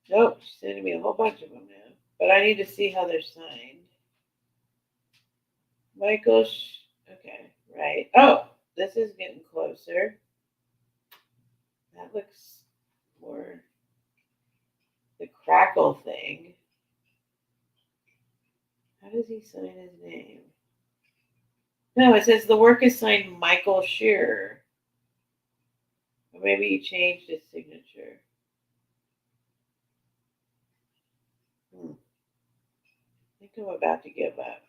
Speaker 2: Nope, she's sending me a whole bunch of them now. But I need to see how they're signed. Michael. Okay, right. Oh, this is getting closer. That looks more the crackle thing. How does he sign his name? No, it says the work is signed Michael Shearer. Or maybe he changed his signature. I think I'm about to give up.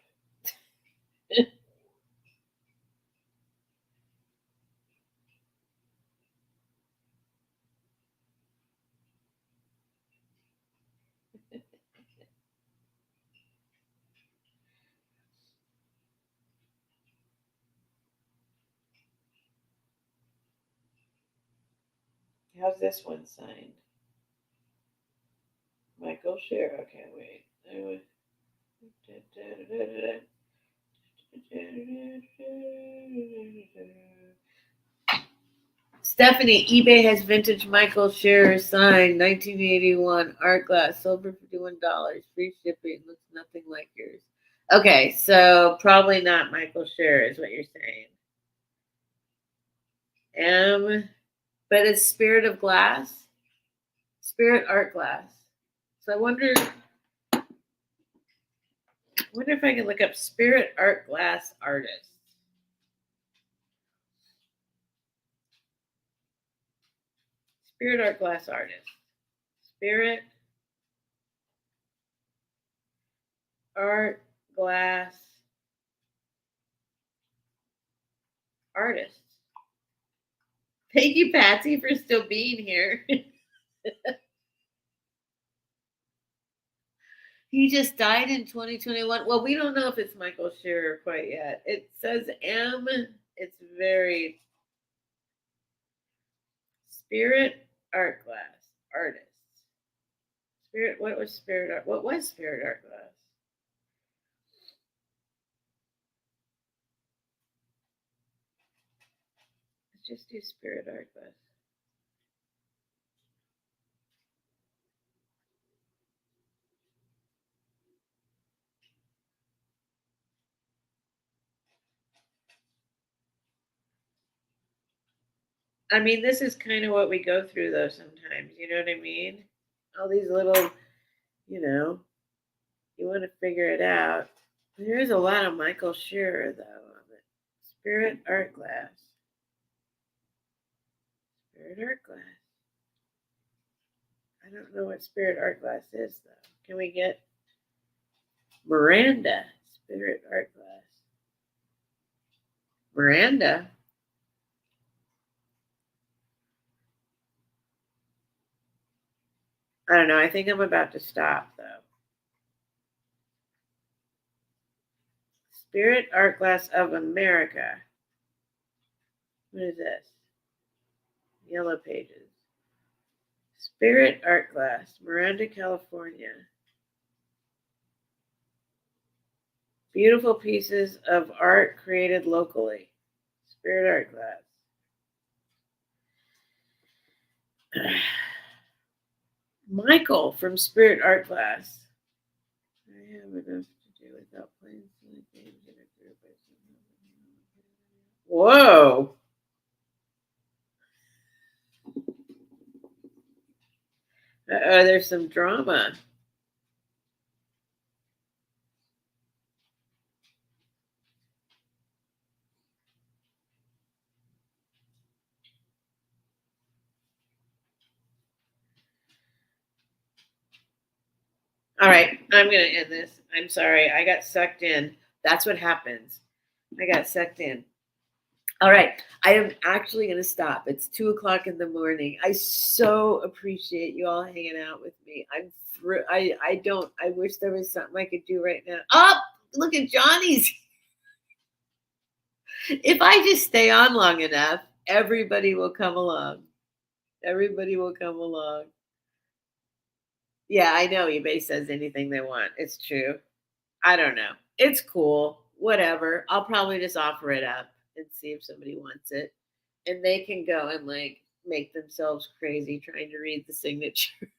Speaker 2: How's this one signed? Michael Shearer. Okay, wait. Stephanie, eBay has vintage Michael Shearer signed 1981 art glass, sold for $51, free shipping. Looks nothing like yours. Okay, so probably not Michael Shearer is what you're saying. But it's Spirit of Glass, Spirit Art Glass. So I wonder if I can look up Spirit Art Glass artist. Spirit Art Glass artist. Spirit Art Glass artist. Thank you, Patsy, for still being here. He just died in 2021. Well, we don't know if it's Michael Shearer quite yet. It says M. It's very Spirit Art Glass artist. Spirit. What was Spirit Art? What was Spirit Art Glass? Let's just do Spirit Art Glass. I mean, this is kind of what we go through, though, sometimes. You know what I mean? All these little, you want to figure it out. There is a lot of Michael Shearer, though, on it. Spirit Art Glass. Spirit Art Glass. I don't know what Spirit Art Glass is, though. Can we get Miranda? Spirit Art Glass. Miranda? I don't know. I think I'm about to stop, though. Spirit Art Glass of America. What is this? Yellow Pages. Spirit Art Glass, Miranda, California. Beautiful pieces of art created locally. Spirit Art Glass. Michael from Spirit Art Glass. I have enough to do without playing silly games in a group. Whoa. There's some drama. All right, I'm going to end this. I'm sorry. I got sucked in. That's what happens. I got sucked in. All right. I am actually going to stop. It's 2:00 in the morning. I so appreciate you all hanging out with me. I'm through. I wish there was something I could do right now. Oh, look at Johnny's. If I just stay on long enough, everybody will come along. Everybody will come along. Yeah, I know eBay says anything they want. It's true. I don't know. It's cool. Whatever. I'll probably just offer it up and see if somebody wants it. And they can go and like make themselves crazy trying to read the signature.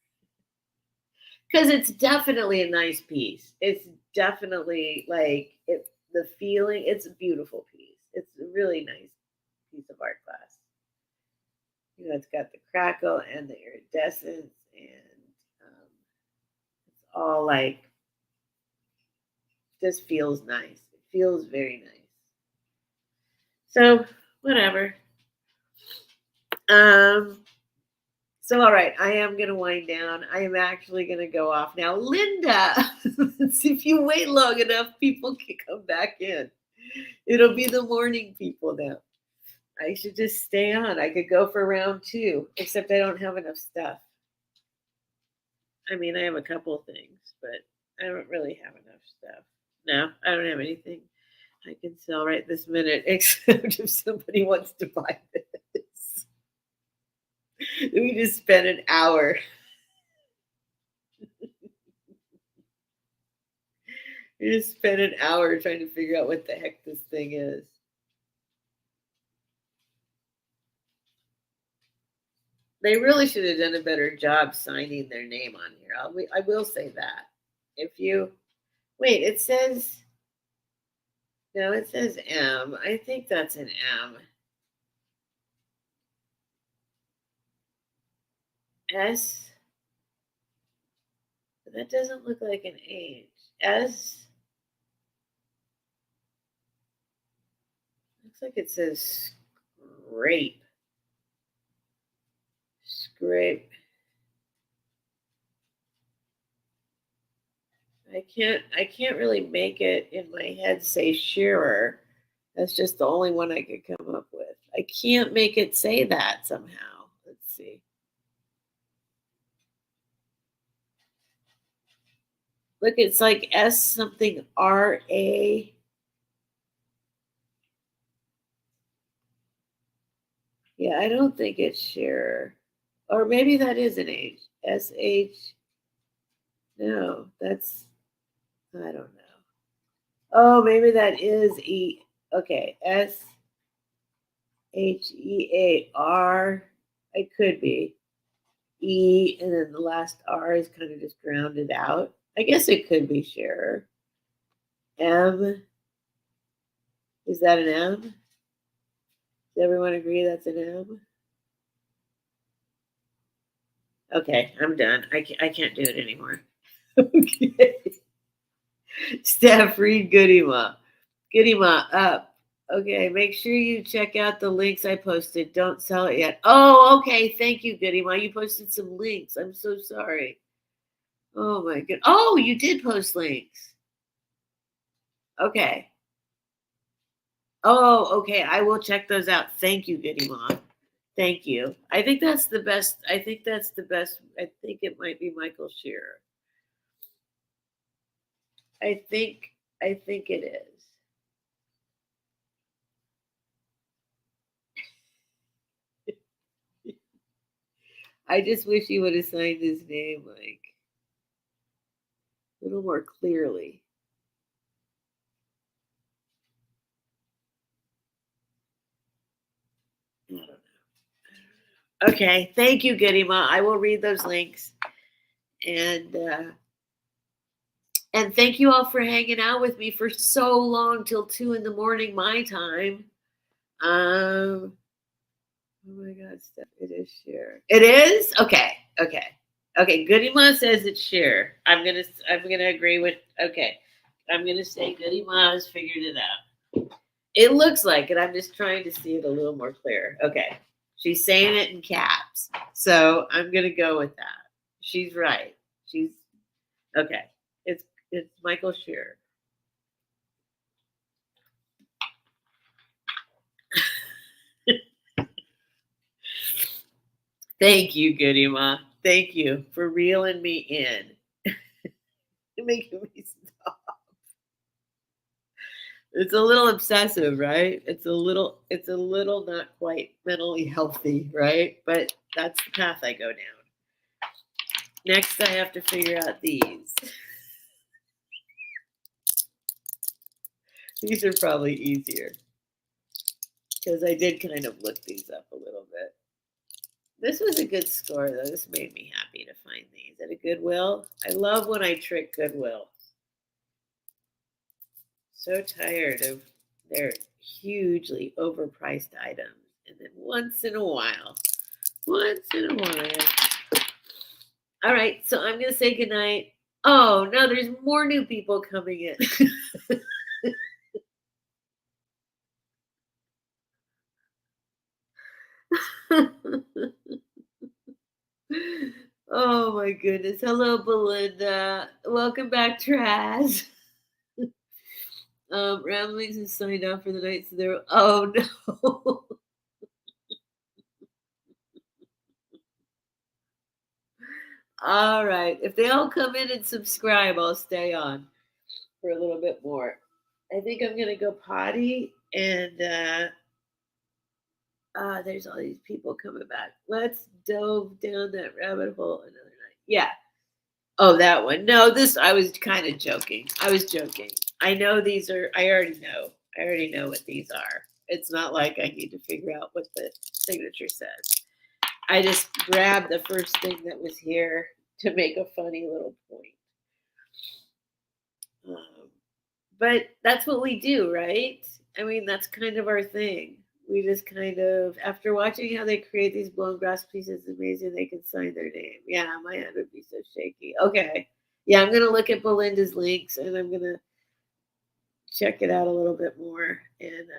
Speaker 2: Because it's definitely a nice piece. It's definitely like the feeling, it's a beautiful piece. It's a really nice piece of art class. You know, it's got the crackle and the iridescence, and it's all like just feels nice. It feels very nice. So whatever. So all right, I am gonna wind down. I am actually gonna go off now. Linda, if you wait long enough, people can come back in. It'll be the morning people now. I should just stay on. I could go for round 2, except I don't have enough stuff. I mean, I have a couple things, but I don't really have enough stuff. No, I don't have anything I can sell right this minute, except if somebody wants to buy this. We just spent an hour. We just spent an hour trying to figure out what the heck this thing is. They really should have done a better job signing their name on here. I will say that. If you wait, it says no, it says M. I think that's an M. S. But that doesn't look like an H. S. Looks like it says scrape. Scrape. I can't really make it in my head say shearer. That's just the only one I could come up with. I can't make it say that somehow. Let's see. Look, it's like S something RA. Yeah, I don't think it's shearer. Or maybe that is an H. SH. No, that's, I don't know. Oh, maybe that is E. Okay, SHEAR. It could be. E, and then the last R is kind of just grounded out. I guess it could be shearer. M. Is that an M? Does everyone agree that's an M? Okay, I'm done. I can't do it anymore. Okay. Steph, read Goodima. Goodima, up. Okay, make sure you check out the links I posted. Don't sell it yet. Oh, okay. Thank you, Goodima. You posted some links. I'm so sorry. Oh, my God. Oh, you did post links. Okay. Oh, okay. I will check those out. Thank you, Goodima. Thank you. I think that's the best. I think that's the best. I think it might be Michael Shearer. I think it is. I just wish he would have signed his name like a little more clearly. I don't know. Okay, thank you, Goodima. I will read those links, and thank you all for hanging out with me for so long till 2 in the morning my time. Oh my God, Steph, it is Cher. It is? Okay. Goodima says it's Cher. I'm gonna agree with. Okay, I'm gonna say Goodima has figured it out. It looks like it. I'm just trying to see it a little more clear. Okay, she's saying it in caps, so I'm gonna go with that. She's right. She's okay. It's Michael Shearer. Thank you, Goody Ma. Thank you for reeling me in. You're making me stop. It's a little obsessive, right? It's a little not quite mentally healthy, right? But that's the path I go down. Next, I have to figure out these. These are probably easier because I did kind of look these up a little bit. This was a good score, though. This made me happy to find these at a Goodwill. I love when I trick Goodwill. So tired of their hugely overpriced items. And then once in a while. All right, so I'm going to say goodnight. Oh, no, there's more new people coming in. Oh my goodness. Hello, Belinda. Welcome back, Traz. Ramblings is signed off for the night, so there. Oh no. All right. If they all come in and subscribe, I'll stay on for a little bit more. I think I'm gonna go potty and there's all these people coming back. Let's dove down that rabbit hole another night. Yeah. Oh, that one. No, this I was kind of joking. I was joking. I know these are I already know. I already know what these are. It's not like I need to figure out what the signature says. I just grabbed the first thing that was here to make a funny little point. But that's what we do, right? I mean, that's kind of our thing. We just kind of, after watching how they create these blown grass pieces, it's amazing they can sign their name. Yeah, my hand would be so shaky. Okay. Yeah, I'm going to look at Belinda's links and I'm going to check it out a little bit more. And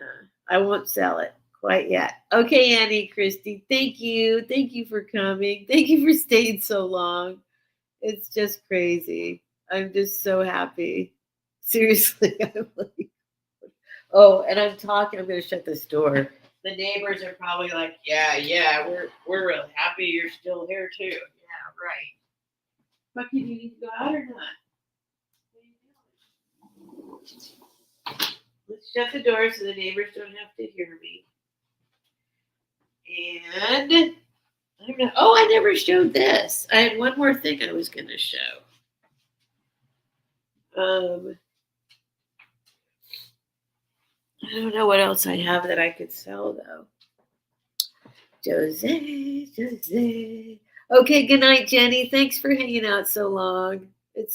Speaker 2: I won't sell it quite yet. Okay, Annie Christie, thank you. Thank you for coming. Thank you for staying so long. It's just crazy. I'm just so happy. Seriously, I'm like, oh, and I'm talking. I'm going to shut this door. The neighbors are probably like, yeah, we're really happy you're still here too. Yeah, right. But can you need to go out or not? Let's shut the door so the neighbors don't have to hear me. And I don't know. Oh, I never showed this. I had one more thing I was going to show. I don't know what else I have that I could sell though. Jose. Okay, good night, Jenny. Thanks for hanging out so long. It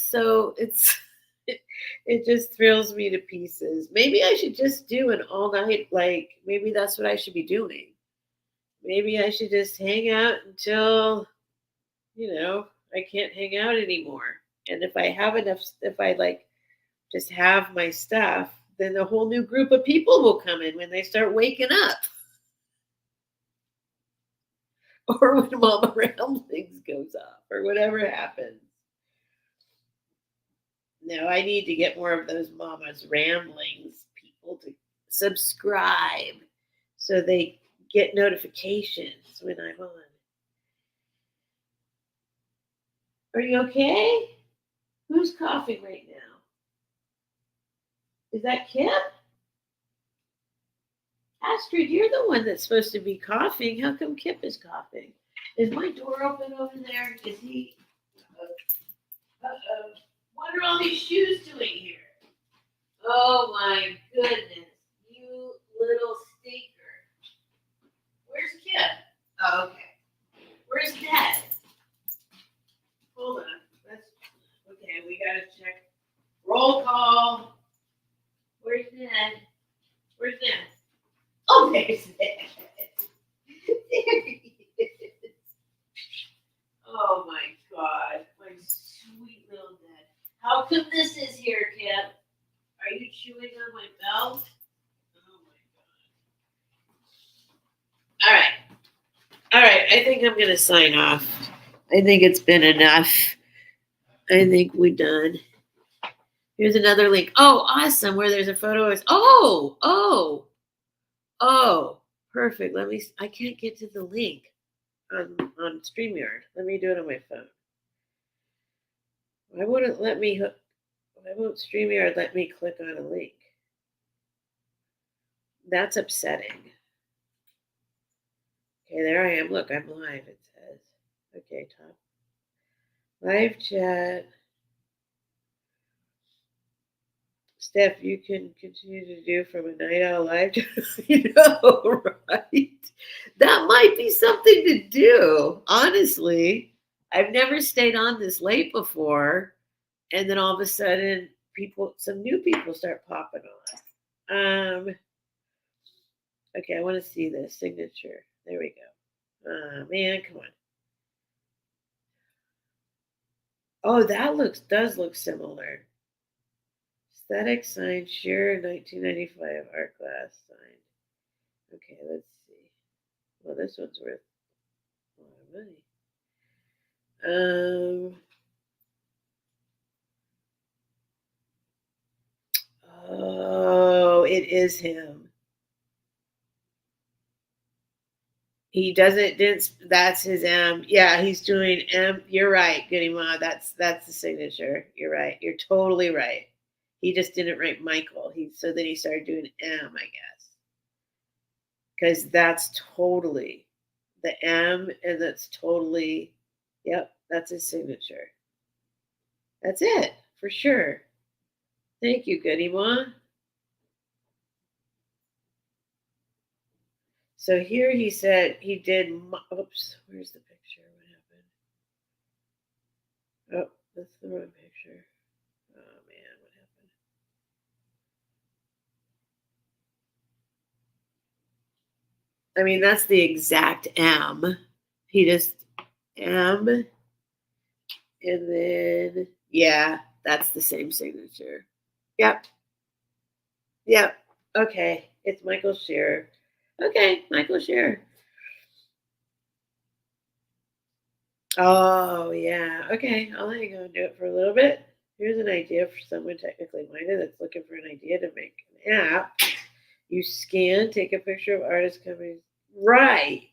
Speaker 2: just thrills me to pieces. Maybe I should just do an all night, like maybe that's what I should be doing. Maybe I should just hang out until, I can't hang out anymore. And if I have enough, if I like just have my stuff, then a whole new group of people will come in when they start waking up. Or when Mama Ramblings goes off, or whatever happens. No, I need to get more of those Mama's Ramblings people to subscribe so they get notifications when I'm on. Are you okay? Who's coughing right now? Is that Kip? Astrid, you're the one that's supposed to be coughing. How come Kip is coughing? Is my door open over there? Is he? Uh-oh. What are all these shoes doing here? Oh my goodness. You little stinker. Where's Kip? Oh, okay. Where's Dad? Hold on. Okay, we gotta check. Roll call. Where's Dad? Where's Dad? Oh, there's Dad. There he is. Oh my God. My sweet little Dad. How come this is here, Kip? Are you chewing on my belt? Oh my God. All right. I think I'm going to sign off. I think it's been enough. I think we're done. Here's another link. Oh, awesome. Where there's a photo of. Oh, perfect. I can't get to the link. on StreamYard. Let me do it on my phone. Why won't StreamYard let me click on a link? That's upsetting. Okay, there I am. Look, I'm live, it says. Okay, top. Live chat. Steph, you can continue to do from a night owl live chat. You know, right? That might be something to do, honestly. I've never stayed on this late before. And then all of a sudden, some new people start popping on. Okay, I want to see this signature. There we go. Man, come on. Oh, that does look similar. Aesthetic sign, Shearer, 1995 art class sign. Okay, let's see. Well, this one's worth a lot of money. Oh, it is him. He didn't. That's his M. Yeah, he's doing M. You're right, Goody Ma. That's the signature. You're right. You're totally right. He just didn't write Michael. So then he started doing M, I guess, because that's totally the M, and that's totally. Yep, that's his signature. That's it for sure. Thank you, Goody Ma. So here he said he did. Oops, where's the picture? What happened? Oh, that's the wrong picture. Oh man, what happened? I mean, that's the exact M. He just M, and then yeah, that's the same signature. Yep. Yep. Okay, it's Michael Shearer. Okay, Michael Shearer. Oh yeah. Okay, I'll let you go and do it for a little bit. Here's an idea for someone technically minded that's looking for an idea to make an app. You scan, take a picture of artist companies. Right.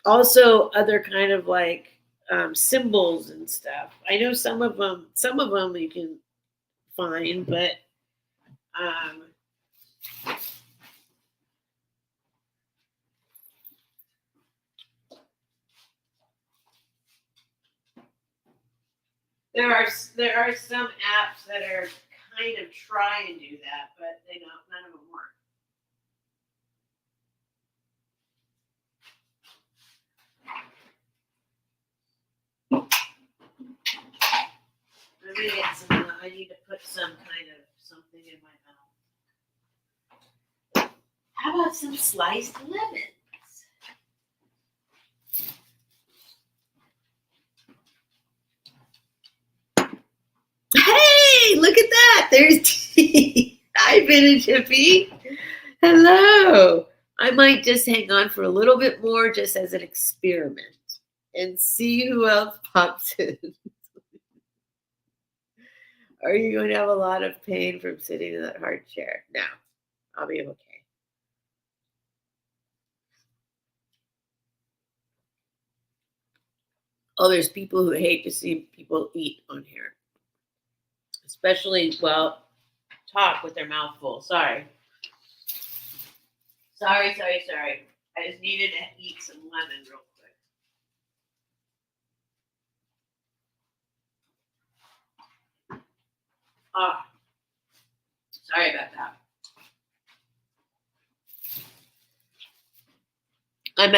Speaker 2: Also, other kind of like symbols and stuff. I know some of them you can find, but there are some apps that are kind of try and do that, but they don't. None of them work. Let me get some. I need to put some kind of something in my mouth. How about some sliced lemons? Hey, look at that. There's tea. Hi, Vintage Hippie. Hello. I might just hang on for a little bit more just as an experiment and see who else pops in. Are you going to have a lot of pain from sitting in that hard chair? No, I'll be okay. Oh, there's people who hate to see people eat on here. Especially, talk with their mouth full. Sorry. I just needed to eat some lemon real quick. Oh, sorry about that. I'm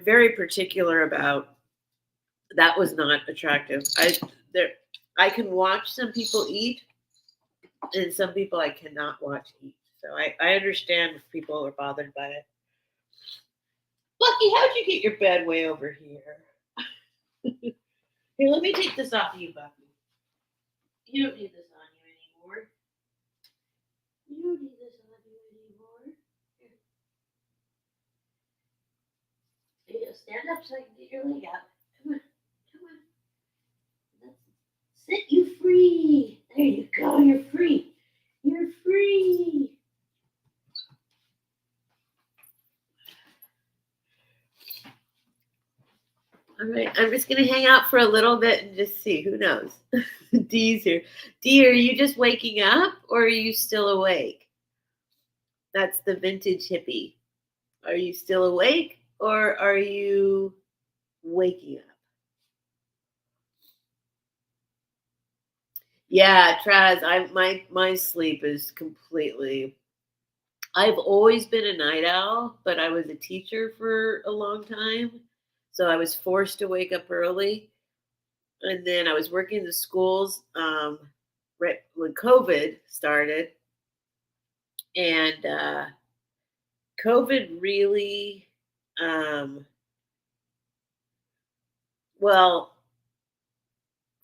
Speaker 2: very particular about that. Was not attractive. I can watch some people eat, and some people I cannot watch eat. So I understand if people are bothered by it. Lucky, how'd you get your bed way over here? Here, let me take this off of you, Bucky. You don't need this on you anymore. You don't need this on you anymore. Here you go. Stand up so I can get your leg out. Come on. Let's set you free. There you go. You're free. You're free. I'm just gonna hang out for a little bit and just see. Who knows? Dee's here. Dee, are you just waking up or are you still awake? That's the vintage hippie. Are you still awake or are you waking up? Yeah, Traz, my sleep is completely. I've always been a night owl, but I was a teacher for a long time. So I was forced to wake up early. And then I was working in the schools right when COVID started. And COVID really, um, well,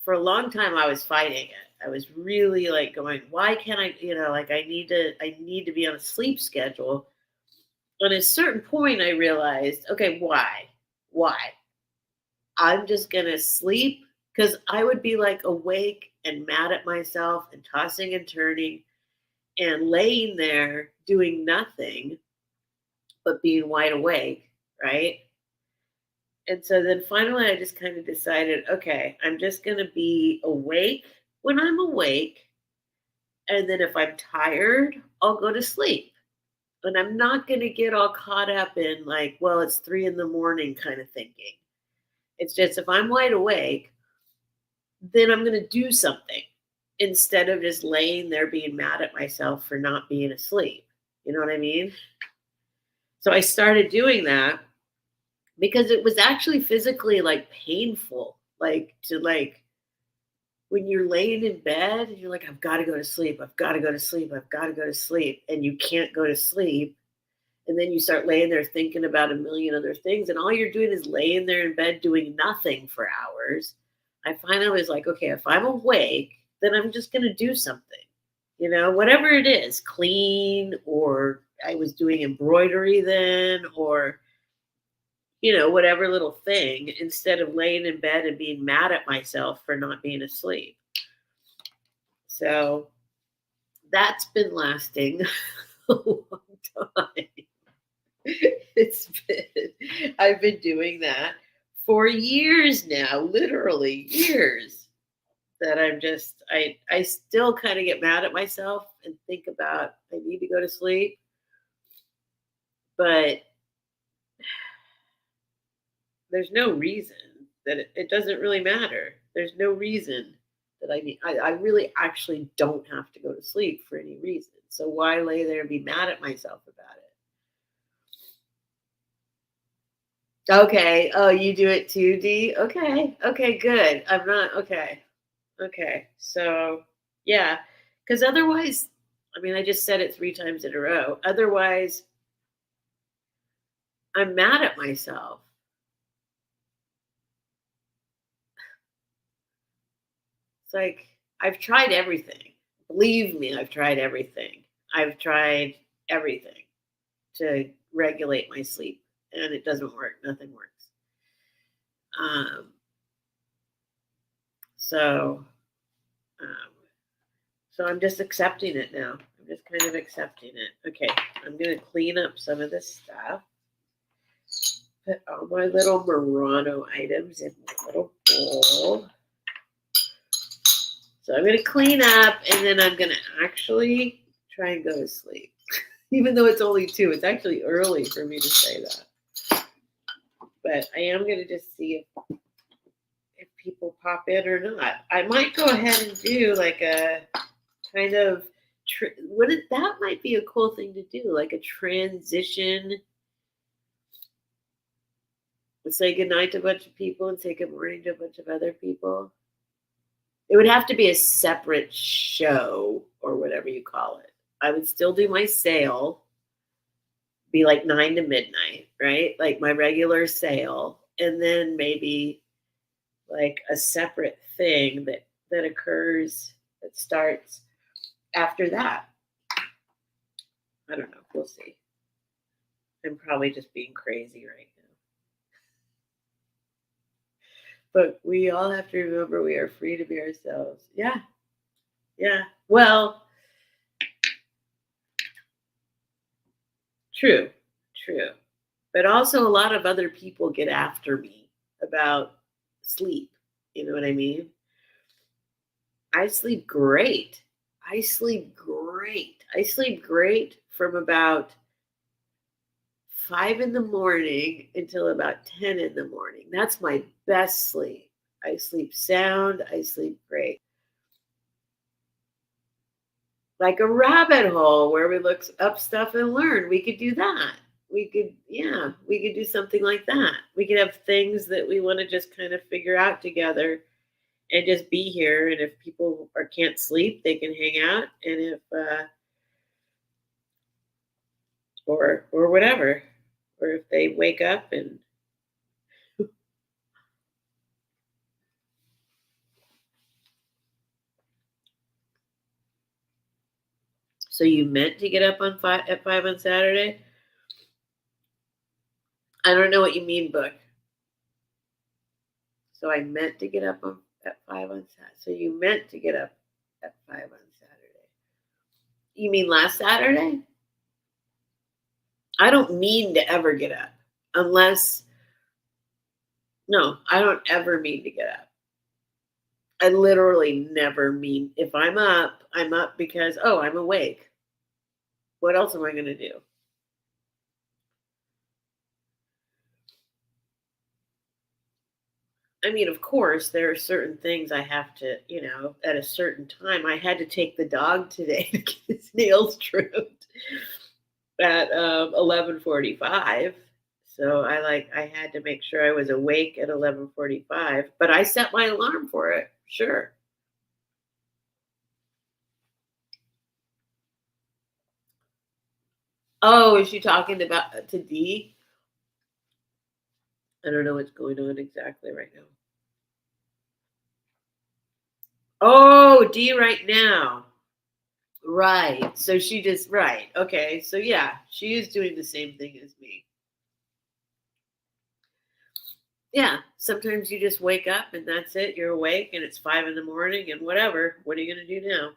Speaker 2: for a long time I was fighting it. I was really like going, why can't I, like I need to be on a sleep schedule. At a certain point I realized, okay, why? Why? I'm just gonna sleep because I would be like awake and mad at myself and tossing and turning and laying there doing nothing but being wide awake, right? And so then finally I just kind of decided, okay, I'm just going to be awake when I'm awake. And then if I'm tired, I'll go to sleep. And I'm not going to get all caught up in like, well, it's 3 a.m. kind of thinking. It's just if I'm wide awake, then I'm going to do something instead of just laying there being mad at myself for not being asleep. You know what I mean? So I started doing that because it was actually physically like painful, like to like when you're laying in bed and you're like, I've got to go to sleep, I've got to go to sleep, I've got to go to sleep, and you can't go to sleep. And then you start laying there thinking about a million other things, and all you're doing is laying there in bed doing nothing for hours. I finally was like, okay, if I'm awake, then I'm just going to do something, whatever it is, clean, or I was doing embroidery then, or whatever little thing, instead of laying in bed and being mad at myself for not being asleep. So that's been lasting a long time. I've been doing that for years now, literally years, that I still kind of get mad at myself and think about I need to go to sleep. But there's no reason that it doesn't really matter. There's no reason that I really actually don't have to go to sleep for any reason. So why lay there and be mad at myself about it? Okay. Oh, you do it too, Dee? Okay. Okay, good. I'm not okay. Okay. So yeah. Because otherwise, I mean, I just said it 3 times in a row. Otherwise, I'm mad at myself. It's like I've tried everything. Believe me, I've tried everything. I've tried everything to regulate my sleep, and it doesn't work. Nothing works. Um, so, um, so I'm just accepting it now. I'm just kind of accepting it. Okay, I'm gonna clean up some of this stuff. Put all my little Murano items in my little bowl. So I'm gonna clean up, and then I'm gonna actually try and go to sleep. Even though it's only 2, it's actually early for me to say that. But I am gonna just see if people pop in or not. I might go ahead and do like a kind of that might be a cool thing to do, like a transition. Say goodnight to a bunch of people and say good morning to a bunch of other people. It would have to be a separate show or whatever you call it. I would still do my sale, be like 9 to midnight, right? Like my regular sale. And then maybe like a separate thing that occurs that starts after that. I don't know. We'll see. I'm probably just being crazy right now. But we all have to remember we are free to be ourselves. Yeah. Yeah. Well, true. True. But also a lot of other people get after me about sleep. You know what I mean? I sleep great. I sleep great. I sleep great from about 5 in the morning until about 10 in the morning. That's my best sleep. I sleep sound. I sleep great. Like a rabbit hole where we look up stuff and learn. We could do that. We could do something like that. We could have things that we want to just kind of figure out together and just be here. And if people can't sleep, they can hang out. And if, or whatever, or if they wake up and, so you meant to get up at 5 on Saturday? I don't know what you mean, book. So I meant to get up at 5 on Saturday. So you meant to get up at 5 on Saturday. You mean last Saturday? I don't mean to ever get up unless, no, I don't ever mean to get up. I literally never mean, if I'm up because, oh, I'm awake. What else am I going to do? I mean, of course, there are certain things I have to, at a certain time. I had to take the dog today to get his nails trimmed at 11:45. So I had to make sure I was awake at 11:45, but I set my alarm for it. Sure. Oh, is she talking about to D? I don't know what's going on exactly right now. Oh, D right now. Right. So she just, right. Okay. So yeah, she is doing the same thing as me. Yeah. Sometimes you just wake up and that's it. You're awake and it's 5 in the morning and whatever. What are you going to do now?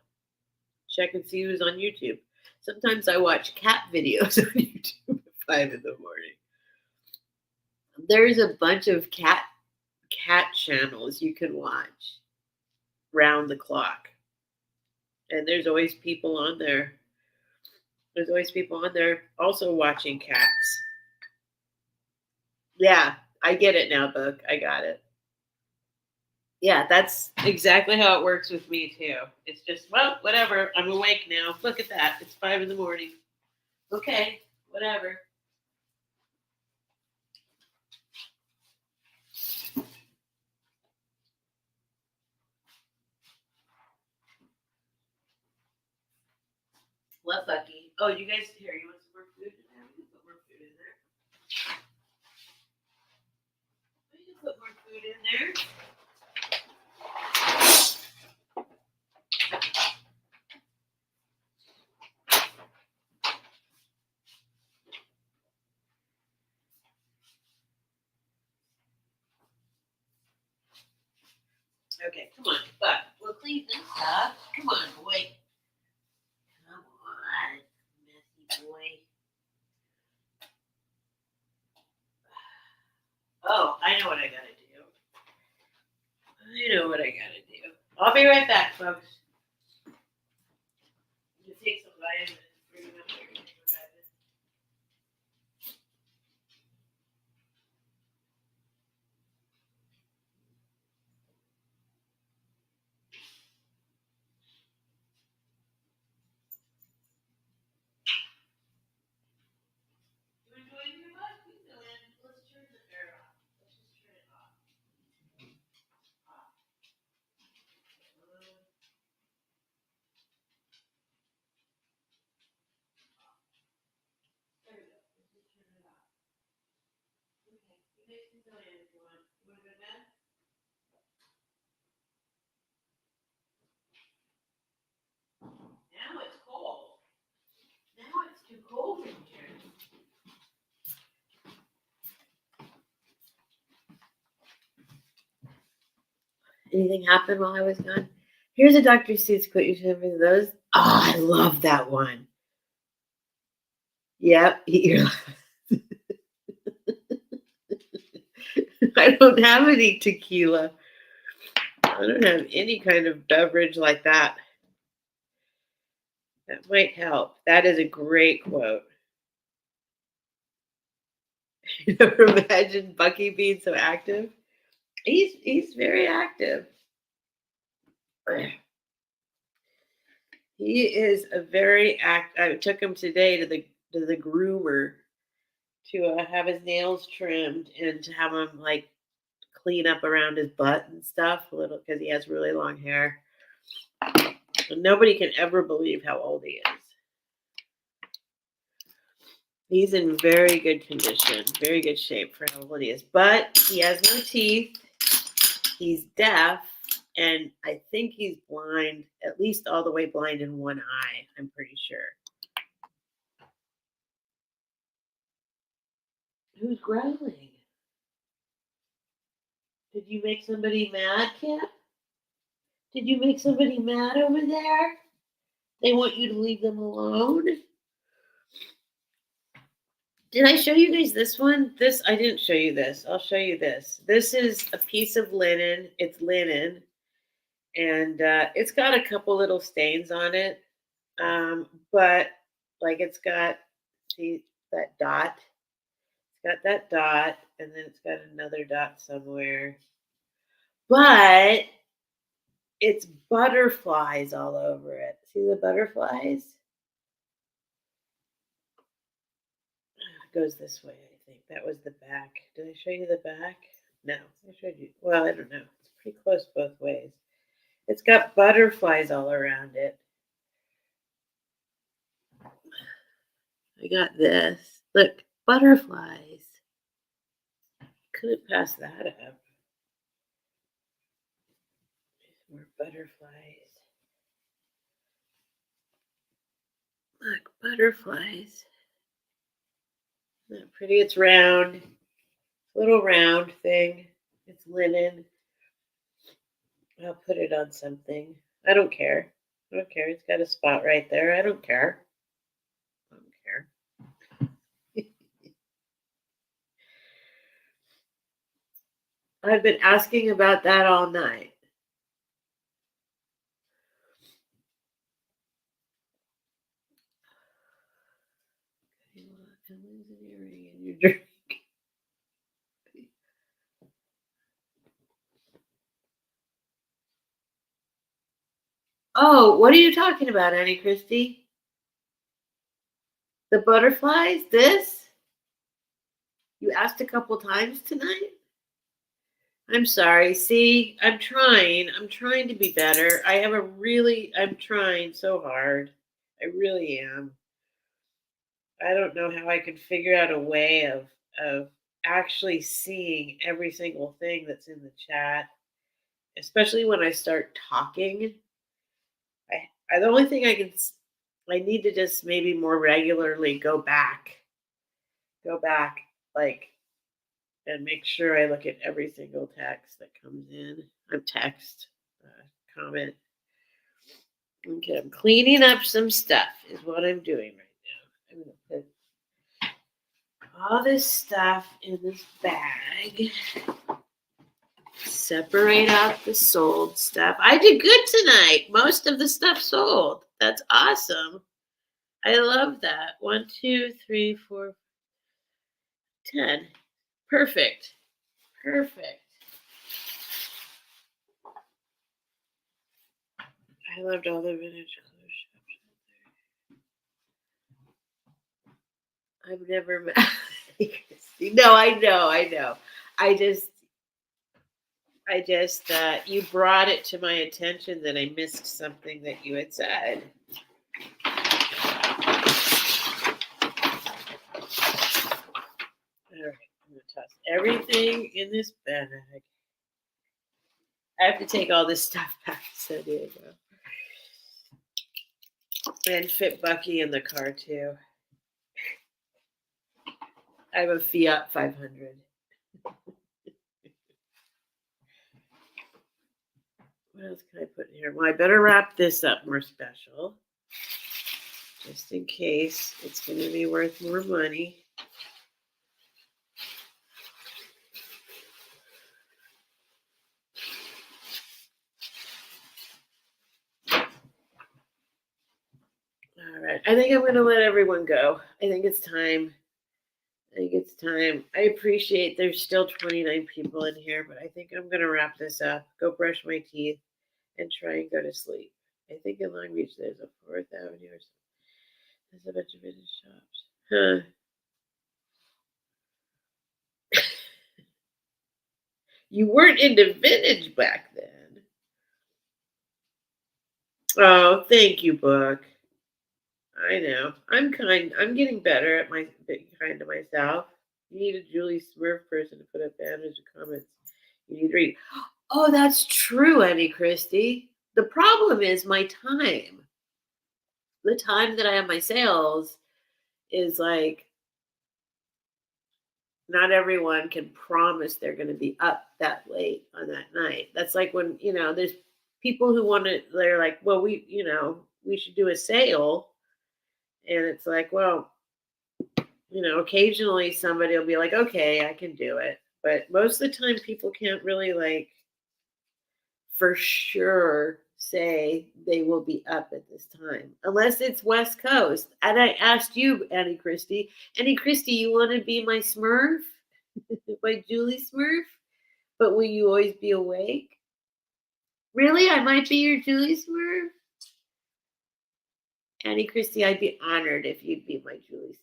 Speaker 2: Check and see who's on YouTube. Sometimes I watch cat videos on YouTube at 5 in the morning. There's a bunch of cat channels you can watch round the clock. And there's always people on there. There's always people on there also watching cats. Yeah, I get it now, Book. I got it. Yeah, that's exactly how it works with me too. It's just, well, whatever. I'm awake now. Look at that. It's 5 in the morning. Okay, whatever. What, Bucky? Oh, you guys here? You want some more food in there? We can put more food in there. We can put more food in there. Okay, come on, Buck. We'll clean this up. Come on, boy. Come on, messy boy. Oh, I know what I gotta do. I'll be right back, folks. I'm gonna take some vitamins. Bring them up here. You enjoying your butt? We can go in. Let's turn the air off. Let's just turn it off. There we go. Let's just turn it off. Okay. You guys can go in if you want. You want to go to bed? Now it's cold. Now it's too cold in here. Anything happened while I was gone? Here's a Dr. Seuss quote. You should have those. Oh, I love that one. Yep. I don't have any tequila. I don't have any kind of beverage like that. That might help. That is a great quote. You never imagined Bucky being so active. He's very active. He is a very I took him today to the groomer to have his nails trimmed and to have him like clean up around his butt and stuff a little because he has really long hair. And nobody can ever believe how old he is. He's in very good condition, very good shape for how old he is. But he has no teeth. He's deaf. And I think he's blind, at least all the way blind in one eye, I'm pretty sure. Who's growling? Did you make somebody mad, Kip? Did you make somebody mad over there? They want you to leave them alone? Did I show you guys this one? I didn't show you this. I'll show you this. This is a piece of linen. It's linen. And it's got a couple little stains on it. But like it's got, see that dot? It's got that dot, and then it's got another dot somewhere. But it's butterflies all over it. See the butterflies? It goes this way, I think. That was the back. Did I show you the back? No, I showed you. Well, I don't know. It's pretty close both ways. It's got butterflies all around it. I got this. Look, butterflies. Couldn't pass that up. More butterflies. Look, butterflies. Isn't that pretty? It's round. Little round thing. It's linen. I'll put it on something. I don't care. I don't care. It's got a spot right there. I don't care. I don't care. I've been asking about that all night. In your drink. Oh, what are you talking about, Annie Christie? The butterflies? This? You asked a couple times tonight? I'm sorry. See, I'm trying. I'm trying to be better. I'm trying so hard. I really am. I don't know how I could figure out a way of actually seeing every single thing that's in the chat, especially when I start talking. The only thing I need to just maybe more regularly go back, like, and make sure I look at every single text that comes in. Comment. Okay, I'm cleaning up some stuff is what I'm doing right now. I'm going to put all this stuff in this bag. Separate out the sold stuff. I did good tonight. Most of the stuff sold. That's awesome. I love that. 1, 2, 3, 4, 10. Perfect. I loved all the vintage clothes shops. I've never met. No, I know. I just, you brought it to my attention that I missed something that you had said. All right, I'm going to toss everything in this bag. I have to take all this stuff back to San Diego. And fit Bucky in the car, too. I have a Fiat 500. What else can I put in here? Well, I better wrap this up more special. Just in case it's going to be worth more money. All right. I think I'm going to let everyone go. I think it's time. I appreciate there's still 29 people in here, but I think I'm going to wrap this up, go brush my teeth, and try and go to sleep. I think in Long Beach there's a 4th Avenue or something. There's a bunch of vintage shops. Huh. You weren't into vintage back then. Oh, thank you, book. I know. I'm getting better at being kind to myself. You need a Julie Smurf person to put up banners or comments. You need to read. Oh, that's true, Annie Christie. The problem is my time. The time that I have my sales is like not everyone can promise they're going to be up that late on that night. That's like when, there's people who want to, they're like, well, we should do a sale. And it's like, well, occasionally somebody will be like, okay, I can do it. But most of the time people can't really like for sure say they will be up at this time, unless it's West Coast. And I asked you, Annie Christie, you want to be my Smurf? My Julie Smurf? But will you always be awake? Really? I might be your Julie Smurf? Annie Christie, I'd be honored if you'd be my Julie Smurf.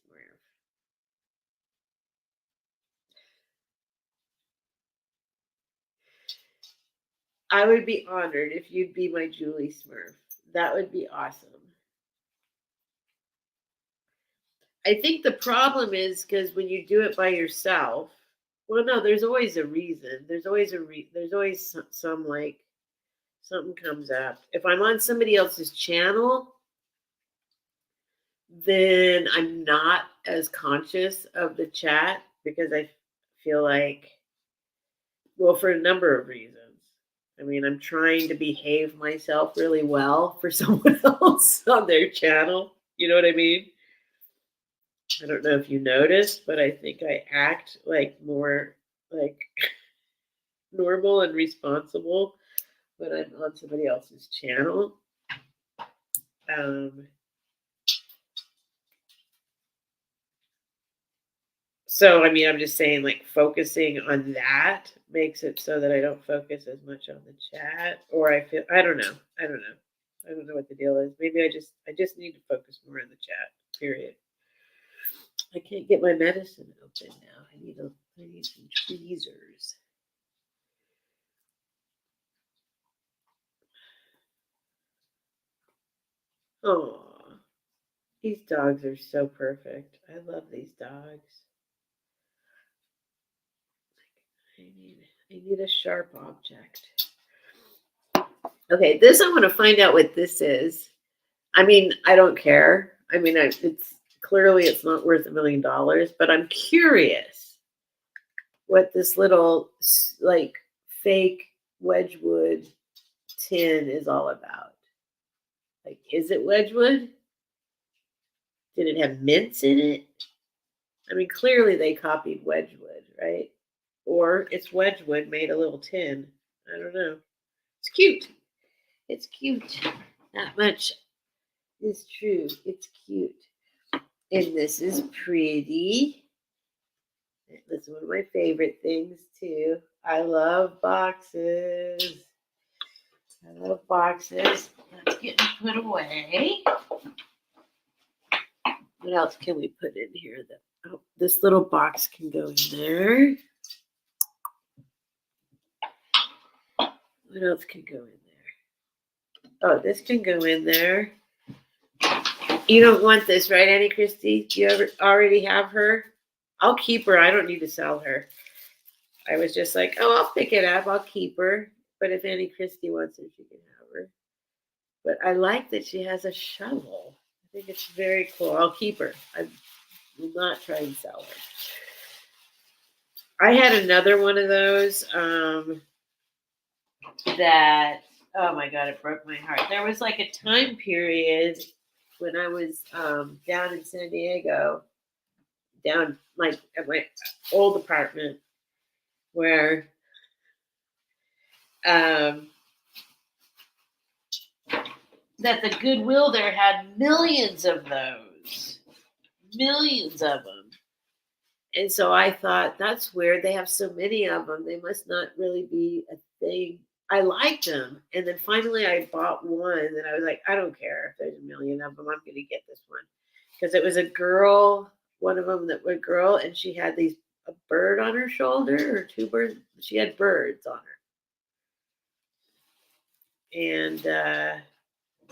Speaker 2: I would be honored if you'd be my Julie Smurf. That would be awesome. I think the problem is because when you do it by yourself, well, no, there's always a reason. There's always some like something comes up. If I'm on somebody else's channel, then I'm not as conscious of the chat because I feel like, well, for a number of reasons. I mean, I'm trying to behave myself really well for someone else on their channel. You know what I mean? I don't know if you noticed, but I think I act like more like normal and responsible when I'm on somebody else's channel. So, I mean, I'm just saying, like, focusing on that makes it so that I don't focus as much on the chat, or I don't know. I don't know what the deal is. Maybe I just need to focus more on the chat, period. I can't get my medicine open now. I need some tweezers. Oh, these dogs are so perfect. I love these dogs. I need a sharp object. Okay, this I want to find out what this is. I mean, I don't care. I mean, it's clearly it's not worth $1 million, but I'm curious what this little like fake Wedgwood tin is all about. Like, is it Wedgwood? Did it have mints in it? I mean, clearly they copied Wedgwood, right? Or it's Wedgwood made a little tin. I don't know. It's cute. It's cute. Not much is true. It's cute. And this is pretty. This is one of my favorite things too. I love boxes. Let's get put away. What else can we put in here? This little box can go in there. What else can go in there? Oh, this can go in there. You don't want this, right, Annie Christie? Do you already have her? I'll keep her. I don't need to sell her. I was just like, oh, I'll pick it up. I'll keep her. But if Annie Christie wants her, she can have her. But I like that she has a shovel. I think it's very cool. I'll keep her. I will not try and sell her. I had another one of those that, oh my God, it broke my heart. There was like a time period when I was down in San Diego, down like at my old apartment, where that the Goodwill there had millions of those. Millions of them. And so I thought, that's weird. They have so many of them. They must not really be a thing. I liked them. And then finally I bought one and I was like, I don't care if there's a million of them. I'm going to get this one. Because it was a girl, one of them that was a girl, and she had a bird on her shoulder or two birds. She had birds on her. And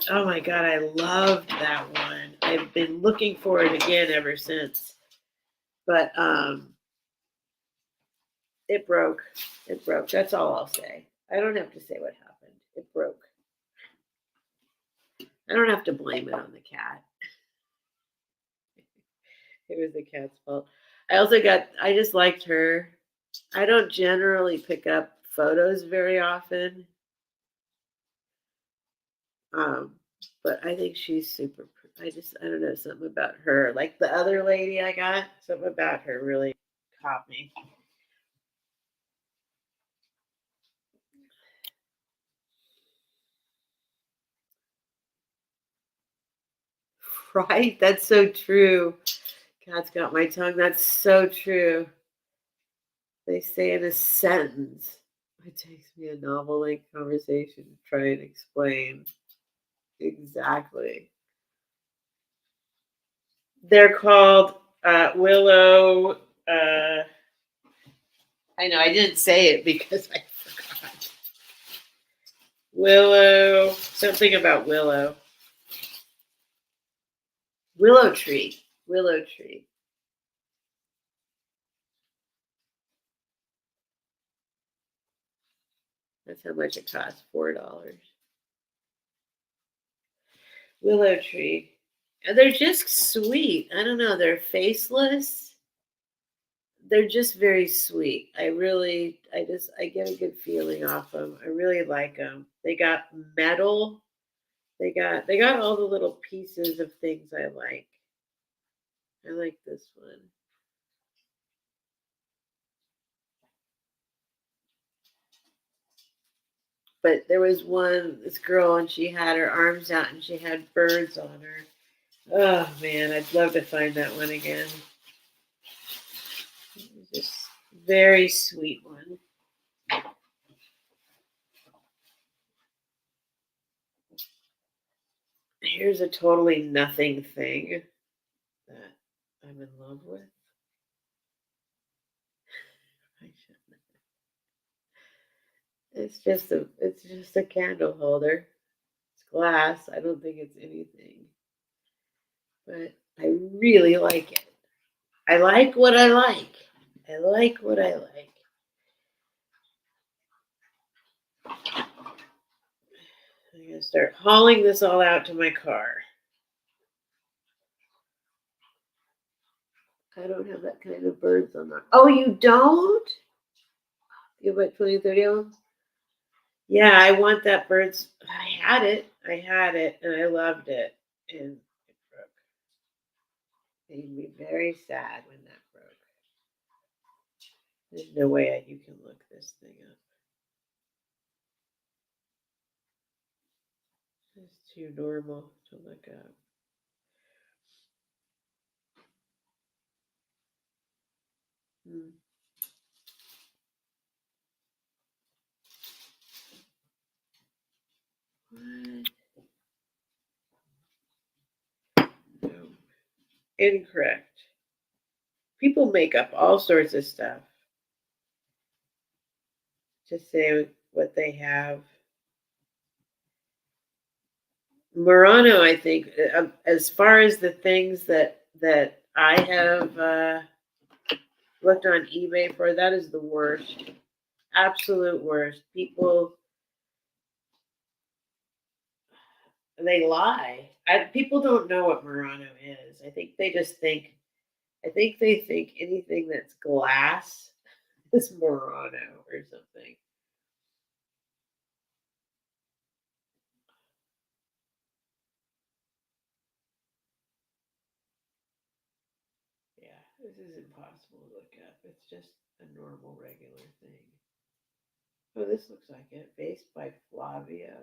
Speaker 2: oh my God, I loved that one. I've been looking for it again ever since. But it broke. It broke. That's all I'll say. I don't have to say what happened. It broke. I don't have to blame it on the cat. It was the cat's fault. I just liked her. I don't generally pick up photos very often. But I think she's super. I don't know, something about her. Like the other lady I got, something about her really caught me. Right? That's so true. Cat's got my tongue. That's so true. They say in a sentence. It takes me a novel-length conversation to try and explain exactly. They're called Willow. I know I didn't say it because I forgot. Willow. Something about willow. Willow tree. Willow tree. That's how much it costs. $4. Willow tree. And they're just sweet. I don't know. They're faceless. They're just very sweet. I get a good feeling off them. I really like them. They got metal. They got all the little pieces of things I like. I like this one. But there was this girl, and she had her arms out, and she had birds on her. Oh man, I'd love to find that one again. It was just very sweet one. Here's a totally nothing thing that I'm in love with. It's just a candle holder. It's glass. I don't think it's anything. But I really like it. I like what I like. I like what I like. I'm going to start hauling this all out to my car. I don't have that kind of birds on that. Oh, you don't? You have about 20, 30 of them? Yeah, I want that birds. I had it, and I loved it. And it broke. It made me very sad when that broke. There's no way you can look this thing up. It's too normal to look up. What? No. Incorrect. People make up all sorts of stuff to say what they have. Murano, I think, as far as the things that I have looked on eBay for, that is the worst. Absolute worst. People, they lie. People don't know what Murano is. I think they think anything that's glass is Murano or something. Yeah, this is impossible to look up. It's just a normal, regular thing. Oh, this looks like it. Based by Flavio.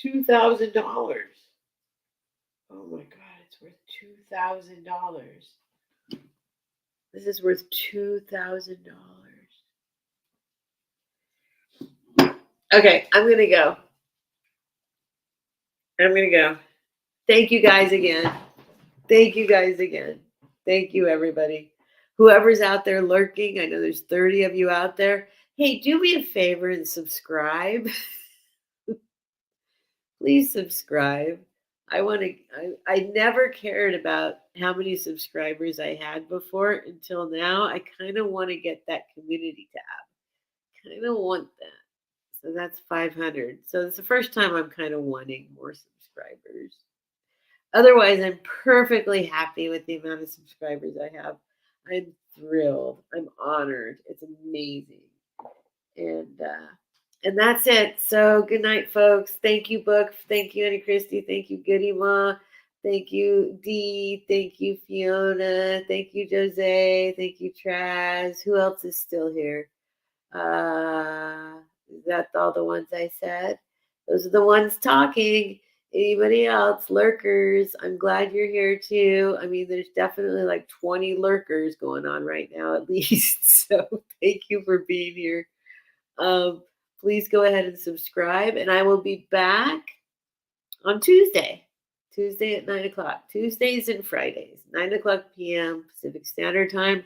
Speaker 2: $2,000. Oh my God, it's worth $2,000. This is worth $2,000. Okay, I'm going to go. Thank you guys again. Thank you, everybody. Whoever's out there lurking, I know there's 30 of you out there. Hey, do me a favor and subscribe. Please subscribe. I never cared about how many subscribers I had before until now. I kind of want to get that community tab. Kind of want that. So that's 500. So it's the first time I'm kind of wanting more subscribers. Otherwise, I'm perfectly happy with the amount of subscribers I have. I'm thrilled. I'm honored. It's amazing. And that's it. So good night, folks. Thank you, Book. Thank you, Annie Christie. Thank you, Goody Ma. Thank you, Dee. Thank you, Fiona. Thank you, Jose. Thank you, Traz. Who else is still here? Is that all the ones I said? Those are the ones talking. Anybody else? Lurkers. I'm glad you're here too. I mean, there's definitely like 20 lurkers going on right now at least. So thank you for being here. Please go ahead and subscribe, and I will be back on Tuesday at 9 o'clock. Tuesdays and Fridays, 9 o'clock p.m. Pacific Standard Time.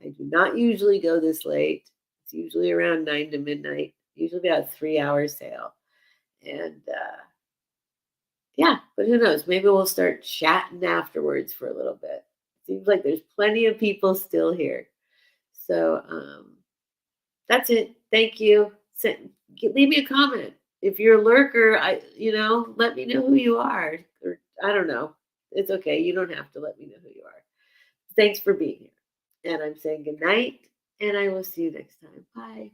Speaker 2: I do not usually go this late. It's usually around 9 to midnight, usually about a 3-hour sale. And yeah, but who knows? Maybe we'll start chatting afterwards for a little bit. Seems like there's plenty of people still here. So that's it. Thank you. Leave me a comment. If you're a lurker, let me know who you are. Or I don't know. It's okay. You don't have to let me know who you are. Thanks for being here. And I'm saying good night, and I will see you next time. Bye.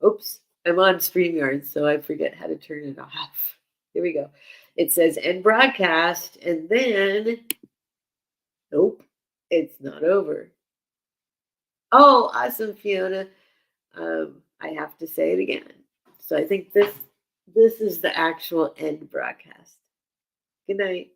Speaker 2: Oops. I'm on StreamYard, so I forget how to turn it off. Here we go. It says end broadcast, and then, nope, it's not over. Oh, awesome, Fiona. I have to say it again. So I think this is the actual end broadcast. Good night.